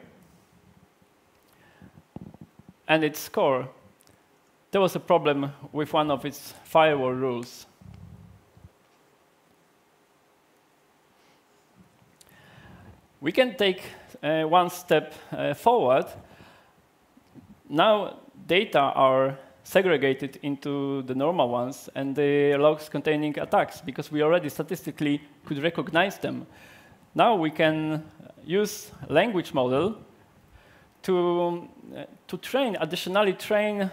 and its score. There was a problem with one of its firewall rules. We can take one step forward. Now data are segregated into the normal ones and the logs containing attacks, because we already statistically could recognize them. Now we can use language model to additionally train.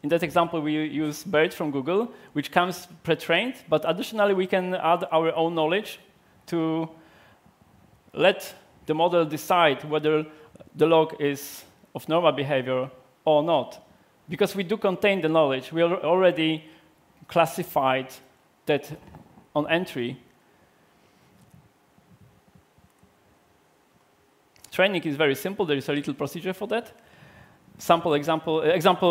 In that example, we use BERT from Google, which comes pre-trained, but additionally we can add our own knowledge to let the model decide whether the log is of normal behavior or not. Because we do contain the knowledge, we already classified that on entry. Training is very simple. There is a little procedure for that. Sample example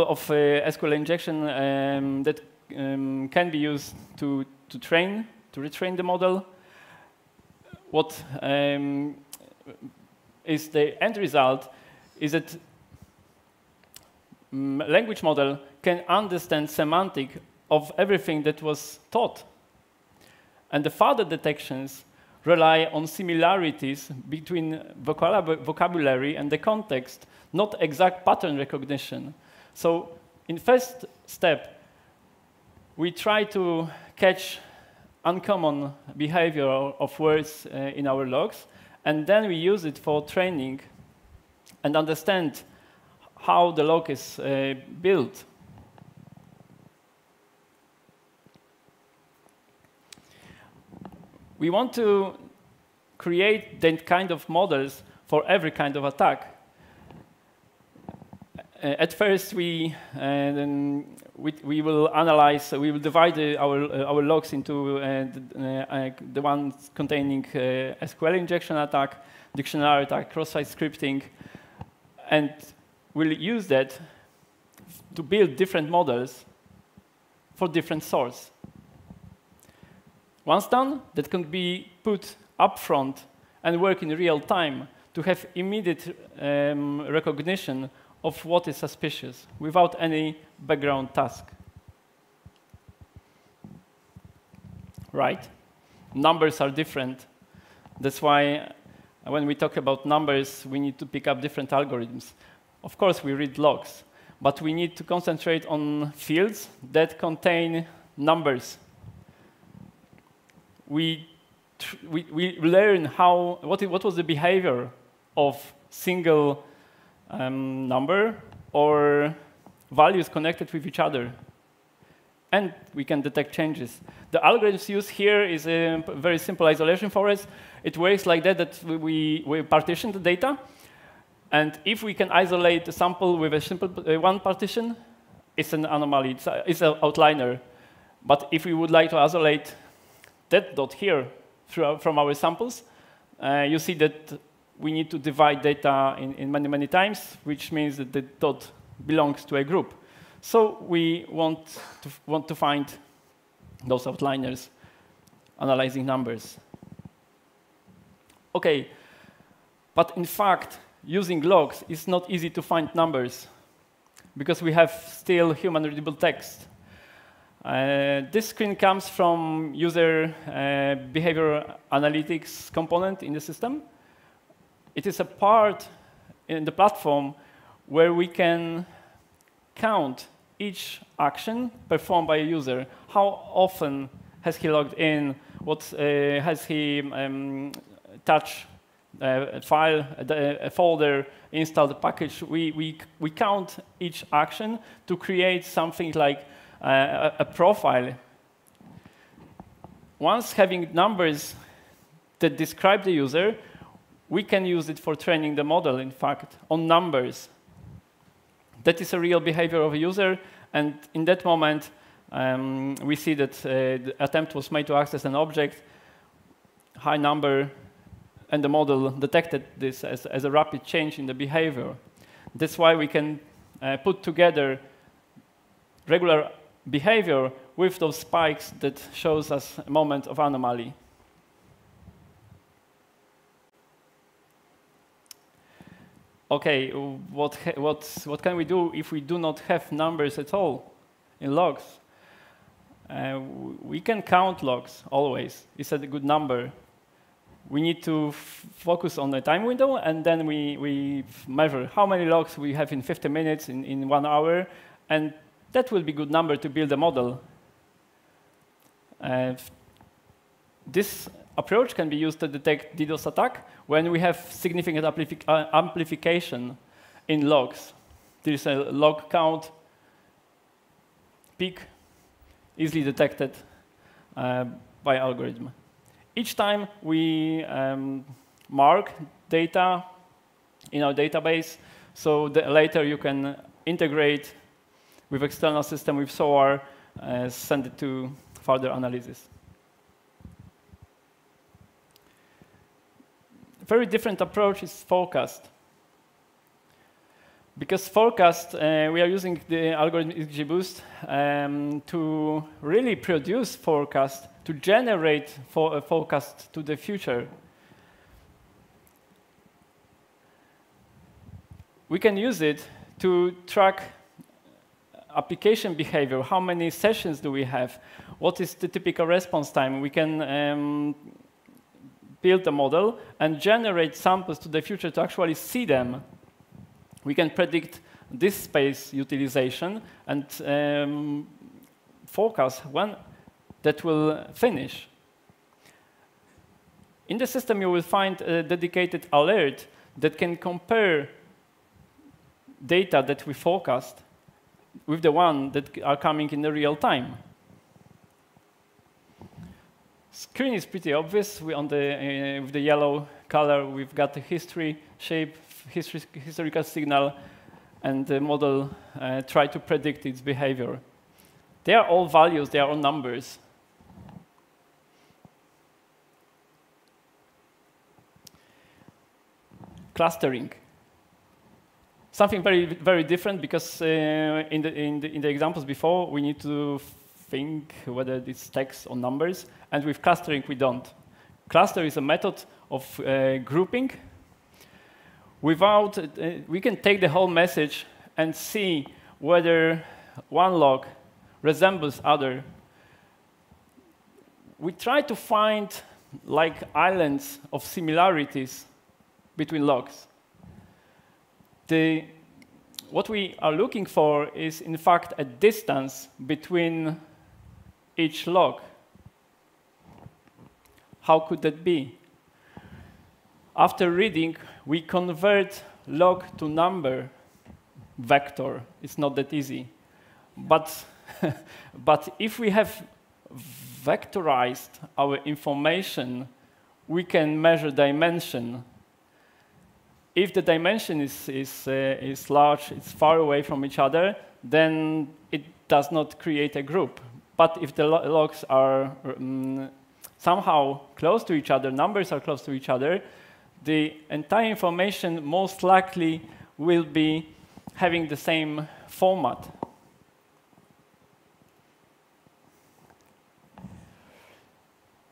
of SQL injection that can be used to retrain the model. What is the end result is that language model can understand semantic of everything that was taught. And the further detections rely on similarities between vocabulary and the context, not exact pattern recognition. So in first step, we try to catch uncommon behavior of words in our logs, and then we use it for training and understand how the log is built. We want to create that kind of models for every kind of attack. At first, we will analyze, we will divide our logs into the ones containing SQL injection attack, dictionary attack, cross-site scripting, and we'll use that to build different models for different sources. Once done, that can be put upfront and work in real time to have immediate recognition of what is suspicious without any background task. Right? Numbers are different. That's why when we talk about numbers, we need to pick up different algorithms. Of course, we read logs, but we need to concentrate on fields that contain numbers. We learn what was the behavior of single number or values connected with each other. And we can detect changes. The algorithms used here is a very simple isolation for us. It works like that we partition the data. And if we can isolate a sample with a simple one partition, it's an anomaly, it's an outliner. But if we would like to isolate that dot here from our samples, you see that we need to divide data in many times, which means that the dot belongs to a group. So we want to find those outliners, analyzing numbers. OK, but in fact, using logs is not easy to find numbers, because we have still human-readable text. This screen comes from user behavior analytics component in the system. It is a part in the platform where we can count each action performed by a user. How often has he logged in? What has he touched a file, a folder, installed a package? We count each action to create something like a profile. Once having numbers that describe the user, we can use it for training the model, in fact, on numbers. That is a real behavior of a user, and in that moment, we see that the attempt was made to access an object. high number, and the model detected this as a rapid change in the behavior. That's why we can put together regular behavior with those spikes that shows us a moment of anomaly. Okay, what can we do if we do not have numbers at all in logs? We can count logs always. It's a good number. We need to focus on the time window, and then we measure how many logs we have in 50 minutes, in 1 hour, and that will be a good number to build a model. This approach can be used to detect DDoS attack when we have significant amplification in logs. There is a log count peak easily detected by algorithm. Each time we mark data in our database, so later you can integrate with external system with SOAR, send it to further analysis. Very different approach is forecast. Because forecast, we are using the algorithm XGBoost to really produce forecast, to generate a forecast to the future. We can use it to track application behavior. How many sessions do we have? What is the typical response time? We can build a model and generate samples to the future to actually see them. We can predict disk space utilization and forecast when that will finish. In the system, you will find a dedicated alert that can compare data that we forecast with the one that are coming in the real time. Screen is pretty obvious. With the yellow color, we've got the history, shape, historical signal, and the model try to predict its behavior. They are all values, they are all numbers. Clustering. Something very, very different, because in the examples before, we need to think whether it's text or numbers, and with clustering, we don't. Cluster is a method of grouping. We can take the whole message and see whether one log resembles other. We try to find like islands of similarities between logs. What we are looking for is, in fact, a distance between each log. How could that be? After reading, we convert log to number vector. It's not that easy. But if we have vectorized our information, we can measure dimension. If the dimension is large, it's far away from each other, then it does not create a group. But if the logs are somehow close to each other, numbers are close to each other, the entire information most likely will be having the same format.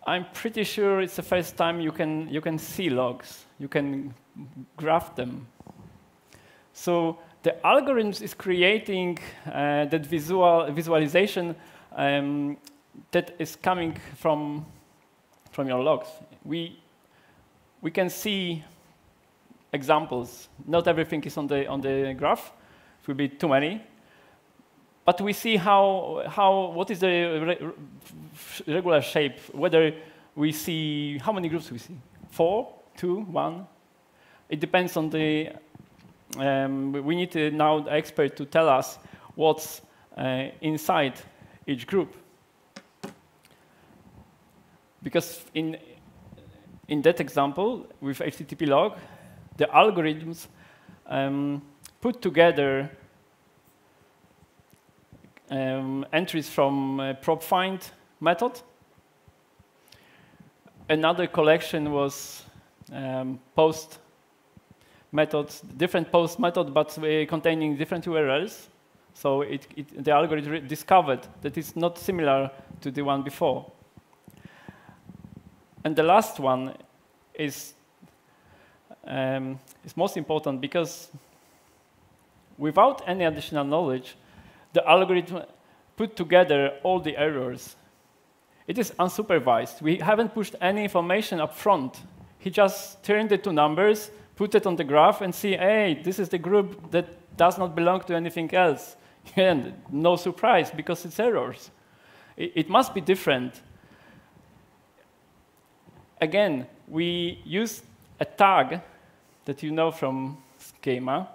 I'm pretty sure it's the first time you can see logs. You can graph them. So the algorithm is creating that visualization that is coming from your logs. We can see examples. Not everything is on the graph. It will be too many. But we see what is the regular shape, whether we see, how many groups we see? 4, 2, 1? It depends on the, we need now the expert to tell us what's inside each group. Because in that example, with HTTP log, the algorithms put together entries from prop find method another collection was post methods, different post method, but containing different URLs. So the algorithm discovered that it's not similar to the one before. And the last one is most important because without any additional knowledge, the algorithm put together all the errors. It is unsupervised. We haven't pushed any information up front. He just turned it to numbers, put it on the graph, and see, hey, this is the group that does not belong to anything else. And no surprise, because it's errors. It must be different. Again, we use a tag that you know from schema.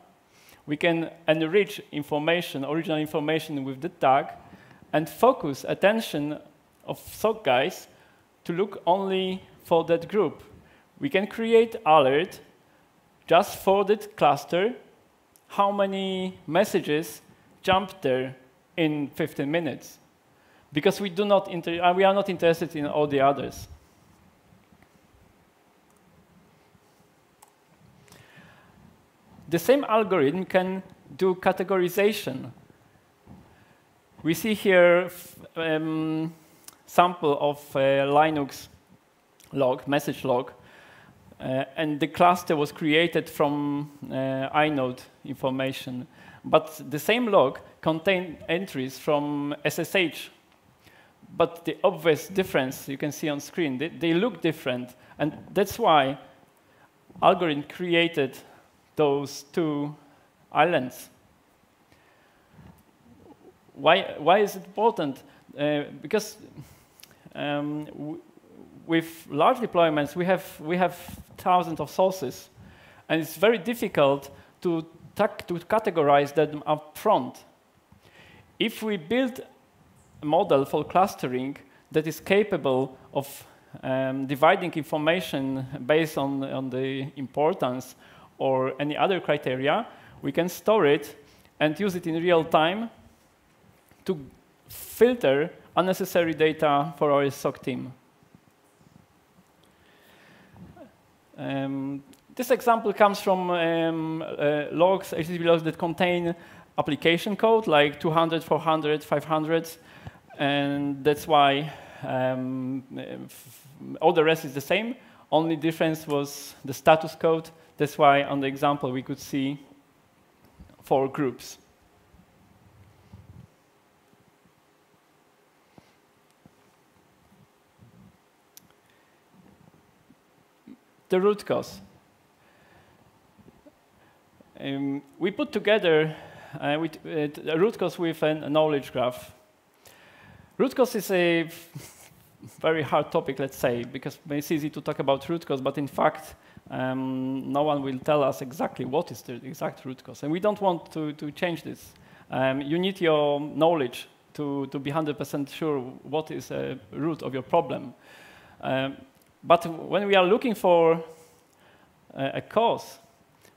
We can enrich information, original information with the tag, and focus attention of SOC guys to look only for that group. We can create alert just for that cluster, how many messages jumped there in 15 minutes. Because we are not interested in all the others. The same algorithm can do categorization. We see here sample of Linux log, message log, and the cluster was created from inode information. But the same log contained entries from SSH. But the obvious difference you can see on screen, they look different. And that's why algorithm created those two islands. Why is it important? Because with large deployments, we have thousands of sources, and it's very difficult to categorize them up front. If we build a model for clustering that is capable of dividing information based on the importance or any other criteria, we can store it and use it in real time to filter unnecessary data for our SOC team. This example comes from logs, HTTP logs that contain application code, like 200, 400, 500, and that's why all the rest is the same. Only difference was the status code. That's why on the example we could see 4 groups. The root cause. We put together a root cause with a knowledge graph. Root cause is a very hard topic, let's say, because it's easy to talk about root cause, but in fact, no one will tell us exactly what is the exact root cause. And we don't want to change this. You need your knowledge to be 100% sure what is the root of your problem. But when we are looking for a cause,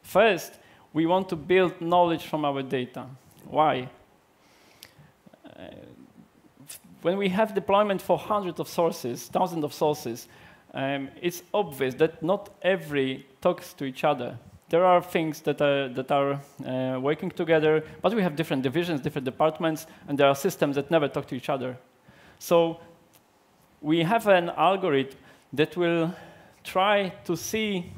first, we want to build knowledge from our data. Why? When we have deployment for hundreds of sources, thousands of sources, it's obvious that not every talks to each other. There are things that are working together, but we have different divisions, different departments, and there are systems that never talk to each other. So we have an algorithm that will try to see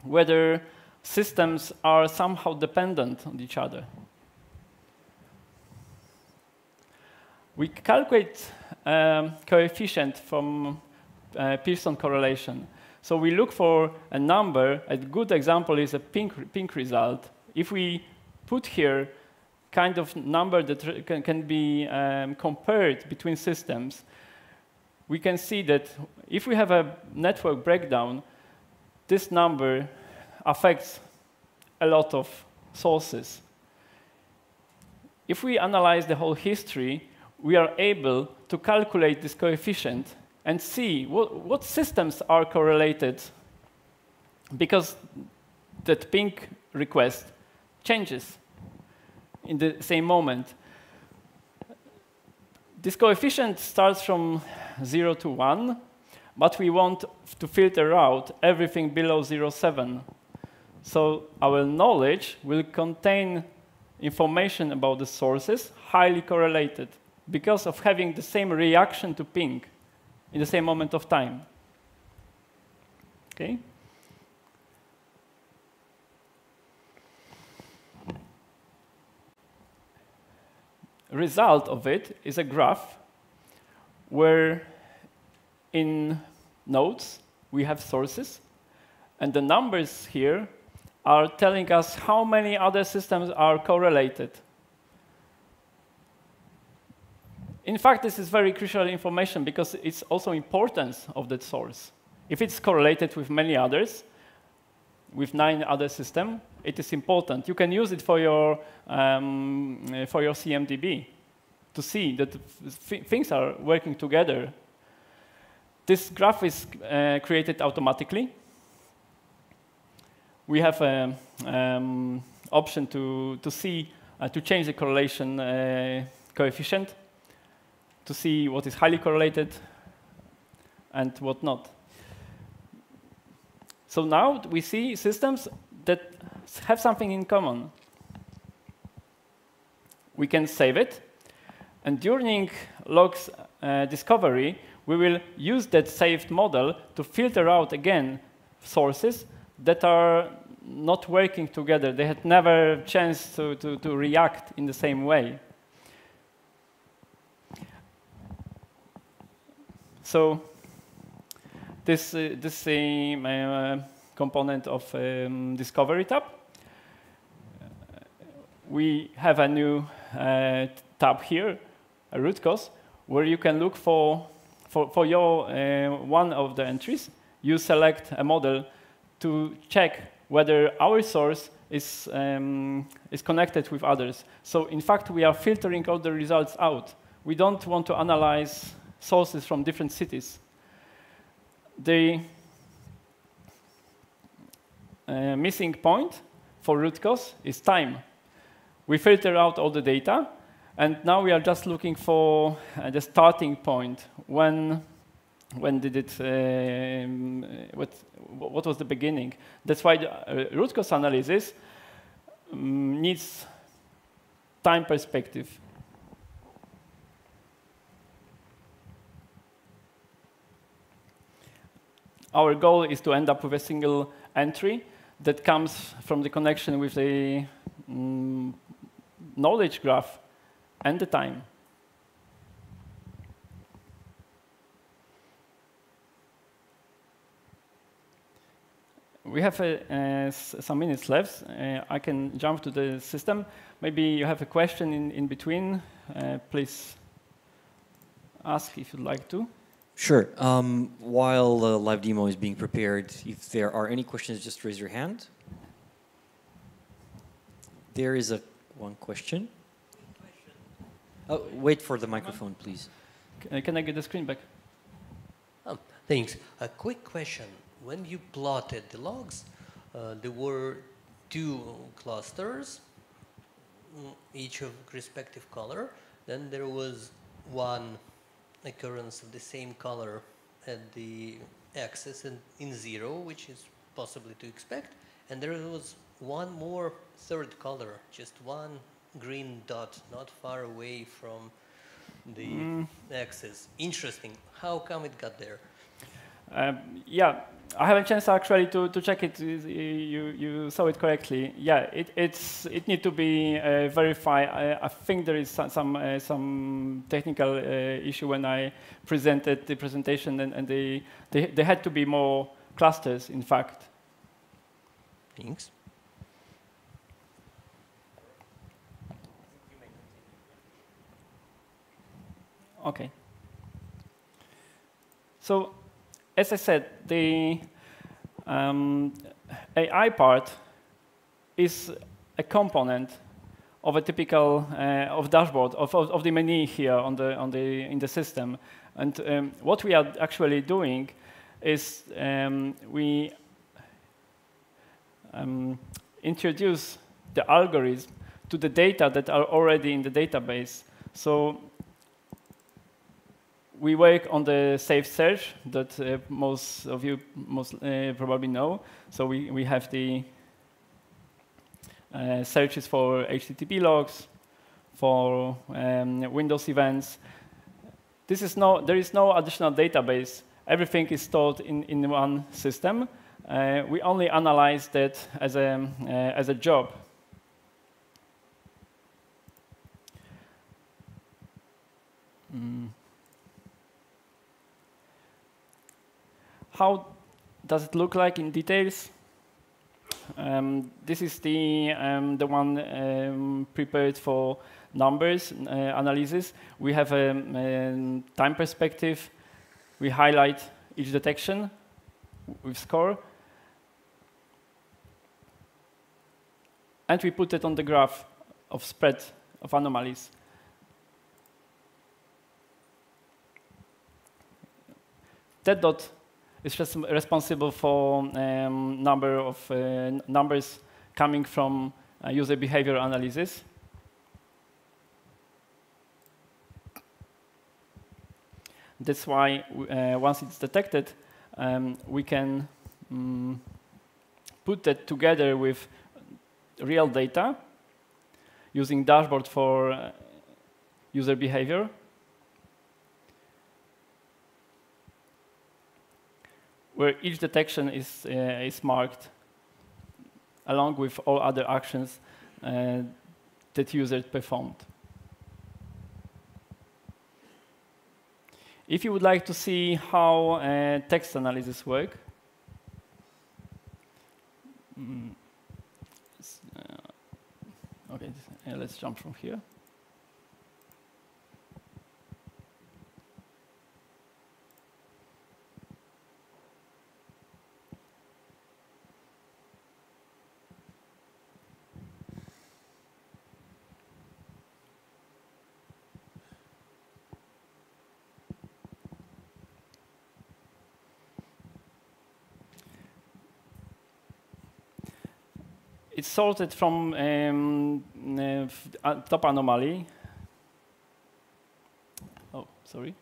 whether systems are somehow dependent on each other. We calculate coefficient from Pearson correlation. So we look for a number. A good example is a pink result. If we put here kind of number that can be compared between systems, we can see that if we have a network breakdown, this number affects a lot of sources. If we analyze the whole history, we are able to calculate this coefficient and see what systems are correlated, because that pink request changes in the same moment. This coefficient starts from 0 to 1, but we want to filter out everything below 0.7. So our knowledge will contain information about the sources highly correlated because of having the same reaction to ping in the same moment of time. Okay? Result of it is a graph where in nodes we have sources, and the numbers here are telling us how many other systems are correlated. In fact, this is very crucial information because it's also importance of that source. If it's correlated with many others, with 9 other systems, it is important. You can use it for your CMDB to see that things are working together. This graph is created automatically. We have an option to see, to change the correlation coefficient, to see what is highly correlated and what not. So now we see systems that have something in common. We can save it, and during logs discovery, we will use that saved model to filter out again sources that are not working together. They had never a chance to react in the same way. So this component of Discovery tab. We have a new tab here, a root cause, where you can look for your one of the entries. You select a model to check whether our source is connected with others. So in fact, we are filtering all the results out. We don't want to analyze sources from different cities. The missing point for root cause is time. We filter out all the data, and now we are just looking for the starting point. When did it? What was the beginning? That's why the root cause analysis needs time perspective. Our goal is to end up with a single entry that comes from the connection with the knowledge graph and the time. We have some minutes left. I can jump to the system. Maybe you have a question in between. Please ask if you'd like to. Sure. While the live demo is being prepared, if there are any questions, just raise your hand. There is one question. Oh, wait for the microphone, please. Can I get the screen back? Thanks. A quick question. When you plotted the logs, there were 2 clusters, each of respective color. Then there was one occurrence of the same color at the axis in 0, which is possibly to expect. And there was one more third color, just one green dot, not far away from the axis. Interesting. How come it got there? Yeah, I have a chance actually to check it. You saw it correctly. Yeah, it need to be verified. I think there is some technical issue when I presented the presentation, and they had to be more clusters, in fact. Thanks. Okay. So, as I said, the AI part is a component of a typical of dashboard of the menu here in the system. And what we are actually doing is we introduce the algorithm to the data that are already in the database. So we work on the safe search that most of you probably know. So we have the searches for HTTP logs, for Windows events. There is no additional database. Everything is stored in one system. We only analyze that as a job. How does it look like in details? This is the one prepared for numbers analysis. We have a time perspective. We highlight each detection with score. And we put it on the graph of spread of anomalies. That dot is responsible for number of numbers coming from user behavior analysis. That's why once it's detected, we can put that together with real data using dashboard for user behavior. Where each detection is marked along with all other actions that user performed. If you would like to see how text analysis work, okay, let's jump from here. It's sorted from top anomaly. Oh, sorry.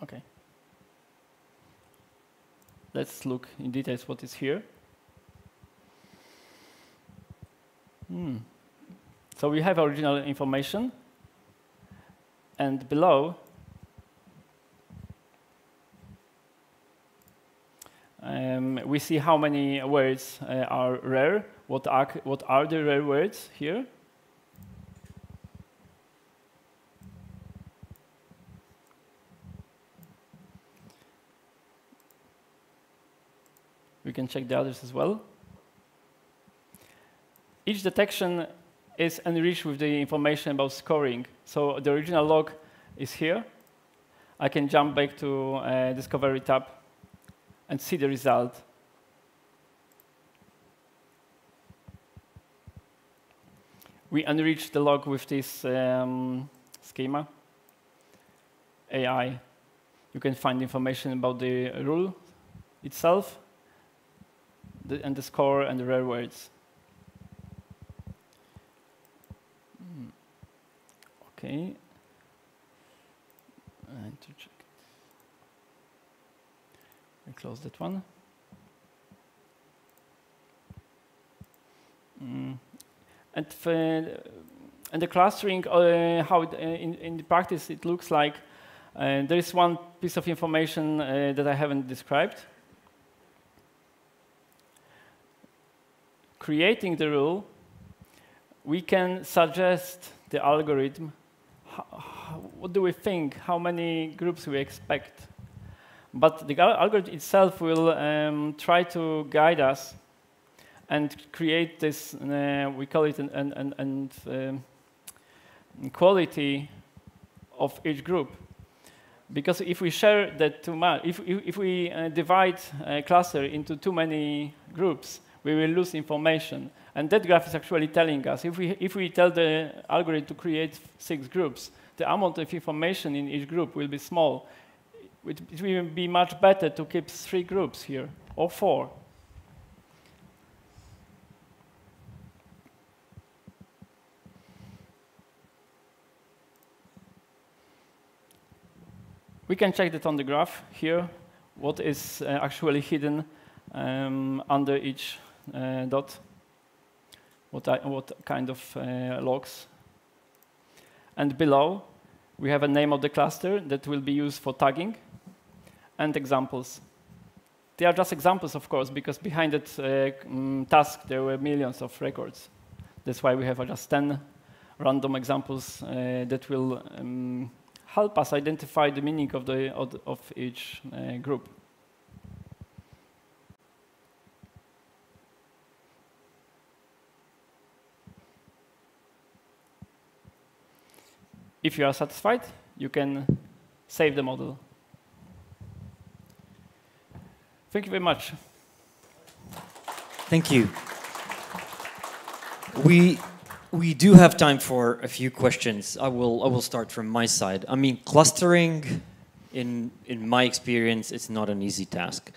Okay. Let's look in details what is here. So we have original information, and below we see how many words are rare. What are the rare words here? We can check the others as well. Each detection is enriched with the information about scoring. So the original log is here. I can jump back to Discovery tab and see the result. We enrich the log with this schema, AI. You can find information about the rule itself, and the score and the rare words. Okay. And to check. I close that one. And the clustering, how in the practice it looks like, there is one piece of information that I haven't described. Creating the rule, we can suggest the algorithm. What do we think? How many groups we expect? But the algorithm itself will try to guide us and create this, we call it an quality of each group. Because if we share that too much, if we divide a cluster into too many groups, we will lose information. And that graph is actually telling us, if we tell the algorithm to create 6 groups, the amount of information in each group will be small. It will be much better to keep 3 groups here, or 4. We can check that on the graph here, what is actually hidden under each dot, what kind of logs. And below, we have a name of the cluster that will be used for tagging and examples. They are just examples, of course, because behind that task, there were millions of records. That's why we have just 10 random examples that will help us identify the meaning of each group. If you are satisfied, you can save the model. Thank you very much. Thank you. We do have time for a few questions. I will start from my side. I mean, clustering, in my experience, it's not an easy task.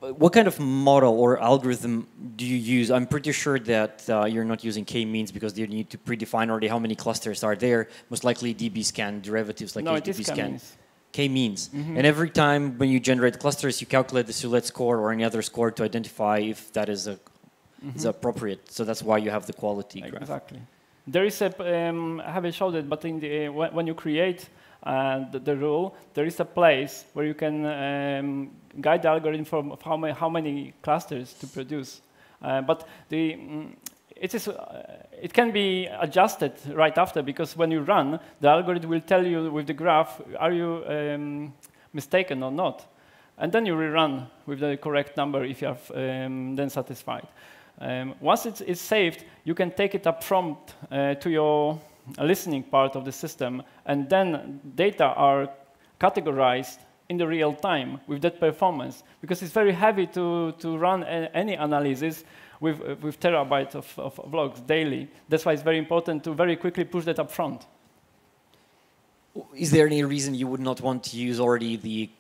What kind of model or algorithm do you use? I'm pretty sure that you're not using k-means because you need to predefine already how many clusters are there. Most likely dbScan derivatives like dbScan. K-means. And every time when you generate clusters, you calculate the SULET score or any other score to identify if that is is appropriate. So that's why you have the quality graph. Exactly. There is a, I haven't showed it, but in the, when you create the rule, there is a place where you can guide the algorithm from how many clusters to produce. But it can be adjusted right after, because when you run, the algorithm will tell you with the graph, are you mistaken or not? And then you rerun with the correct number if you are then satisfied. Once it's saved, you can take it up front to your listening part of the system, and then data are categorized in the real time with that performance, because it's very heavy to run any analysis with terabytes of logs daily. That's why it's very important to very quickly push that up front. Is there any reason you would not want to use already the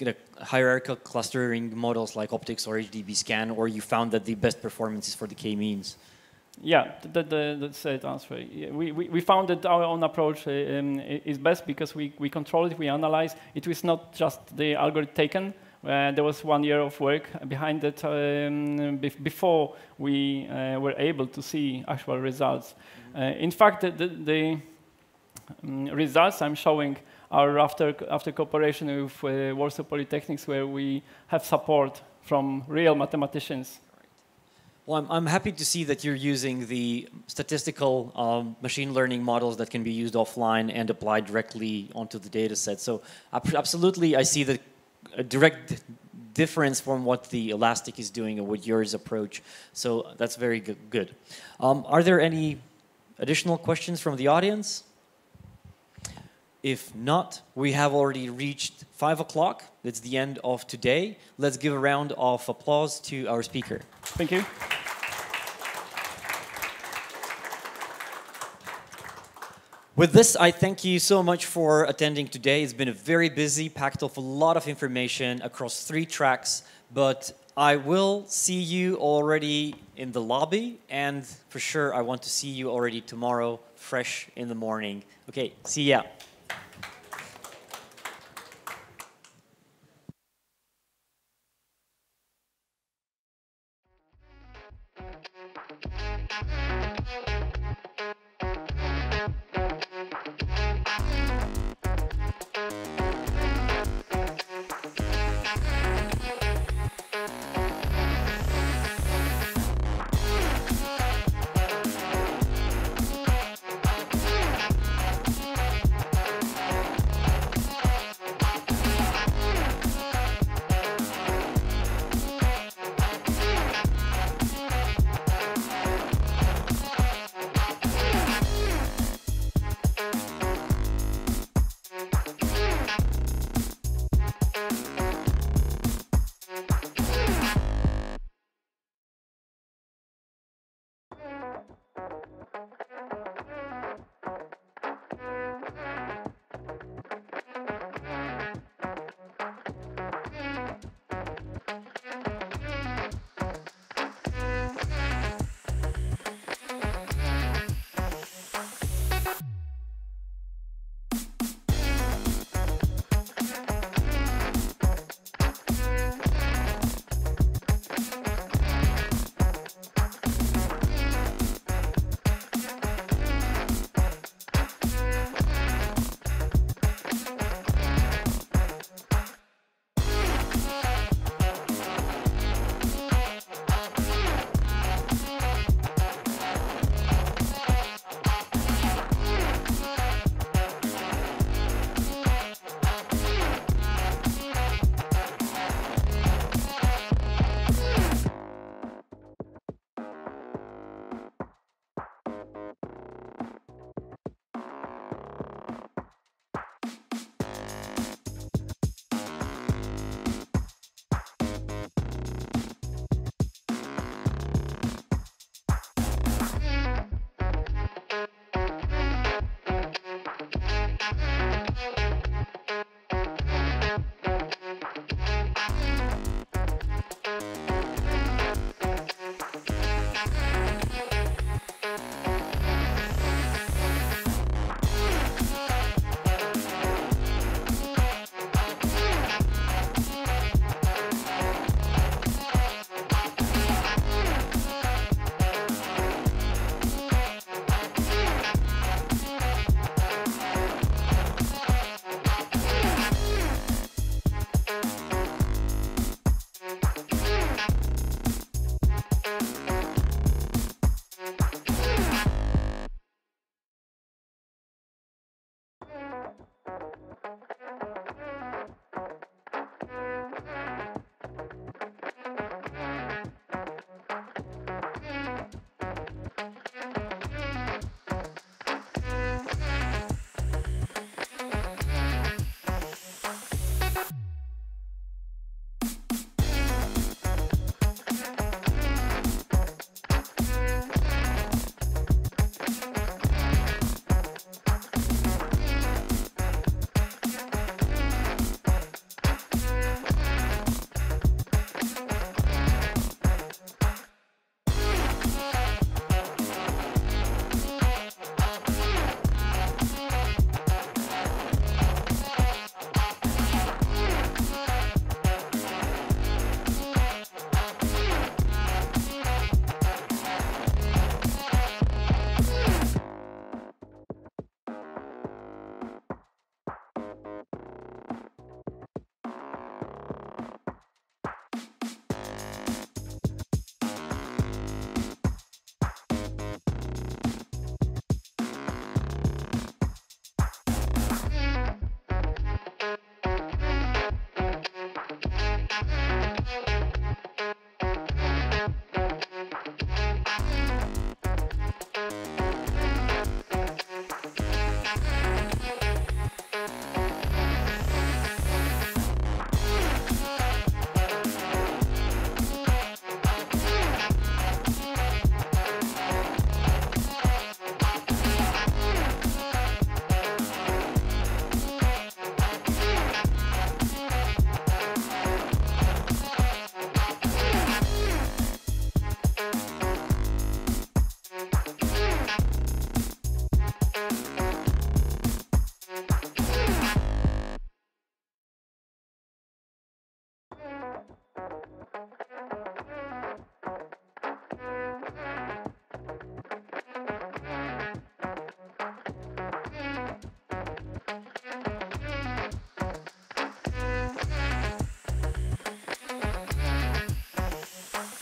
hierarchical clustering models like Optics or HDBScan, or you found that the best performance is for the k-means? Yeah, that's the answer. We found that our own approach is best because we control it, we analyze. It was not just the algorithm taken. There was 1 year of work behind it before we were able to see actual results. In fact, the results I'm showing are after cooperation with Warsaw Polytechnics, where we have support from real mathematicians. Well, I'm happy to see that you're using the statistical machine learning models that can be used offline and applied directly onto the data set. So absolutely, I see a direct difference from what the Elastic is doing and what yours approach. So that's very good. Are there any additional questions from the audience? If not, we have already reached 5 o'clock. That's the end of today. Let's give a round of applause to our speaker. Thank you. With this, I thank you so much for attending today. It's been a very busy, packed of a lot of information across 3 tracks, but I will see you already in the lobby, and for sure, I want to see you already tomorrow, fresh in the morning. Okay, see ya.